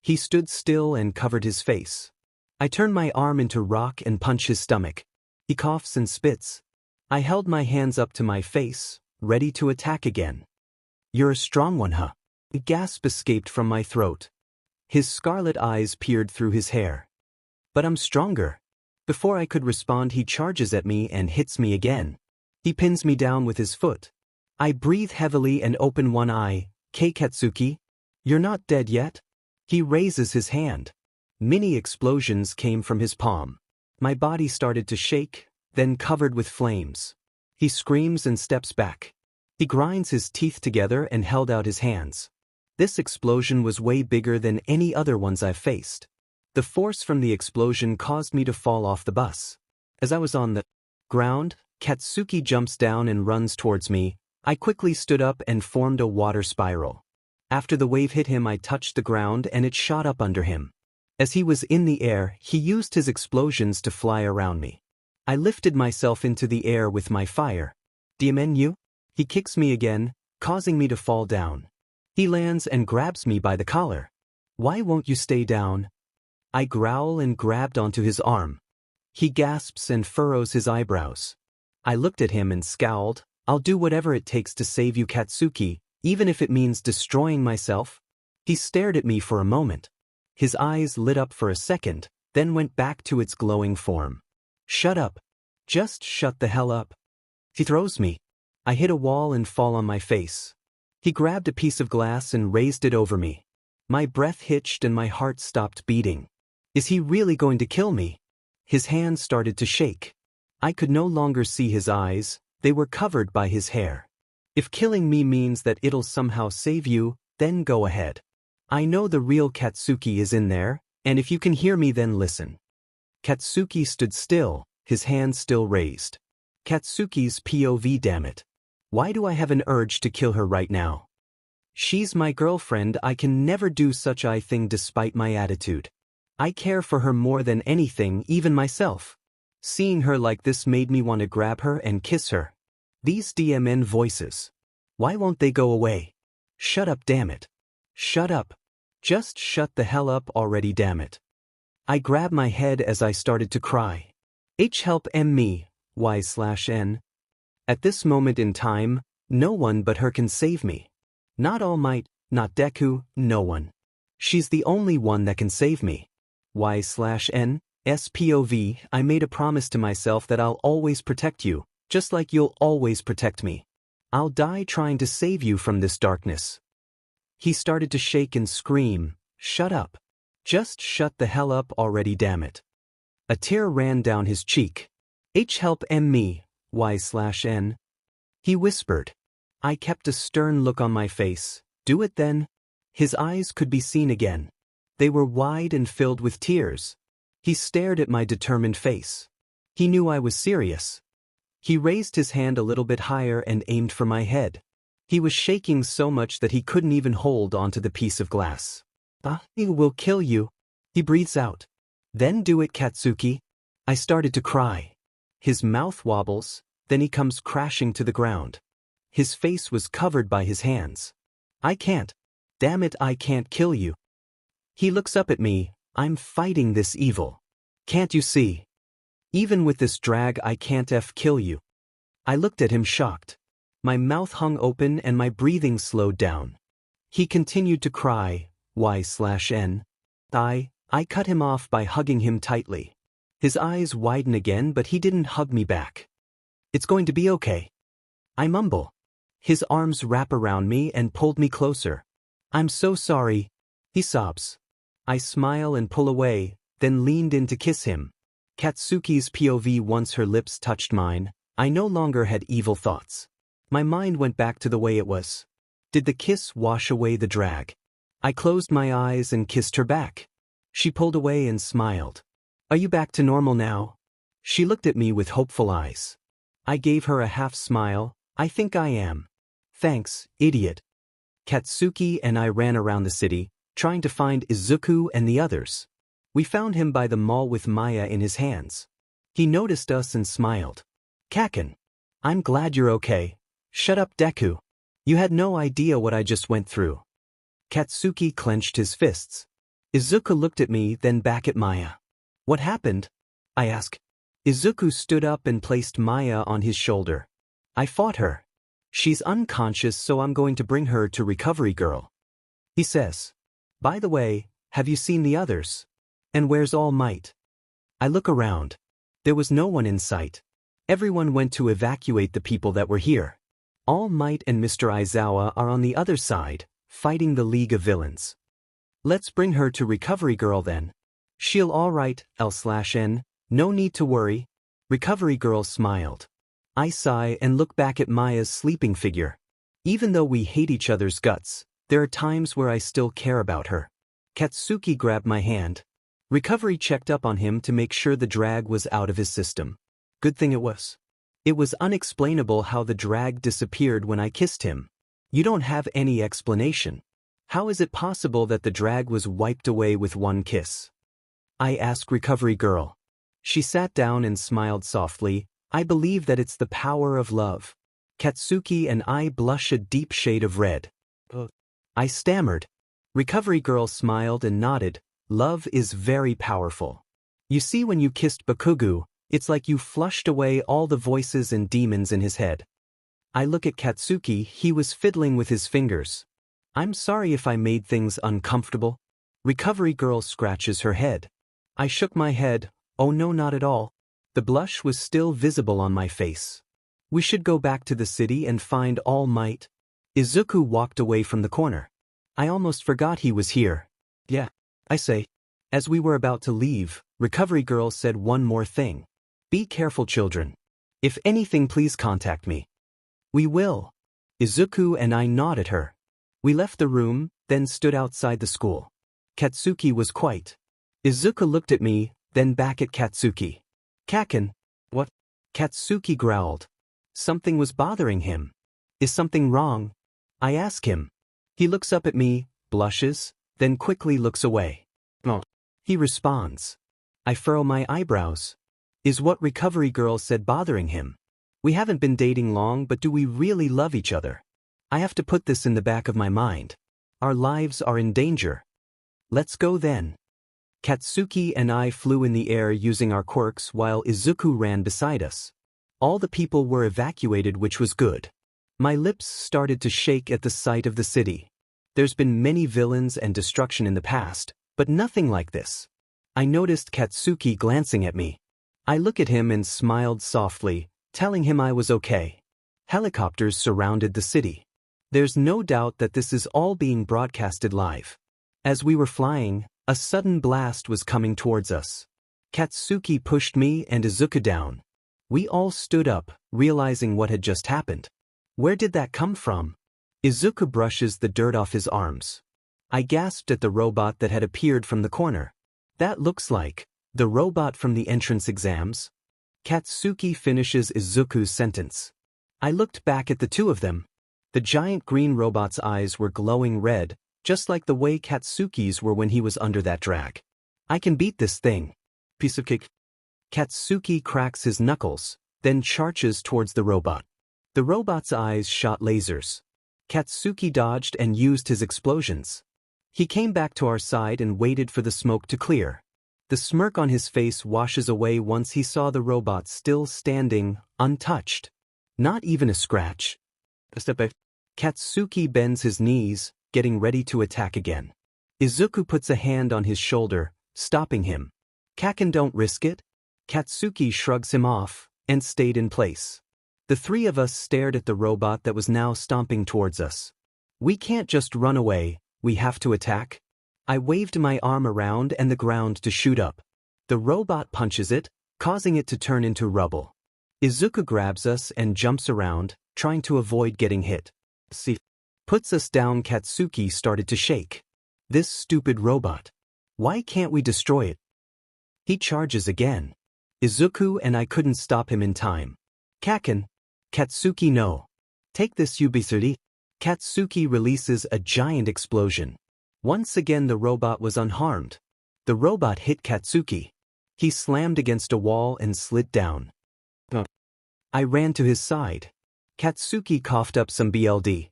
He stood still and covered his face. I turn my arm into rock and punch his stomach. He coughs and spits. I held my hands up to my face, ready to attack again. You're a strong one, huh? A gasp escaped from my throat. His scarlet eyes peered through his hair. But I'm stronger. Before I could respond, he charges at me and hits me again. He pins me down with his foot. I breathe heavily and open one eye. Katsuki, you're not dead yet? He raises his hand. Mini explosions came from his palm. My body started to shake, then covered with flames. He screams and steps back. He grinds his teeth together and held out his hands. This explosion was way bigger than any other ones I've faced. The force from the explosion caused me to fall off the bus. As I was on the ground, Katsuki jumps down and runs towards me. I quickly stood up and formed a water spiral. After the wave hit him, I touched the ground and it shot up under him. As he was in the air, he used his explosions to fly around me. I lifted myself into the air with my fire. You? He kicks me again, causing me to fall down. He lands and grabs me by the collar. Why won't you stay down? I growl and grabbed onto his arm. He gasps and furrows his eyebrows. I looked at him and scowled. I'll do whatever it takes to save you, Katsuki, even if it means destroying myself. He stared at me for a moment. His eyes lit up for a second, then went back to its glowing form. Shut up. Just shut the hell up. He throws me. I hit a wall and fall on my face. He grabbed a piece of glass and raised it over me. My breath hitched and my heart stopped beating. Is he really going to kill me? His hands started to shake. I could no longer see his eyes, they were covered by his hair. If killing me means that it'll somehow save you, then go ahead. I know the real Katsuki is in there, and if you can hear me then listen. Katsuki stood still, his hand still raised. Katsuki's POV, damn it. Why do I have an urge to kill her right now? She's my girlfriend. I can never do such a thing despite my attitude. I care for her more than anything, even myself. Seeing her like this made me want to grab her and kiss her. These DMN voices. Why won't they go away? Shut up, damn it. Shut up. Just shut the hell up already, damn it. I grabbed my head as I started to cry. 𝐻𝐻𝗵𝐴/N. At this moment in time, no one but her can save me. Not All Might, not Deku, no one. She's the only one that can save me. Y/N, SPOV, I made a promise to myself that I'll always protect you, just like you'll always protect me. I'll die trying to save you from this darkness. He started to shake and scream, shut up. Just shut the hell up already, damn it. A tear ran down his cheek. 𝐻𝐻𝗵𝐴/N. He whispered. I kept a stern look on my face. Do it then? His eyes could be seen again. They were wide and filled with tears. He stared at my determined face. He knew I was serious. He raised his hand a little bit higher and aimed for my head. He was shaking so much that he couldn't even hold onto the piece of glass. I will kill you. He breathes out. Then do it, Katsuki. I started to cry. His mouth wobbles, then he comes crashing to the ground. His face was covered by his hands. I can't. Damn it, I can't kill you. He looks up at me. I'm fighting this evil. Can't you see? Even with this drag I can't kill you. I looked at him shocked. My mouth hung open and my breathing slowed down. He continued to cry. Y/N. I cut him off by hugging him tightly. His eyes widen again, but he didn't hug me back. It's going to be okay. I mumble. His arms wrap around me and pulled me closer. I'm so sorry. He sobs. I smile and pull away, then leaned in to kiss him. Katsuki's POV. Once her lips touched mine, I no longer had evil thoughts. My mind went back to the way it was. Did the kiss wash away the drag? I closed my eyes and kissed her back. She pulled away and smiled. Are you back to normal now? She looked at me with hopeful eyes. I gave her a half smile. I think I am. Thanks, idiot. Katsuki and I ran around the city, trying to find Izuku and the others. We found him by the mall with Maya in his hands. He noticed us and smiled. Kaken. I'm glad you're okay. Shut up, Deku. You had no idea what I just went through. Katsuki clenched his fists. Izuku looked at me, then back at Maya. What happened? I asked. Izuku stood up and placed Maya on his shoulder. I fought her. She's unconscious, so I'm going to bring her to Recovery Girl. He says. By the way, have you seen the others? And where's All Might? I look around. There was no one in sight. Everyone went to evacuate the people that were here. All Might and Mr. Aizawa are on the other side, fighting the League of Villains. Let's bring her to Recovery Girl then. She'll all right, L/N. No need to worry. Recovery Girl smiled. I sigh and look back at Maya's sleeping figure. Even though we hate each other's guts, there are times where I still care about her. Katsuki grabbed my hand. Recovery checked up on him to make sure the drag was out of his system. Good thing it was. It was unexplainable how the drag disappeared when I kissed him. You don't have any explanation. How is it possible that the drag was wiped away with one kiss? I asked Recovery Girl. She sat down and smiled softly. I believe that it's the power of love. Katsuki and I blush a deep shade of red. I stammered. Recovery Girl smiled and nodded. Love is very powerful. You see, when you kissed Bakugou, it's like you flushed away all the voices and demons in his head. I look at Katsuki. He was fiddling with his fingers. I'm sorry if I made things uncomfortable. Recovery Girl scratches her head. I shook my head. Oh no, not at all. The blush was still visible on my face. We should go back to the city and find All Might. Izuku walked away from the corner. I almost forgot he was here. Yeah, I say. As we were about to leave, Recovery Girl said one more thing. Be careful, children. If anything, please contact me. We will. Izuku and I nod at her. We left the room, then stood outside the school. Katsuki was quiet. Izuku looked at me, then back at Katsuki. "Kaken." "What?" Katsuki growled. Something was bothering him. "Is something wrong?" I ask him. He looks up at me, blushes, then quickly looks away. "Oh." He responds. I furrow my eyebrows. Is what recovery girl said bothering him? We haven't been dating long, but do we really love each other? I have to put this in the back of my mind. Our lives are in danger. Let's go then. Katsuki and I flew in the air using our quirks while Izuku ran beside us. All the people were evacuated, which was good. My lips started to shake at the sight of the city. There's been many villains and destruction in the past, but nothing like this. I noticed Katsuki glancing at me. I looked at him and smiled softly, telling him I was okay. Helicopters surrounded the city. There's no doubt that this is all being broadcasted live. As we were flying, a sudden blast was coming towards us. Katsuki pushed me and Izuku down. We all stood up, realizing what had just happened. Where did that come from? Izuku brushes the dirt off his arms. I gasped at the robot that had appeared from the corner. That looks like the robot from the entrance exams. Katsuki finishes Izuku's sentence. I looked back at the two of them. The giant green robot's eyes were glowing red, just like the way Katsuki's were when he was under that drag. I can beat this thing. Piece of cake. Katsuki cracks his knuckles, then charges towards the robot. The robot's eyes shot lasers. Katsuki dodged and used his explosions. He came back to our side and waited for the smoke to clear. The smirk on his face washes away once he saw the robot still standing, untouched. Not even a scratch. Katsuki bends his knees, getting ready to attack again. Izuku puts a hand on his shoulder, stopping him. "Kaken, don't risk it." Katsuki shrugs him off, and stayed in place. The three of us stared at the robot that was now stomping towards us. We can't just run away, we have to attack. I waved my arm around and the ground to shoot up. The robot punches it, causing it to turn into rubble. Izuku grabs us and jumps around, trying to avoid getting hit. Puts us down. Katsuki started to shake. This stupid robot. Why can't we destroy it? He charges again. Izuku and I couldn't stop him in time. "Kaken." "Katsuki, no. Take this 𝐕𝐵𝐶𝐷." Katsuki releases a giant explosion. Once again the robot was unharmed. The robot hit Katsuki. He slammed against a wall and slid down. I ran to his side. Katsuki coughed up some BLD.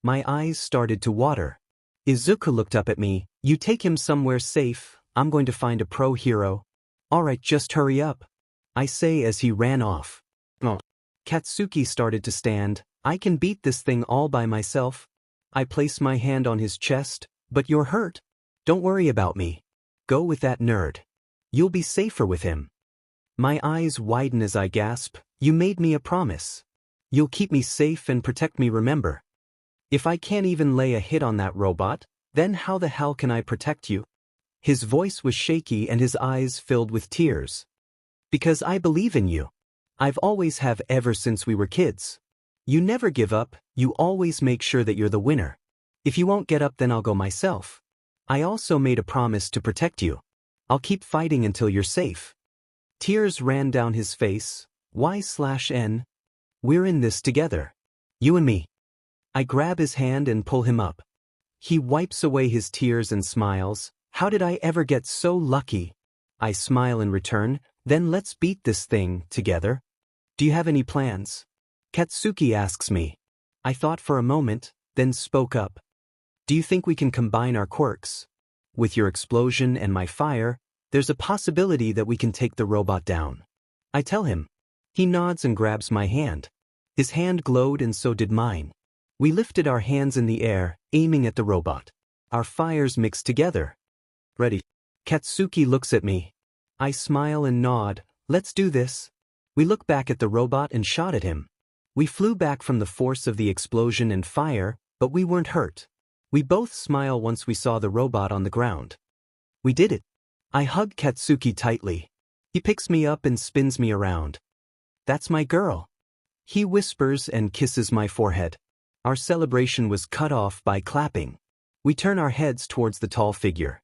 My eyes started to water. Izuku looked up at me. "You take him somewhere safe, I'm going to find a pro hero." "Alright, just hurry up," I say as he ran off. Katsuki started to stand. "I can beat this thing all by myself." I place my hand on his chest. "But you're hurt. Don't worry about me. Go with that nerd. You'll be safer with him." My eyes widen as I gasp. "You made me a promise. You'll keep me safe and protect me, remember? If I can't even lay a hit on that robot, then how the hell can I protect you?" His voice was shaky and his eyes filled with tears. "Because I believe in you. I've always have ever since we were kids. You never give up, you always make sure that you're the winner. If you won't get up, then I'll go myself. I also made a promise to protect you. I'll keep fighting until you're safe." Tears ran down his face. Y/N. "We're in this together. You and me." I grab his hand and pull him up. He wipes away his tears and smiles. "How did I ever get so lucky?" I smile in return. "Then let's beat this thing together. Do you have any plans?" Katsuki asks me. I thought for a moment, then spoke up. "Do you think we can combine our quirks? With your explosion and my fire, there's a possibility that we can take the robot down." I tell him. He nods and grabs my hand. His hand glowed and so did mine. We lifted our hands in the air, aiming at the robot. Our fires mixed together. "Ready." Katsuki looks at me. I smile and nod. "Let's do this." We look back at the robot and shot at him. We flew back from the force of the explosion and fire, but we weren't hurt. We both smile once we saw the robot on the ground. We did it. I hug Katsuki tightly. He picks me up and spins me around. "That's my girl." He whispers and kisses my forehead. Our celebration was cut off by clapping. We turn our heads towards the tall figure.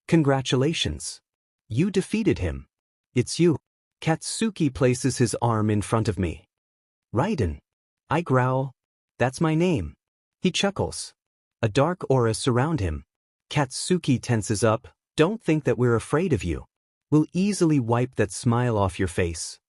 Congratulations. You defeated him. It's you. Katsuki places his arm in front of me. Raiden. I growl. That's my name. He chuckles. A dark aura surround him. Katsuki tenses up. Don't think that we're afraid of you. We'll easily wipe that smile off your face.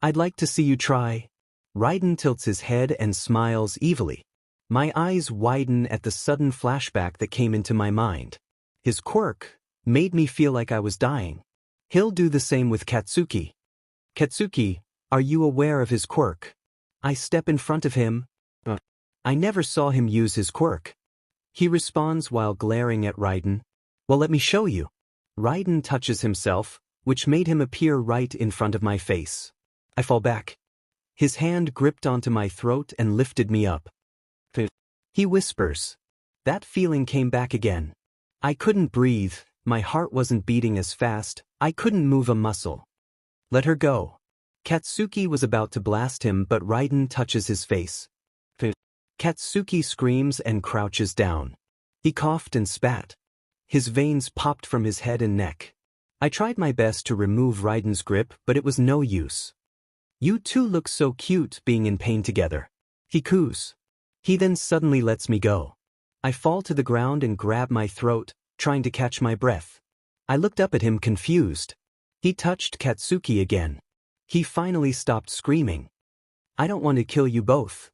I'd like to see you try. Raiden tilts his head and smiles evilly. My eyes widen at the sudden flashback that came into my mind. His quirk made me feel like I was dying. He'll do the same with Katsuki. Katsuki, are you aware of his quirk? I step in front of him. I never saw him use his quirk. He responds while glaring at Raiden. Well, let me show you. Raiden touches himself, which made him appear right in front of my face. I fall back. His hand gripped onto my throat and lifted me up. He whispers. That feeling came back again. I couldn't breathe, my heart wasn't beating as fast, I couldn't move a muscle. Let her go. Katsuki was about to blast him, but Raiden touches his face. Katsuki screams and crouches down. He coughed and spat. His veins popped from his head and neck. I tried my best to remove Raiden's grip, but it was no use. You two look so cute being in pain together. He coos. He then suddenly lets me go. I fall to the ground and grab my throat, trying to catch my breath. I looked up at him confused. He touched Katsuki again. He finally stopped screaming. I don't want to kill you both.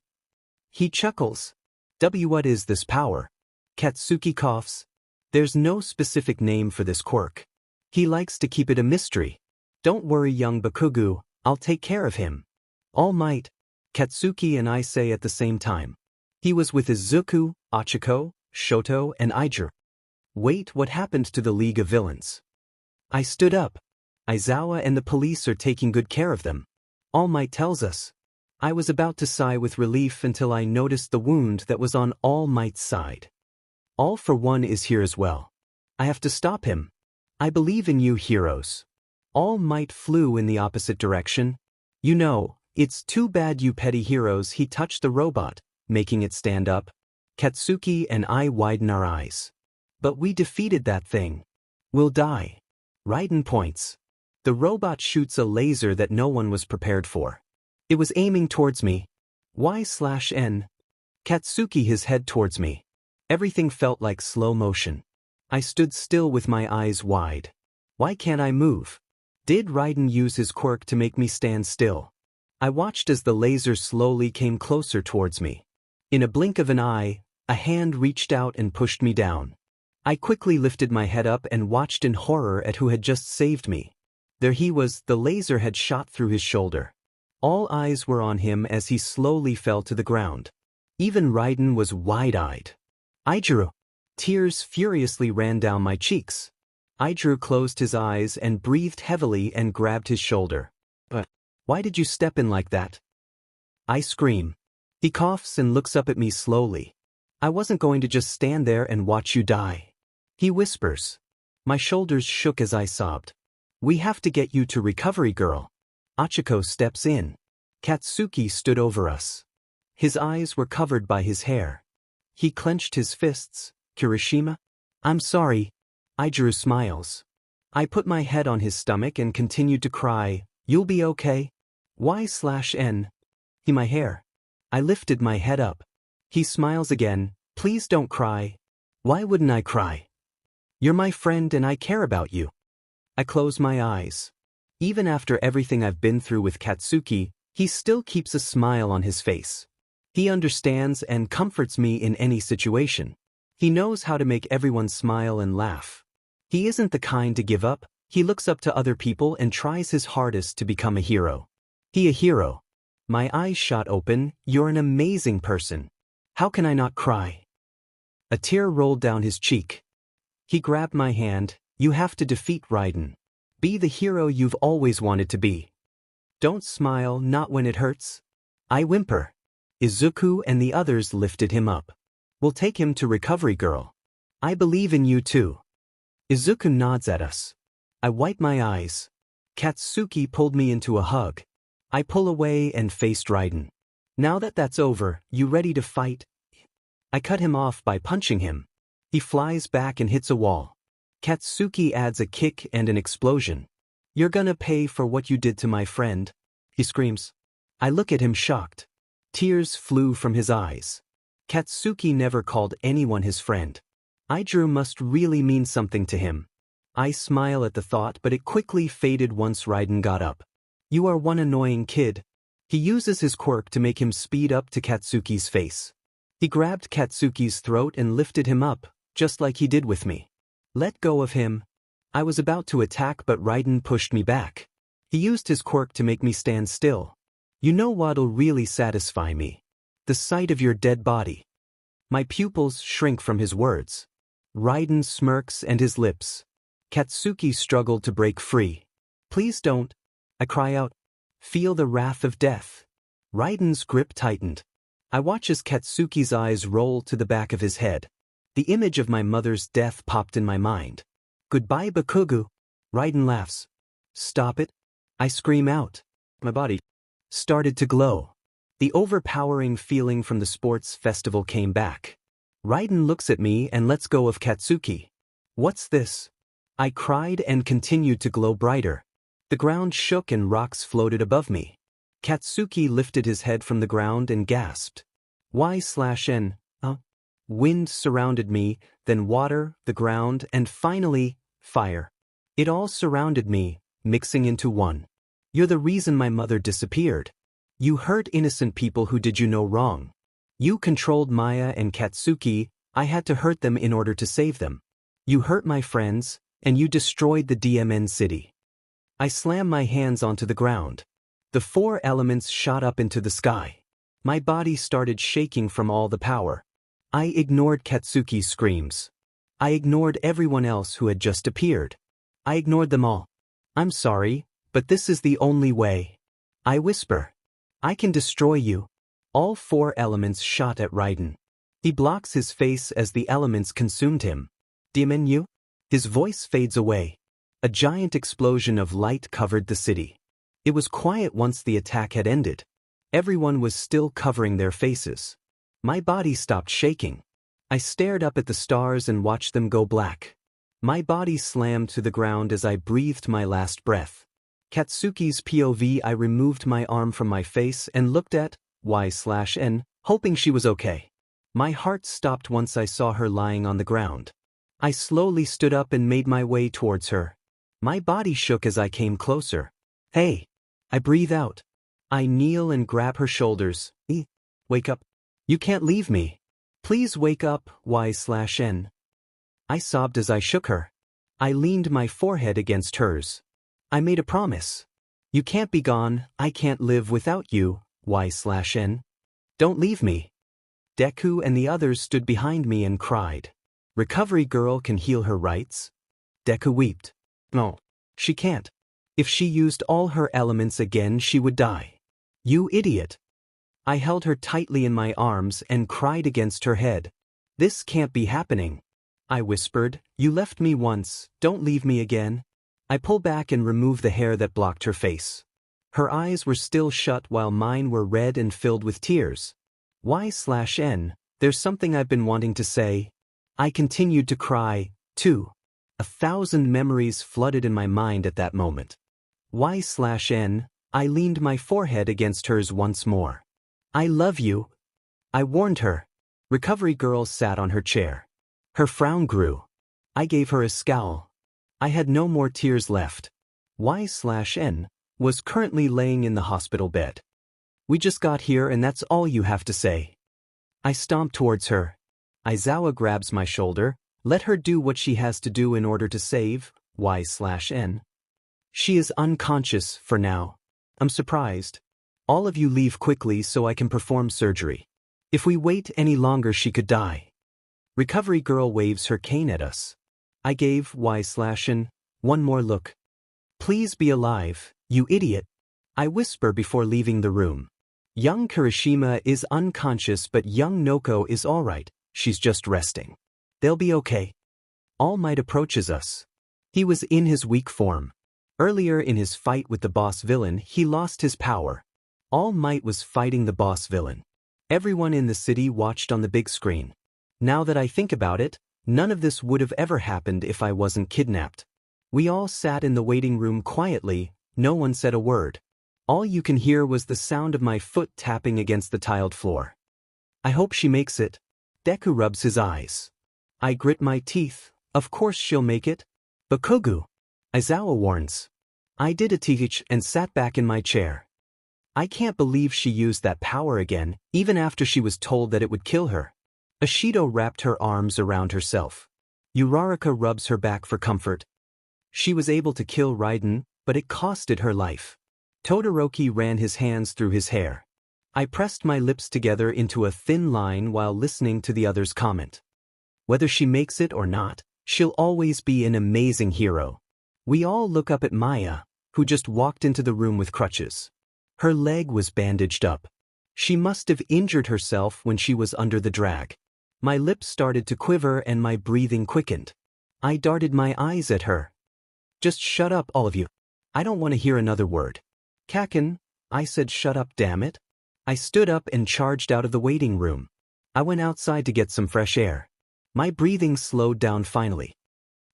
He chuckles. What is this power? Katsuki coughs. There's no specific name for this quirk. He likes to keep it a mystery. Don't worry, young Bakugou, I'll take care of him. All Might, Katsuki and I say at the same time. He was with Izuku, Ochako, Shoto, and 𝐒𝐻𝐿. Wait, what happened to the League of Villains? I stood up. Aizawa and the police are taking good care of them. All Might tells us. I was about to sigh with relief until I noticed the wound that was on All Might's side. All for One is here as well. I have to stop him. I believe in you, heroes. All Might flew in the opposite direction. You know, it's too bad you petty heroes. He touched the robot, making it stand up. Katsuki and I widen our eyes. But we defeated that thing. We'll die. Raiden points. The robot shoots a laser that no one was prepared for. It was aiming towards me. Y/N. Katsuki his head towards me. Everything felt like slow motion. I stood still with my eyes wide. Why can't I move? Did Raiden use his quirk to make me stand still? I watched as the laser slowly came closer towards me. In a blink of an eye, a hand reached out and pushed me down. I quickly lifted my head up and watched in horror at who had just saved me. There he was, the laser had shot through his shoulder. All eyes were on him as he slowly fell to the ground. Even Raiden was wide-eyed. 𝐒𝐻𝐿. Tears furiously ran down my cheeks. 𝐒𝐻𝐿 closed his eyes and breathed heavily and grabbed his shoulder. But why did you step in like that? I scream. He coughs and looks up at me slowly. I wasn't going to just stand there and watch you die. He whispers. My shoulders shook as I sobbed. We have to get you to recovery, girl. Ochako steps in. Katsuki stood over us. His eyes were covered by his hair. He clenched his fists. Kirishima? I'm sorry. 𝐒𝐻𝐿 smiles. I put my head on his stomach and continued to cry. You'll be okay. Y/N. He my hair. I lifted my head up. He smiles again. Please don't cry. Why wouldn't I cry? You're my friend and I care about you. I close my eyes. Even after everything I've been through with Katsuki, he still keeps a smile on his face. He understands and comforts me in any situation. He knows how to make everyone smile and laugh. He isn't the kind to give up. He looks up to other people and tries his hardest to become a hero. He a hero. My eyes shot open. You're an amazing person. How can I not cry? A tear rolled down his cheek. He grabbed my hand. You have to defeat Raiden. Be the hero you've always wanted to be. Don't smile, not when it hurts. I whimper. Izuku and the others lifted him up. We'll take him to recovery, girl. I believe in you too. Izuku nods at us. I wipe my eyes. Katsuki pulled me into a hug. I pull away and faced Raiden. Now that that's over, you ready to fight? I cut him off by punching him. He flies back and hits a wall. Katsuki adds a kick and an explosion. "You're gonna pay for what you did to my friend," he screams. I look at him shocked. Tears flew from his eyes. Katsuki never called anyone his friend. 𝐒𝐳𝐿 must really mean something to him. I smile at the thought, but it quickly faded once Raiden got up. "You are one annoying kid." He uses his quirk to make him speed up to Katsuki's face. He grabbed Katsuki's throat and lifted him up, just like he did with me. "Let go of him." I was about to attack, but Raiden pushed me back. He used his quirk to make me stand still. "You know what'll really satisfy me? The sight of your dead body." My pupils shrink from his words. Raiden smirks and his lips. Katsuki struggled to break free. "Please don't," I cry out. "Feel the wrath of death." Raiden's grip tightened. I watch as Katsuki's eyes roll to the back of his head. The image of my mother's death popped in my mind. "Goodbye, Bakugou." Raiden laughs. "Stop it," I scream out. My body started to glow. The overpowering feeling from the sports festival came back. Raiden looks at me and lets go of Katsuki. "What's this?" I cried and continued to glow brighter. The ground shook and rocks floated above me. Katsuki lifted his head from the ground and gasped. 𝑦/N. Wind surrounded me, then water, the ground, and finally, fire. It all surrounded me, mixing into one. "You're the reason my mother disappeared. You hurt innocent people who did you no wrong. You controlled Maya and Katsuki. I had to hurt them in order to save them. You hurt my friends, and you destroyed the DMN city." I slam my hands onto the ground. The four elements shot up into the sky. My body started shaking from all the power. I ignored Katsuki's screams. I ignored everyone else who had just appeared. I ignored them all. "I'm sorry, but this is the only way." I whisper. "I can destroy you." All four elements shot at Raiden. He blocks his face as the elements consumed him. "Demon you?" His voice fades away. A giant explosion of light covered the city. It was quiet once the attack had ended. Everyone was still covering their faces. My body stopped shaking. I stared up at the stars and watched them go black. My body slammed to the ground as I breathed my last breath. Katsuki's POV. I removed my arm from my face and looked at 𝑦/N, hoping she was okay. My heart stopped once I saw her lying on the ground. I slowly stood up and made my way towards her. My body shook as I came closer. "Hey!" I breathe out. I kneel and grab her shoulders. "Wake up. You can't leave me. Please wake up, 𝑦/N." I sobbed as I shook her. I leaned my forehead against hers. I made a promise. "You can't be gone. I can't live without you, 𝑦/N. Don't leave me." Deku and the others stood behind me and cried. "Recovery girl can heal her rights?" Deku wept. "No, she can't. If she used all her elements again, she would die." "You idiot." I held her tightly in my arms and cried against her head. "This can't be happening." I whispered. "You left me once, don't leave me again." I pulled back and removed the hair that blocked her face. Her eyes were still shut while mine were red and filled with tears. 𝑦/N, there's something I've been wanting to say. I continued to cry, too. 1,000 memories flooded in my mind at that moment. 𝑦/N, I leaned my forehead against hers once more. "I love you," I warned her. Recovery girl sat on her chair. Her frown grew. I gave her a scowl. I had no more tears left. 𝑦/N was currently laying in the hospital bed. "We just got here and that's all you have to say." I stomped towards her. Aizawa grabs my shoulder. "Let her do what she has to do in order to save 𝑦/N. She is unconscious for now." I'm surprised. "All of you leave quickly so I can perform surgery. If we wait any longer she could die." Recovery girl waves her cane at us. I gave 𝑦/N one more look. "Please be alive, you idiot," I whisper before leaving the room. "Young Kirishima is unconscious but young Noko is alright, she's just resting. They'll be okay." All Might approaches us. He was in his weak form. Earlier in his fight with the boss villain he lost his power. All Might was fighting the boss villain. Everyone in the city watched on the big screen. Now that I think about it, none of this would have ever happened if I wasn't kidnapped. We all sat in the waiting room quietly, no one said a word. All you can hear was the sound of my foot tapping against the tiled floor. I hope she makes it. Deku rubs his eyes. I grit my teeth. Of course she'll make it. Bakugou. Aizawa warns. I did a 𝗕𝐭𝐻 and sat back in my chair. I can't believe she used that power again, even after she was told that it would kill her. Ishido wrapped her arms around herself. Uraraka rubs her back for comfort. She was able to kill Raiden, but it costed her life. Todoroki ran his hands through his hair. I pressed my lips together into a thin line while listening to the others comment. Whether she makes it or not, she'll always be an amazing hero. We all look up at Maya, who just walked into the room with crutches. Her leg was bandaged up. She must have injured herself when she was under the drag. My lips started to quiver and my breathing quickened. I darted my eyes at her. Just shut up, all of you. I don't want to hear another word. Kaken, I said, shut up, damn it. I stood up and charged out of the waiting room. I went outside to get some fresh air. My breathing slowed down finally.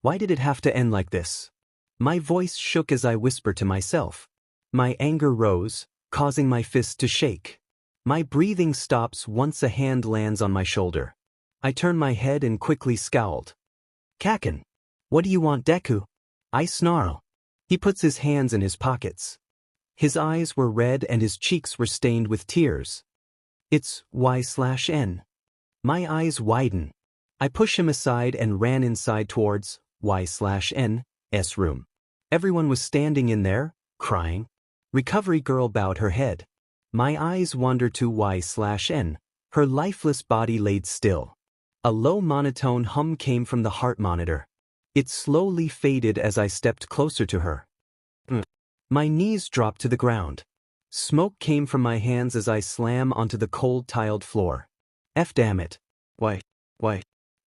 Why did it have to end like this? My voice shook as I whispered to myself. My anger rose, causing my fists to shake. My breathing stops once a hand lands on my shoulder. I turn my head and quickly scowled. Kaken, what do you want, Deku? I snarl. He puts his hands in his pockets. His eyes were red and his cheeks were stained with tears. It's 𝑦/N. My eyes widen. I push him aside and ran inside towards 𝑦/N's room. Everyone was standing in there, crying. Recovery girl bowed her head. My eyes wandered to 𝑦/N. Her lifeless body laid still. A low monotone hum came from the heart monitor. It slowly faded as I stepped closer to her. My knees dropped to the ground. Smoke came from my hands as I slammed onto the cold tiled floor. Damn it. Why?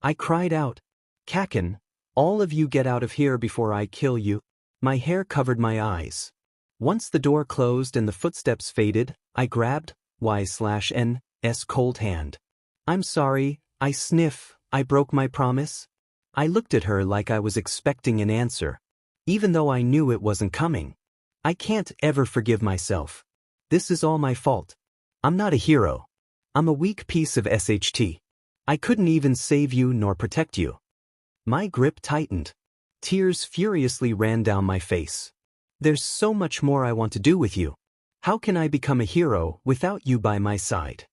I cried out. Kaken, all of you get out of here before I kill you. My hair covered my eyes. Once the door closed and the footsteps faded, I grabbed 𝑦/N's cold hand. I'm sorry, I sniff, I broke my promise. I looked at her like I was expecting an answer, even though I knew it wasn't coming. I can't ever forgive myself. This is all my fault. I'm not a hero. I'm a weak piece of SHT. I couldn't even save you nor protect you. My grip tightened. Tears furiously ran down my face. There's so much more I want to do with you. How can I become a hero without you by my side?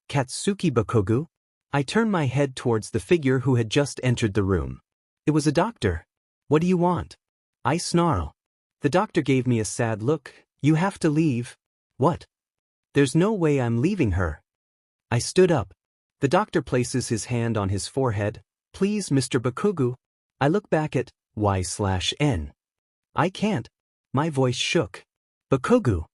Katsuki Bakugou? I turned my head towards the figure who had just entered the room. It was a doctor. What do you want? I snarl. The doctor gave me a sad look. You have to leave. What? There's no way I'm leaving her. I stood up. The doctor places his hand on his forehead. Please, Mr. Bakugou. I look back at 𝑦/N. I can't. My voice shook. Bakugou.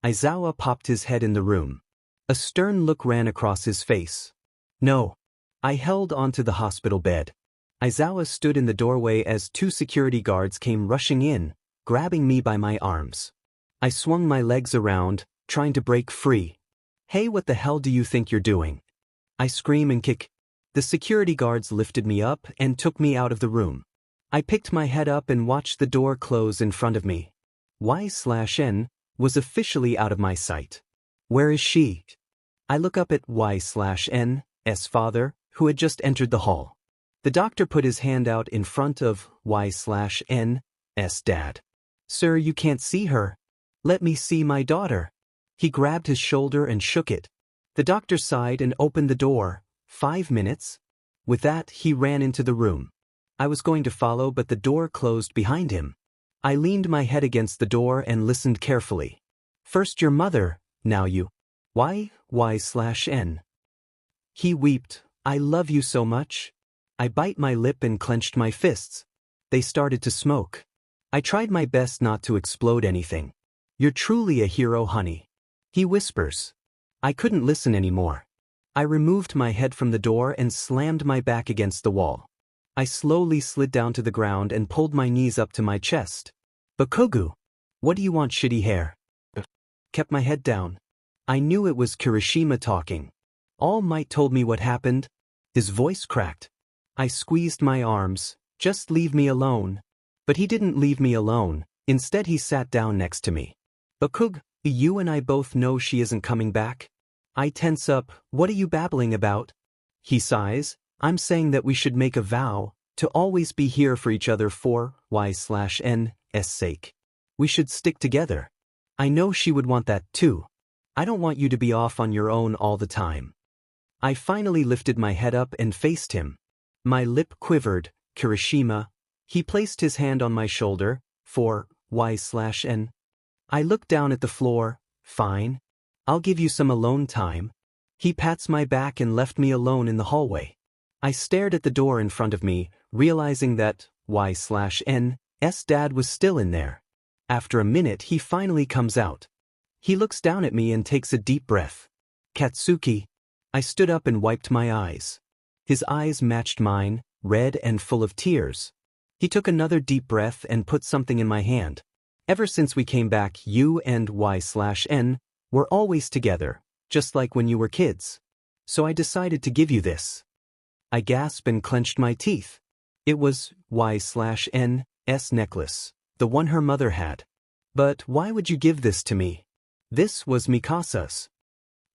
Aizawa popped his head in the room. A stern look ran across his face. No. I held onto the hospital bed. Aizawa stood in the doorway as 2 security guards came rushing in, grabbing me by my arms. I swung my legs around, trying to break free. Hey, what the hell do you think you're doing? I scream and kick. The security guards lifted me up and took me out of the room. I picked my head up and watched the door close in front of me. 𝑦/N was officially out of my sight. Where is she? I look up at 𝑦/N's father, who had just entered the hall. The doctor put his hand out in front of 𝑦/N's dad. Sir, you can't see her. Let me see my daughter. He grabbed his shoulder and shook it. The doctor sighed and opened the door. 5 minutes? With that, he ran into the room. I was going to follow, but the door closed behind him. I leaned my head against the door and listened carefully. First your mother, now you. Why, 𝑦/N? He wept. I love you so much. I bite my lip and clenched my fists. They started to smoke. I tried my best not to explode anything. You're truly a hero, honey. He whispers. I couldn't listen anymore. I removed my head from the door and slammed my back against the wall. I slowly slid down to the ground and pulled my knees up to my chest. Bakugou, what do you want, shitty hair? Kept my head down. I knew it was Kirishima talking. All Might told me what happened. His voice cracked. I squeezed my arms. Just leave me alone. But he didn't leave me alone. Instead he sat down next to me. Bakugou, you and I both know she isn't coming back. I tense up. What are you babbling about? He sighs. I'm saying that we should make a vow to always be here for each other for 𝐲𝐿's sake. We should stick together. I know she would want that too. I don't want you to be off on your own all the time. I finally lifted my head up and faced him. My lip quivered. Kirishima. He placed his hand on my shoulder. For 𝐲𝐿. I looked down at the floor. Fine. I'll give you some alone time. He pats my back and left me alone in the hallway. I stared at the door in front of me, realizing that 𝐲𝐿's dad was still in there. After a minute he finally comes out. He looks down at me and takes a deep breath. Katsuki. I stood up and wiped my eyes. His eyes matched mine, red and full of tears. He took another deep breath and put something in my hand. Ever since we came back, you and 𝐲𝐿 were always together, just like when you were kids. So I decided to give you this. I gasped and clenched my teeth. It was 𝐲𝐿's necklace, the one her mother had. But why would you give this to me? This was Mikasa's.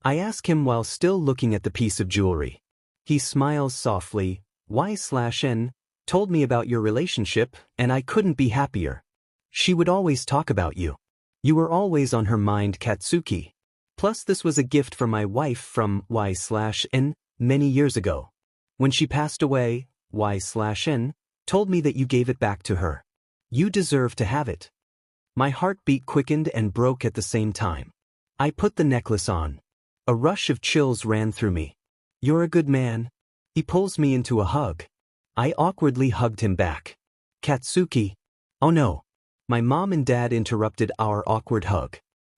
I ask him while still looking at the piece of jewelry. He smiles softly. 𝐲𝐿 told me about your relationship, and I couldn't be happier. She would always talk about you. You were always on her mind, Katsuki. Plus this was a gift for my wife from 𝐲𝐿 many years ago. When she passed away, 𝐲𝐿 told me that you gave it back to her. You deserve to have it. My heartbeat quickened and broke at the same time. I put the necklace on. A rush of chills ran through me. You're a good man. He pulls me into a hug. I awkwardly hugged him back. Katsuki. Oh no. My mom and dad interrupted our awkward hug.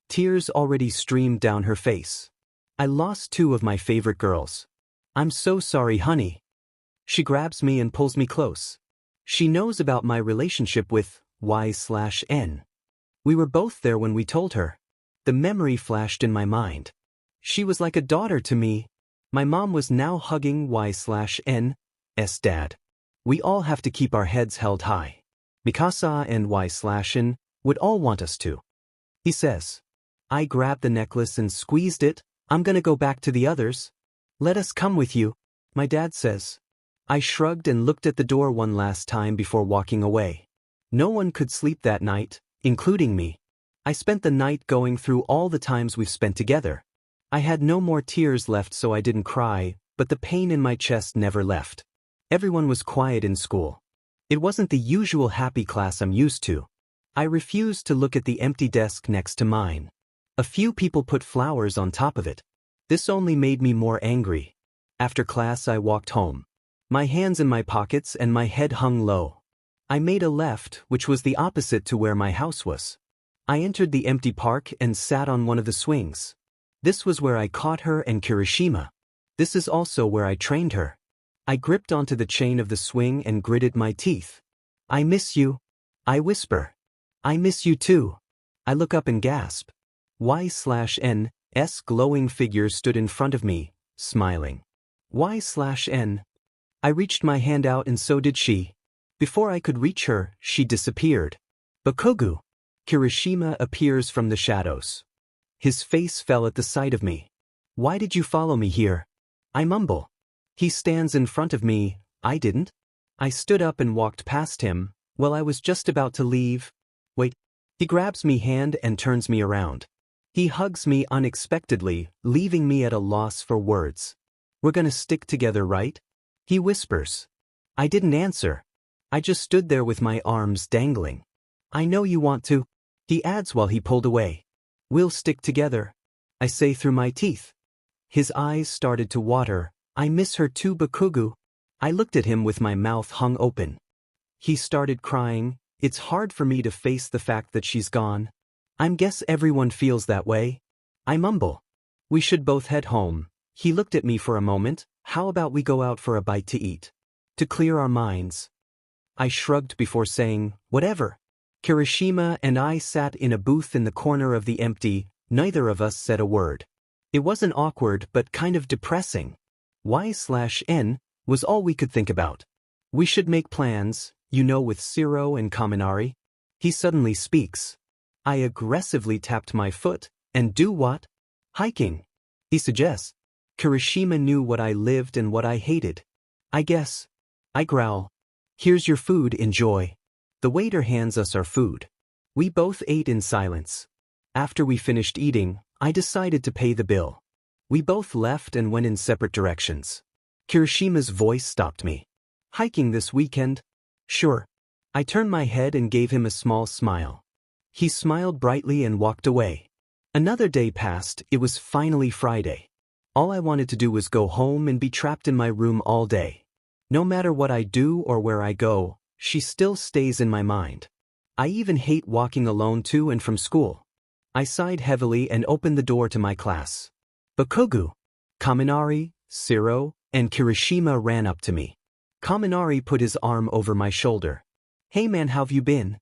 Tears already streamed down her face. I lost two of my favorite girls. I'm so sorry, honey. She grabs me and pulls me close. She knows about my relationship with 𝐲𝐿. We were both there when we told her. The memory flashed in my mind. She was like a daughter to me. My mom was now hugging 𝐲𝐿's dad. We all have to keep our heads held high. Mikasa and 𝐲𝐿 would all want us to. He says. I grabbed the necklace and squeezed it. I'm gonna go back to the others. Let us come with you, my dad says. I shrugged and looked at the door one last time before walking away. No one could sleep that night, including me. I spent the night going through all the times we've spent together. I had no more tears left, so I didn't cry, but the pain in my chest never left. Everyone was quiet in school. It wasn't the usual happy class I'm used to. I refused to look at the empty desk next to mine. A few people put flowers on top of it. This only made me more angry. After class I walked home. My hands in my pockets and my head hung low. I made a left, which was the opposite to where my house was. I entered the empty park and sat on one of the swings. This was where I caught her and Kirishima. This is also where I trained her. I gripped onto the chain of the swing and gritted my teeth. I miss you. I whisper. I miss you too. I look up and gasp. 𝐲𝐿's glowing figure stood in front of me, smiling. 𝐲𝐿. I reached my hand out and so did she. Before I could reach her, she disappeared. Bakugou. Kirishima appears from the shadows. His face fell at the sight of me. Why did you follow me here? I mumble. He stands in front of me. I didn't. I stood up and walked past him. Well, I was just about to leave. Wait. He grabs me hand and turns me around. He hugs me unexpectedly, leaving me at a loss for words. We're gonna stick together, right? He whispers. I didn't answer. I just stood there with my arms dangling. I know you want to. He adds while he pulled away. We'll stick together. I say through my teeth. His eyes started to water. I miss her too, Bakugou. I looked at him with my mouth hung open. He started crying. It's hard for me to face the fact that she's gone. I guess everyone feels that way. I mumble. We should both head home. He looked at me for a moment. How about we go out for a bite to eat? To clear our minds. I shrugged before saying, whatever. Kirishima and I sat in a booth in the corner of the empty. Neither of us said a word. It wasn't awkward but kind of depressing. 𝐲𝐿 was all we could think about. We should make plans, you know, with 𝗓𝗏 and 𝐭𝐼𝐺. He suddenly speaks. I aggressively tapped my foot, and do what? Hiking. He suggests. Kirishima knew what I lived and what I hated. I guess. I growl. Here's your food, enjoy. The waiter hands us our food. We both ate in silence. After we finished eating, I decided to pay the bill. We both left and went in separate directions. Kirishima's voice stopped me. Hiking this weekend? Sure. I turned my head and gave him a small smile. He smiled brightly and walked away. Another day passed. It was finally Friday. All I wanted to do was go home and be trapped in my room all day. No matter what I do or where I go, she still stays in my mind. I even hate walking alone to and from school. I sighed heavily and opened the door to my class. Bakugou, Kaminari, 𝗓𝗏, and Kirishima ran up to me. Kaminari put his arm over my shoulder. Hey man, how've you been?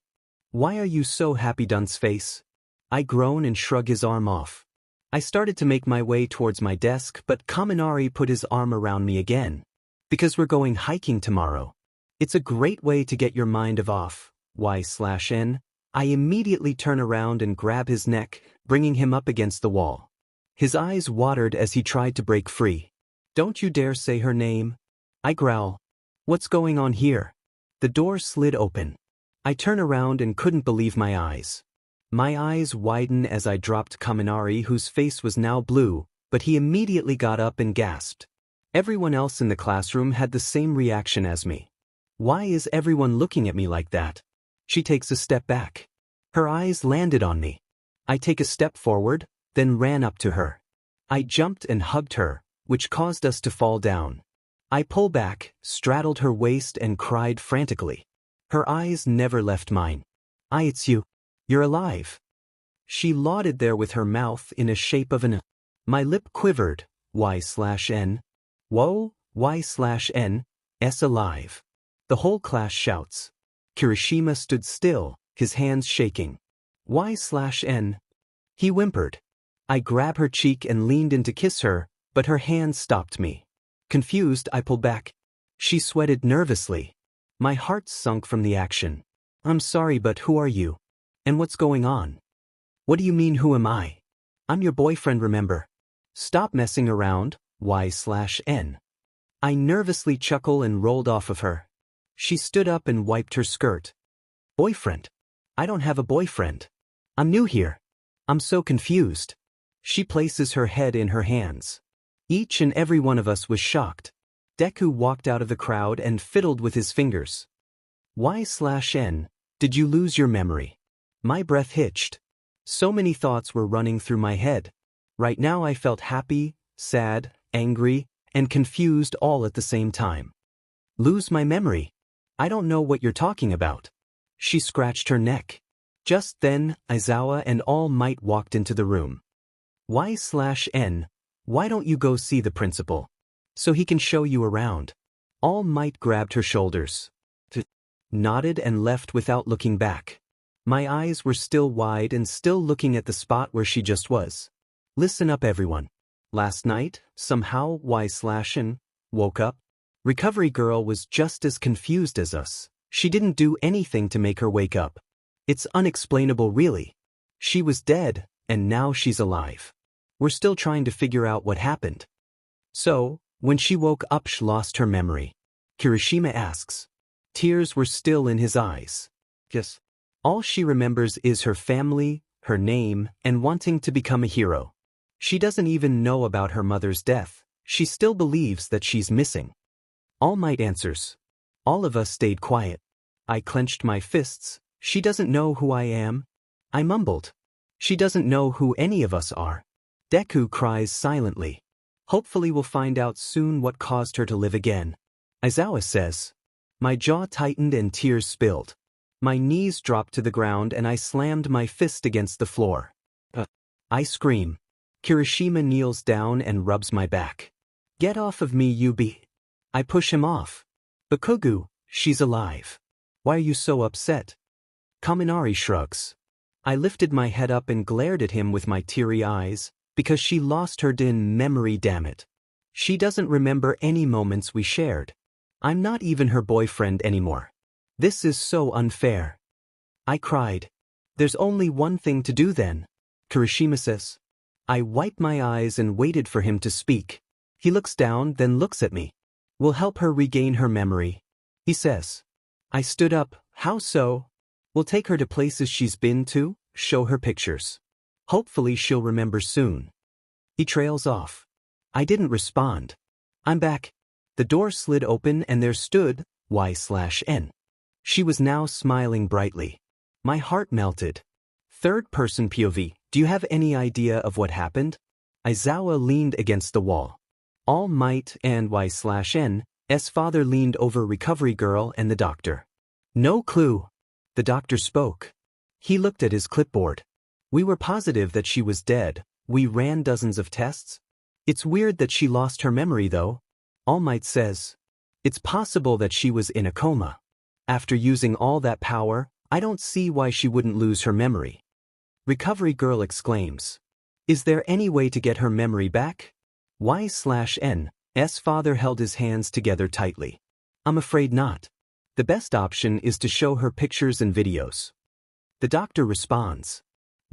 Why are you so happy, dunce face? I groan and shrug his arm off. I started to make my way towards my desk, but Kaminari put his arm around me again. Because we're going hiking tomorrow. It's a great way to get your mind off, 𝑦/N. I immediately turn around and grab his neck, bringing him up against the wall. His eyes watered as he tried to break free. Don't you dare say her name. I growl. What's going on here? The door slid open. I turn around and couldn't believe my eyes. My eyes widen as I dropped Kaminari, whose face was now blue, but he immediately got up and gasped. Everyone else in the classroom had the same reaction as me. Why is everyone looking at me like that? She takes a step back. Her eyes landed on me. I take a step forward, then ran up to her. I jumped and hugged her, which caused us to fall down. I pulled back, straddled her waist and cried frantically. Her eyes never left mine. It's you. You're alive. She lauded there with her mouth in a shape of an. My lip quivered. 𝑦/N. Whoa, 𝑦/N. S alive. The whole class shouts. Kirishima stood still, his hands shaking. 𝑦/N. He whimpered. I grabbed her cheek and leaned in to kiss her, but her hand stopped me. Confused, I pulled back. She sweated nervously. My heart sunk from the action. I'm sorry, but who are you? And what's going on? What do you mean, who am I? I'm your boyfriend, remember? Stop messing around, 𝑦/N. I nervously chuckled and rolled off of her. She stood up and wiped her skirt. Boyfriend? I don't have a boyfriend. I'm new here. I'm so confused. She places her head in her hands. Each and every one of us was shocked. Deku walked out of the crowd and fiddled with his fingers. 𝑦/N. Did you lose your memory? My breath hitched. So many thoughts were running through my head. Right now I felt happy, sad, angry, and confused all at the same time. Lose my memory? I don't know what you're talking about. She scratched her neck. Just then, Aizawa and All Might walked into the room. 𝑦/N. Why don't you go see the principal? So he can show you around. All Might grabbed her shoulders. Nodded and left without looking back. My eyes were still wide and still looking at the spot where she just was. Listen up, everyone. Last night, somehow, 𝑦/N. woke up. Recovery Girl was just as confused as us. She didn't do anything to make her wake up. It's unexplainable, really. She was dead, and now she's alive. We're still trying to figure out what happened. So, when she woke up, she lost her memory. Kirishima asks. Tears were still in his eyes. Yes. All she remembers is her family, her name, and wanting to become a hero. She doesn't even know about her mother's death. She still believes that she's missing. All Might answers. All of us stayed quiet. I clenched my fists. She doesn't know who I am. I mumbled. She doesn't know who any of us are. Deku cries silently. Hopefully we'll find out soon what caused her to live again. Aizawa says. My jaw tightened and tears spilled. My knees dropped to the ground and I slammed my fist against the floor. I scream. Kirishima kneels down and rubs my back. Get off of me, Yubi. I push him off. Bakugou, she's alive. Why are you so upset? Kaminari shrugs. I lifted my head up and glared at him with my teary eyes, because she lost her memory, damn it. She doesn't remember any moments we shared. I'm not even her boyfriend anymore. This is so unfair. I cried. There's only one thing to do then. Kirishima says. I wiped my eyes and waited for him to speak. He looks down, then looks at me. We'll help her regain her memory, he says. I stood up. How so? We'll take her to places she's been to, show her pictures. Hopefully she'll remember soon. He trails off. I didn't respond. I'm back. The door slid open and there stood 𝐻/N. She was now smiling brightly. My heart melted. Third-person POV, do you have any idea of what happened? Aizawa leaned against the wall. All Might and 𝐻/N's father leaned over Recovery Girl and the doctor. No clue. The doctor spoke. He looked at his clipboard. We were positive that she was dead. We ran dozens of tests. It's weird that she lost her memory though. All Might says. It's possible that she was in a coma. After using all that power, I don't see why she wouldn't lose her memory. Recovery Girl exclaims. Is there any way to get her memory back? 𝐻/N's father held his hands together tightly. I'm afraid not. The best option is to show her pictures and videos. The doctor responds.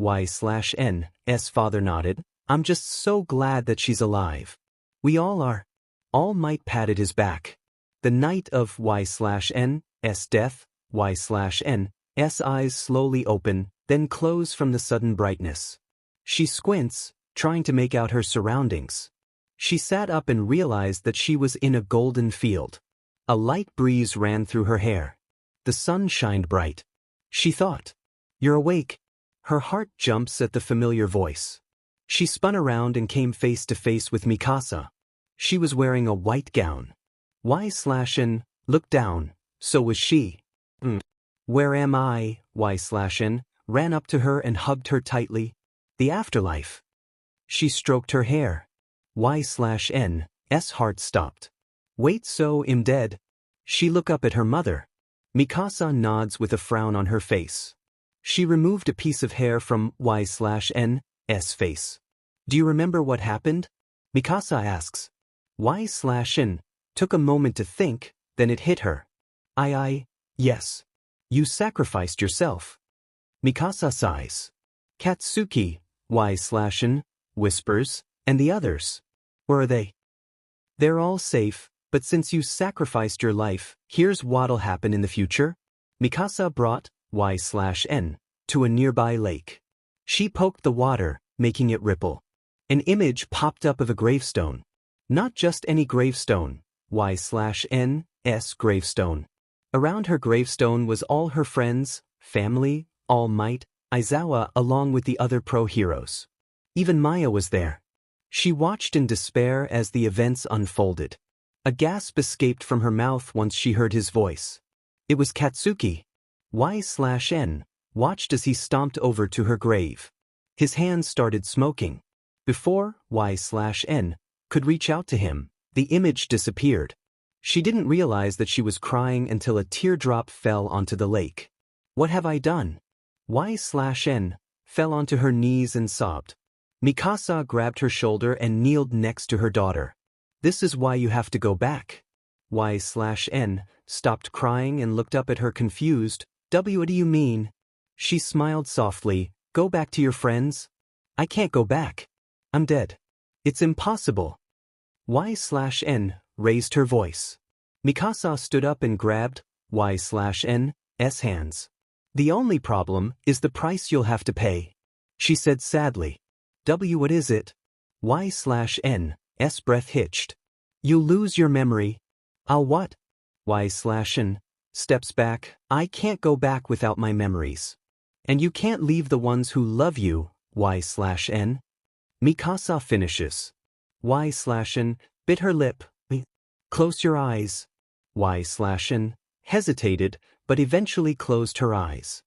𝐻/N's father nodded. I'm just so glad that she's alive. We all are. All Might patted his back. The night of 𝐻/N's death, 𝐻/N's eyes slowly open, then close from the sudden brightness. She squints, trying to make out her surroundings. She sat up and realized that she was in a golden field. A light breeze ran through her hair. The sun shined bright. She thought. You're awake. Her heart jumps at the familiar voice. She spun around and came face to face with Mikasa. She was wearing a white gown. 𝐻/N looked down, so was she. Where am I? 𝐻/N ran up to her and hugged her tightly. The afterlife. She stroked her hair. 𝐻/N's heart stopped. Wait, so I'm dead? She looked up at her mother. Mikasa nods with a frown on her face. She removed a piece of hair from 𝐻/N's face. Do you remember what happened? Mikasa asks. 𝐻/N took a moment to think, then it hit her. Yes. You sacrificed yourself. Mikasa sighs. Katsuki, 𝐻/N whispers, and the others. Where are they? They're all safe, but since you sacrificed your life, here's what'll happen in the future. Mikasa brought 𝐻/N to a nearby lake. She poked the water, making it ripple. An image popped up of a gravestone. Not just any gravestone, 𝐻/N's gravestone. Around her gravestone was all her friends, family, All Might, Aizawa along with the other pro-heroes. Even Maya was there. She watched in despair as the events unfolded. A gasp escaped from her mouth once she heard his voice. It was Katsuki. 𝐻/N watched as he stomped over to her grave. His hands started smoking. Before 𝐻/N could reach out to him, the image disappeared. She didn't realize that she was crying until a teardrop fell onto the lake. What have I done? 𝐻/N fell onto her knees and sobbed. Mikasa grabbed her shoulder and kneeled next to her daughter. This is why you have to go back. 𝐻/N stopped crying and looked up at her confused. What do you mean? She smiled softly. Go back to your friends? I can't go back. I'm dead. It's impossible. 𝐻/N raised her voice. Mikasa stood up and grabbed 𝐻/N's hands. The only problem is the price you'll have to pay, she said sadly. What is it? 𝐻/N's breath hitched. You'll lose your memory. I'll what? 𝐻/N steps back. I can't go back without my memories. And you can't leave the ones who love you, 𝐻/N. Mikasa finishes. 𝐻/N bit her lip. Close your eyes. 𝐻/N hesitated, but eventually closed her eyes.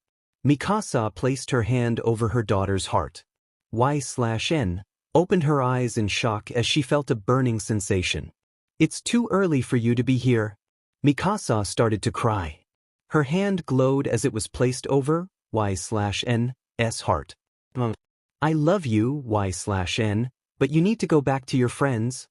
Mikasa placed her hand over her daughter's heart. 𝐻/N opened her eyes in shock as she felt a burning sensation. It's too early for you to be here. Mikasa started to cry. Her hand glowed as it was placed over 𝐻/N's heart. I love you, 𝐻/N, but you need to go back to your friends.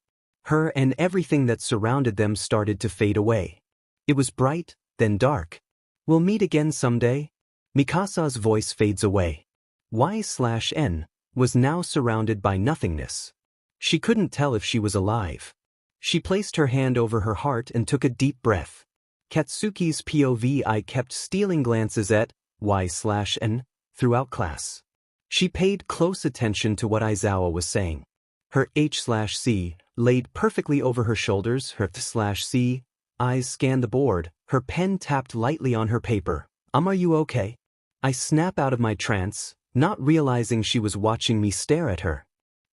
Her and everything that surrounded them started to fade away. It was bright, then dark. We'll meet again someday? Mikasa's voice fades away. 𝐲𝐿 was now surrounded by nothingness. She couldn't tell if she was alive. She placed her hand over her heart and took a deep breath. Katsuki's POV kept stealing glances at 𝐲𝐿 throughout class. She paid close attention to what Aizawa was saying. Her 𝐻/C laid perfectly over her shoulders, her 𝐵/C eyes scanned the board, her pen tapped lightly on her paper. Are you okay? I snap out of my trance, not realizing she was watching me stare at her.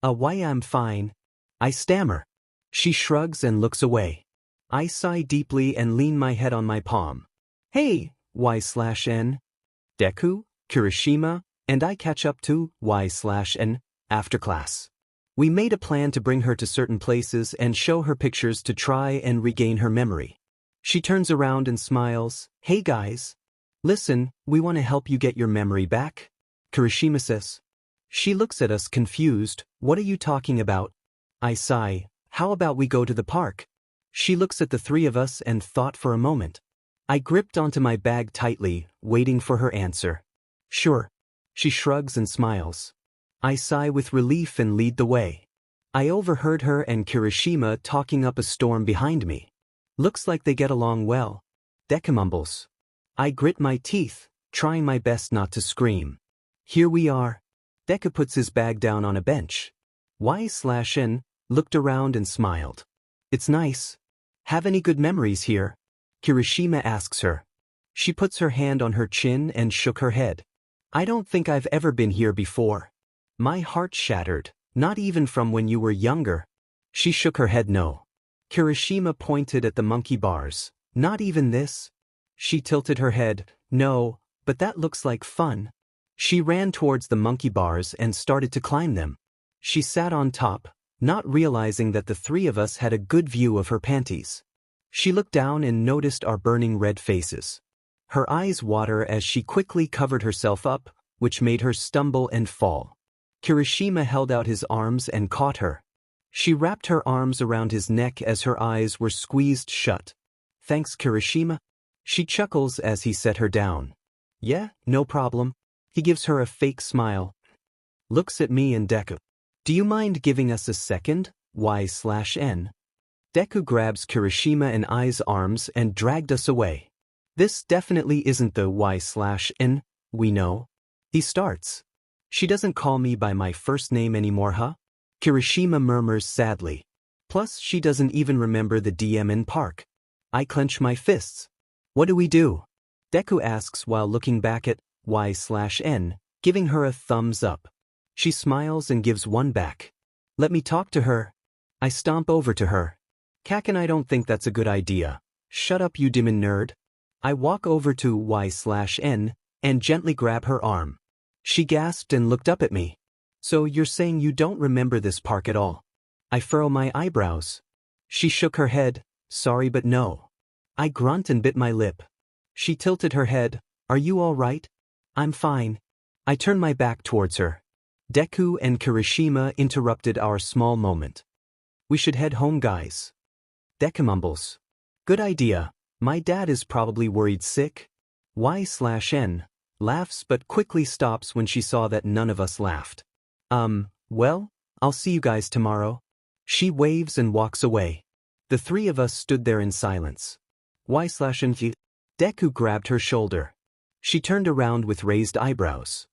Why I'm fine. I stammer. She shrugs and looks away. I sigh deeply and lean my head on my palm. Hey, 𝐲𝐿. Deku, Kirishima, and I catch up to 𝐲𝐿 after class. We made a plan to bring her to certain places and show her pictures to try and regain her memory. She turns around and smiles. Hey guys. Listen, we want to help you get your memory back. Kirishima says. She looks at us confused. What are you talking about? I sigh. How about we go to the park? She looks at the three of us and thought for a moment. I gripped onto my bag tightly, waiting for her answer. Sure. She shrugs and smiles. I sigh with relief and lead the way. I overheard her and Kirishima talking up a storm behind me. Looks like they get along well. Deku mumbles. I grit my teeth, trying my best not to scream. Here we are. Deku puts his bag down on a bench. 𝐲𝐿 looked around and smiled. It's nice. Have any good memories here? Kirishima asks her. She puts her hand on her chin and shook her head. I don't think I've ever been here before. My heart shattered, not even from when you were younger. She shook her head no. Kirishima pointed at the monkey bars. Not even this? She tilted her head. No, but that looks like fun. She ran towards the monkey bars and started to climb them. She sat on top, not realizing that the three of us had a good view of her panties. She looked down and noticed our burning red faces. Her eyes water as she quickly covered herself up, which made her stumble and fall. Kirishima held out his arms and caught her. She wrapped her arms around his neck as her eyes were squeezed shut. Thanks, Kirishima. She chuckles as he set her down. Yeah, no problem. He gives her a fake smile. Looks at me and Deku. Do you mind giving us a second? 𝐲𝐿. Deku grabs Kirishima and I's arms and dragged us away. This definitely isn't the 𝐲𝐿 we know. He starts. She doesn't call me by my first name anymore, huh? Kirishima murmurs sadly. Plus, she doesn't even remember the DM in park. I clench my fists. What do we do? Deku asks while looking back at 𝐲𝐿, giving her a thumbs up. She smiles and gives one back. Let me talk to her. I stomp over to her. Kaken, I don't think that's a good idea. Shut up, you demon nerd. I walk over to 𝐲𝐿 and gently grab her arm. She gasped and looked up at me. So you're saying you don't remember this park at all? I furrow my eyebrows. She shook her head. Sorry, but no. I grunt and bit my lip. She tilted her head. Are you all right? I'm fine. I turn my back towards her. Deku and Kirishima interrupted our small moment. We should head home, guys. Deku mumbles. Good idea. My dad is probably worried sick. 𝐲𝐿 laughs but quickly stops when she saw that none of us laughed. Well, I'll see you guys tomorrow. She waves and walks away. The three of us stood there in silence. 𝐲𝐿. Deku grabbed her shoulder. She turned around with raised eyebrows.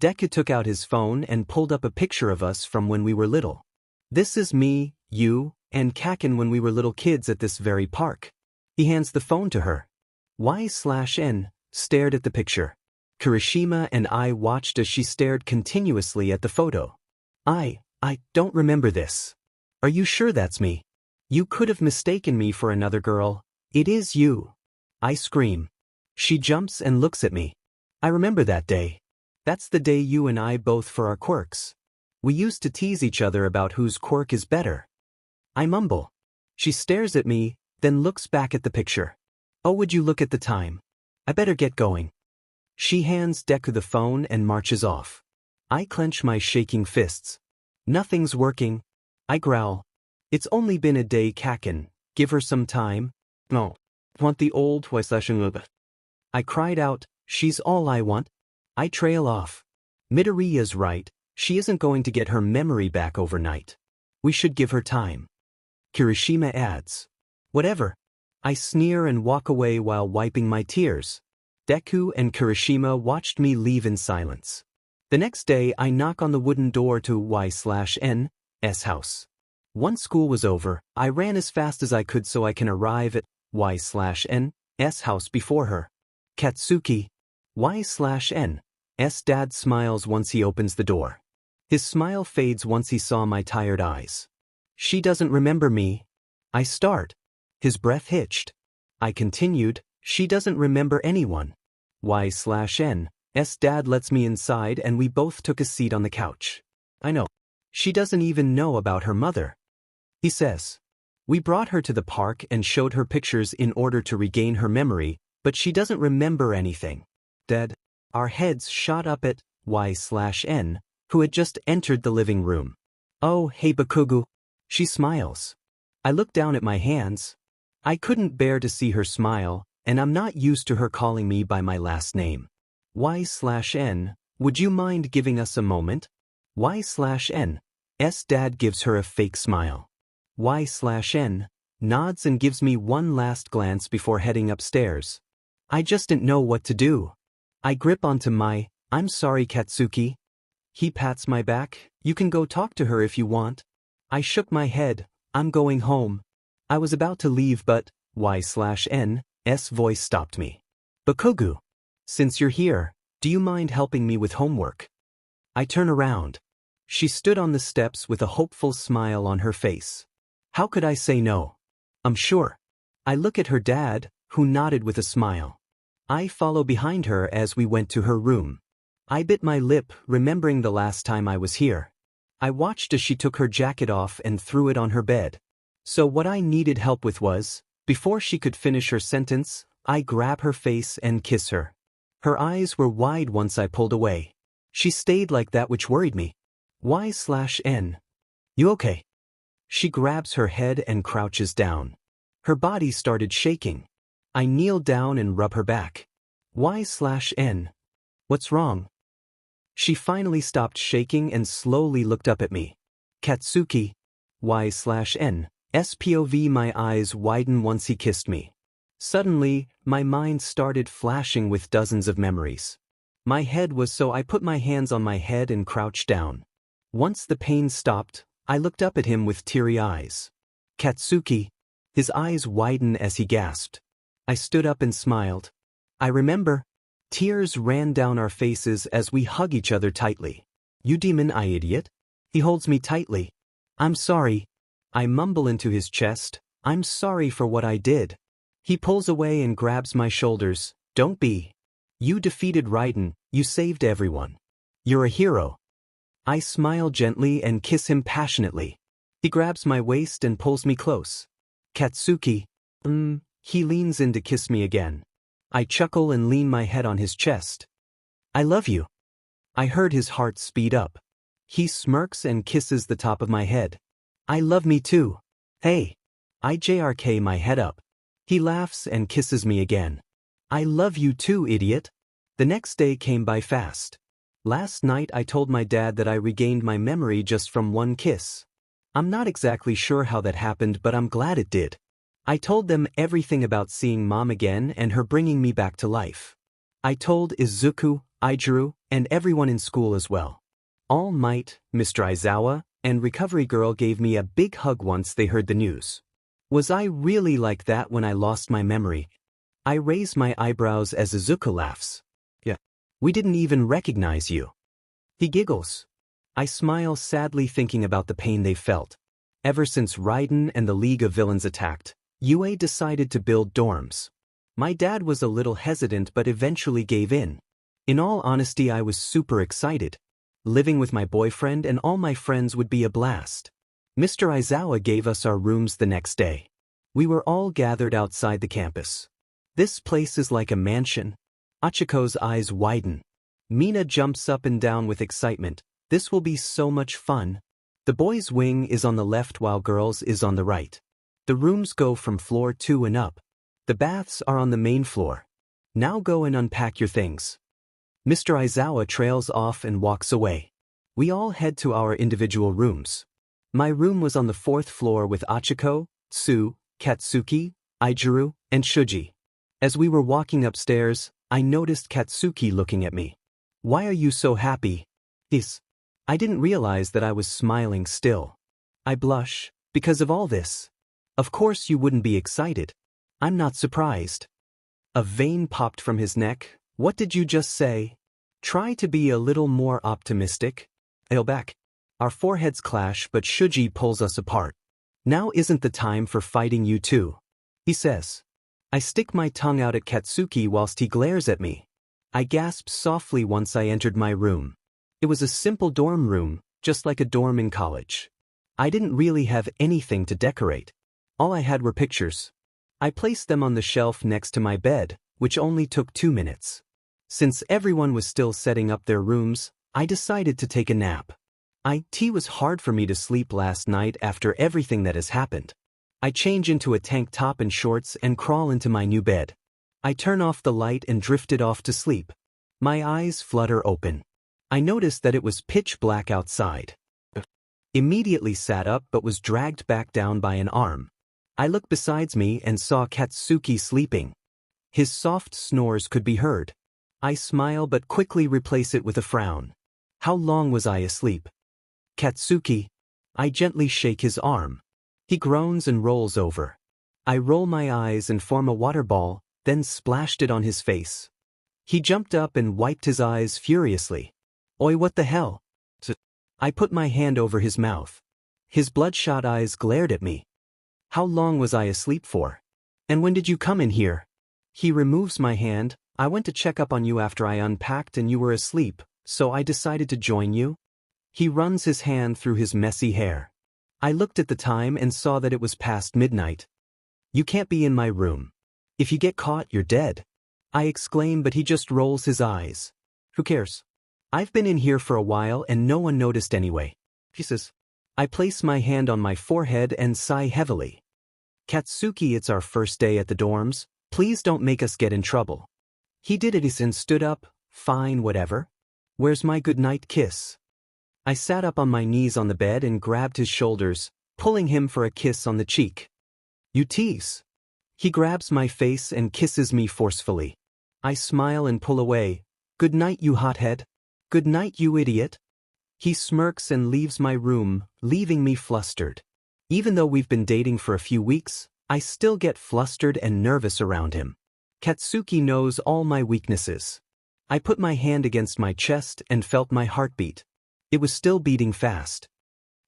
Deku took out his phone and pulled up a picture of us from when we were little. This is me, you, and Kaken when we were little kids at this very park. He hands the phone to her. 𝐲𝐿 stared at the picture. Kirishima and I watched as she stared continuously at the photo. I don't remember this. Are you sure that's me? You could have mistaken me for another girl. It is you. I scream. She jumps and looks at me. I remember that day. That's the day you and I both for our quirks. We used to tease each other about whose quirk is better. I mumble. She stares at me, then looks back at the picture. Oh, would you look at the time? I better get going. She hands Deku the phone and marches off. I clench my shaking fists. Nothing's working. I growl. It's only been a day, Kaken. Give her some time. No. Want the old 𝐕/𝐻𝐵𝗆. I cried out, she's all I want. I trail off. Midoriya's right, she isn't going to get her memory back overnight. We should give her time. Kirishima adds. Whatever. I sneer and walk away while wiping my tears. Deku and Kirishima watched me leave in silence. The next day I knock on the wooden door to 𝐲𝐿's house. Once school was over, I ran as fast as I could so I can arrive at 𝐲𝐿's house before her. Katsuki. 𝐲𝐿's dad smiles once he opens the door. His smile fades once he saw my tired eyes. She doesn't remember me. I start. His breath hitched. I continued, she doesn't remember anyone. 𝐲𝐿's dad lets me inside and we both took a seat on the couch. I know. She doesn't even know about her mother. He says. We brought her to the park and showed her pictures in order to regain her memory, but she doesn't remember anything. Dead. Our heads shot up at 𝐲𝐿, who had just entered the living room. Oh, hey Bakugou. She smiles. I look down at my hands. I couldn't bear to see her smile, and I'm not used to her calling me by my last name. 𝐲𝐿, would you mind giving us a moment? 𝐲𝐿's dad gives her a fake smile. 𝐲𝐿 nods and gives me one last glance before heading upstairs. I just didn't know what to do. I grip onto my, I'm sorry Katsuki. He pats my back, you can go talk to her if you want. I shook my head, I'm going home. I was about to leave but, 𝐲𝐿's voice stopped me. Bakugou. Since you're here, do you mind helping me with homework? I turn around. She stood on the steps with a hopeful smile on her face. How could I say no? I'm sure. I look at her dad, who nodded with a smile. I follow behind her as we went to her room. I bit my lip, remembering the last time I was here. I watched as she took her jacket off and threw it on her bed. So what I needed help with was, before she could finish her sentence, I grab her face and kiss her. Her eyes were wide once I pulled away. She stayed like that, which worried me. 𝐲𝐿. You okay? She grabs her head and crouches down. Her body started shaking. I kneel down and rub her back. 𝐲𝐿. What's wrong? She finally stopped shaking and slowly looked up at me. Katsuki. 𝐲𝐿's POV. My eyes widen once he kissed me. Suddenly, my mind started flashing with dozens of memories. My head was so I put my hands on my head and crouched down. Once the pain stopped, I looked up at him with teary eyes. Katsuki. His eyes widened as he gasped. I stood up and smiled. I remember. Tears ran down our faces as we hug each other tightly. You demon, I idiot. He holds me tightly. I'm sorry. I mumble into his chest. I'm sorry for what I did. He pulls away and grabs my shoulders. Don't be. You defeated Raiden, you saved everyone. You're a hero. I smile gently and kiss him passionately. He grabs my waist and pulls me close. Katsuki. He leans in to kiss me again. I chuckle and lean my head on his chest. I love you. I heard his heart speed up. He smirks and kisses the top of my head. I love me too. Hey. I JRK my head up. He laughs and kisses me again. I love you too, idiot. The next day came by fast. Last night I told my dad that I regained my memory just from one kiss. I'm not exactly sure how that happened, but I'm glad it did. I told them everything about seeing Mom again and her bringing me back to life. I told Izuku, Ijuru, and everyone in school as well. All Might, Mr. Aizawa, and Recovery Girl gave me a big hug once they heard the news. Was I really like that when I lost my memory? I raise my eyebrows as Izuku laughs. Yeah. We didn't even recognize you. He giggles. I smile sadly thinking about the pain they felt. Ever since Raiden and the League of Villains attacked, UA decided to build dorms. My dad was a little hesitant but eventually gave in. In all honesty, I was super excited. Living with my boyfriend and all my friends would be a blast. Mr. Aizawa gave us our rooms the next day. We were all gathered outside the campus. This place is like a mansion. Achiko's eyes widen. Mina jumps up and down with excitement. This will be so much fun. The boys' wing is on the left while girls' is on the right. The rooms go from floor 2 and up. The baths are on the main floor. Now go and unpack your things. Mr. Aizawa trails off and walks away. We all head to our individual rooms. My room was on the 4th floor with Achiko, Tsu, Katsuki, Izuku, and Shuji. As we were walking upstairs, I noticed Katsuki looking at me. "Why are you so happy?" I didn't realize that I was smiling still. I blush, because of all this. Of course you wouldn't be excited. I'm not surprised. A vein popped from his neck. What did you just say? Try to be a little more optimistic. Back. Our foreheads clash but Shuji pulls us apart. Now isn't the time for fighting you two, he says. I stick my tongue out at Katsuki whilst he glares at me. I gasped softly once I entered my room. It was a simple dorm room, just like a dorm in college. I didn't really have anything to decorate. All I had were pictures. I placed them on the shelf next to my bed, which only took 2 minutes. Since everyone was still setting up their rooms, I decided to take a nap. It was hard for me to sleep last night after everything that has happened. I change into a tank top and shorts and crawl into my new bed. I turn off the light and drifted off to sleep. My eyes flutter open. I noticed that it was pitch black outside. Immediately sat up but was dragged back down by an arm. I looked besides me and saw Katsuki sleeping. His soft snores could be heard. I smile but quickly replace it with a frown. How long was I asleep? Katsuki. I gently shake his arm. He groans and rolls over. I roll my eyes and form a water ball, then splashed it on his face. He jumped up and wiped his eyes furiously. Oi, what the hell? I put my hand over his mouth. His bloodshot eyes glared at me. How long was I asleep for? And when did you come in here? He removes my hand. I went to check up on you after I unpacked and you were asleep, so I decided to join you. He runs his hand through his messy hair. I looked at the time and saw that it was past midnight. You can't be in my room. If you get caught, you're dead. I exclaim, but he just rolls his eyes. Who cares? I've been in here for a while and no one noticed anyway. He says. I place my hand on my forehead and sigh heavily. Katsuki, it's our first day at the dorms. Please don't make us get in trouble. He did it and stood up. Fine, whatever. Where's my goodnight kiss? I sat up on my knees on the bed and grabbed his shoulders, pulling him for a kiss on the cheek. You tease. He grabs my face and kisses me forcefully. I smile and pull away. Good night, you hothead. Good night, you idiot. He smirks and leaves my room, leaving me flustered. Even though we've been dating for a few weeks, I still get flustered and nervous around him. Katsuki knows all my weaknesses. I put my hand against my chest and felt my heartbeat. It was still beating fast.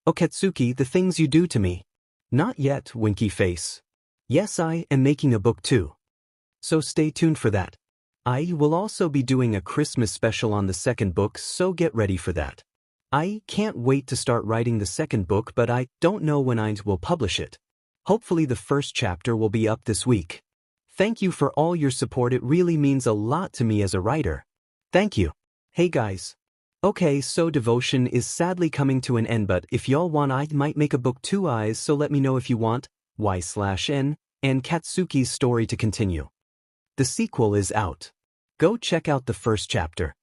Oh Katsuki, the things you do to me. Not yet, winky face. Yes, I am making a book too. So stay tuned for that. I will also be doing a Christmas special on the second book, so get ready for that. I can't wait to start writing the second book, but I don't know when I will publish it. Hopefully the first chapter will be up this week. Thank you for all your support, it really means a lot to me as a writer. Thank you. Hey guys. Okay, so Devotion is sadly coming to an end, but if y'all want, I might make a book 2 eyes, so let me know if you want, y/n, and Katsuki's story to continue. The sequel is out. Go check out the first chapter.